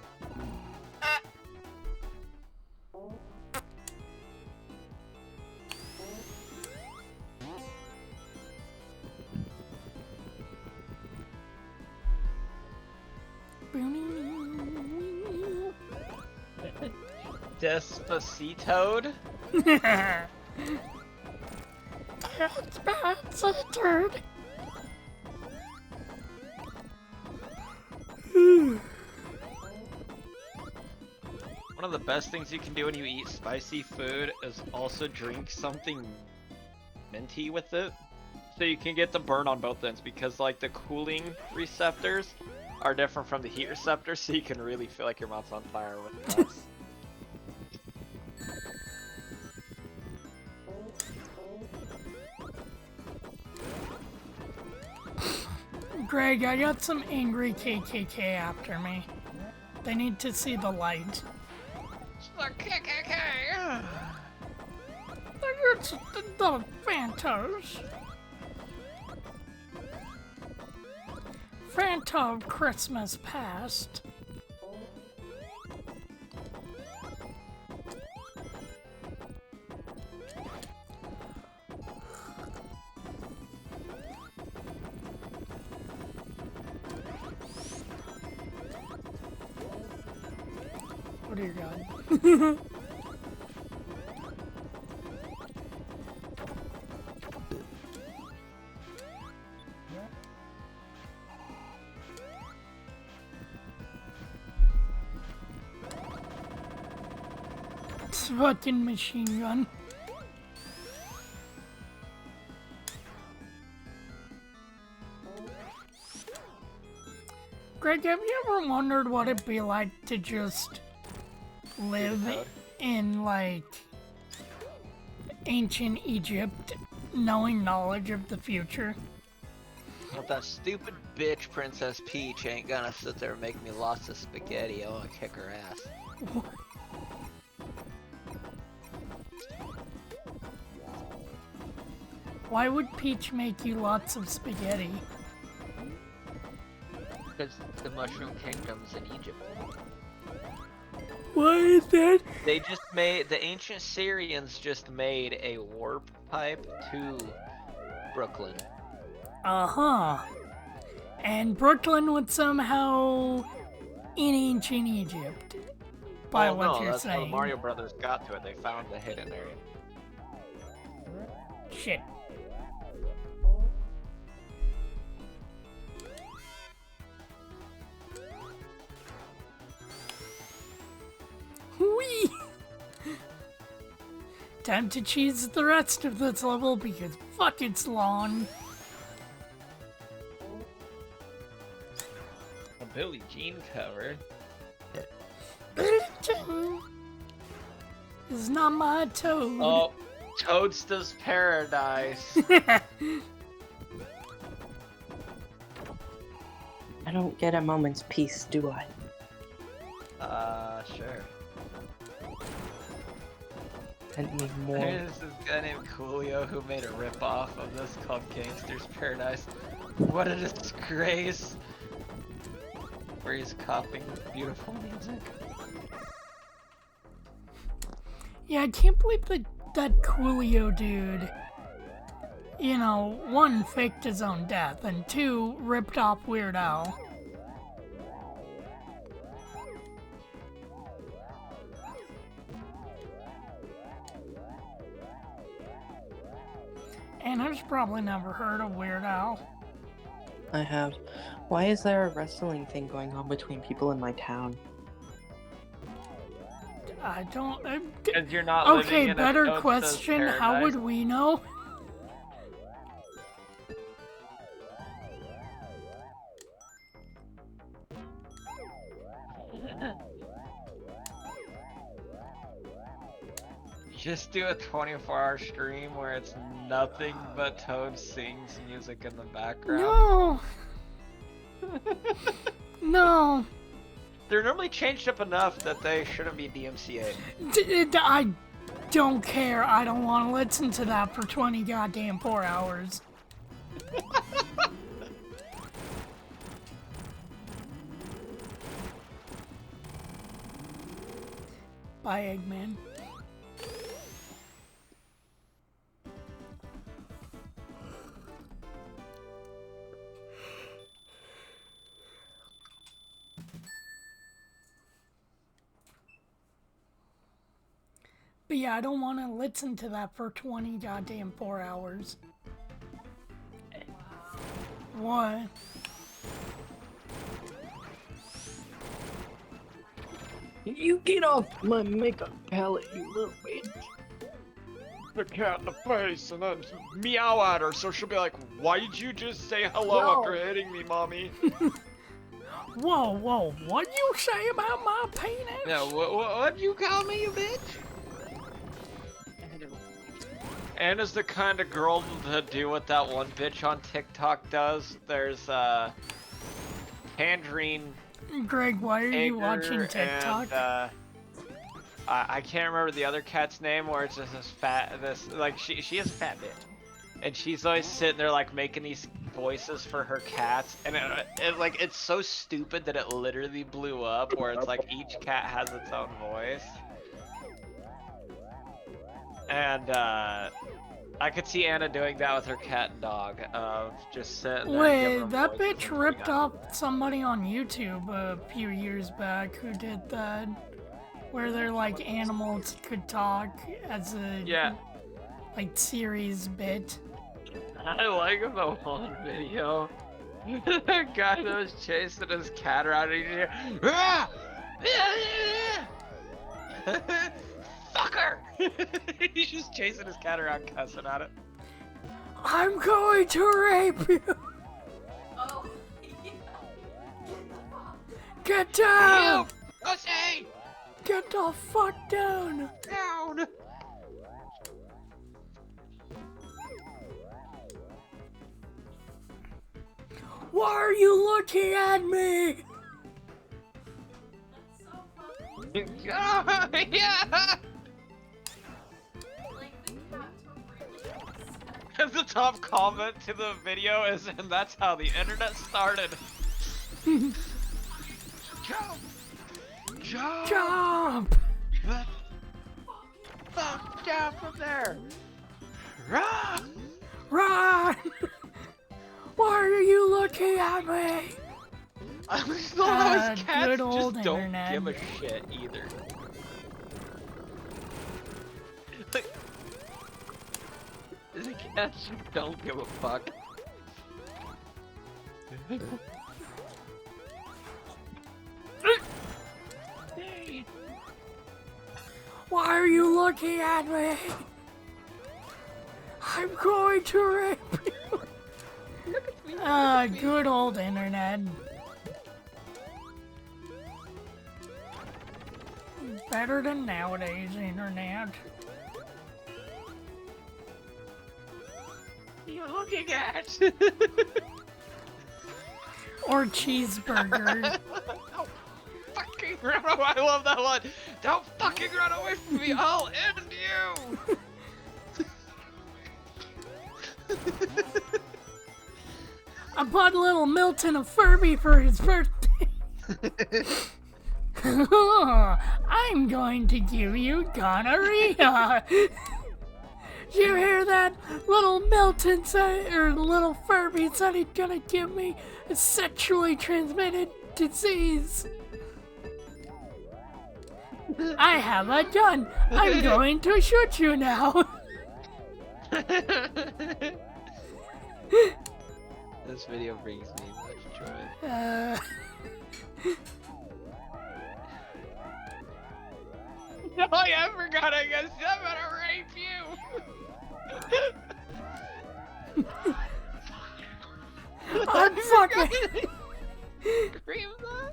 S8: Despacitoed?
S1: Despacitoed.
S8: One of the best things you can do when you eat spicy food is also drink something minty with it.
S12: So you can get the burn on both ends because like the cooling receptors are different from the heat receptors, so you can really feel like your mouth's on fire with this.
S1: Greg, I got some angry KKK after me. They need to see the light.
S12: It's the KKK!
S1: It's the Fantas. Fanta of Christmas past. Oh dear God. Fucking machine gun. Greg, have you ever wondered what it'd be like to just live in, like, ancient Egypt, knowing knowledge of the future?
S12: But that stupid bitch Princess Peach ain't gonna sit there and make me lots of spaghetti. I wanna kick her ass.
S1: Why would Peach make you lots of spaghetti?
S12: Because the Mushroom Kingdom's in Egypt.
S1: Why is that?
S12: They just made, the ancient Syrians just made a warp pipe to Brooklyn.
S1: Uh-huh. And Brooklyn was somehow in ancient Egypt. By
S12: well,
S1: what
S12: no,
S1: you're
S12: that's
S1: saying.
S12: how the Mario Brothers got to it. They found the hidden area.
S1: Shit. Whee! Time to cheese the rest of this level because fuck it's long.
S12: A Billie Jean cover.
S1: It's not my toad.
S12: Oh, Toadsta's Paradise.
S14: I don't get a moment's peace, do I?
S12: Sure.
S14: Send me more.
S12: There's this guy named Coolio who made a ripoff of this called Gangster's Paradise. What a disgrace! Where he's copying beautiful music.
S1: Yeah, I can't believe that Coolio dude, you know, one, faked his own death, and two, ripped off Weird Al. And I've probably never heard of Weird Al.
S14: I have. Why is there a wrestling thing going on between people in my town?
S1: I don't...
S12: Because you're not living
S1: okay,
S12: in
S1: better
S12: a
S1: question.
S12: paradise.
S1: How would we know?
S12: Just do a 24-hour stream where it's nothing but Toad sings music in the background.
S1: No! No!
S12: They're normally changed up enough that they shouldn't be DMCA.
S1: I don't care. I don't want to listen to that for 20 goddamn 4 hours. Bye, Eggman. But yeah, I don't want to listen to that for 20 goddamn 4 hours. What?
S14: You get off my makeup palette, you little bitch.
S8: the cat in the face and then meow at her, so she'll be like, why'd you just say hello after hitting me, mommy?
S1: Whoa, what'd you say about my penis?
S8: Yeah, what'd you call me, you bitch? Anna's the kind of girl to do what that one bitch on TikTok does. There's, Tangerine...
S1: Greg, why are you watching TikTok?
S8: And, I can't remember the other cat's name, where it's just she is a fat bitch. And she's always sitting there, like, making these voices for her cats, and it's so stupid that it literally blew up, where it's like each cat has its own voice. And, I could see Anna doing that with her cat and dog, just sitting there and giving
S1: Wait,
S8: them
S1: that
S8: voices
S1: bitch
S8: and
S1: ripped
S8: doing
S1: off somebody on YouTube a few years back who did that, where their like animals could talk as a series bit.
S8: I like the one video. The guy that was chasing his cat around and you hear, "Ah! Fucker!" He's just chasing his cat around, cussing at it.
S1: I'm going to rape you!
S2: Oh, yeah.
S1: Get down!
S8: Pussy!
S1: Get the fuck down!
S8: Down!
S1: Why are you looking at me?
S2: That's so funny.
S8: Yeah!
S2: Like, the cats were really upset.
S8: The top comment to the video is, and that's how the internet started. Jump! Jump!
S1: Jump!
S8: Fuck down from there! Run!
S1: Run! Why are you looking at me?
S8: Those cats
S1: good old
S8: just don't
S1: internet.
S8: give a shit either. Like, the cats just don't give a fuck.
S1: Why are you looking at me? I'm going to rape you. Good old internet. Better than nowadays internet.
S8: You're looking at?
S1: Or cheeseburger.
S8: Don't fucking run away. I love that one. Don't fucking run away from me. I'll end you.
S1: I bought little Milton a Furby for his birthday. I'm going to give you gonorrhea. Did you hear that? Little Milton said, or little Furby said he's gonna give me a sexually transmitted disease. I have a gun. I'm going to shoot you now.
S8: This video brings me much joy. No, I forgot I guess I'm gonna rape you!
S1: I'm fucking...
S8: Scream that?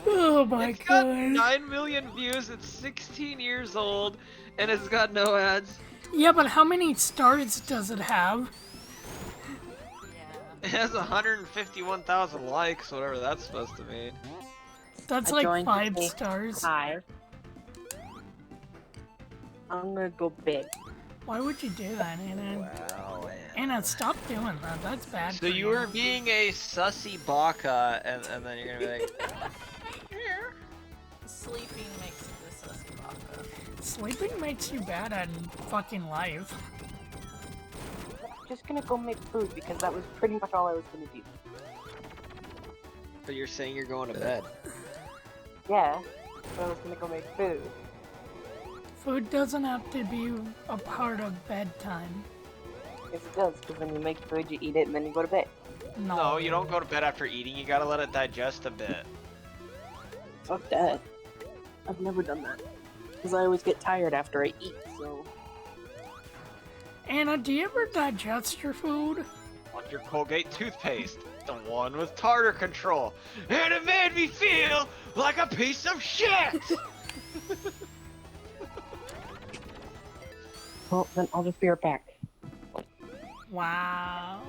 S1: Oh my
S8: It's got
S1: god.
S8: 9 million views, it's 16 years old, and it's got no ads.
S1: Yeah, but how many stars does it have?
S8: It has 151,000 likes, whatever that's supposed to mean.
S1: That's
S14: I
S1: like
S14: joined
S1: 5
S14: to say
S1: stars.
S14: Hi. I'm gonna go big.
S1: Why would you do that, Anna? Anna, stop doing that. That's bad
S8: So
S1: for
S8: you were being a sussy baka, and then you're gonna be like,
S2: Sleeping makes the sussy baka.
S1: Sleeping makes you bad at fucking life.
S14: I'm just gonna go make food because that was pretty much all I was gonna do.
S8: but you're saying you're going to bed.
S14: Yeah, but I was gonna go make food.
S1: Food doesn't have to be a part of bedtime.
S14: Yes, it does, because when you make food, you eat it, and then you go to bed.
S8: No, you don't go to bed after eating, you gotta let it digest a bit.
S14: Fuck that. I've never done that. Because I always get tired after I eat, so...
S1: Anna, do you ever digest your food?
S8: Want your Colgate toothpaste, the one with tartar control, and it made me feel like a piece of shit!
S14: Well, then I'll just be right back.
S1: Wow.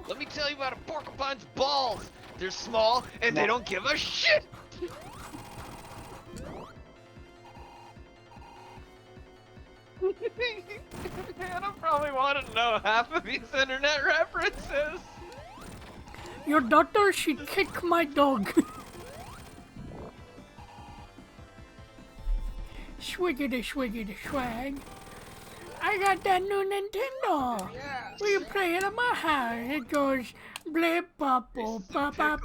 S8: Let me tell you about a porcupine's balls! They're small, and they don't give a shit! Hannah probably want to know half of these internet references.
S1: Your daughter, she kicked my dog. Swiggity swiggity swag. I got that new Nintendo.
S8: Yes.
S1: We play it at my house. It goes blip bop bop bop bop.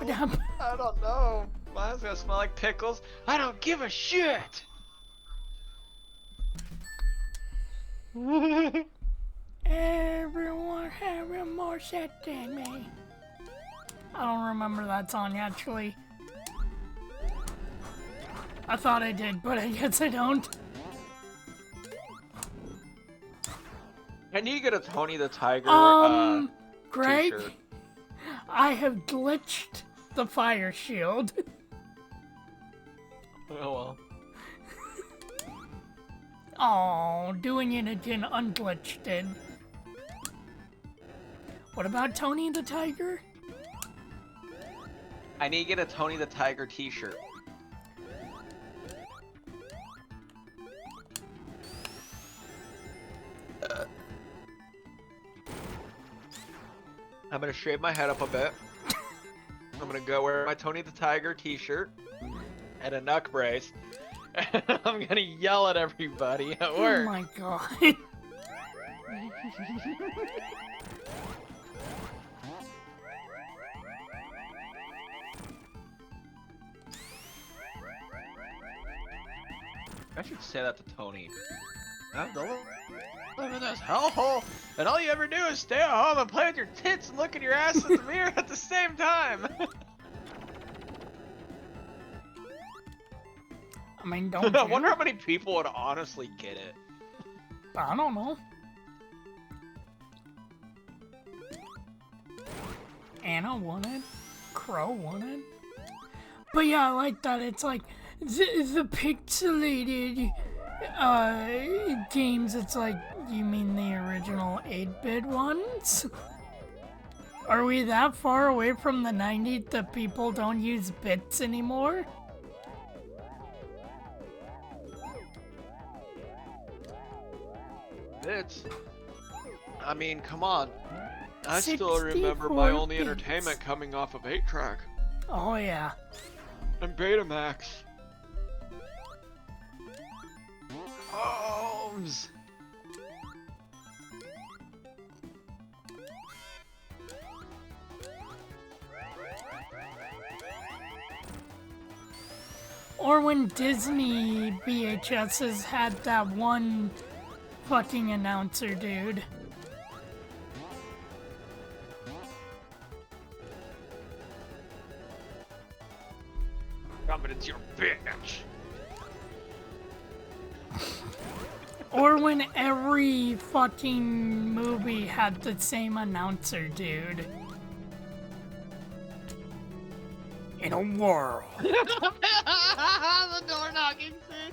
S8: I don't know. Mine's gonna smell like pickles. I don't give a shit.
S1: Everyone having more set than me. I don't remember that song actually. I thought I did, but I guess I don't.
S8: I need to get a Tony the Tiger
S1: Greg,
S8: t-shirt.
S1: I have glitched the fire shield.
S8: Oh well.
S1: Oh, doing it again unglitched it. What about Tony the Tiger?
S8: I need to get a Tony the Tiger t-shirt. I'm gonna shave my head up a bit. I'm gonna go wear my Tony the Tiger t-shirt and a neck brace. And I'm gonna yell at everybody at work.
S1: Oh my god.
S8: I should say that to Tony. I'm live in this hellhole, and all you ever do is stay at home and play with your tits and look at your ass in the mirror at the same time.
S1: I mean, don't
S8: I
S1: you?
S8: wonder how many people would honestly get it.
S1: I don't know. Anna wanted, Crow wanted. But yeah, I like that. It's like the pixelated games. It's like, you mean the original 8-bit ones? Are we that far away from the 90s that people don't use bits anymore?
S8: Bits? I mean, come on. I still remember my only
S1: bits.
S8: entertainment coming off of 8-track.
S1: Oh yeah.
S8: And Betamax. Homes!
S1: Or when Disney VHSs had that one fucking announcer dude.
S8: Confidence, your bitch.
S1: Or when every fucking movie had the same announcer dude. In a world.
S8: The door knocking thing.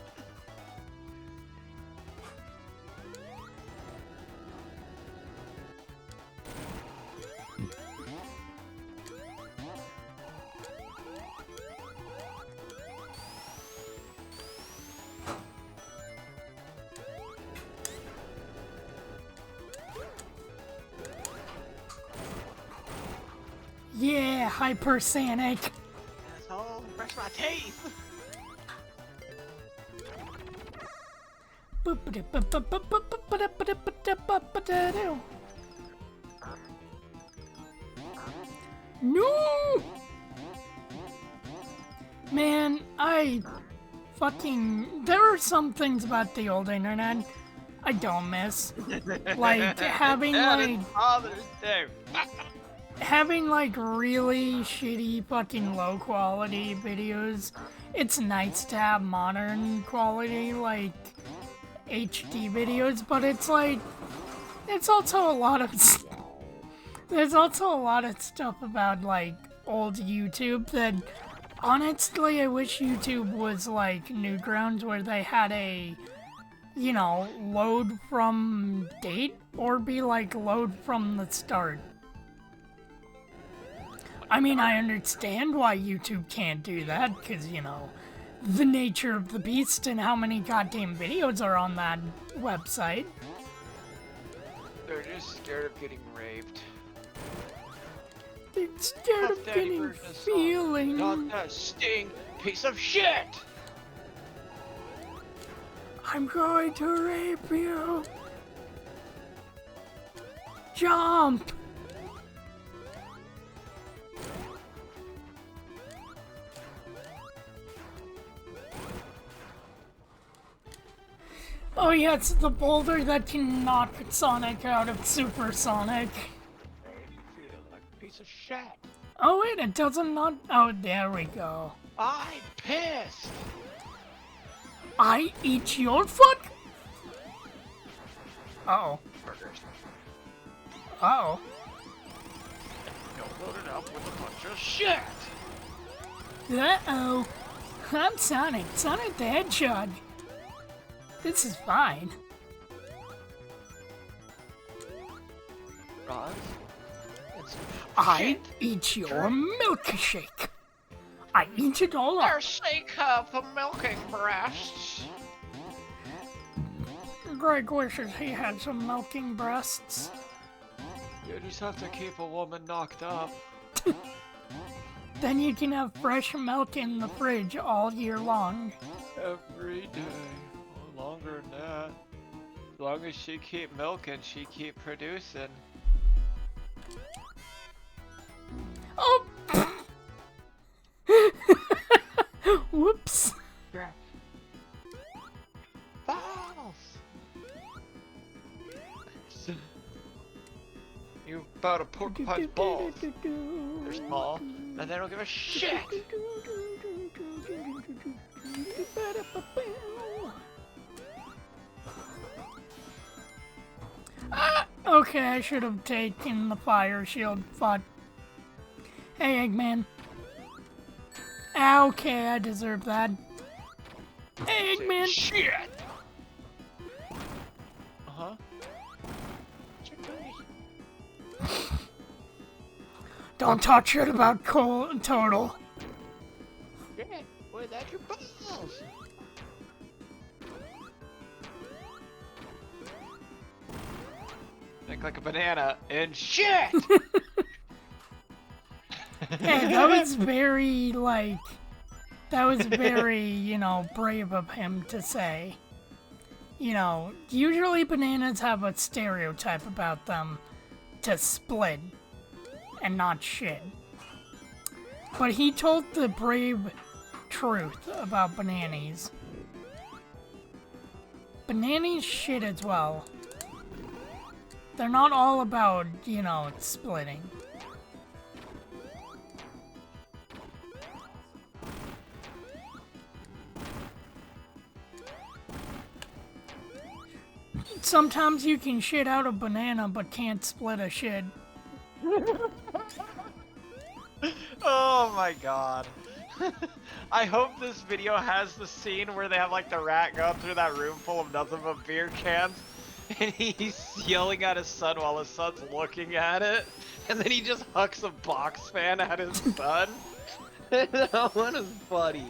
S1: Yeah, hypersonic.
S8: Asshole, brush my teeth.
S1: No! Man, there are some things about the old internet I don't miss. Like having
S8: Father's Day.
S1: having like really shitty fucking low quality videos it's nice to have modern quality, like, HD videos, but it's like, it's also a lot of, there's also a lot of stuff about, like, old YouTube that, honestly, I wish YouTube was like Newgrounds where they had a, you know, load from date, or be like load from the start. I mean, I understand why YouTube can't do that, because, you know, the nature of the beast and how many goddamn videos are on that website.
S12: They're just scared of getting raped.
S1: They're scared of getting feeling.
S12: Not that sting piece of shit!
S1: I'm going to rape you. Jump! Oh yes, the boulder that can knock Sonic out of Supersonic.
S12: Feel like a piece of shit.
S1: Oh wait, it doesn't not. Oh, there we go.
S12: I'm pissed!
S1: I eat your foot? Uh-oh.
S12: Burgers.
S1: Uh-oh.
S12: Don't load it up with a bunch of shit!
S1: Uh-oh. I'm Sonic. Sonic the Hedgehog. This is fine.
S12: Roz?
S1: I eat your milkshake. I eat it all up.
S12: There's a cup of milking breasts.
S1: Greg wishes he had some milking breasts.
S12: You just have to keep a woman knocked up.
S1: Then you can have fresh milk in the fridge all year long.
S12: Every day. Or longer than that. As long as she keep milking, she keep producing.
S1: Oh! Whoops.
S12: Balls! You about a porcupine's balls. They're small, and they don't give a shit!
S1: Okay, I should have taken the fire shield. Fuck. Hey, Eggman. Okay, I deserve that. Hey, Eggman.
S12: Shit! Uh-huh.
S1: Don't talk shit about Total.
S12: Shit! Boy, that's your balls! Think like a banana and shit!
S1: Hey, that was very, like, that was very, you know, brave of him to say. You know, usually bananas have a stereotype about them to split and not shit. But he told the brave truth about bananas. Bananas shit as well. They're not all about, you know, splitting. Sometimes you can shit out a banana but can't split a shit.
S12: Oh my god. I hope this video has the scene where they have like the rat go through that room full of nothing but beer cans and he's yelling at his son while his son's looking at it and then he just hucks a box fan at his son. That one is funny.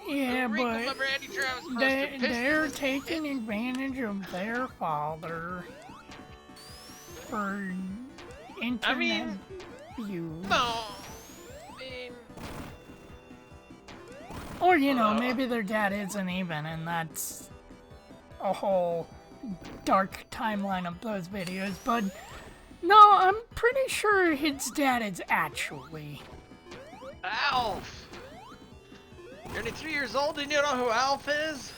S1: Yeah, but they're taking advantage of their father for internet views.
S12: No.
S1: Or, you know, maybe their dad isn't even, and that's a whole dark timeline of those videos, but no, I'm pretty sure his dad is actually.
S12: Alf! You're only 3 years old and you don't know who Alf is?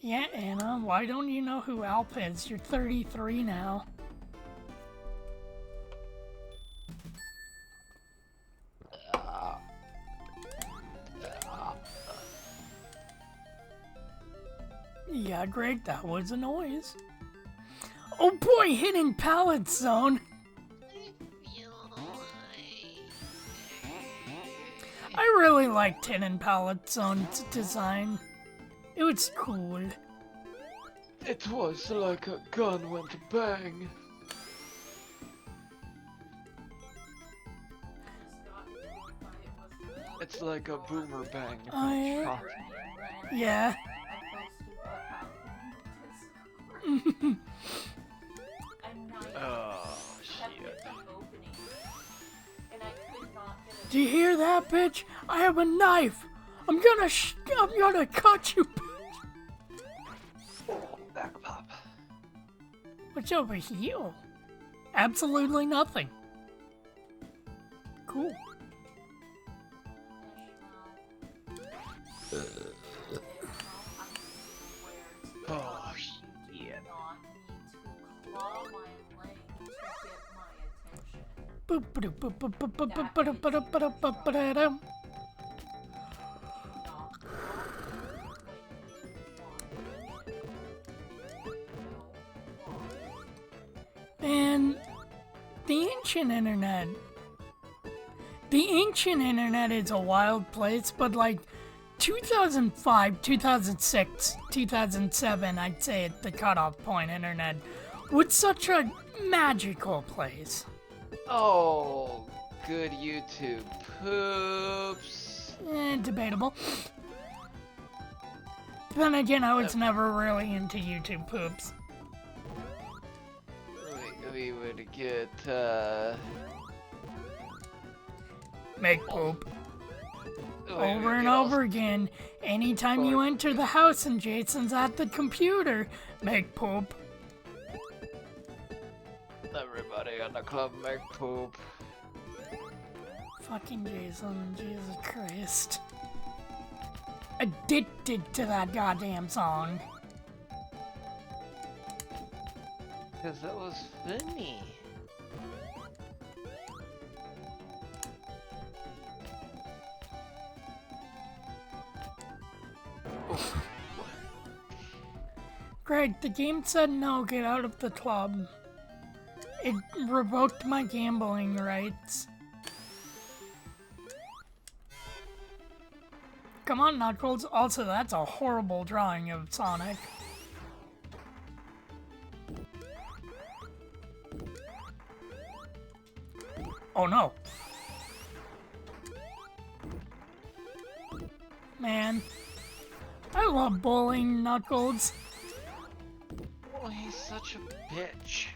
S1: Yeah, Anna, why don't you know who Alp is? You're 33 now. Yeah, Greg, that was a noise. Oh boy, hidden pallet zone! I really liked hidden pallet zone's design. It was cool.
S7: It was like a gun went bang. It's like a boomer bang.
S1: Oh, yeah.
S12: Oh, shit.
S1: Do you hear that, bitch? I have a knife. I'm gonna cut you, bitch.
S12: Back pop.
S1: What's over here? Absolutely nothing. Cool.
S12: Oh, shit.
S1: Boop boop boop boop boop boop boop boop boop boop boop boop. And the ancient internet. The ancient internet is a wild place, but like 2005, 2006, 2007, I'd say at the cutoff point internet was such a magical place.
S12: Oh, good YouTube poops.
S1: Debatable. Then again, I was never really into YouTube poops.
S12: We would get,
S1: Make poop.
S12: we
S1: Over
S12: would
S1: and
S12: get all-
S1: over again. Anytime you enter the house and Jason's at the computer, make poop.
S12: Everybody in the club make poop.
S1: Fucking Jason, Jesus Christ. Addicted to that goddamn song.
S12: Because that was funny.
S1: Greg, the game said no, get out of the club. It revoked my gambling rights. Come on, Knuckles. Also, that's a horrible drawing of Sonic. Oh no. Man. I love bowling, Knuckles.
S12: Oh, he's such a bitch.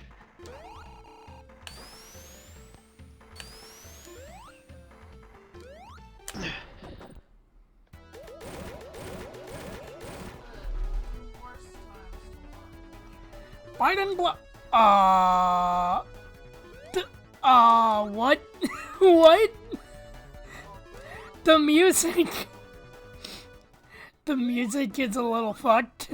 S1: Biden what? What? The music. The music is a little fucked.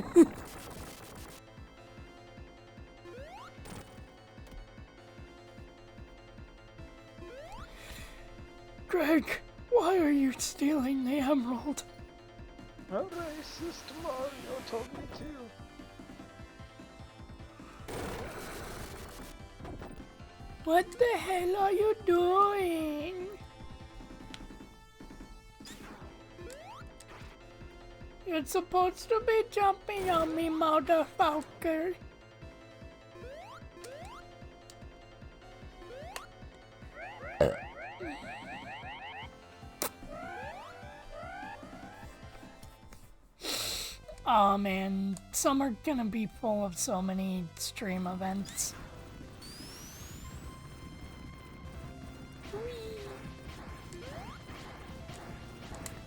S1: Greg, why are you stealing the emerald?
S12: A racist Mario told me to.
S1: What the hell are you doing? You're supposed to be jumping on me, motherfucker. Oh man, some are gonna be full of so many stream events.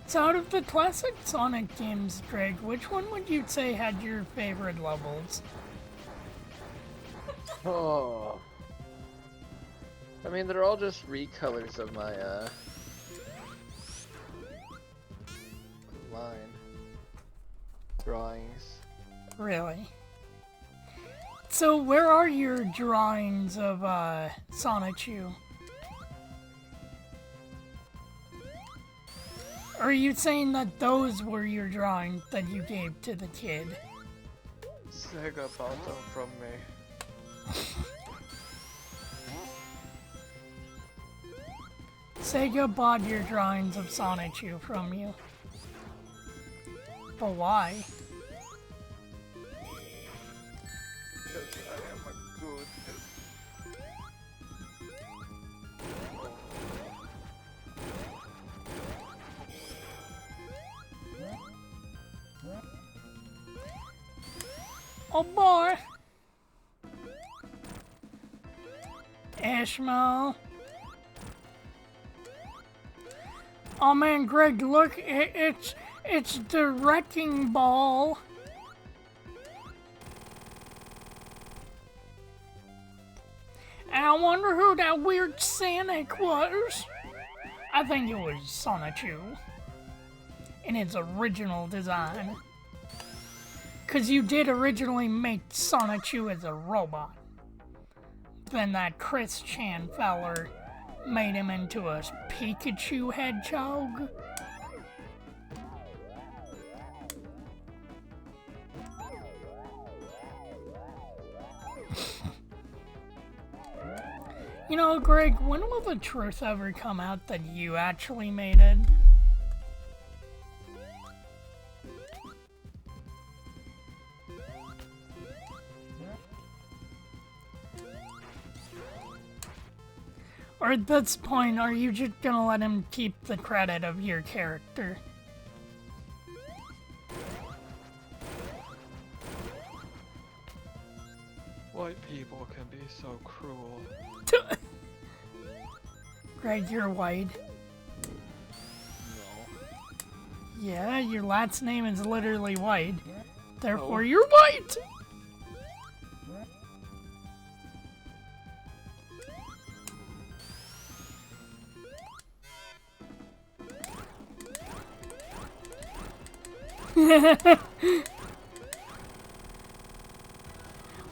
S1: So out of the classic Sonic games, Greg, which one would you say had your favorite levels?
S12: Oh. I mean, they're all just recolors of my, line drawings.
S1: Really? So where are your drawings of Sonichu? Or are you saying that those were your drawings that you gave to the kid?
S12: Sega bought them from me.
S1: Sega bought your drawings of Sonichu from you. But why?
S12: Because I am a good.
S1: Oh boy! Ishmael. Oh man, Greg, look, it's the wrecking ball. And I wonder who that weird Sonic was. I think it was Sonichu. In its original design. Cause you did originally make Sonichu as a robot. Then that Chris Chan feller made him into a Pikachu hedgehog. You know, Greg, when will the truth ever come out that you actually made it? Or at this point, are you just gonna let him keep the credit of your character?
S12: White people can be so cruel.
S1: Greg, you're white.
S12: No.
S1: Yeah, your last name is literally white. Therefore, you're white!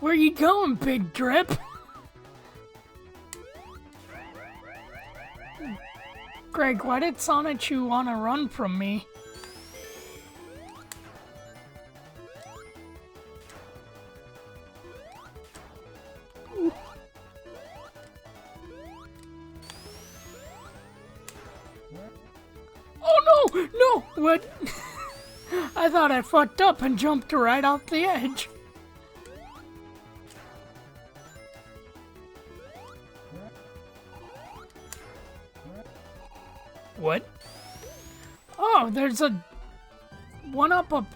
S1: Where you going, Big Drip? Greg, why did Sonichu want to run from me? Oh no! No! What? I thought I fucked up and jumped right off the edge. What? Oh, there's a one-up of...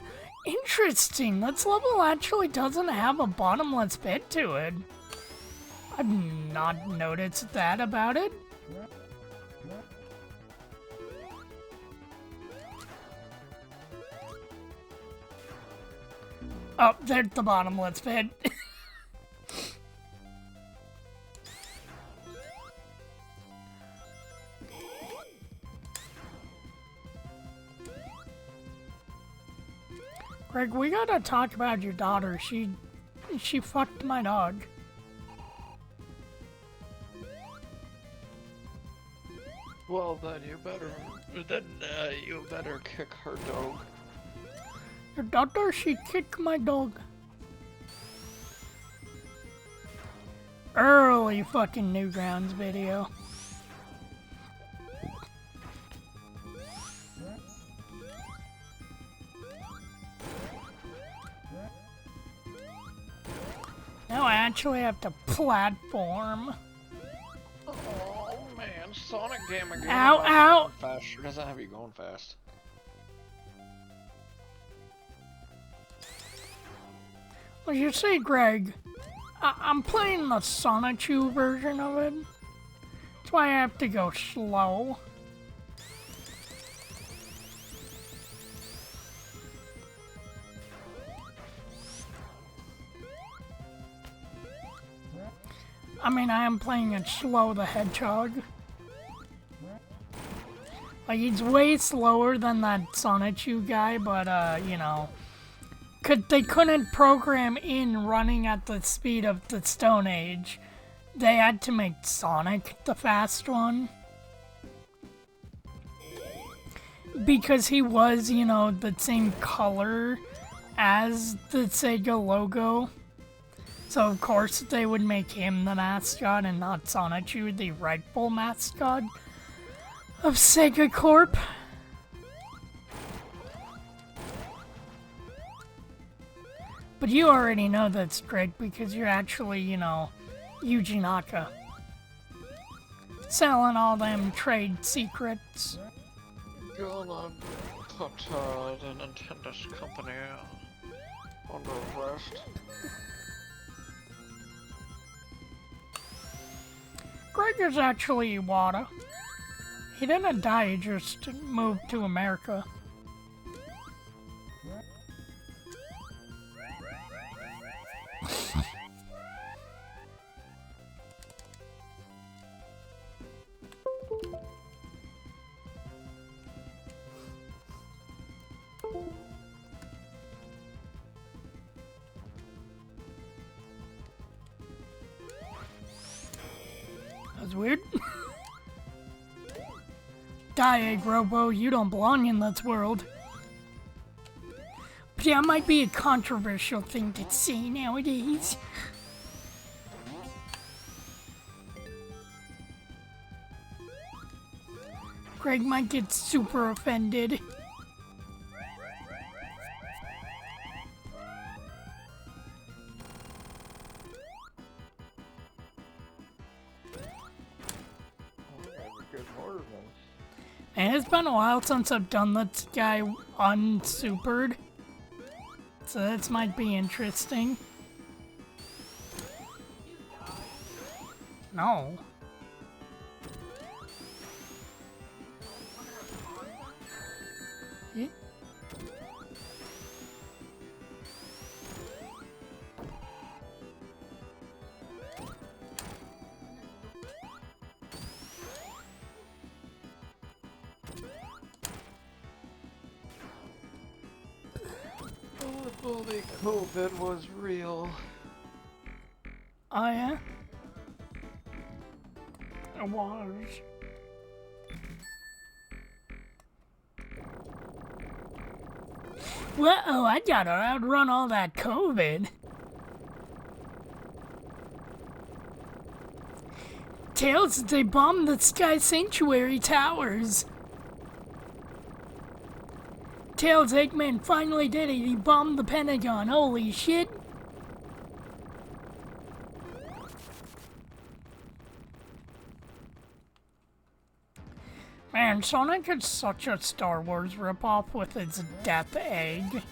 S1: Interesting, this level actually doesn't have a bottomless pit to it. I've not noticed that about it. Oh, there's the bottomless pit. Greg, we gotta talk about your daughter. She fucked my dog.
S12: Well, then you better kick her dog.
S1: Your daughter, she kicked my dog. Early fucking Newgrounds video. Now I actually have to platform.
S12: Oh man, Sonic Game again.
S1: Ow, ow!
S12: Fast sure doesn't have you going fast.
S1: Well, you see, Greg, I'm playing the Sonichu version of it. That's why I have to go slow. I mean, I am playing it slow, the Hedgehog. Like, he's way slower than that Sonichu guy, but, you know, they couldn't program in running at the speed of the Stone Age. They had to make Sonic the fast one. Because he was, you know, the same color as the Sega logo. So of course they would make him the mascot and not Sonichu, the rightful mascot of Sega Corp. But you already know that's great because you're actually, you know, Yuji Naka. Selling all them trade secrets.
S12: Gonna put the Nintendo's company under arrest.
S1: Greg is actually Iwata. He didn't die, he just moved to America. That's weird. Die, Robo, you don't belong in this world. But yeah, it might be a controversial thing to say nowadays. Greg might get super offended. And it's been a while since I've done this guy unsupered. So this might be interesting. No. Yeah.
S12: Holy COVID was real.
S1: Oh yeah? It was. Whoa, I gotta outrun all that COVID. Tails, they bombed the Sky Sanctuary towers. Tails, Eggman finally did it. He bombed the Pentagon. Holy shit. Man, Sonic is such a Star Wars ripoff with its Death Egg.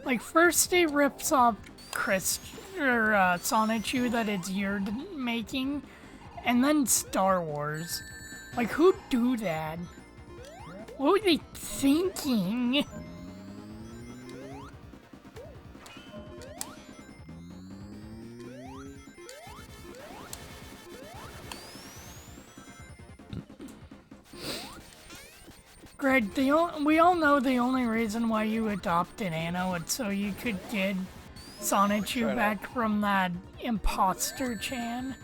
S1: Like, first he rips off Sonichu that it's you're making, and then Star Wars. Like, who'd do that? What were they thinking? Greg, we all know the only reason why you adopted Anno is so you could get Sonichu back from that imposter Chan.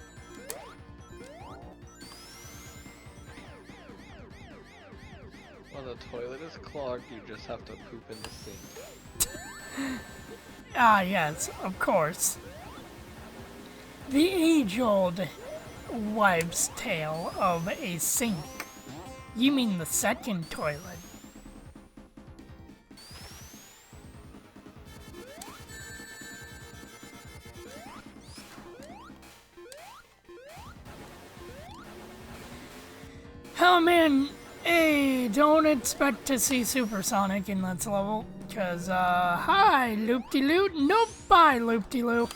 S12: When the toilet is clogged, you just have to poop in the sink.
S1: Ah, yes, of course. The age-old wives' tale of a sink. You mean the second toilet. Oh man, hey, don't expect to see Supersonic in this level, cause, hi, Loop-de-Loop, nope, bye, Loop-de-Loop.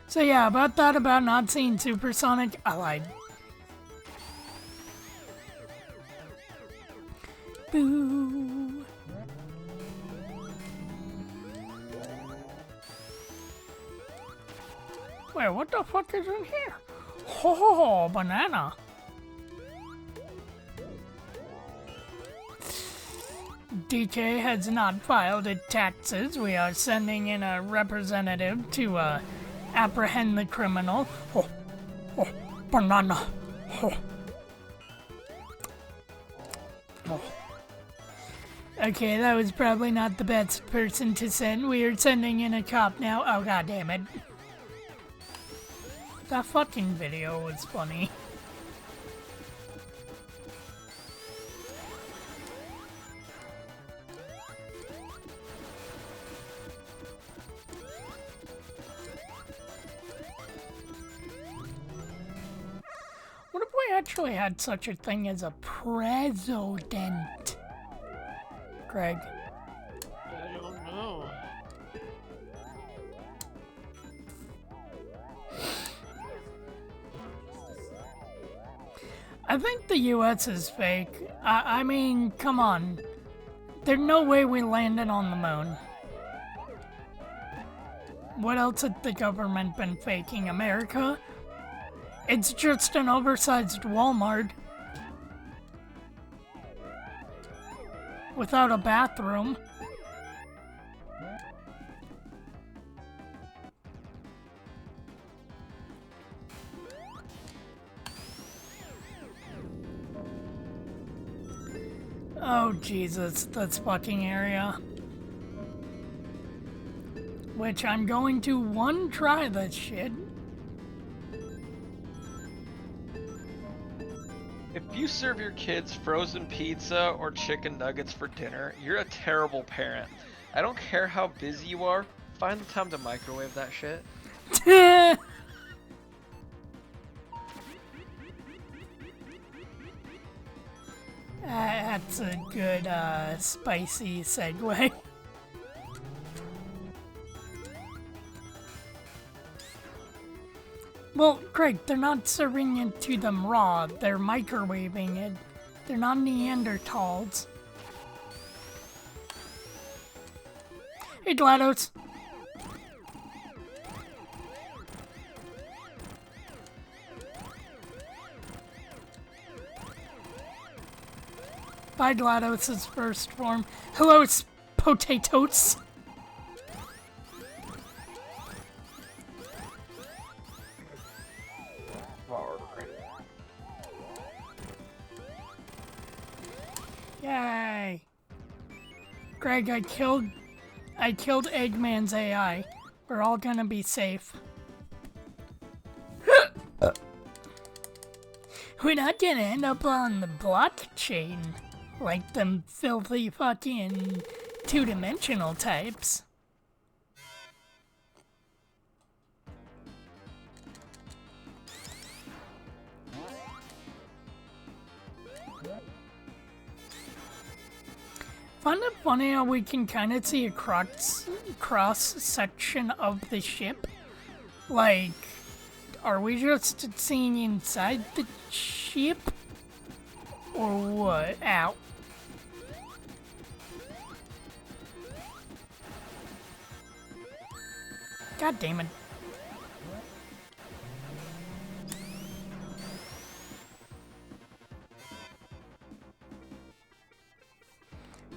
S1: So yeah, about not seeing Supersonic, I lied. Boo. Wait, what the fuck is in here? Oh, banana. DK has not filed its taxes. We are sending in a representative to apprehend the criminal. Oh, banana. Oh. Oh. Okay, that was probably not the best person to send. We are sending in a cop now. Oh, god damn it. That fucking video was funny. What if we actually had such a thing as a president? Greg.
S12: I don't know.
S1: I think the US is fake. I mean, come on. There's no way we landed on the moon. What else has the government been faking? America? It's just an oversized Walmart. Without a bathroom. Oh Jesus, this fucking area. Which I'm going to try this shit.
S12: If you serve your kids frozen pizza or chicken nuggets for dinner, you're a terrible parent. I don't care how busy you are, find the time to microwave that shit.
S1: That's a good, spicy segue. Well, Greg, they're not serving it to them raw, they're microwaving it. They're not Neanderthals. Hey, GLaDOS. By GLaDOS' first form. Hello, potatoes. Yay! Greg, I killed Eggman's AI. We're all gonna be safe. We're not gonna end up on the blockchain like them filthy fucking two-dimensional types. Find it funny how we can kind of see a cross section of the ship. Like, are we just seeing inside the ship? Or what? Ow. God damn it.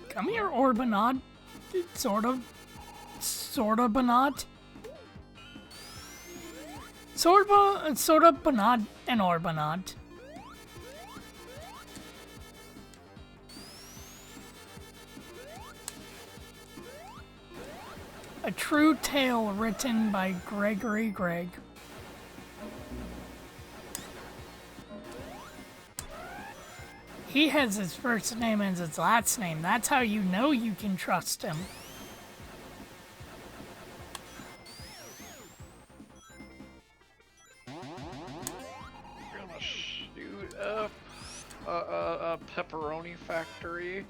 S1: Come here, Orbanaut. Sort of Banaut. Sort of Banaut and Orbanaut. A true tale written by Gregory Gregg. He has his first name and his last name. That's how you know you can trust him.
S12: Gonna shoot up a pepperoni factory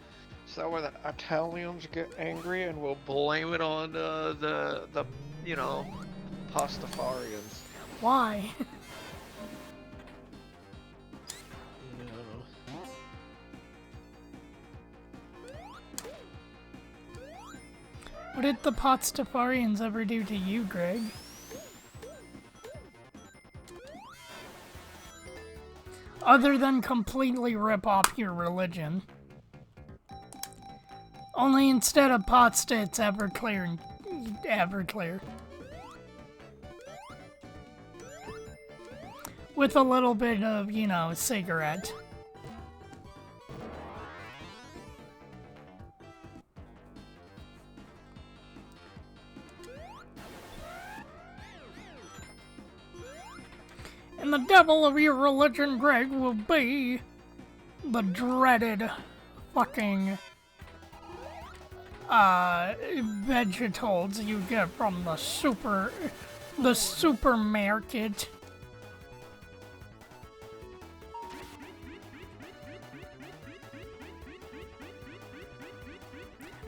S12: so that way the Italians get angry and we'll blame it on the you know, Pastafarians.
S1: Why? What did the Pastafarians ever do to you, Greg? Other than completely rip off your religion. Only instead of pasta, it's Everclear and Everclear. With a little bit of, you know, cigarette. And the devil of your religion, Greg, will be the dreaded fucking vegetables you get from the supermarket.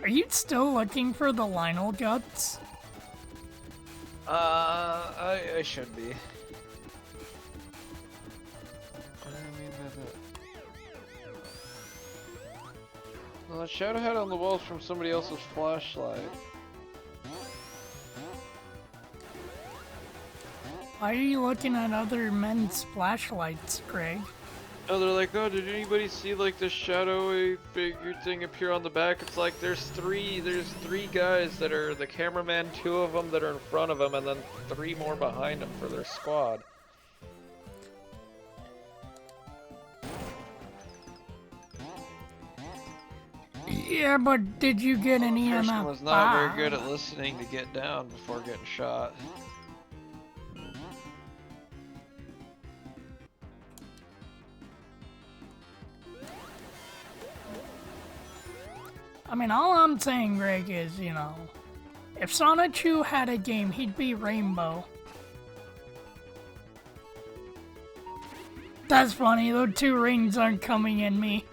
S1: Are you still looking for the Lionel guts?
S12: I should be. What do I mean by that? Well, the shadow head on the walls from somebody else's flashlight.
S1: Why are you looking at other men's flashlights, Greg?
S12: Oh, they're like, oh, did anybody see like the shadowy figure thing appear on the back? It's like there's three guys that are the cameraman, 2 of them that are in front of him, and then 3 more behind them for their squad.
S1: Yeah, but did you get an EMF?
S12: Person was not very good at listening to get down before getting shot.
S1: I mean, all I'm saying, Greg, is, you know, if Sonichu had a game, he'd be Rainbow. That's funny, those 2 rings aren't coming in me.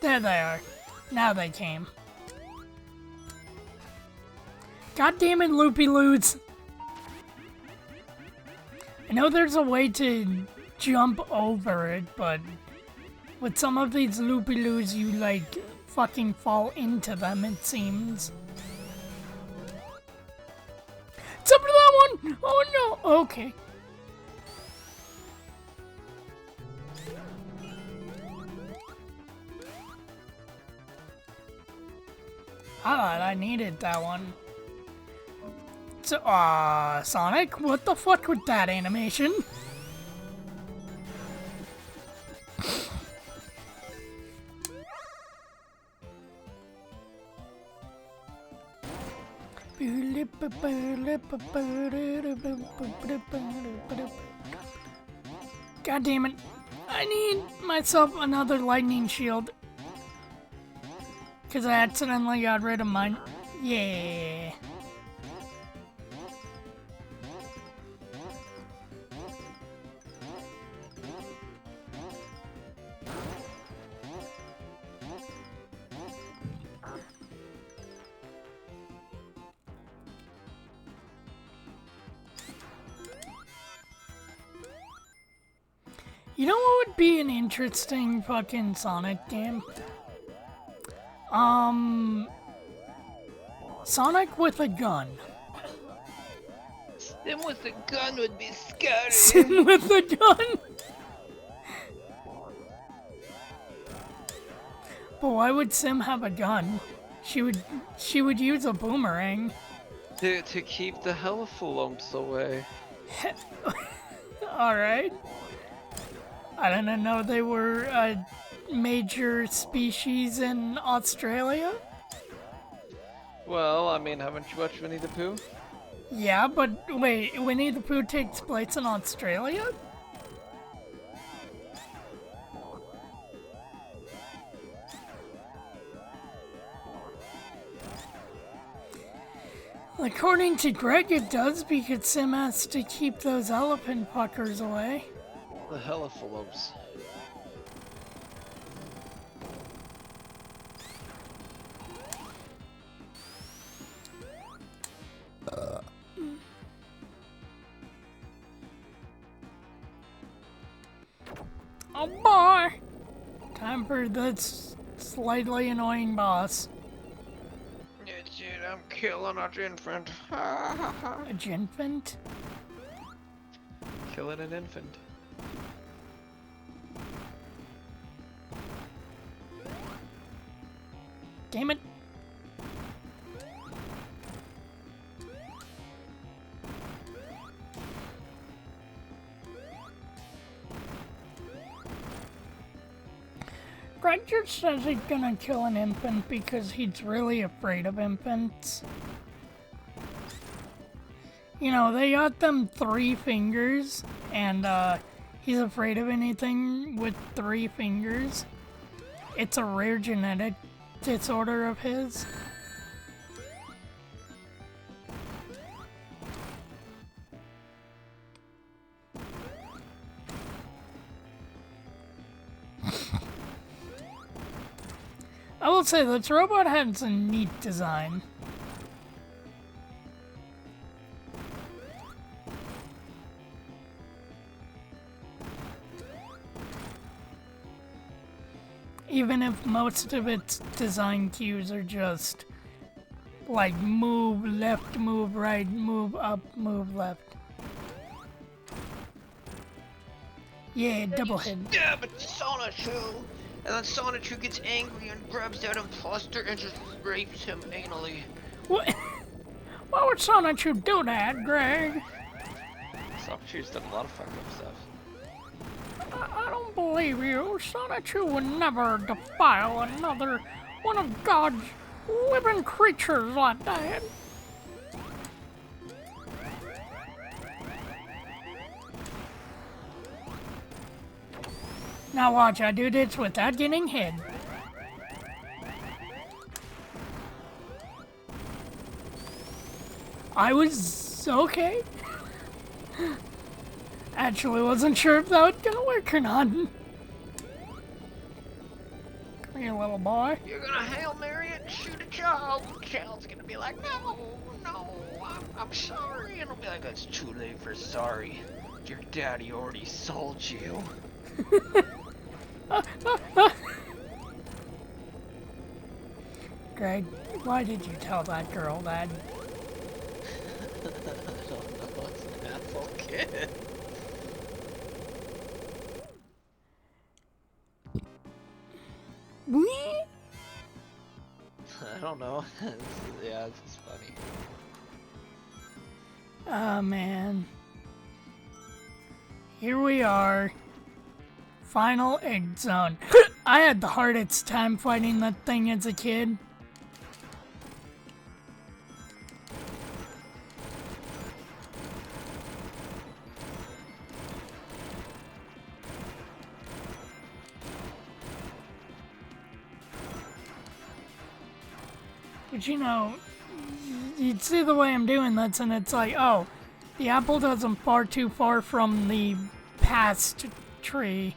S1: There they are. Now they came. God damn it, Loopy-Loos! I know there's a way to jump over it, but with some of these Loopy-Loos, you, like, fucking fall into them, it seems. It's up to that one! Oh no! Okay. I thought I needed that one. So, Sonic, what the fuck with that animation? God damn it. I need myself another lightning shield. Because I accidentally got rid of mine. Yeah. You know what would be an interesting fucking Sonic game? Sonic with a gun.
S12: Sim with a gun would be scary.
S1: Sim with a gun? But why would Sim have a gun? She would use a boomerang.
S12: To keep the Hellfalumps away.
S1: Alright. I didn't know they were a major species in Australia.
S12: Well, I mean, haven't you watched Winnie the Pooh?
S1: Yeah, but wait, Winnie the Pooh takes place in Australia? According to Greg, it does because Sim has to keep those elephant fuckers away.
S12: The Hellfalumps.
S1: Oh boy! Time for this slightly annoying boss.
S12: It's it, I'm killing a infant.
S1: A infant?
S12: Killing an infant.
S1: Damn it. Greg just says he's gonna kill an infant because he's really afraid of infants. You know, they got them 3 fingers, and he's afraid of anything with 3 fingers. It's a rare genetic disorder of his. I will say this robot has a neat design. Even if most of its design cues are just like move left, move right, move up, move left. Yeah, double hit.
S10: Stab at Sonichu, and then Sonichu gets angry and grabs that imposter and just rapes him anally.
S1: What? Why would Sonichu do that, Greg?
S12: Sonichu's done a lot of fucked up stuff.
S1: I don't believe you. Sonichu would never defile another one of God's living creatures like that. Now watch, I do this without getting hit. I was okay. Actually wasn't sure if that was gonna work or not. Come here, little boy.
S10: You're gonna Hail Mary it and shoot a child. The child's gonna be like, no, I'm sorry. And I'll be like, it's too late for sorry. Your daddy already sold you.
S1: Greg, why did you tell that girl that?
S12: I don't know, it's an asshole kid. I don't know. Yeah, it's just funny.
S1: Oh man. Here we are. Final egg zone. I had the hardest time fighting that thing as a kid. But you know, you'd see the way I'm doing this and it's like, oh, the apple doesn't fall too far from the past tree.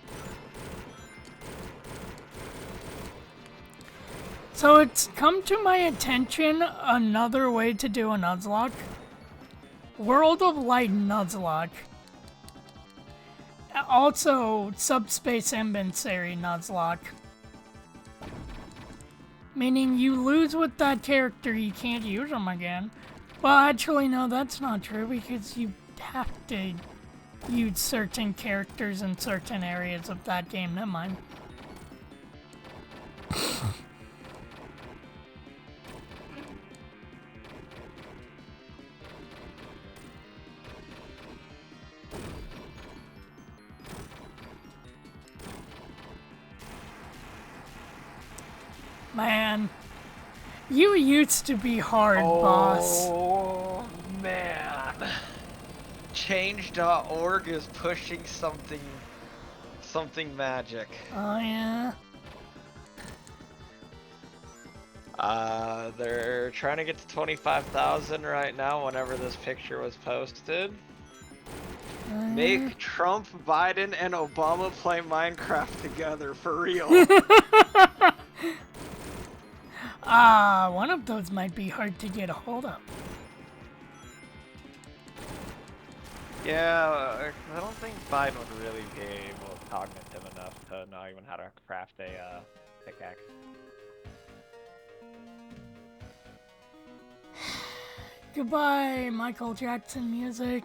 S1: So it's come to my attention another way to do a Nuzlocke. World of Light Nuzlocke. Also, Subspace Emissary Nuzlocke. Meaning you lose with that character, you can't use them again. Well, actually, no, that's not true because you have to use certain characters in certain areas of that game. Never mind. Man, you used to be hard, boss.
S12: Oh, man. Change.org is pushing something magic.
S1: Oh, yeah?
S12: They're trying to get to 25,000 right now whenever this picture was posted. Make Trump, Biden, and Obama play Minecraft together, for real.
S1: One of those might be hard to get a hold of.
S12: Yeah, I don't think Biden would really be able to cognitive enough to know even how to craft a pickaxe.
S1: Goodbye, Michael Jackson music.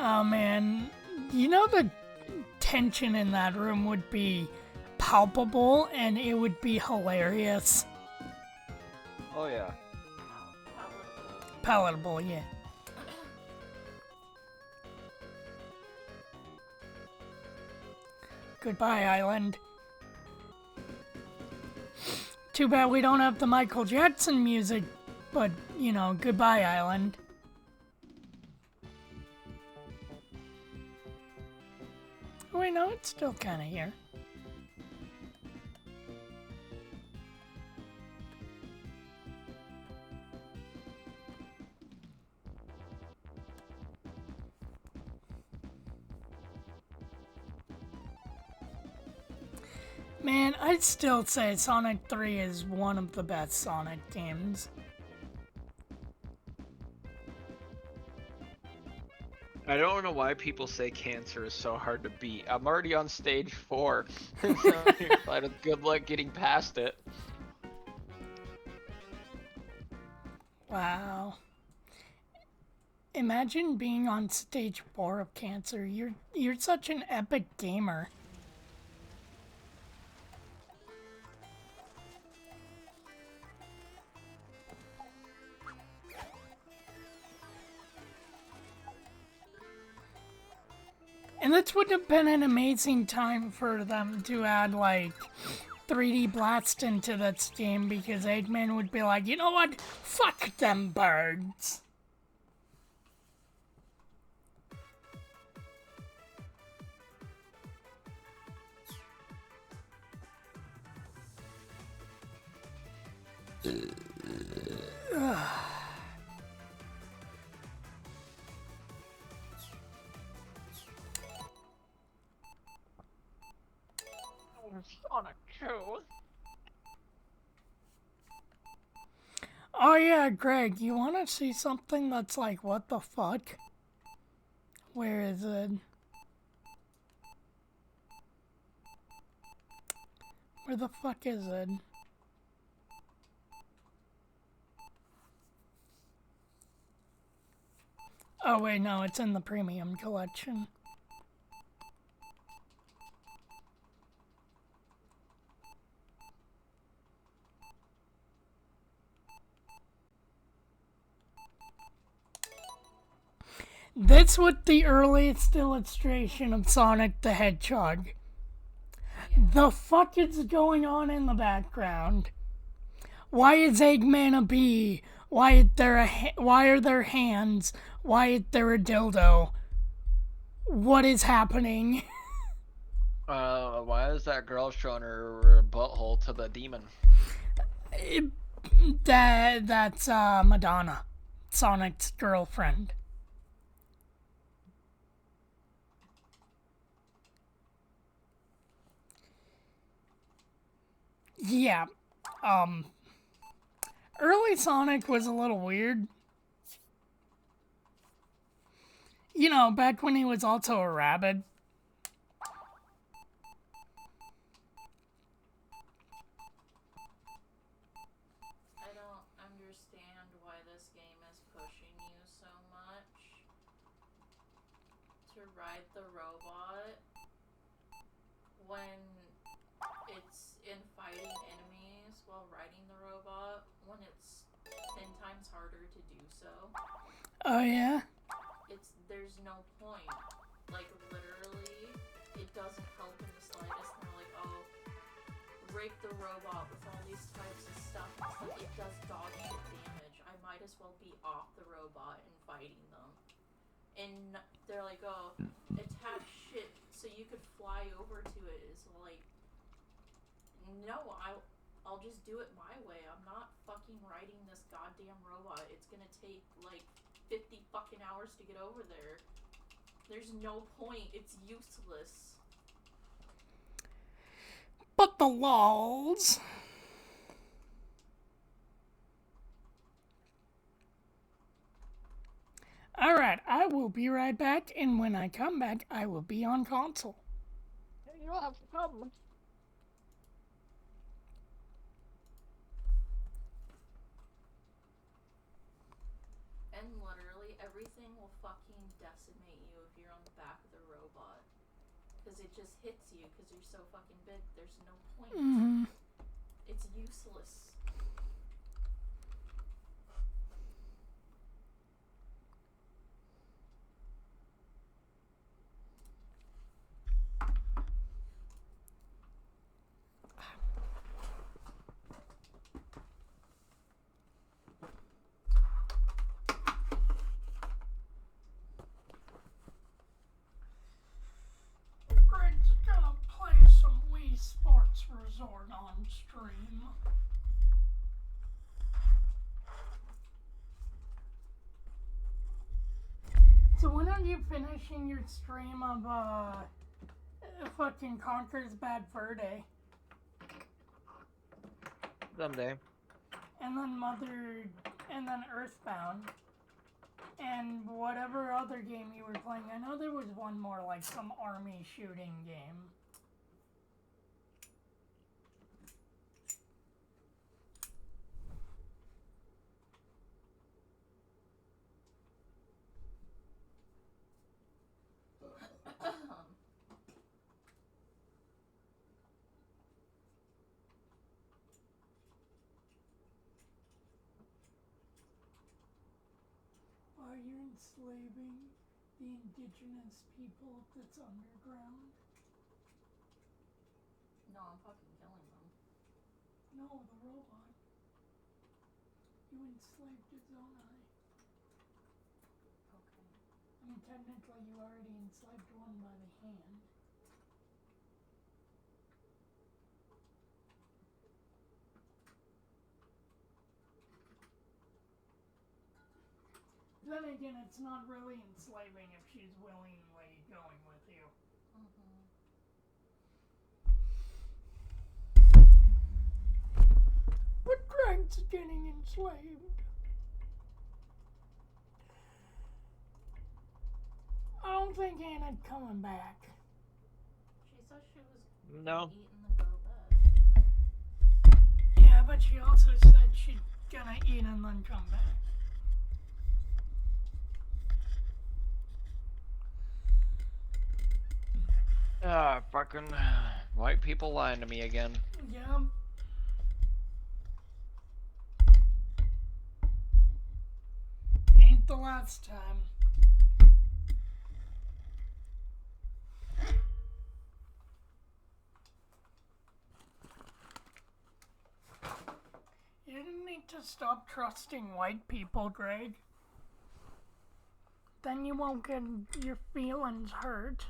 S1: Oh man, you know the tension in that room would be palpable and it would be hilarious.
S8: Oh yeah.
S1: Palatable, yeah. Goodbye, Island. Too bad we don't have the Michael Jackson music, but, you know, goodbye, Island. Wait, no, it's still kind of here. Man, I'd still say Sonic 3 is one of the best Sonic games.
S8: I don't know why people say cancer is so hard to beat. I'm already on stage 4. Good luck getting past it.
S1: Wow. Imagine being on stage 4 of cancer. You're such an epic gamer. And this would have been an amazing time for them to add, like, 3D Blast into this game, because Eggman would be like, you know what? Fuck them birds.
S8: Sonic 2.
S1: Oh yeah, Greg, you want to see something that's like, what the fuck? Where is it? Where the fuck is it? Oh wait, no, it's in the premium collection. That's what the earliest illustration of Sonic the Hedgehog. The fuck is going on in the background? Why is Eggman a bee? Why are there hands? Why is there a dildo? What is happening?
S8: Why is that girl showing her butthole to the demon?
S1: That's Madonna, Sonic's girlfriend. Yeah, early Sonic was a little weird. You know, back when he was also a rabbit.
S2: I don't understand why this game is pushing you so much to ride the robot when it's in fighting enemies while riding the robot, when it's 10 times harder to do so.
S1: Oh yeah?
S2: There's no point. Like, literally, it doesn't help in the slightest. And they're like, oh, break the robot with all these types of stuff. It does dog shit damage. I might as well be off the robot and fighting them. And they're like, oh, attach shit so you could fly over to it. Is like, no, I'll just do it my way. I'm not fucking riding this goddamn robot. It's gonna take, like, 50 fucking hours to get over there. There's no point. It's useless.
S1: But the lols. Alright, I will be right back, and when I come back, I will be on console.
S8: You have come.
S2: And literally every everything will fucking decimate you if you're on the back of the robot. Because it just hits you because you're so fucking big. There's no point.
S1: Mm-hmm.
S2: It's useless.
S1: Greg's gonna play some Wii Sports Resort on stream. So when are you finishing your stream of fucking Conker's Bad Fur Day?
S12: Someday.
S1: And then Earthbound. And whatever other game you were playing. I know there was one more, like some army shooting game. Are you enslaving the indigenous people that's underground?
S2: No, I'm fucking killing them.
S1: No, the robot. You enslaved his own eye.
S2: Okay.
S1: I mean, technically you already enslaved one by the hand. Then again, it's not really enslaving if she's willingly going with you.
S2: Mm-hmm.
S1: But Greg's getting enslaved. I don't think Anna's coming back.
S2: She said she was
S12: No.
S2: eating the go to bed.
S1: Yeah, but she also said she's gonna eat and then come back.
S12: Ah, fucking white people lying to me again.
S1: Yeah. Ain't the last time. You need to stop trusting white people, Greg. Then you won't get your feelings hurt.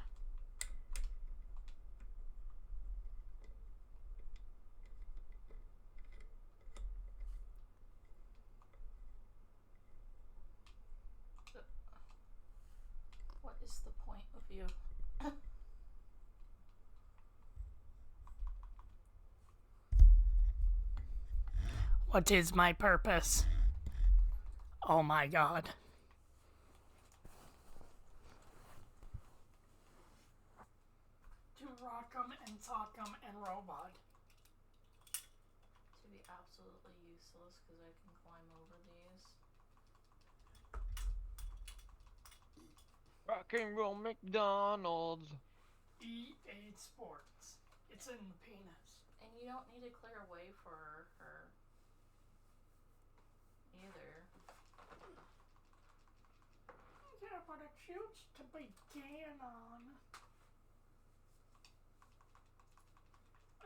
S2: What is the point of you?
S1: What is my purpose? Oh my god. To rock 'em and sock 'em and robot.
S2: To be absolutely useless because I can climb over these.
S12: Rock and roll McDonald's.
S1: EA Sports. It's in the penis.
S2: And you don't need to clear a way for her. Either.
S1: Yeah, but it shoots to begin on.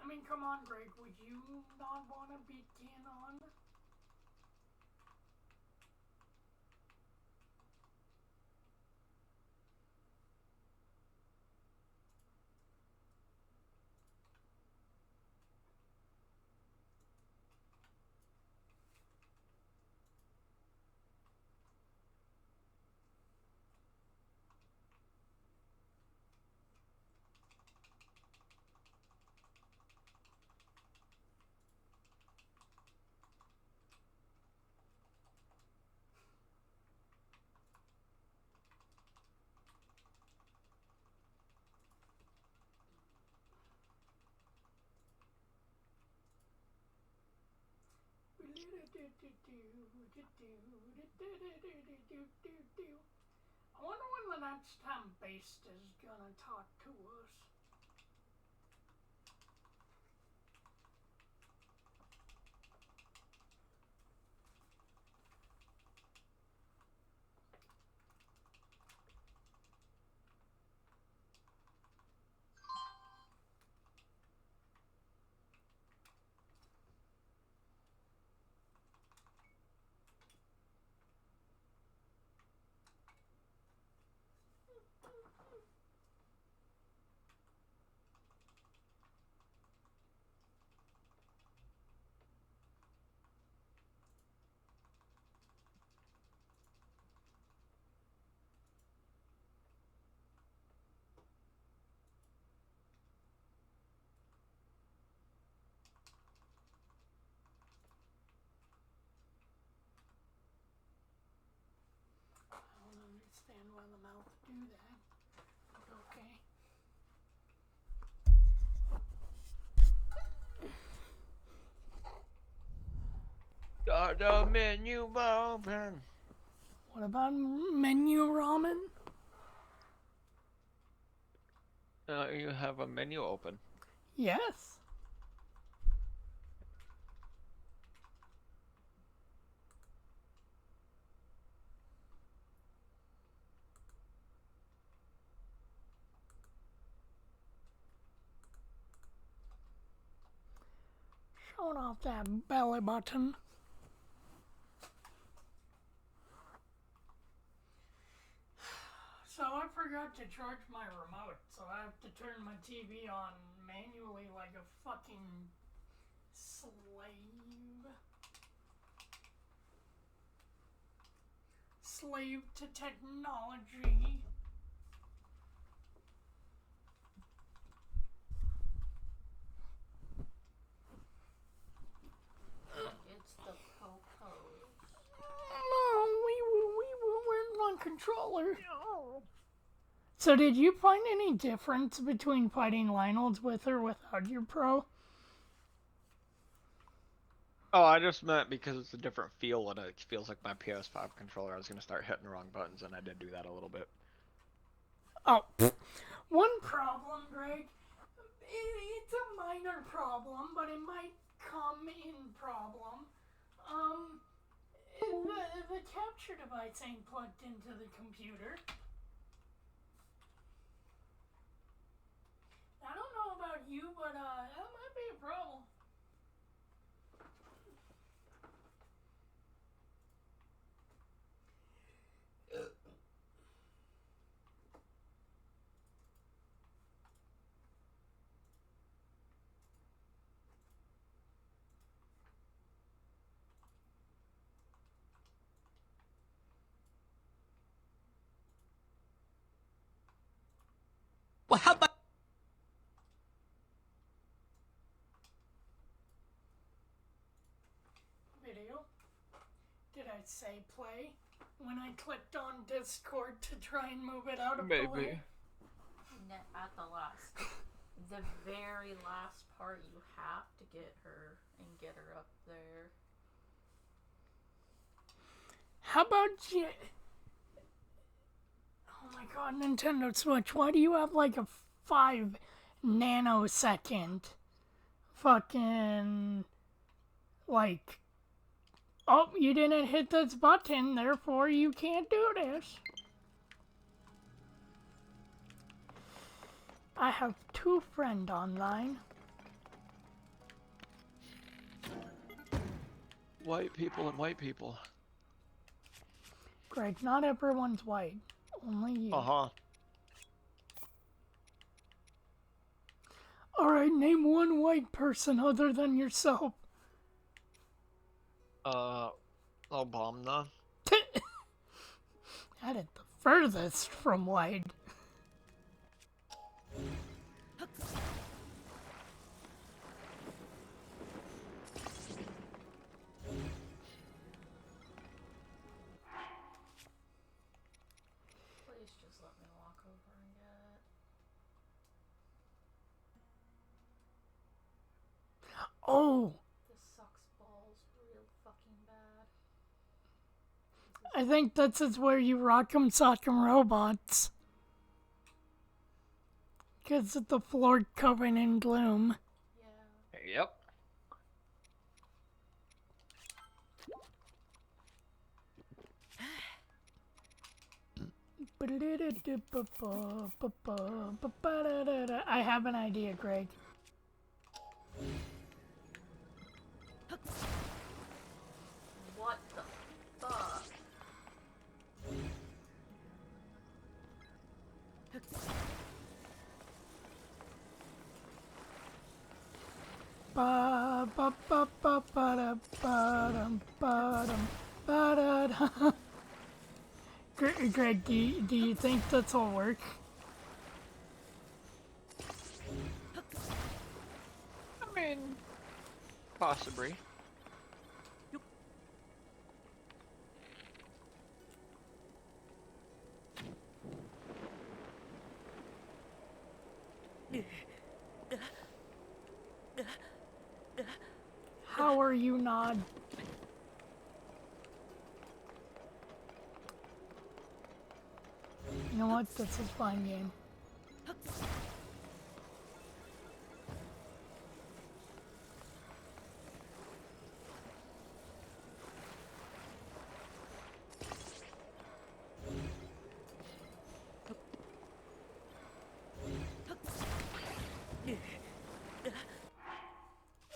S1: I mean, come on, Greg. Would you not want to begin on? much time Based is gonna talk to us. I don't understand why the mouth do that. But okay.
S12: Got the menu open.
S1: What about menu ramen?
S12: You have a menu open.
S1: Yes. Showing off that belly button. So I forgot to charge my remote, so I have to turn my TV on manually like a fucking slave. Slave to technology.
S2: It's the po-pos.
S1: No, we're on controller. So did you find any difference between fighting Lionels with or without your pro?
S12: Oh, I just meant because it's a different feel and it feels like my PS5 controller. I was gonna start hitting the wrong buttons, and I did do that a little bit.
S1: Oh, one problem, Greg. It's a minor problem, but it might come in problem. The capture device ain't plugged into the computer. I don't know about you, but that might be a problem.
S11: Well, how about
S1: Video? Did I say play? When I clicked on Discord to try and move it out of the way?
S2: At the last. The very last part, you have to get her and get her up there.
S1: How about you? Oh my god, Nintendo Switch, why do you have like a 5 nanosecond fucking like, oh, you didn't hit this button, therefore you can't do this. I have 2 friends online.
S12: White people and white people.
S1: Greg, not everyone's white. Only you.
S12: Uh-huh.
S1: Alright, name one white person other than yourself.
S12: Obama.
S1: That is the furthest from white.
S2: Please just let me walk over and get it.
S1: Oh!
S2: This sucks balls real fucking bad.
S1: I think this is where you rock'em sock'em robots. Because the floor covered in gloom.
S12: Yep.
S1: I have an idea, Greg.
S2: What the fuck?
S1: Ba ba ba ba ba da ba dum ba dum ba da da. Greg, do you think this'll work?
S12: I mean, possibly.
S1: How are you not? You know what? This is fine game.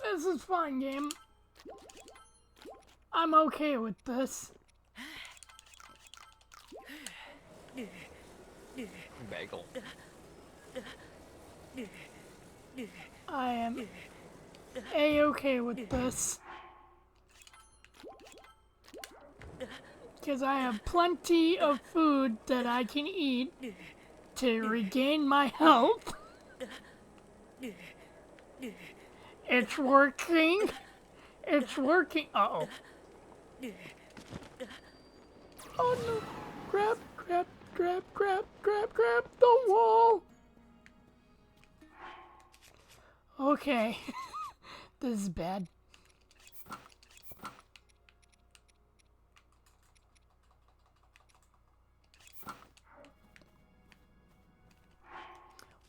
S1: This is fine game. I'm okay with this.
S12: Bagel.
S1: I am A-okay with this. Because I have plenty of food that I can eat to regain my health. It's working. It's working. Uh-oh. Oh no. Grab, grab, grab, grab, grab, grab the wall. Okay. This is bad.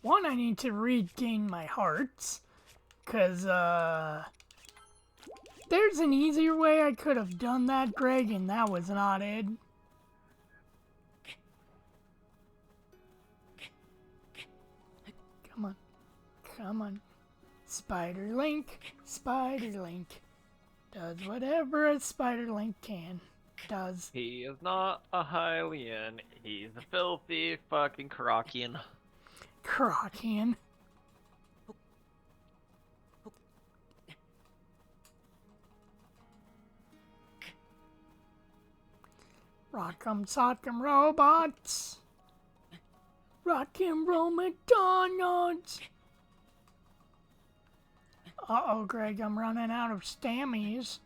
S1: One, I need to regain my hearts. Because, there's an easier way I could have done that, Greg, and that was not it. Come on. Come on. Spider Link. Spider Link. Does whatever a Spider Link can. Does.
S12: He is not a Hylian. He's a filthy fucking Krokian.
S1: Krokian. Rock'em sock'em robots. Rock'em roll McDonald's. Uh-oh, Greg, I'm running out of stammies.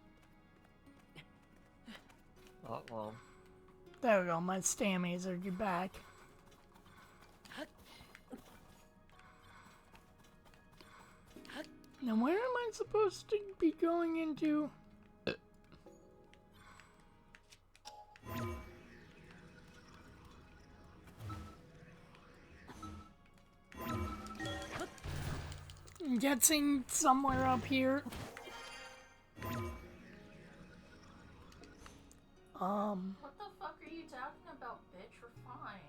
S12: Oh, well.
S1: There we go, my stammies are back. Now where am I supposed to be going into? I'm guessing somewhere up here.
S2: What the fuck are you talking about, bitch? We're fine.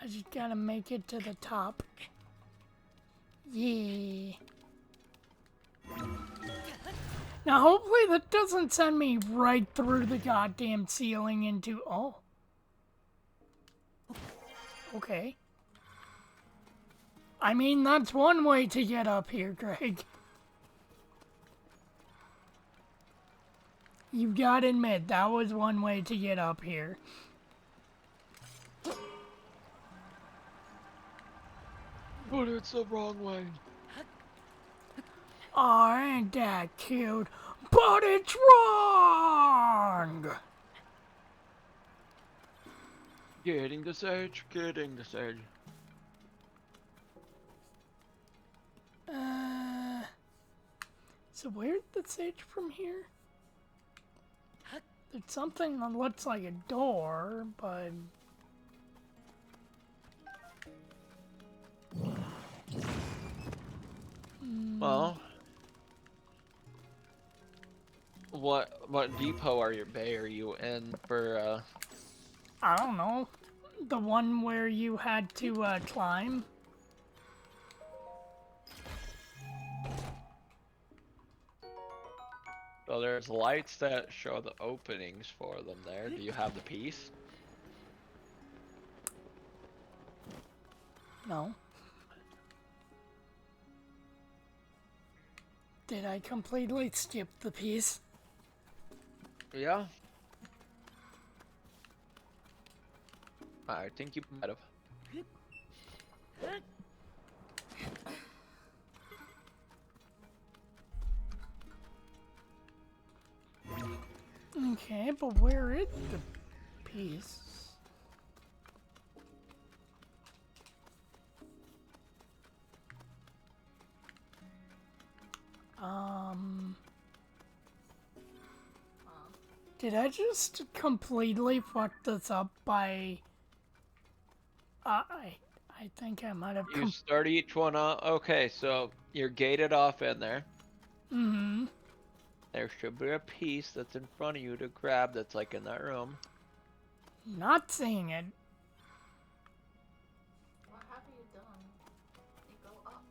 S1: I just gotta make it to the top. Yeah. Now hopefully that doesn't send me right through the goddamn ceiling into... Oh. Okay. I mean, that's one way to get up here, Greg. You've got to admit, that was one way to get up here.
S7: But it's the wrong way.
S1: Oh, ain't that cute? But it's wrong!
S7: Getting the sage, getting the sage.
S1: So where's the sage from here? There's something that looks like a door, but...
S12: Well, what depot are you bay are you in for
S1: I don't know. The one where you had to climb.
S12: So there's lights that show the openings for them there. Do you have the piece?
S1: No. Did I completely skip the piece?
S12: Yeah. I think you might have.
S1: Okay, but where is the piece? Did I just completely fuck this up by... I think I might have...
S12: You start each one off. Okay, so you're gated off in there.
S1: Mm-hmm.
S12: There should be a piece that's in front of you to grab that's like in that room.
S1: Not seeing it.
S2: What have you done? You go up.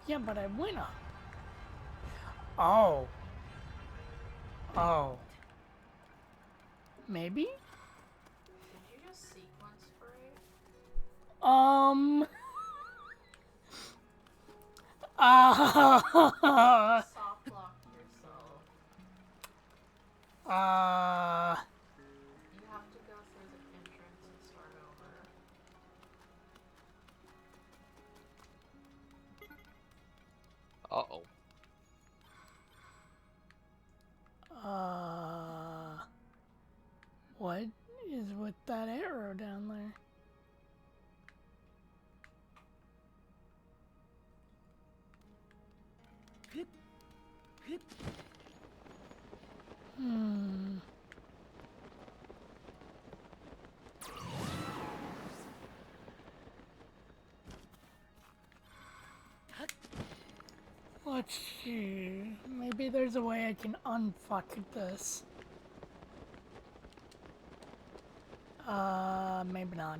S1: Yeah, but I went up. Oh. Oh. Maybe?
S2: Did you just sequence break? Soft lock yourself. You have to go through the entrance and start over.
S12: Uh-oh.
S1: What is with that arrow down there? Let's see. Maybe there's a way I can unfuck this. Maybe not.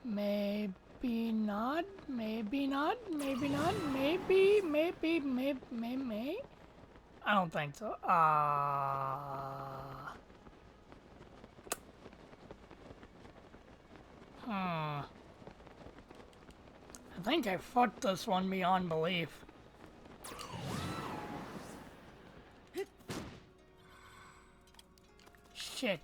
S1: Maybe not. Maybe not. Maybe not. Maybe. I don't think so. I think I fucked this one beyond belief. Shit.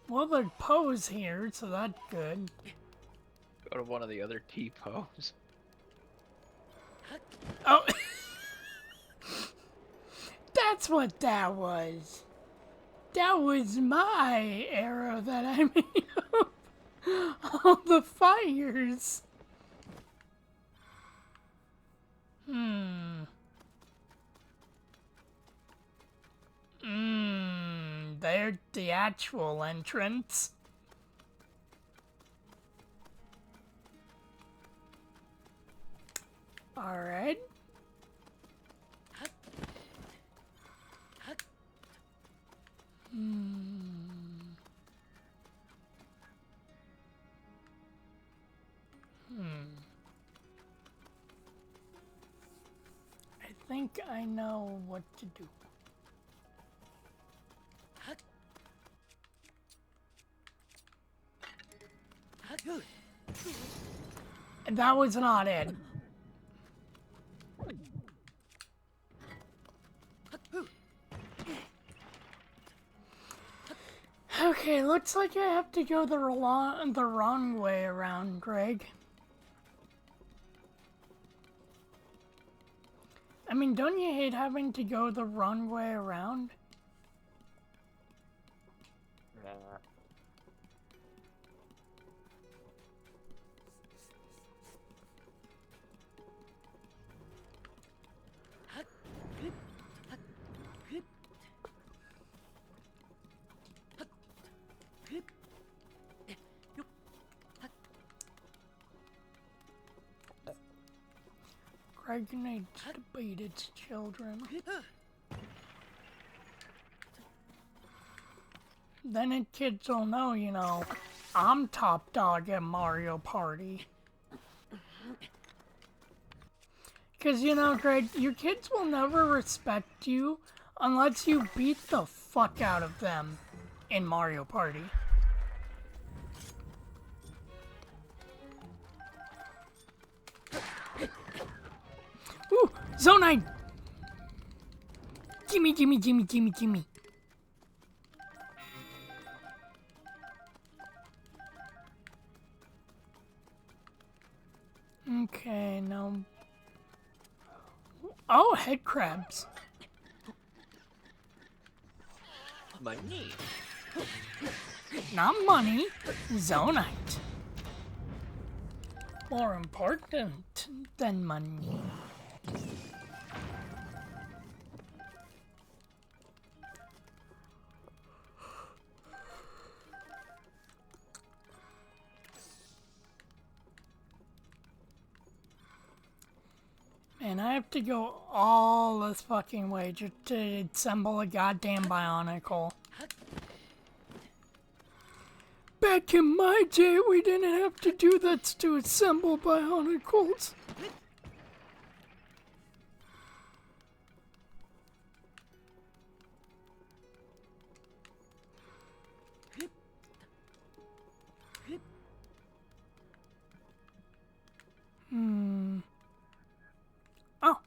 S1: Well, there's Poe's here, so that's good.
S12: Go to one of the other T-pose.
S1: Oh! That's what that was. That was my arrow that I made up. All the fires. There's the actual entrance. Alright. I think I know what to do. And that was not it. Okay, looks like I have to go the wrong way around, Greg. I mean, don't you hate having to go the wrong way around?
S9: Nah.
S1: Greg needs to beat its children. Then the kids will know, you know, I'm top dog at Mario Party. Because, you know, Greg, your kids will never respect you unless you beat the fuck out of them in Mario Party. Ooh, Zonite! Gimme, gimme, gimme, gimme, gimme. Okay, now... Oh, head crabs.
S11: Money.
S1: Not money, Zonite. More important than money. Man, I have to go all this fucking way just to assemble a goddamn Bionicle. Back in my day, we didn't have to do that to assemble Bionicles. Oh.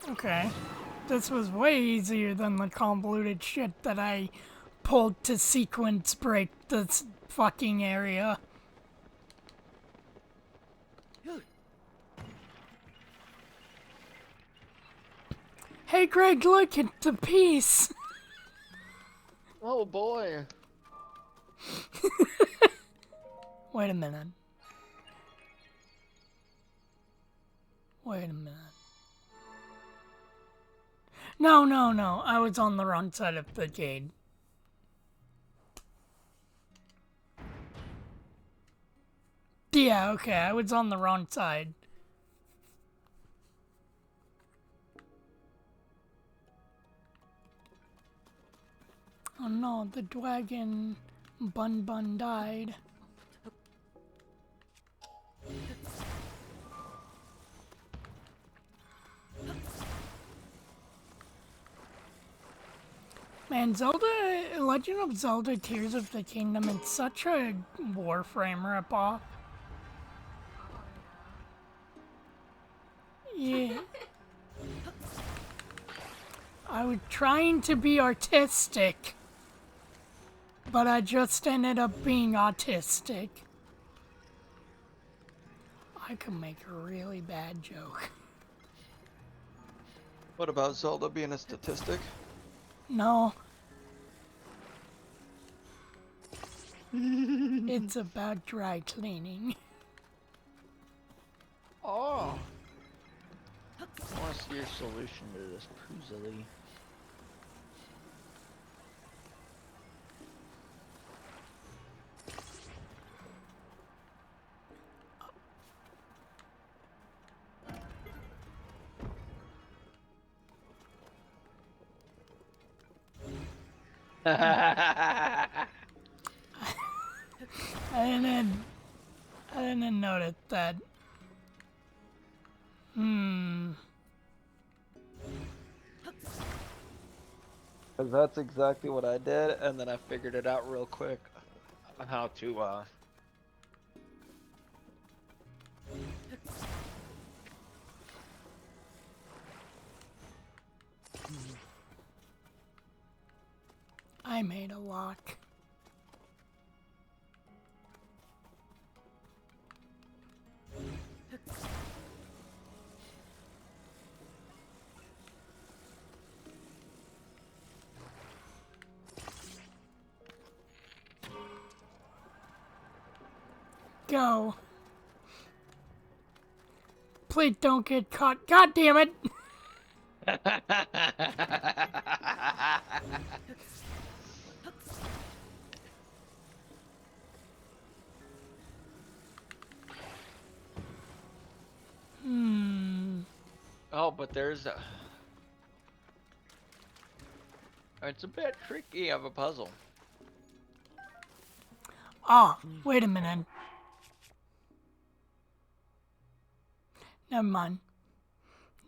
S1: Okay. This was way easier than the convoluted shit that I pulled to sequence break this fucking area. Hey Greg, look at the piece!
S12: Oh boy.
S1: Wait a minute. Wait a minute. No, no, no. I was on the wrong side of the gate. Yeah, okay. I was on the wrong side. Oh no, the dragon Bun died. Man, Legend of Zelda Tears of the Kingdom, it's such a Warframe ripoff. Yeah. I was trying to be artistic, but I just ended up being autistic. I could make a really bad joke.
S7: What about Zelda being a statistic?
S1: No. It's about dry cleaning.
S12: Oh. I want to see your solution to this puzzle.
S1: I didn't notice that.
S12: Cause that's exactly what I did, and then I figured it out real quick on how to
S1: I made a lock. Go. Please don't get caught. God damn it!
S12: Oh, but there's a... It's a bit tricky of a puzzle.
S1: Oh, wait a minute. Never mind.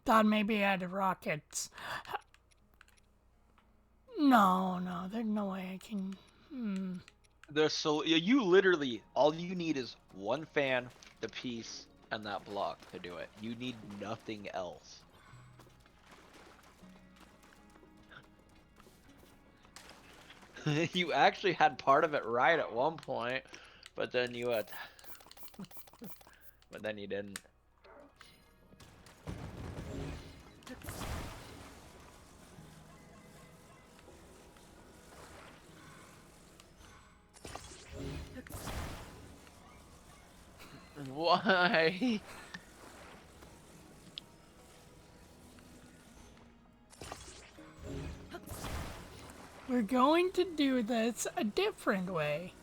S1: Thought maybe I had rockets. No, there's no way I can...
S12: You literally, all you need is one fan, the piece, and that block to do it. You need nothing else. You actually had part of it right at one point, but then you had... but then you didn't. Why?
S1: We're going to do this a different way.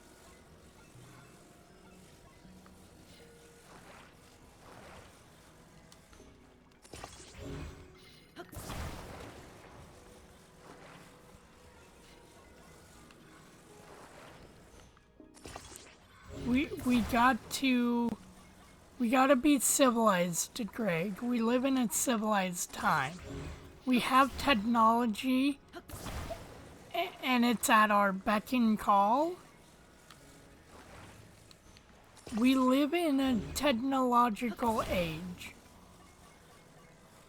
S1: We gotta be civilized, Greg. We live in a civilized time. We have technology, and it's at our beck and call. We live in a technological age.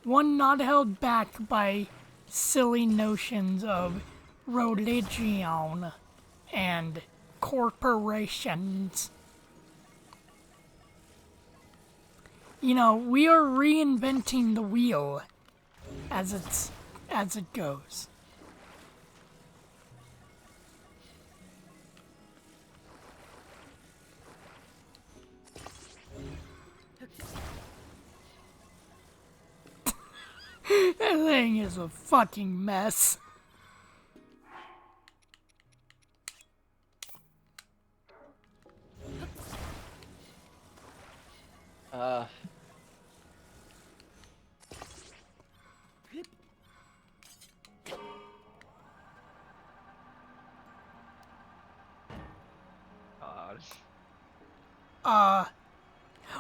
S1: One not held back by silly notions of religion and corporations. You know, we are reinventing the wheel as it goes. That thing is a fucking mess.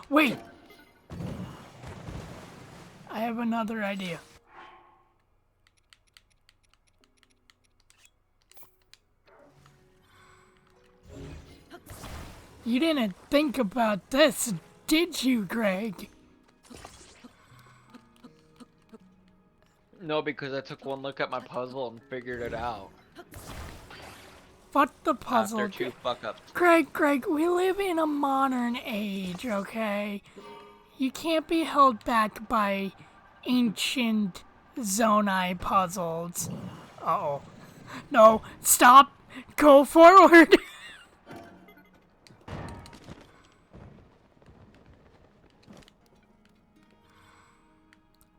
S1: Wait! I have another idea. You didn't think about this, did you, Greg?
S12: No, because I took one look at my puzzle and figured it out.
S1: Fuck the puzzle.
S12: After 2 fuck-ups.
S1: Greg, we live in a modern age, okay? You can't be held back by ancient Zonai puzzles. Uh-oh. No, stop! Go forward!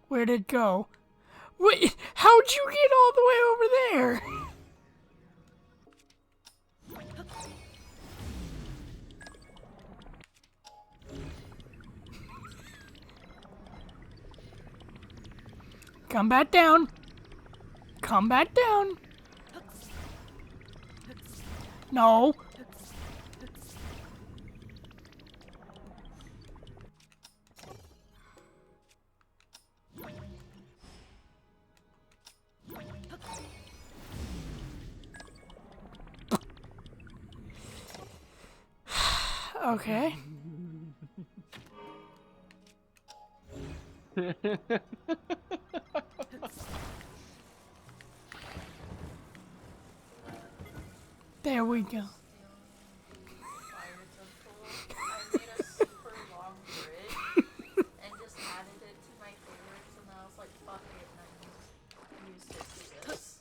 S1: Where'd it go? Wait, how'd you get all the way over there? Come back down. Come back down. No. Okay. There we go.
S2: Fire temple. I made a super long bridge and just added it to my favorites, and then I was like, fuck it, and I used it for this.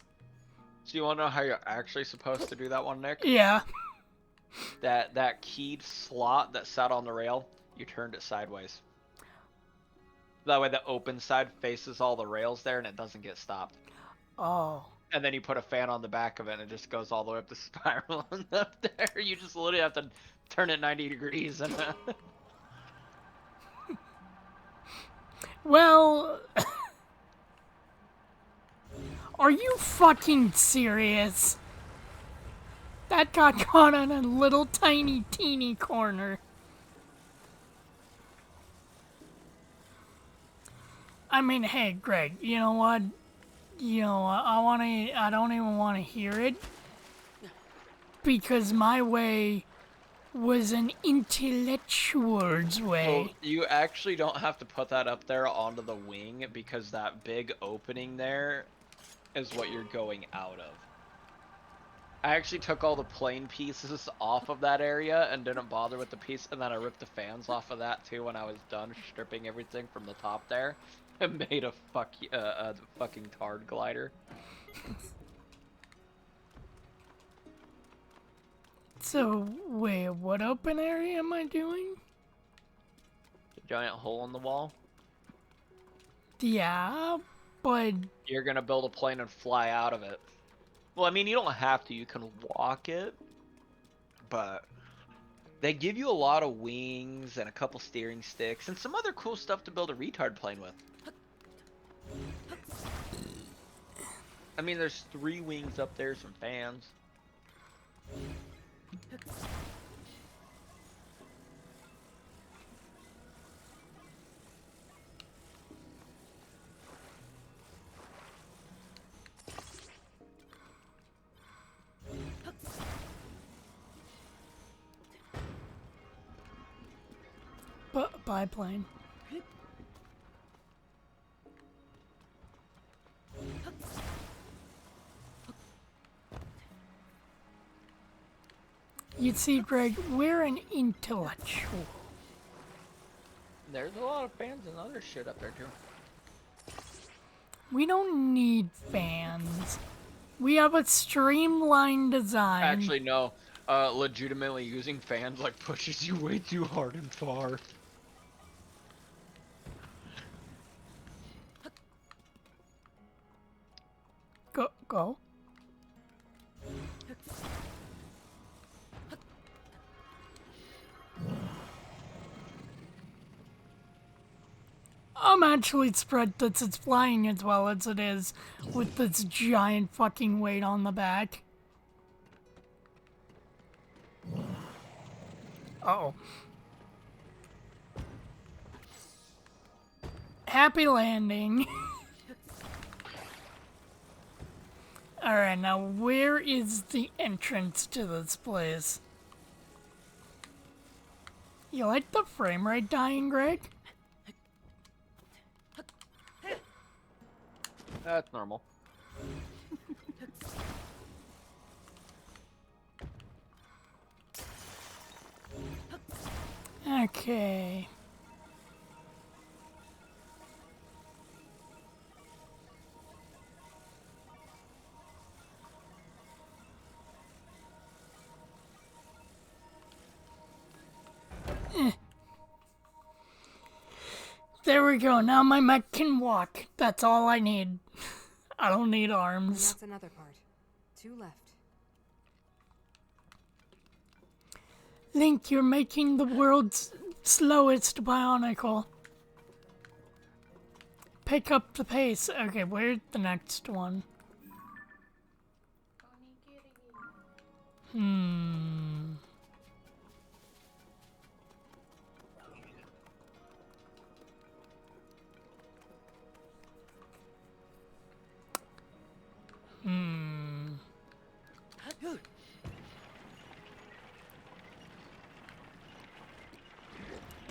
S8: So you want to know how you're actually supposed to do that one, Nick?
S1: Yeah.
S8: That keyed slot that sat on the rail, you turned it sideways. That way the open side faces all the rails there and it doesn't get stopped.
S1: Oh.
S8: And then you put a fan on the back of it and it just goes all the way up the spiral and up there. You just literally have to turn it 90 degrees and
S1: Well, are you fucking serious? That got caught in a little tiny teeny corner. I mean, hey, Greg, you know what? You know, I don't even want to hear it. Because my way was an intellectual's way.
S8: Well, you actually don't have to put that up there onto the wing because that big opening there is what you're going out of. I actually took all the plane pieces off of that area and didn't bother with the piece, and then I ripped the fans off of that too when I was done stripping everything from the top there and made a fucking tard glider.
S1: So, wait, what open area am I doing?
S8: The giant hole in the wall.
S1: Yeah, but...
S8: You're gonna build a plane and fly out of it. Well, I mean, you don't have to. You can walk it, but they give you a lot of wings and a couple steering sticks and some other cool stuff to build a retard plane with. I mean, there's 3 wings up there, some fans.
S1: Biplane. You see, Greg, we're an intellectual.
S8: There's a lot of fans and other shit up there too.
S1: We don't need fans. We have a streamlined design.
S8: Actually, no. Legitimately using fans like pushes you way too hard and far.
S1: Go. I'm actually spread that it's flying as well as it is with this giant fucking weight on the back. Uh-oh. Happy landing. Alright, now where is the entrance to this place? You like the frame rate dying, Greg?
S8: That's normal.
S1: Okay. There we go. Now my mech can walk. That's all I need. I don't need arms.
S15: That's another part. 2 left.
S1: Link, you're making the world's slowest bionicle. Pick up the pace. Okay, where's the next one?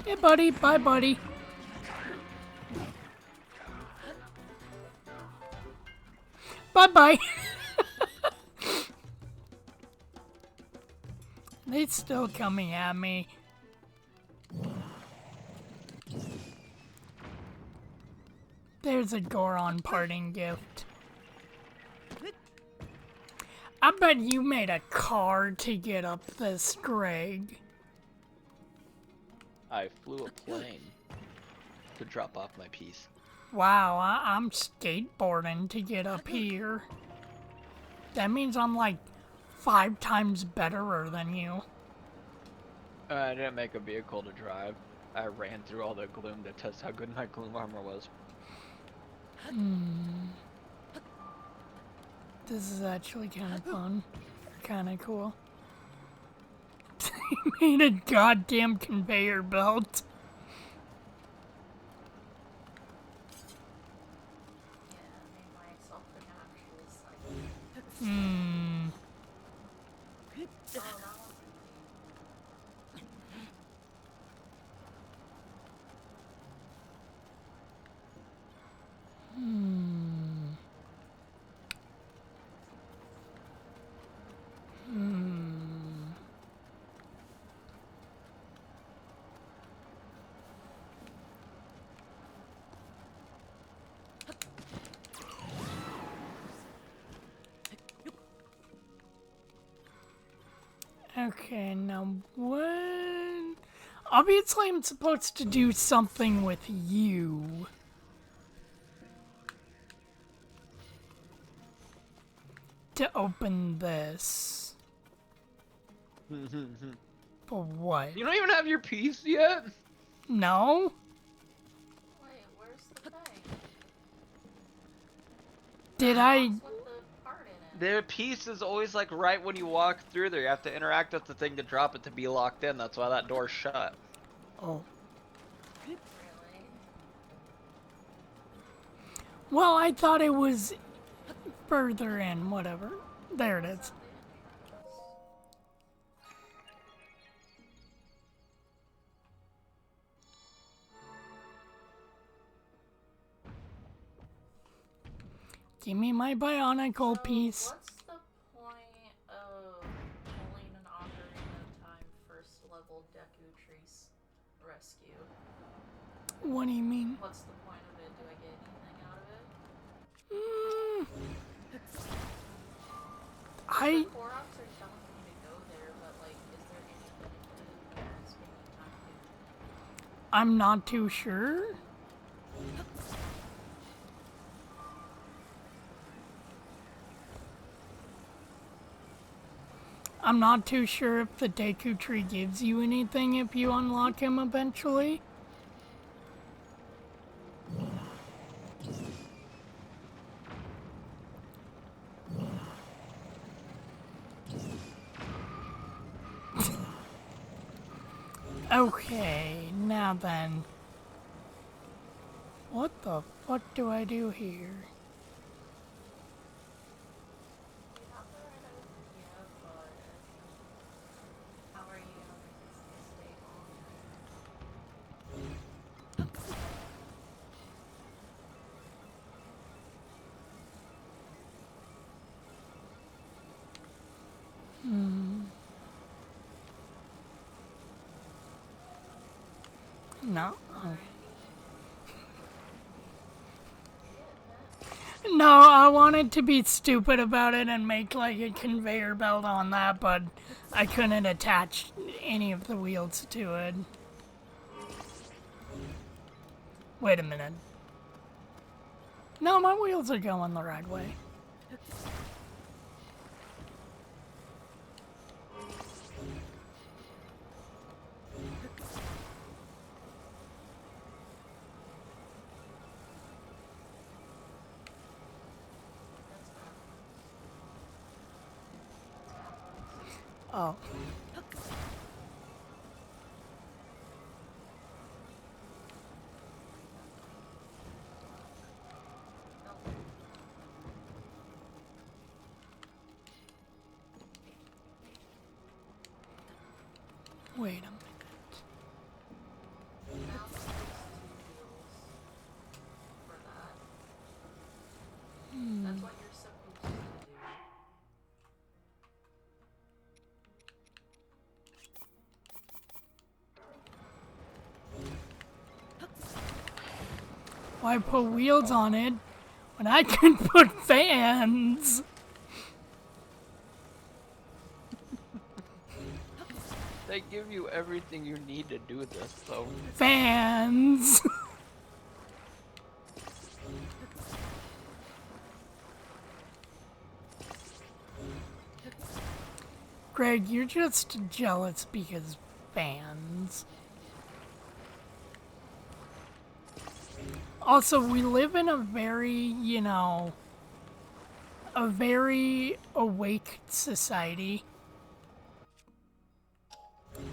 S1: Hey, buddy. Bye, buddy. Bye-bye. They still coming at me. There's a Goron parting gift. I bet you made a car to get up this, Greg.
S8: I flew a plane to drop off my piece.
S1: Wow, I'm skateboarding to get up here. That means I'm like 5 times betterer than you.
S8: I didn't make a vehicle to drive. I ran through all the gloom to test how good my gloom armor was.
S1: This is actually kind of fun. Kind of cool. He made a goddamn conveyor belt. Okay, now what? Obviously I'm supposed to do something with you. To open this. For what?
S8: You don't even have your piece yet?
S1: No?
S2: Wait, where's the thing?
S1: Did I?
S2: What's with the part in it?
S8: Their piece is always like right when you walk through there. You have to interact with the thing to drop it to be locked in. That's why that door's shut.
S1: Oh.
S2: Really?
S1: Well, I thought it was further in, whatever. There it is. Give me my bionicle piece.
S2: What's the point of pulling an Ocarina of Time first level Deku Tree rescue?
S1: What do you mean?
S2: What's the point of it? Do I get anything out of it? The Koroks are telling me to go there, but like, is there any benefit in spending time doing it?
S1: I'm not too sure. I'm not too sure if the Deku Tree gives you anything if you unlock him eventually. Okay, now then. What the fuck do I do here? No. No, I wanted to be stupid about it and make like a conveyor belt on that, but I couldn't attach any of the wheels to it. Wait a minute. No, my wheels are going the right way. Oh. Wait a minute.
S2: That's what you're supposed to do.
S1: Why put wheels on it when I can put fans?
S8: They give you everything you need to do this, though.
S1: Fans! Greg, you're just jealous because fans. Also, we live in a very, you know, a very awake society.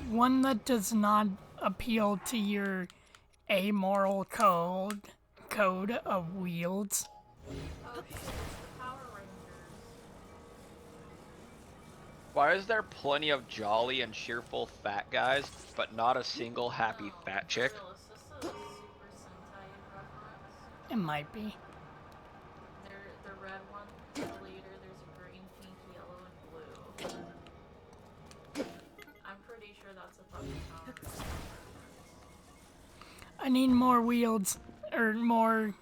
S1: One that does not appeal to your amoral code of wields.
S2: Oh shit, it's the Power Rangers.
S8: Why is there plenty of jolly and cheerful fat guys, but not a single happy fat chick?
S2: Real, is this a Super Sentai reference?
S1: It might be.
S2: They're the red one, the leader, there's a green, pink, yellow, and blue. I'm pretty sure that's a fucking Power Rangers reference.
S1: I need more wields, or more.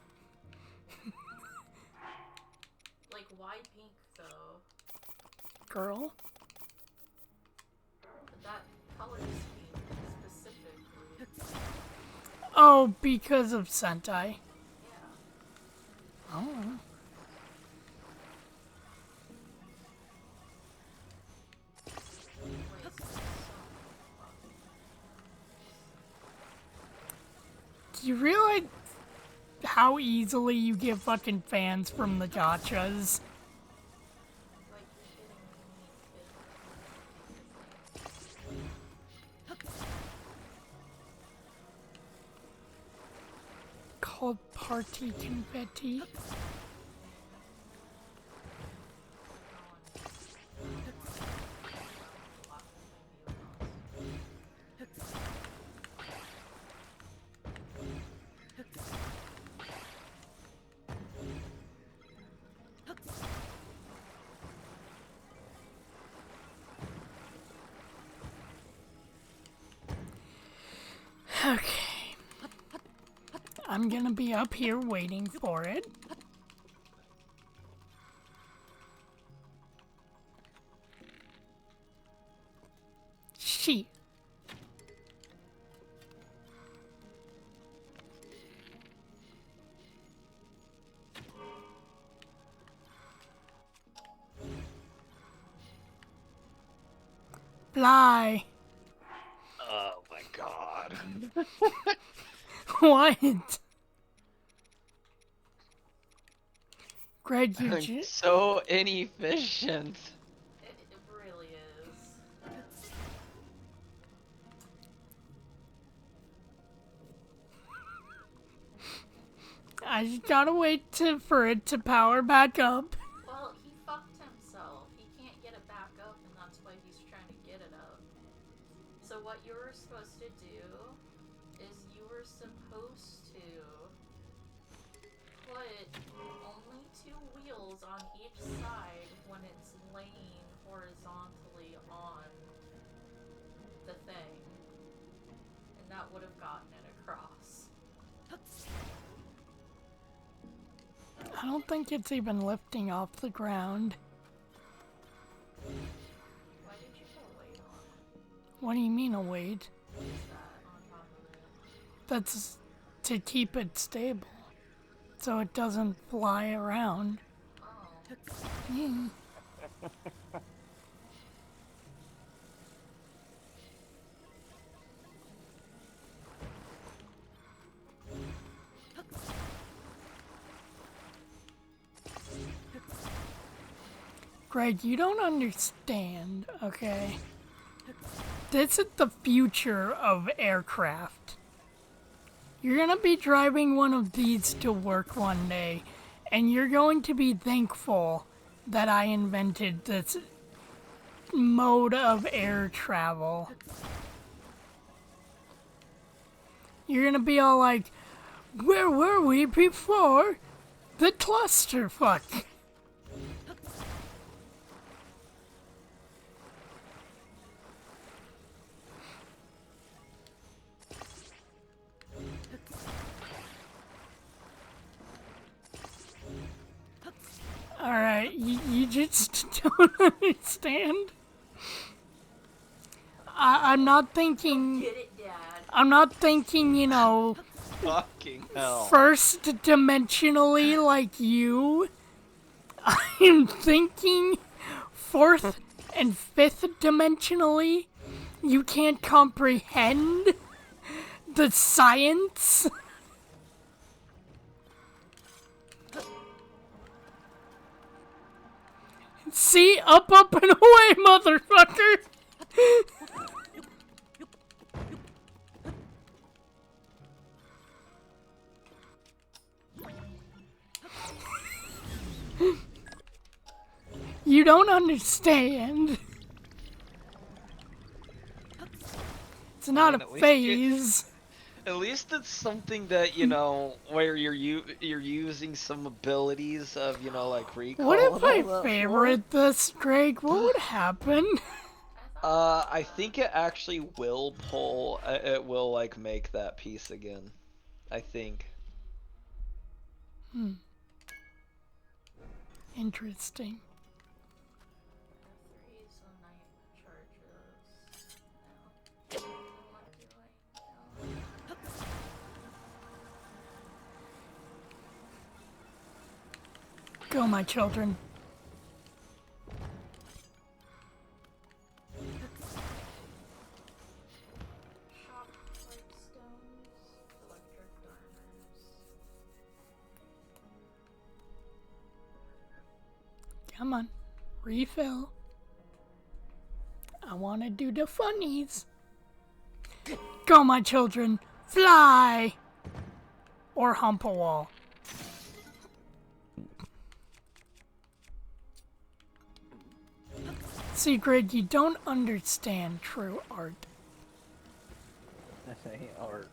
S2: Like, why pink, though?
S1: Girl?
S2: That color scheme specifically.
S1: Oh, because of Sentai.
S2: Yeah.
S1: Oh. Do you realize how easily you get fucking fans from the gachas?
S2: Like, you're kidding me.
S1: Called Party Confetti. Okay. I'm gonna be up here waiting for it. She. Fly.
S8: Oh my god.
S1: What? Greg, you just...
S8: So inefficient.
S2: It really is.
S1: I just gotta wait for it to power back up.
S2: Well, he fucked himself. He can't get it back up, and that's why he's trying to get it up. So what you were supposed to do is you were supposed to put only 2 wheels on each side when it's laying horizontally on the thing. And that would have gotten it across.
S1: I don't think it's even lifting off the ground.
S2: Why did you put weight on it?
S1: What do you mean a weight?
S2: What is that on top of it?
S1: That's to keep it stable, so it doesn't fly around.
S2: Oh.
S1: Yeah. Greg, you don't understand, okay? This is the future of aircraft. You're gonna be driving one of these to work one day, and you're going to be thankful that I invented this mode of air travel. You're gonna be all like, where were we before the clusterfuck? You just don't understand. I'm not thinking.
S2: Get it, Dad.
S1: I'm not thinking, you know,
S12: Fucking hell.
S1: first dimensionally like you. I'm thinking fourth and fifth dimensionally. You can't comprehend the science. See, up, up, and away, motherfucker! You don't understand. It's not
S12: mean,
S1: a
S12: at least
S1: phase.
S12: At least it's something that, you know, where you're using some abilities of, you know, like recall.
S1: What if
S12: and
S1: I
S12: all that
S1: favorite this, Greg? What would happen?
S12: I think it actually will pull. It will like make that piece again. I think.
S1: Interesting. Go, my children. Come on, refill. I want to do the funnies. Go, my children, fly! Or hump a wall. See, Greg, you don't understand true art.
S11: This ain't art.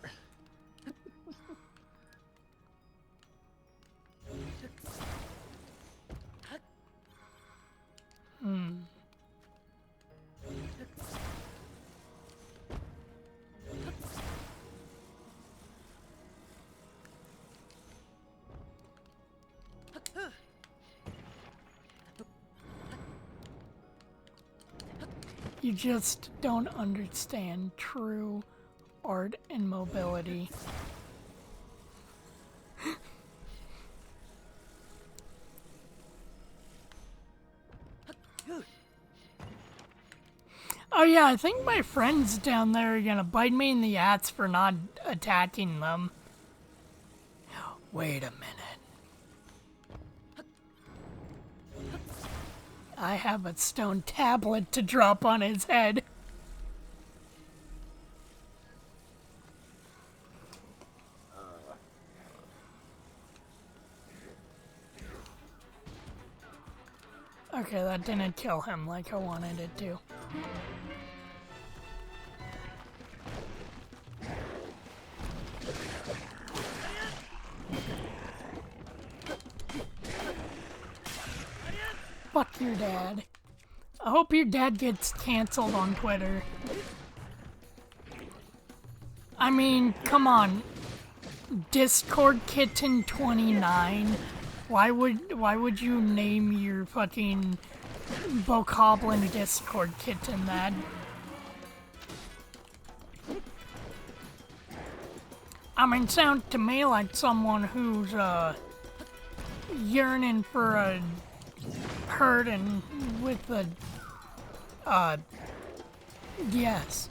S1: You just don't understand true art and mobility. Oh yeah, I think my friends down there are gonna bite me in the ass for not attacking them. Wait a minute. I have a stone tablet to drop on his head. Okay, that didn't kill him like I wanted it to. Fuck your dad. I hope your dad gets canceled on Twitter. I mean, come on. Discord Kitten 29. Why would you name your fucking Bokoblin Discord Kitten that? I mean, sounds to me like someone who's yearning for a hurting with the yes.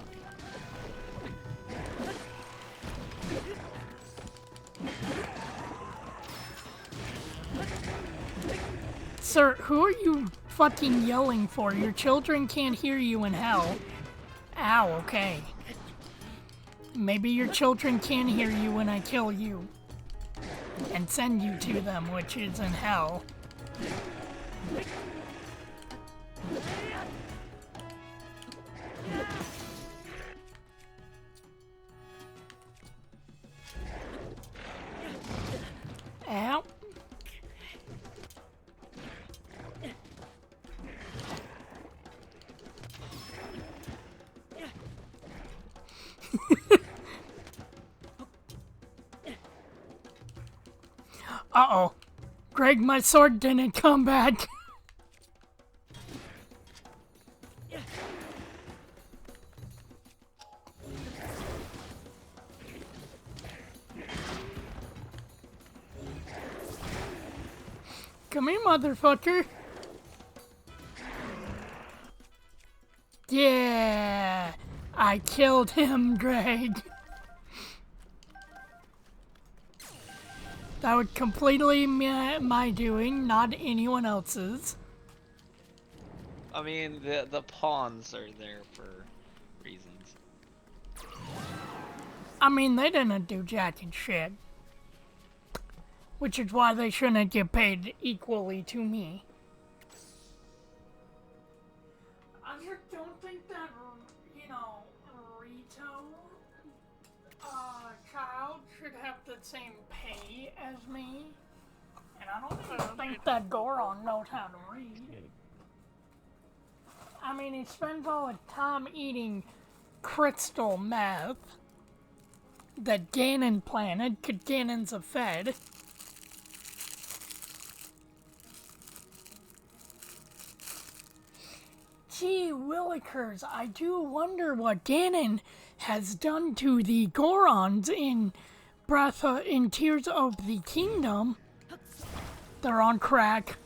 S1: Sir, who are you fucking yelling for? Your children can't hear you in hell. Ow, okay. Maybe your children can hear you when I kill you and send you to them, which is in hell. Ow. Uh-oh. Greg, my sword didn't come back. Come here, motherfucker. Yeah, I killed him, Greg. That was completely my doing, not anyone else's.
S12: I mean, the pawns are there for reasons.
S1: I mean, they didn't do jack and shit. Which is why they shouldn't get paid equally to me. I just don't think that, you know, Rito, child should have the same pay as me. And I don't even think that Goron knows how to read. I mean, he spends all his time eating crystal meth that Ganon planted, 'cause Ganon's a fed. Gee willikers, I do wonder what Ganon has done to the Gorons in in Tears of the Kingdom. They're on crack.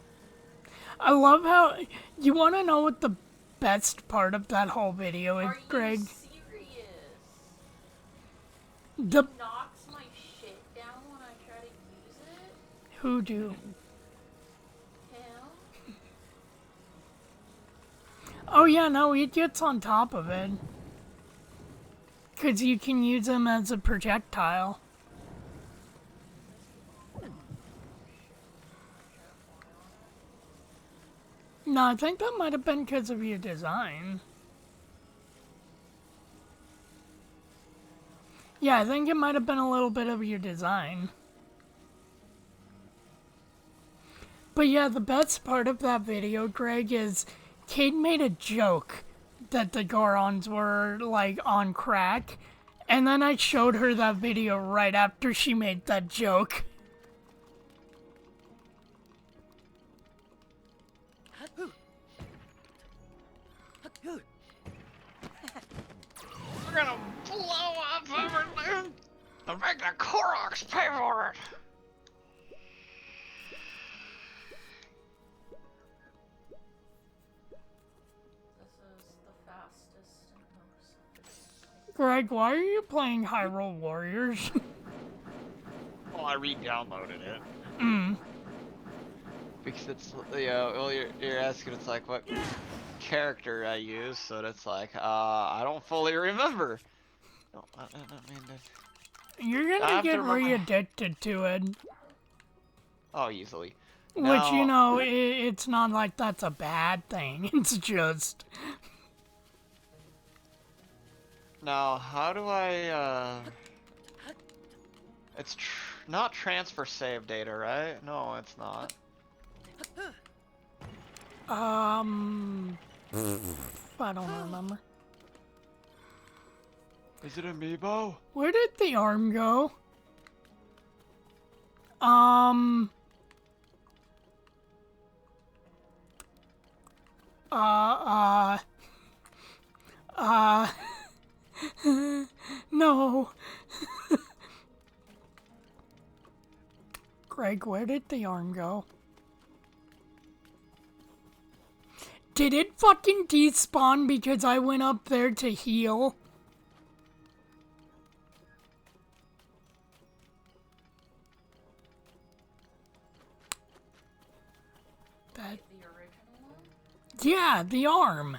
S1: I love how... You want to know what the best part of that whole video is, Greg?
S2: Are you serious?
S1: The...
S2: He knocks my shit down when I try to use it?
S1: Who do?
S2: Him?
S1: Oh yeah, no, he gets on top of it. 'Cause you can use him as a projectile. No, I think that might have been because of your design. Yeah, I think it might have been a little bit of your design. But yeah, the best part of that video, Greg, is Kate made a joke that the Gorons were, like, on crack. And then I showed her that video right after she made that joke.
S12: We're gonna blow up everything to make the Koroks pay for it.
S2: This is the fastest and most...
S1: Greg, why are you playing Hyrule Warriors?
S8: Well, I re-downloaded it.
S12: Because it's, you know, well, you're asking, it's like, what character I use, so it's like, I don't fully remember. No, I mean,
S1: You're gonna get re-addicted to it.
S12: oh, easily.
S1: Which, you know, it's not like that's a bad thing. It's just...
S12: Now, how do I, it's not transfer save data, right? No, it's not.
S1: I don't remember.
S12: Is it amiibo?
S1: Where did the arm go? No. Greg, where did the arm go? Did it fucking despawn because I went up there to heal? That...
S2: The original one?
S1: Yeah, the arm.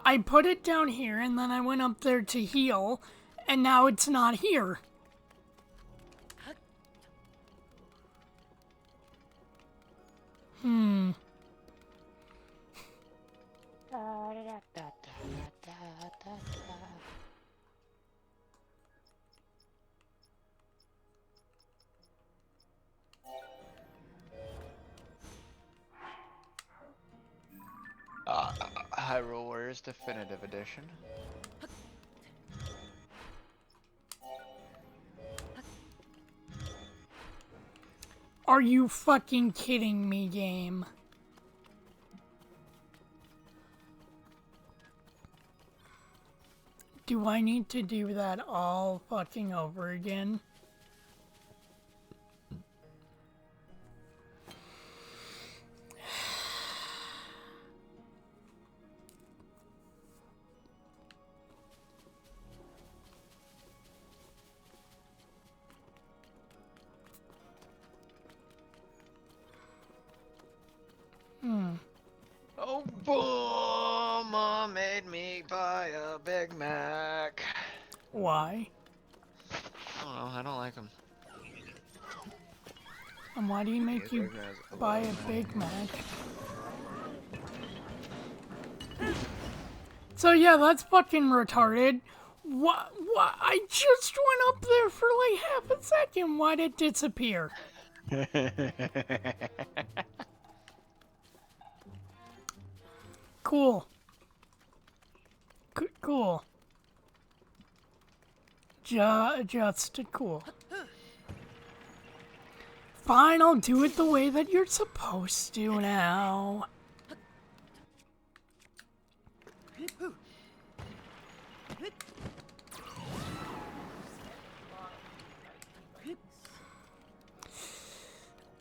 S1: I put it down here and then I went up there to heal, and now it's not here.
S12: Hyrule Warriors Definitive Edition.
S1: Are you fucking kidding me, game? Do I need to do that all fucking over again?
S12: Boom! Mom made me buy a Big Mac.
S1: Why?
S12: I don't know. I don't like them.
S1: And why do you make you buy a Big Mac? So yeah, that's fucking retarded. What? I just went up there for like half a second. Why'd it disappear? Cool. Cool. Just cool. Fine, I'll do it the way that you're supposed to now.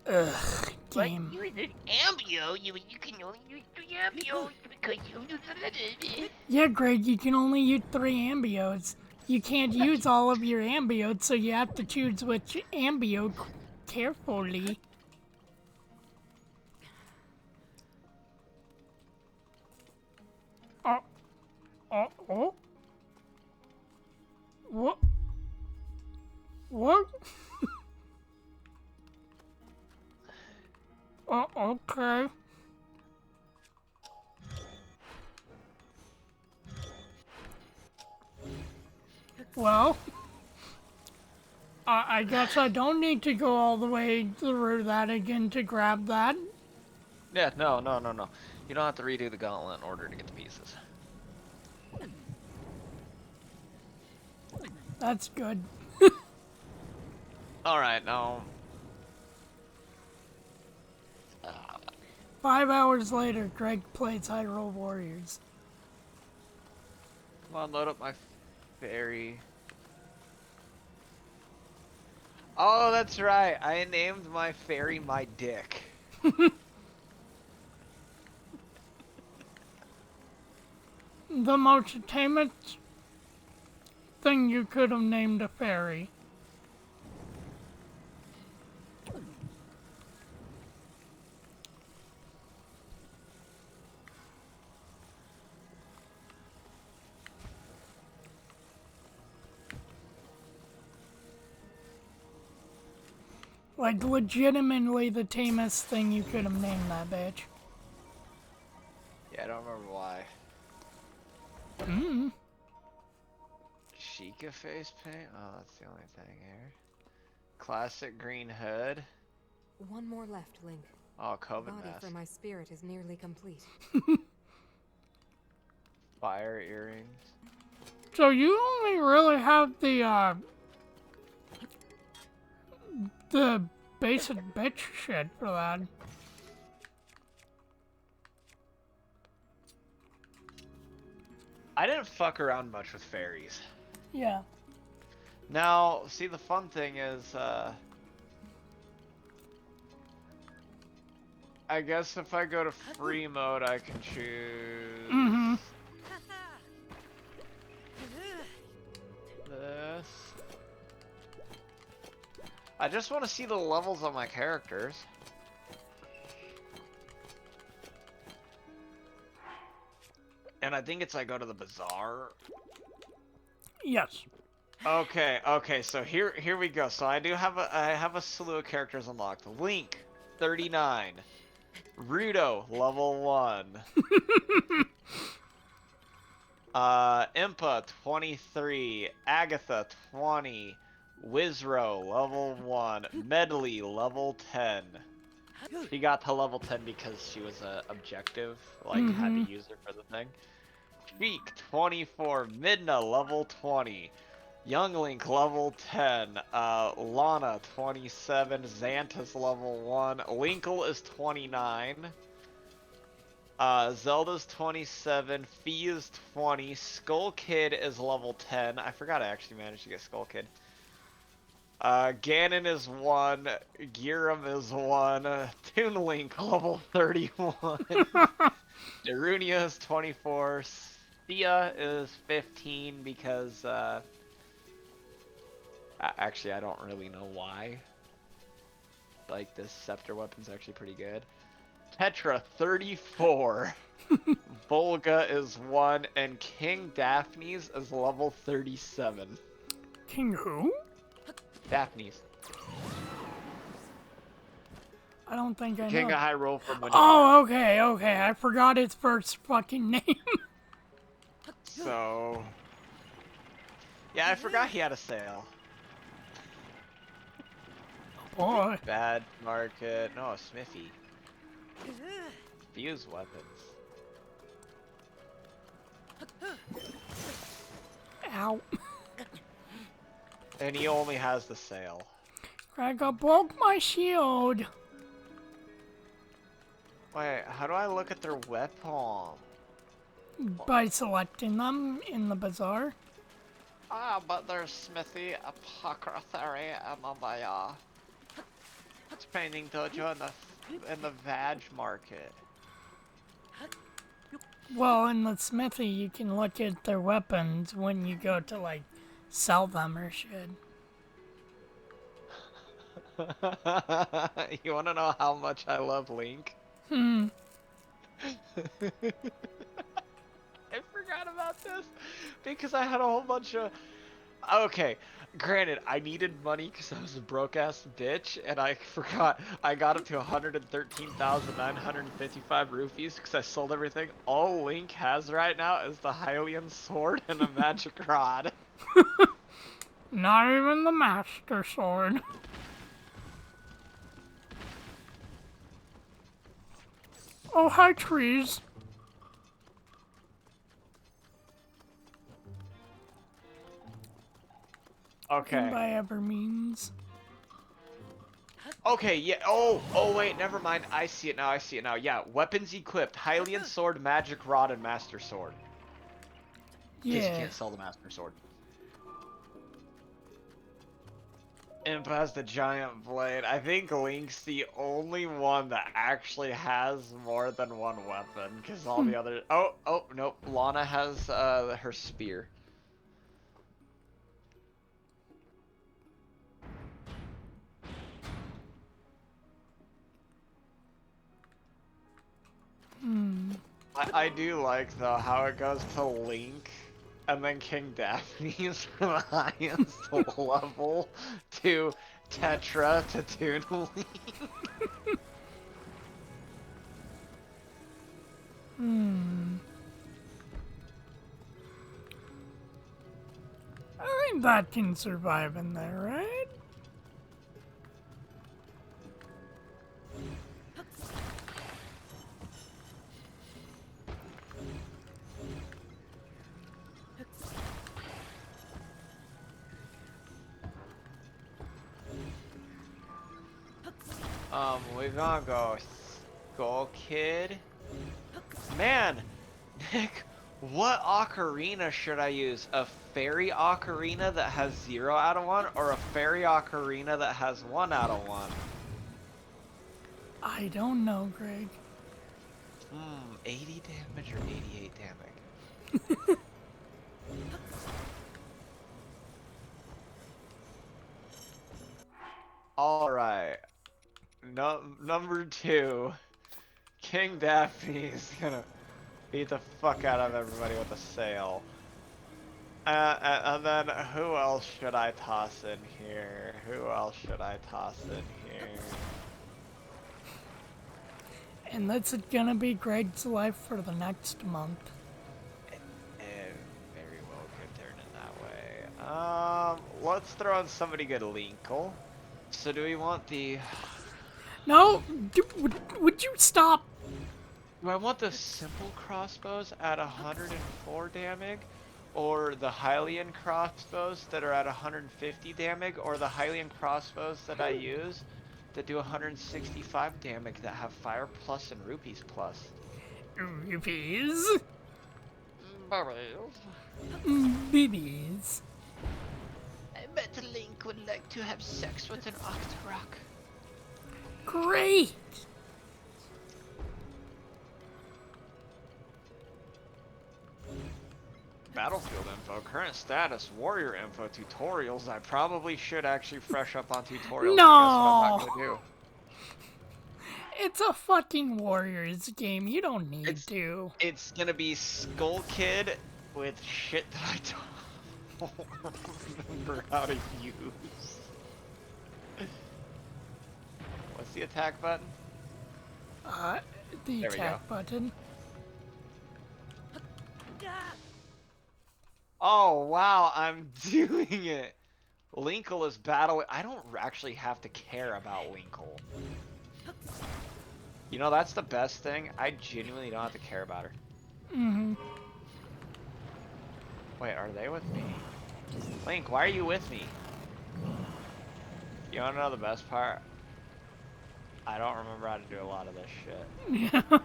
S1: Ugh, game.
S10: But you're an ambio. You can only use 3 ambio because you.
S1: Yeah, Greg, you can only use 3 ambiotes. You can't use all of your ambiotes, so you have to choose which ambio carefully. Oh. What? What? Okay. Well, I guess I don't need to go all the way through that again to grab that.
S12: Yeah, no. You don't have to redo the gauntlet in order to get the pieces.
S1: That's good.
S12: Alright, now...
S1: 5 hours later, Greg plays Hyrule Warriors.
S12: Come on, load up my fairy. Oh, that's right. I named my fairy my dick.
S1: The most tamest thing you could have named a fairy. Like, legitimately the tamest thing you could have named that bitch.
S12: Yeah, I don't remember why. Chica face paint? Oh, that's the only thing here. Classic green hood.
S15: One more left, Link.
S12: Oh, COVID
S15: Body
S12: mask.
S15: for my spirit is nearly complete.
S12: Fire earrings.
S1: So you only really have the basic bitch shit for that.
S12: I didn't fuck around much with fairies.
S1: Yeah.
S12: Now, see, the fun thing is, I guess if I go to free mode, I can choose this. I just want to see the levels on my characters. And I think it's I go to the bazaar.
S1: Yes.
S12: Okay, so here we go. So I have a slew of characters unlocked. Link, 39. Rudo, level 1. Impa, 23. Agatha, 20. Wizro, level 1. Medley, level 10. She got to level 10 because she was a objective, like had to use her for the thing. Sheik, 24. Midna, level 20. Young Link, level 10. Lana, 27. Xanta's level 1. Linkle is 29. Zelda's 27. Fee is 20. Skull Kid is level 10. I forgot I actually managed to get Skull Kid. Ganon is 1. Giram is 1. Toon Link, level 31. Darunia is 24. Sia is 15 because, actually, I don't really know why. Like, this scepter weapon's actually pretty good. Tetra 34. Volga is 1, and King Daphne's is level 37.
S1: King who?
S12: Daphne's.
S1: I don't think I
S12: King
S1: know.
S12: of Hyrule from Wind
S1: Oh, okay, okay. I forgot its first fucking name.
S12: So... Yeah, I forgot he had a sale.
S1: Boy.
S12: Bad market. No, a smithy. Fuse weapons.
S1: Ow.
S12: And he only has the sale.
S1: Greg, I broke my shield.
S12: Wait, how do I look at their weapon?
S1: By selecting them in the bazaar.
S12: Ah, but there's smithy, apothecary, and a painting dojo in the vag market.
S1: Well, in the smithy, you can look at their weapons when you go to, like, sell them or shit.
S12: You wanna know how much I love Link?
S1: Hmm.
S12: I forgot about this because I had a whole bunch of... Okay, granted, I needed money because I was a broke-ass bitch, and I forgot. I got up to 113,955 rupees because I sold everything. All Link has right now is the Hylian sword and a magic rod.
S1: Not even the Master Sword. Oh, hi, trees.
S12: Okay.
S1: By ever means.
S12: Okay, yeah. Oh, wait, never mind. I see it now. Yeah, weapons equipped: Hylian sword, magic rod, and master sword. Because you
S1: Yeah.
S12: can't sell the master sword. Imp has the giant blade. I think Link's the only one that actually has more than one weapon, because all the other... Oh, nope. Lana has her spear. I do like, though, how it goes to Link, and then King Daphne's from the highest level to Tetra to Toon Link.
S1: I think that can survive in there, right?
S12: We're gonna go Skull Kid. Man, Nick, what ocarina should I use? A fairy ocarina that has 0 out of 1, or a fairy ocarina that has 1 out of 1?
S1: I don't know, Greg.
S12: 80 damage or 88 damage? Alright. Number 2. King Daphne is gonna beat the fuck out of everybody with a sail. And then who else should I toss in here?
S1: And that's gonna be Greg's life for the next month.
S12: Very well could turn it that way. Let's throw in somebody good, Linkle. So do we want the...
S1: No! Would you stop?
S12: Do I want the simple crossbows at 104 damage? Or the Hylian crossbows that are at 150 damage? Or the Hylian crossbows that I use that do 165 damage that have fire plus and rupees plus?
S1: Rupees?
S12: Babies.
S10: I bet Link would like to have sex with an Octorok.
S1: Great!
S12: Battlefield info, current status, warrior info, tutorials. I probably should actually fresh up on tutorials.
S1: No!
S12: Guess what I'm not gonna do.
S1: It's a fucking Warriors game. You don't need to.
S12: It's gonna be Skull Kid with shit that I don't remember how to use. What's the attack button?
S1: The
S12: There we
S1: attack button.
S12: Oh wow, I'm doing it. Linkle is battle. I don't actually have to care about Linkle. You know, that's the best thing. I genuinely don't have to care about her.
S1: Mm-hmm.
S12: Wait, are they with me? Link, why are you with me? You wanna know the best part? I don't remember how to do a lot of this shit.
S1: Yeah.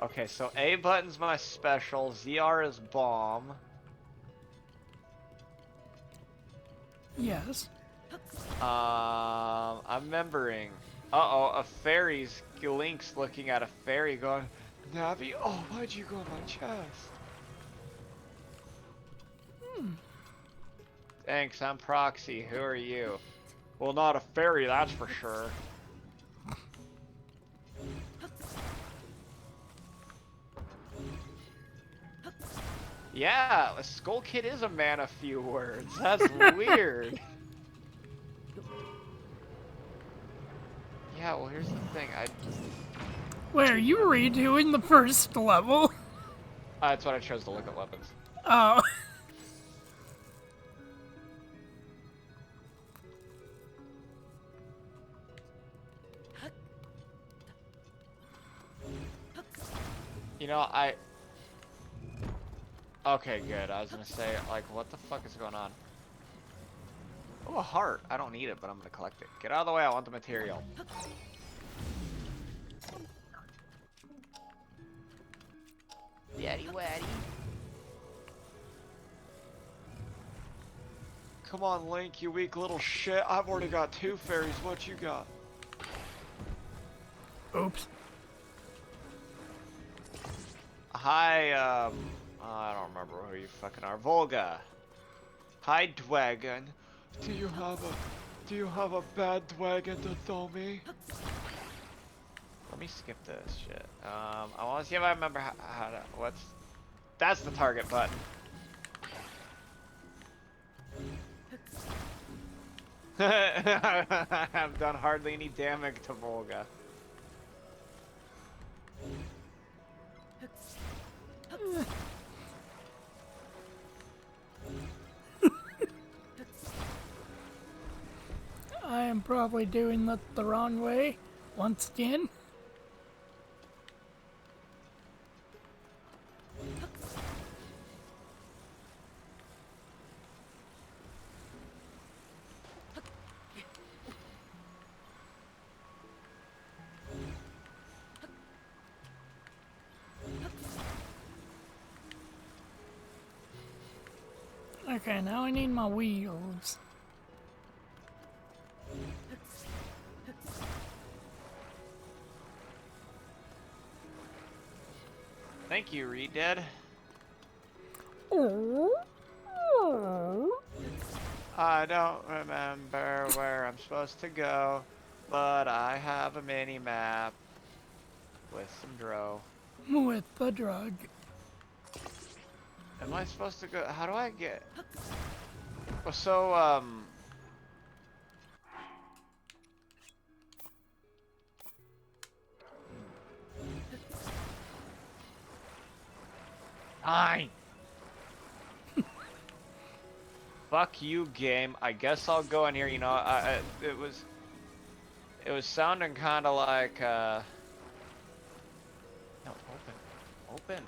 S12: Okay, so A button's my special, ZR is bomb.
S1: Yes.
S12: I'm remembering. Uh-oh, a fairy's Link's looking at a fairy going, Navi, oh, why'd you go in my chest? Thanks, I'm Proxy. Who are you? Well, not a fairy, that's for sure. Yeah, a Skull Kid is a man of few words. That's weird. Yeah, well, here's the thing.
S1: Wait, are you redoing the first level?
S12: That's what I chose to look at weapons.
S1: Oh.
S12: You know, Okay, good. I was gonna say, like, what the fuck is going on? Oh, a heart. I don't need it, but I'm gonna collect it. Get out of the way, I want the material.
S10: Yaddy waddy.
S12: Come on, Link, you weak little shit. I've already got 2 fairies. What you got?
S1: Oops.
S12: Hi, I don't remember who you fucking are. Volga. Hi, Dwagon. Do you have a bad Dwagon to throw me? Let me skip this shit. I want to see if I remember how to, that's the target button. I've done hardly any damage to Volga.
S1: I am probably doing that the wrong way once again. Okay, now I need my wheels.
S12: Thank you, Reed Dead. I don't remember where I'm supposed to go, but I have a mini map with some dro.
S1: With the drug.
S12: Am I supposed to go? How do I get? So, Fine. Fuck you, game. I guess I'll go in here. You know, it was sounding kind of like, No, open!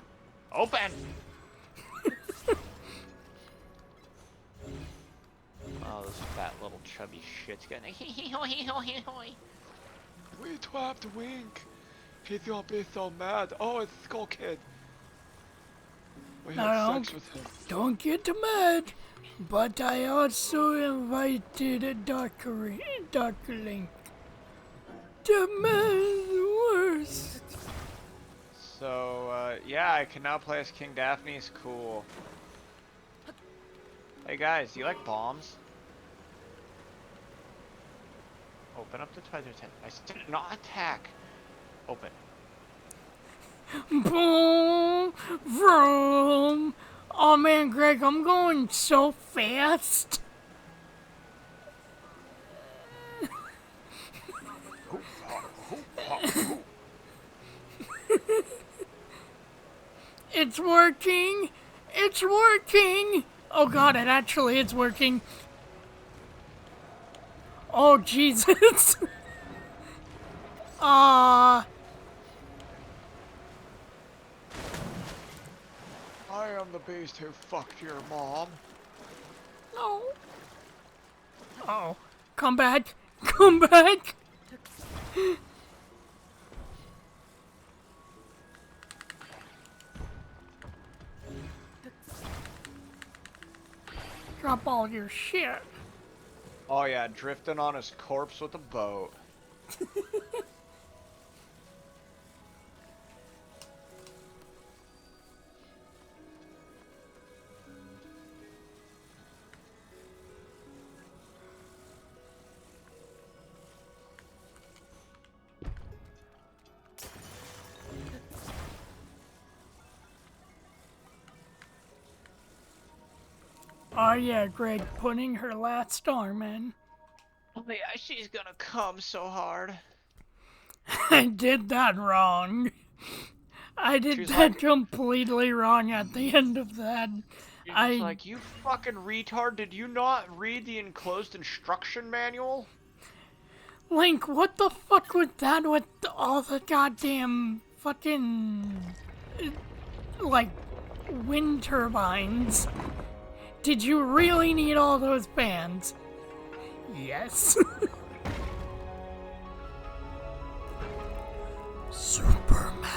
S12: Oh, this fat little chubby shit's gonna. We trapped Wink. He's gonna be so mad. Oh, it's Skull Kid. We had sex with him.
S1: Don't get mad. But I also invited Dr. Link. The man's worst.
S12: So, yeah, I can now play as King Daphne's cool. Hey guys, do you like bombs? Open up the treasure tent. I said not attack.
S8: Open.
S1: Boom, vroom. Oh man, Greg, I'm going so fast. It's working. It's working. Oh god, it's working. Oh Jesus.
S7: I am the beast who fucked your mom.
S1: No. Oh, come back. Come back. Drop all your shit.
S8: Oh yeah, drifting on his corpse with a boat.
S1: Oh yeah, Greg putting her last arm in.
S12: Oh yeah, she's gonna come so hard.
S1: I did that wrong. I did
S8: She's
S1: that
S8: like,
S1: completely wrong at the end of that.
S8: she's like, you fucking retard, did you not read the enclosed instruction manual?
S1: Link, what the fuck was that with all the goddamn fucking, like, wind turbines? Did you really need all those fans? Yes. Superman.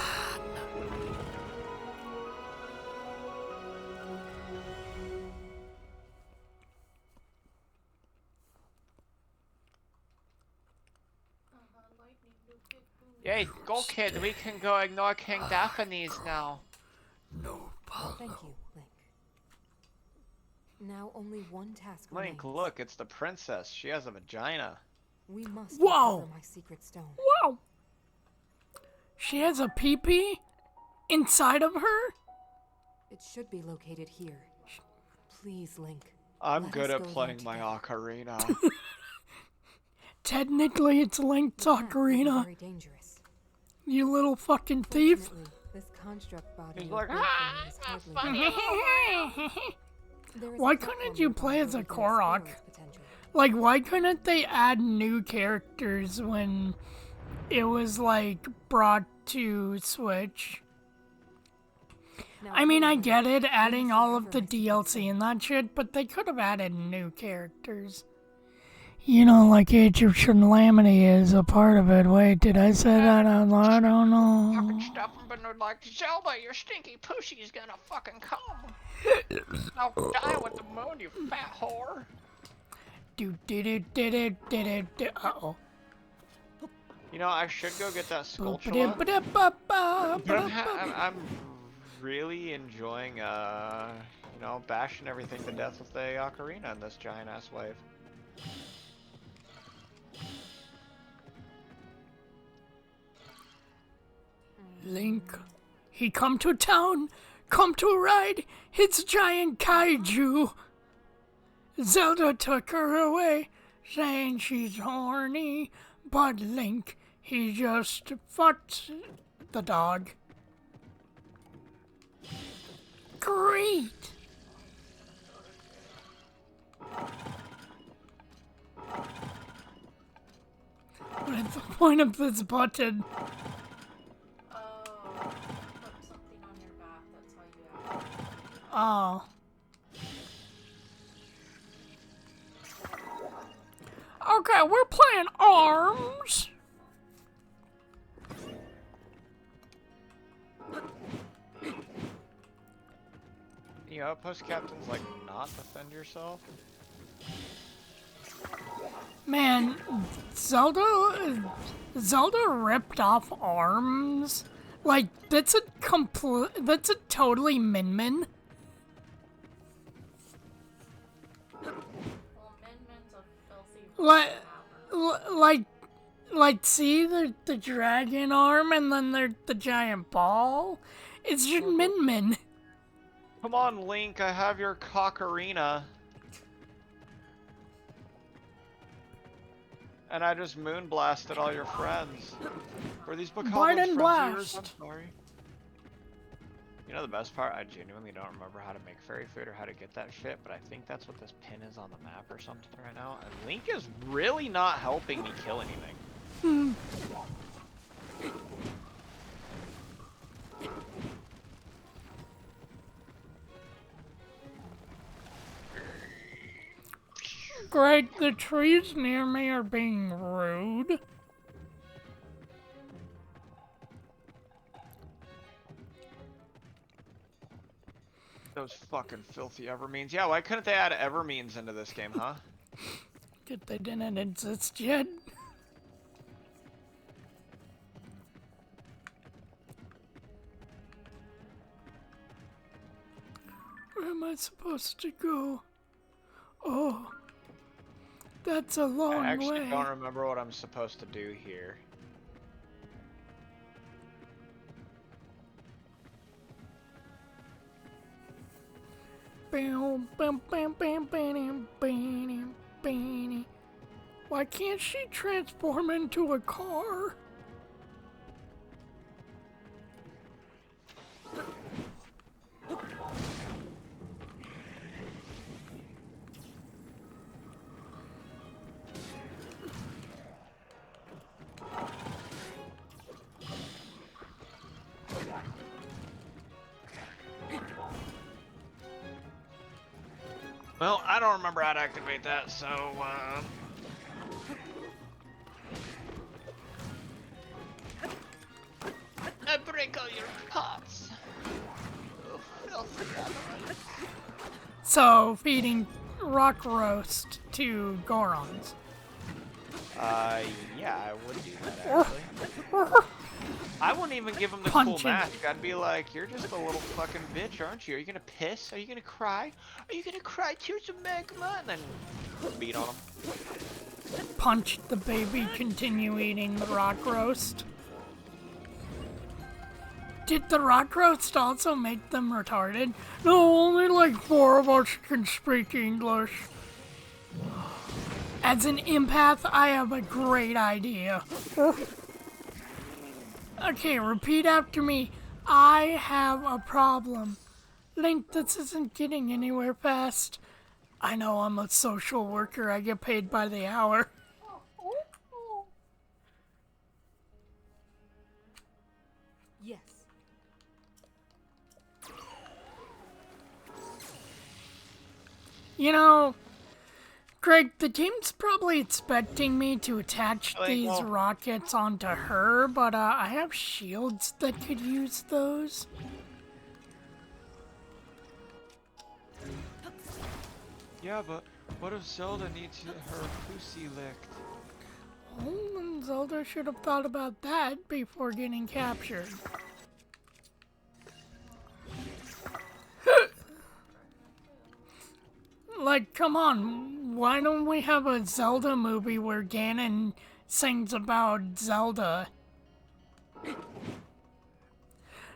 S12: Yay, go kid, we can go ignore King Daphne's now.
S1: No problem.
S15: Thank you, Link. Now only one task
S8: Link,
S15: remains.
S8: look, it's the princess. She has a vagina.
S15: We must
S1: Whoa.
S15: recover my secret stone.
S1: Wow. She has a pee-pee inside of her?
S15: It should be located here. Please, Link.
S8: I'm
S15: let
S8: good
S15: us
S8: at
S15: go
S8: playing
S15: there
S8: my
S15: together.
S8: ocarina.
S1: Technically, it's Link's
S15: The path will be
S1: ocarina.
S15: very dangerous.
S1: You little fucking thief.
S15: Fortunately, this construct body
S8: He's
S15: you
S8: like,
S15: built for me is hardly There is
S1: Why
S15: a platform
S1: couldn't you play
S15: nearby
S1: as a
S15: where we can explore
S1: Korok?
S15: its potential.
S1: Like, why couldn't they add new characters when it was, like, brought to Switch? I mean, I get it, adding all of the DLC and that shit, but they could have added new characters. You know, like Egyptian Lamity is a part of it. Wait, did I say that out loud? I don't know.
S12: Fucking stuff him, but they're like, Zelda, your stinky pussy's gonna fucking come. Now die with the moon, you fat whore.
S1: Uh-oh.
S8: You know, I should go get that sculpture. I'm really enjoying, you know, bashing everything to death with the ocarina in this giant-ass wave.
S1: Link, he come to town, come to ride his giant kaiju. Zelda took her away, saying she's horny, but Link, he just fucked the dog. Great! What is the point of this button? Oh. Okay, we're playing ARMS.
S8: You know, outpost captains like not defend yourself.
S1: Man, Zelda ripped off ARMS. Like, that's a totally Min-Min.
S2: Well, Min-Min's a filthy
S1: Like, see the dragon arm and then the giant ball? It's just Min Min.
S8: Come on, Link, I have your Cock-Arena. And I just moonblasted all your friends. Were these Bokoblins friends of yours? I'm sorry. You know the best part? I genuinely don't remember how to make fairy food or how to get that shit, but I think that's what this pin is on the map or something right now. And Link is really not helping me kill anything.
S1: Great, the trees near me are being rude.
S8: Those fucking filthy Evermeans. Yeah, why couldn't they add Evermeans into this game, huh?
S1: Good they didn't exist yet. Where am I supposed to go? Oh, that's a long way.
S8: I actually don't remember what I'm supposed to do here.
S1: Why can't she transform into a car?
S8: Well, I don't remember how to activate that, so,
S10: I break all your pots.
S1: So, feeding rock roast to Gorons.
S8: Yeah, I would do that, actually. I wouldn't even give him the cool mask. I'd be like, you're just a little fucking bitch, aren't you? Are you gonna piss? Are you gonna cry? Are you gonna cry tears of magma? And then beat on him.
S1: Punch the baby, continue eating the rock roast. Did the rock roast also make them retarded? No, only like 4 of us can speak English. As an empath, I have a great idea. Okay, repeat after me. I have a problem. Link, this isn't getting anywhere fast. I know I'm a social worker. I get paid by the hour.
S15: Yes.
S1: You know, Greg, the game's probably expecting me to attach these rockets onto her, but I have shields that could use those.
S8: Yeah, but what if Zelda needs her pussy licked?
S1: Oh, and Zelda should have thought about that before getting captured. Like, come on, why don't we have a Zelda movie where Ganon sings about Zelda?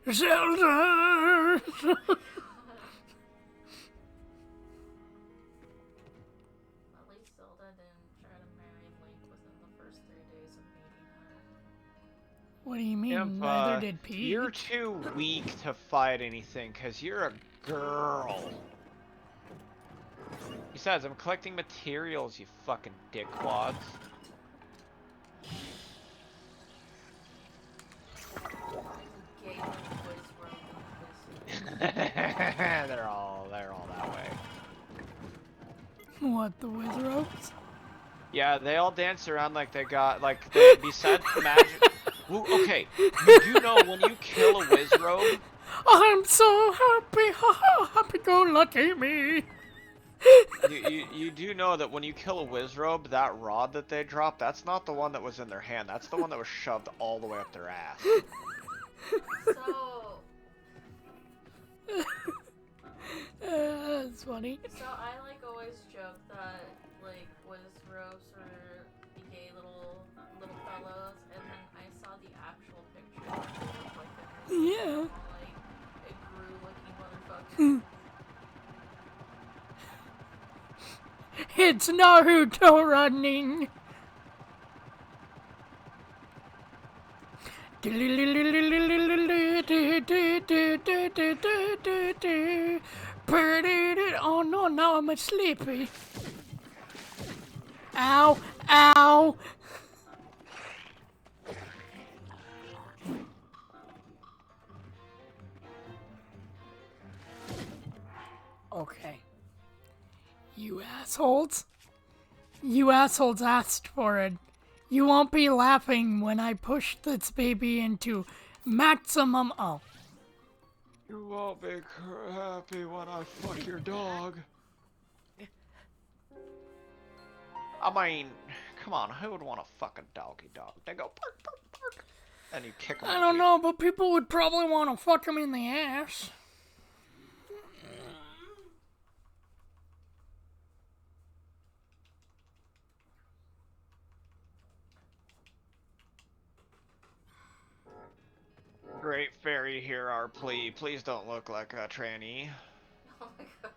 S1: Zelda! What do you mean?
S8: Imp,
S1: Neither did Pete.
S8: You're too weak to fight anything, because you're a girl. Besides, I'm collecting materials, you fucking dickwads. They're all that way.
S1: What, the Wizards?
S8: Yeah, they all dance around like they got, like, besides the magic... Well, okay, you do know when you kill a Wizrobe...
S1: I'm so happy, happy-go-lucky me!
S8: you do know that when you kill a Wizrobe, that rod that they drop, that's not the one that was in their hand, that's the one that was shoved all the way up their ass.
S2: So...
S1: That's funny.
S2: So I always joke that Wizrobes are the gay little fellows
S1: Yeah.
S2: Like, a Gru-looking motherfucker.
S1: It's Naruto running. Oh no, now I'm sleepy. Ow, ow. Okay. You assholes. You assholes asked for it. You won't be laughing when I push this baby into maximum. Oh.
S12: You won't be happy when I fuck your dog. I mean, come on, who would want to fuck a doggy dog? They go bark, bark, bark, and you kick them.
S1: I don't know, but people would probably want to fuck him in the ass.
S12: Great fairy, hear our plea. Please don't look like a tranny.
S2: Oh my god.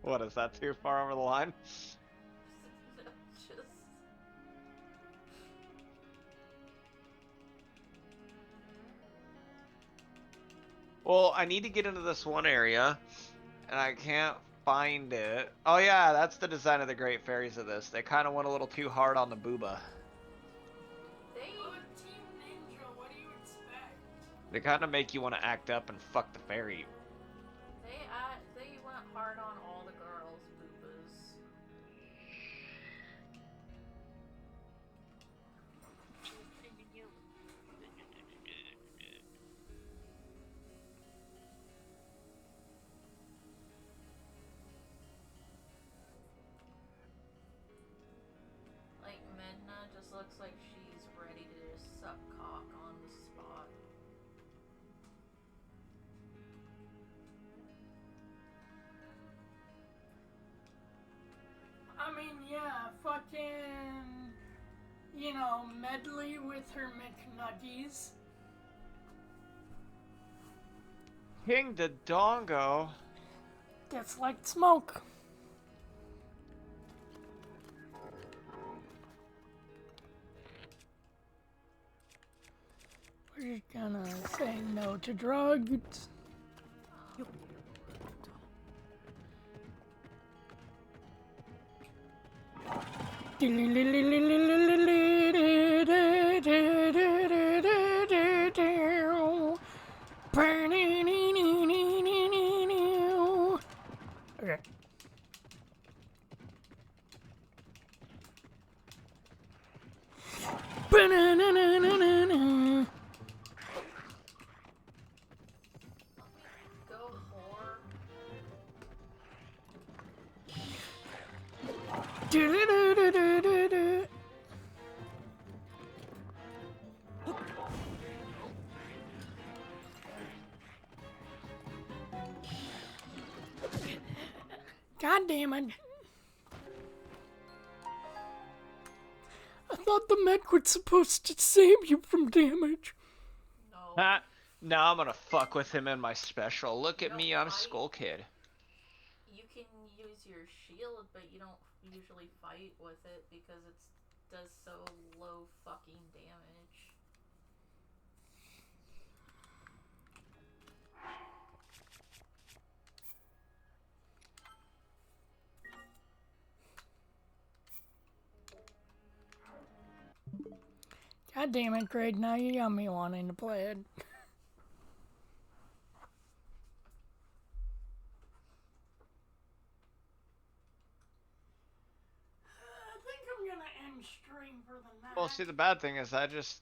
S12: What, is that too far over the line?
S2: Just...
S12: Well, I need to get into this one area, and I can't find it. Oh yeah, that's the design of the Great Fairies of this. They kind of went a little too hard on the booba.
S1: Team Ninja, what do you expect?
S12: They kind of make you want to act up and fuck the fairy.
S2: They went hard on all the girls' boobas. Like, Medna just looks like she's ready to just suck cock on the spot.
S1: I mean, yeah, fucking, you know, Medley with her McNuggies.
S12: King Dodongo.
S1: Gets like smoke. We're gonna say no to drugs. Okay.
S2: Go whore.
S1: God damn it. I thought the mech was supposed to save you from damage.
S2: No.
S12: Now I'm gonna fuck with him in my special. Look at me, I'm Skull Kid.
S2: You can use your shield, but you don't usually fight with it because it does so low fucking damage.
S1: God damn it, Greg, now you got me wanting to play it. I think I'm gonna end stream for the night.
S12: Well, see, the bad thing is I just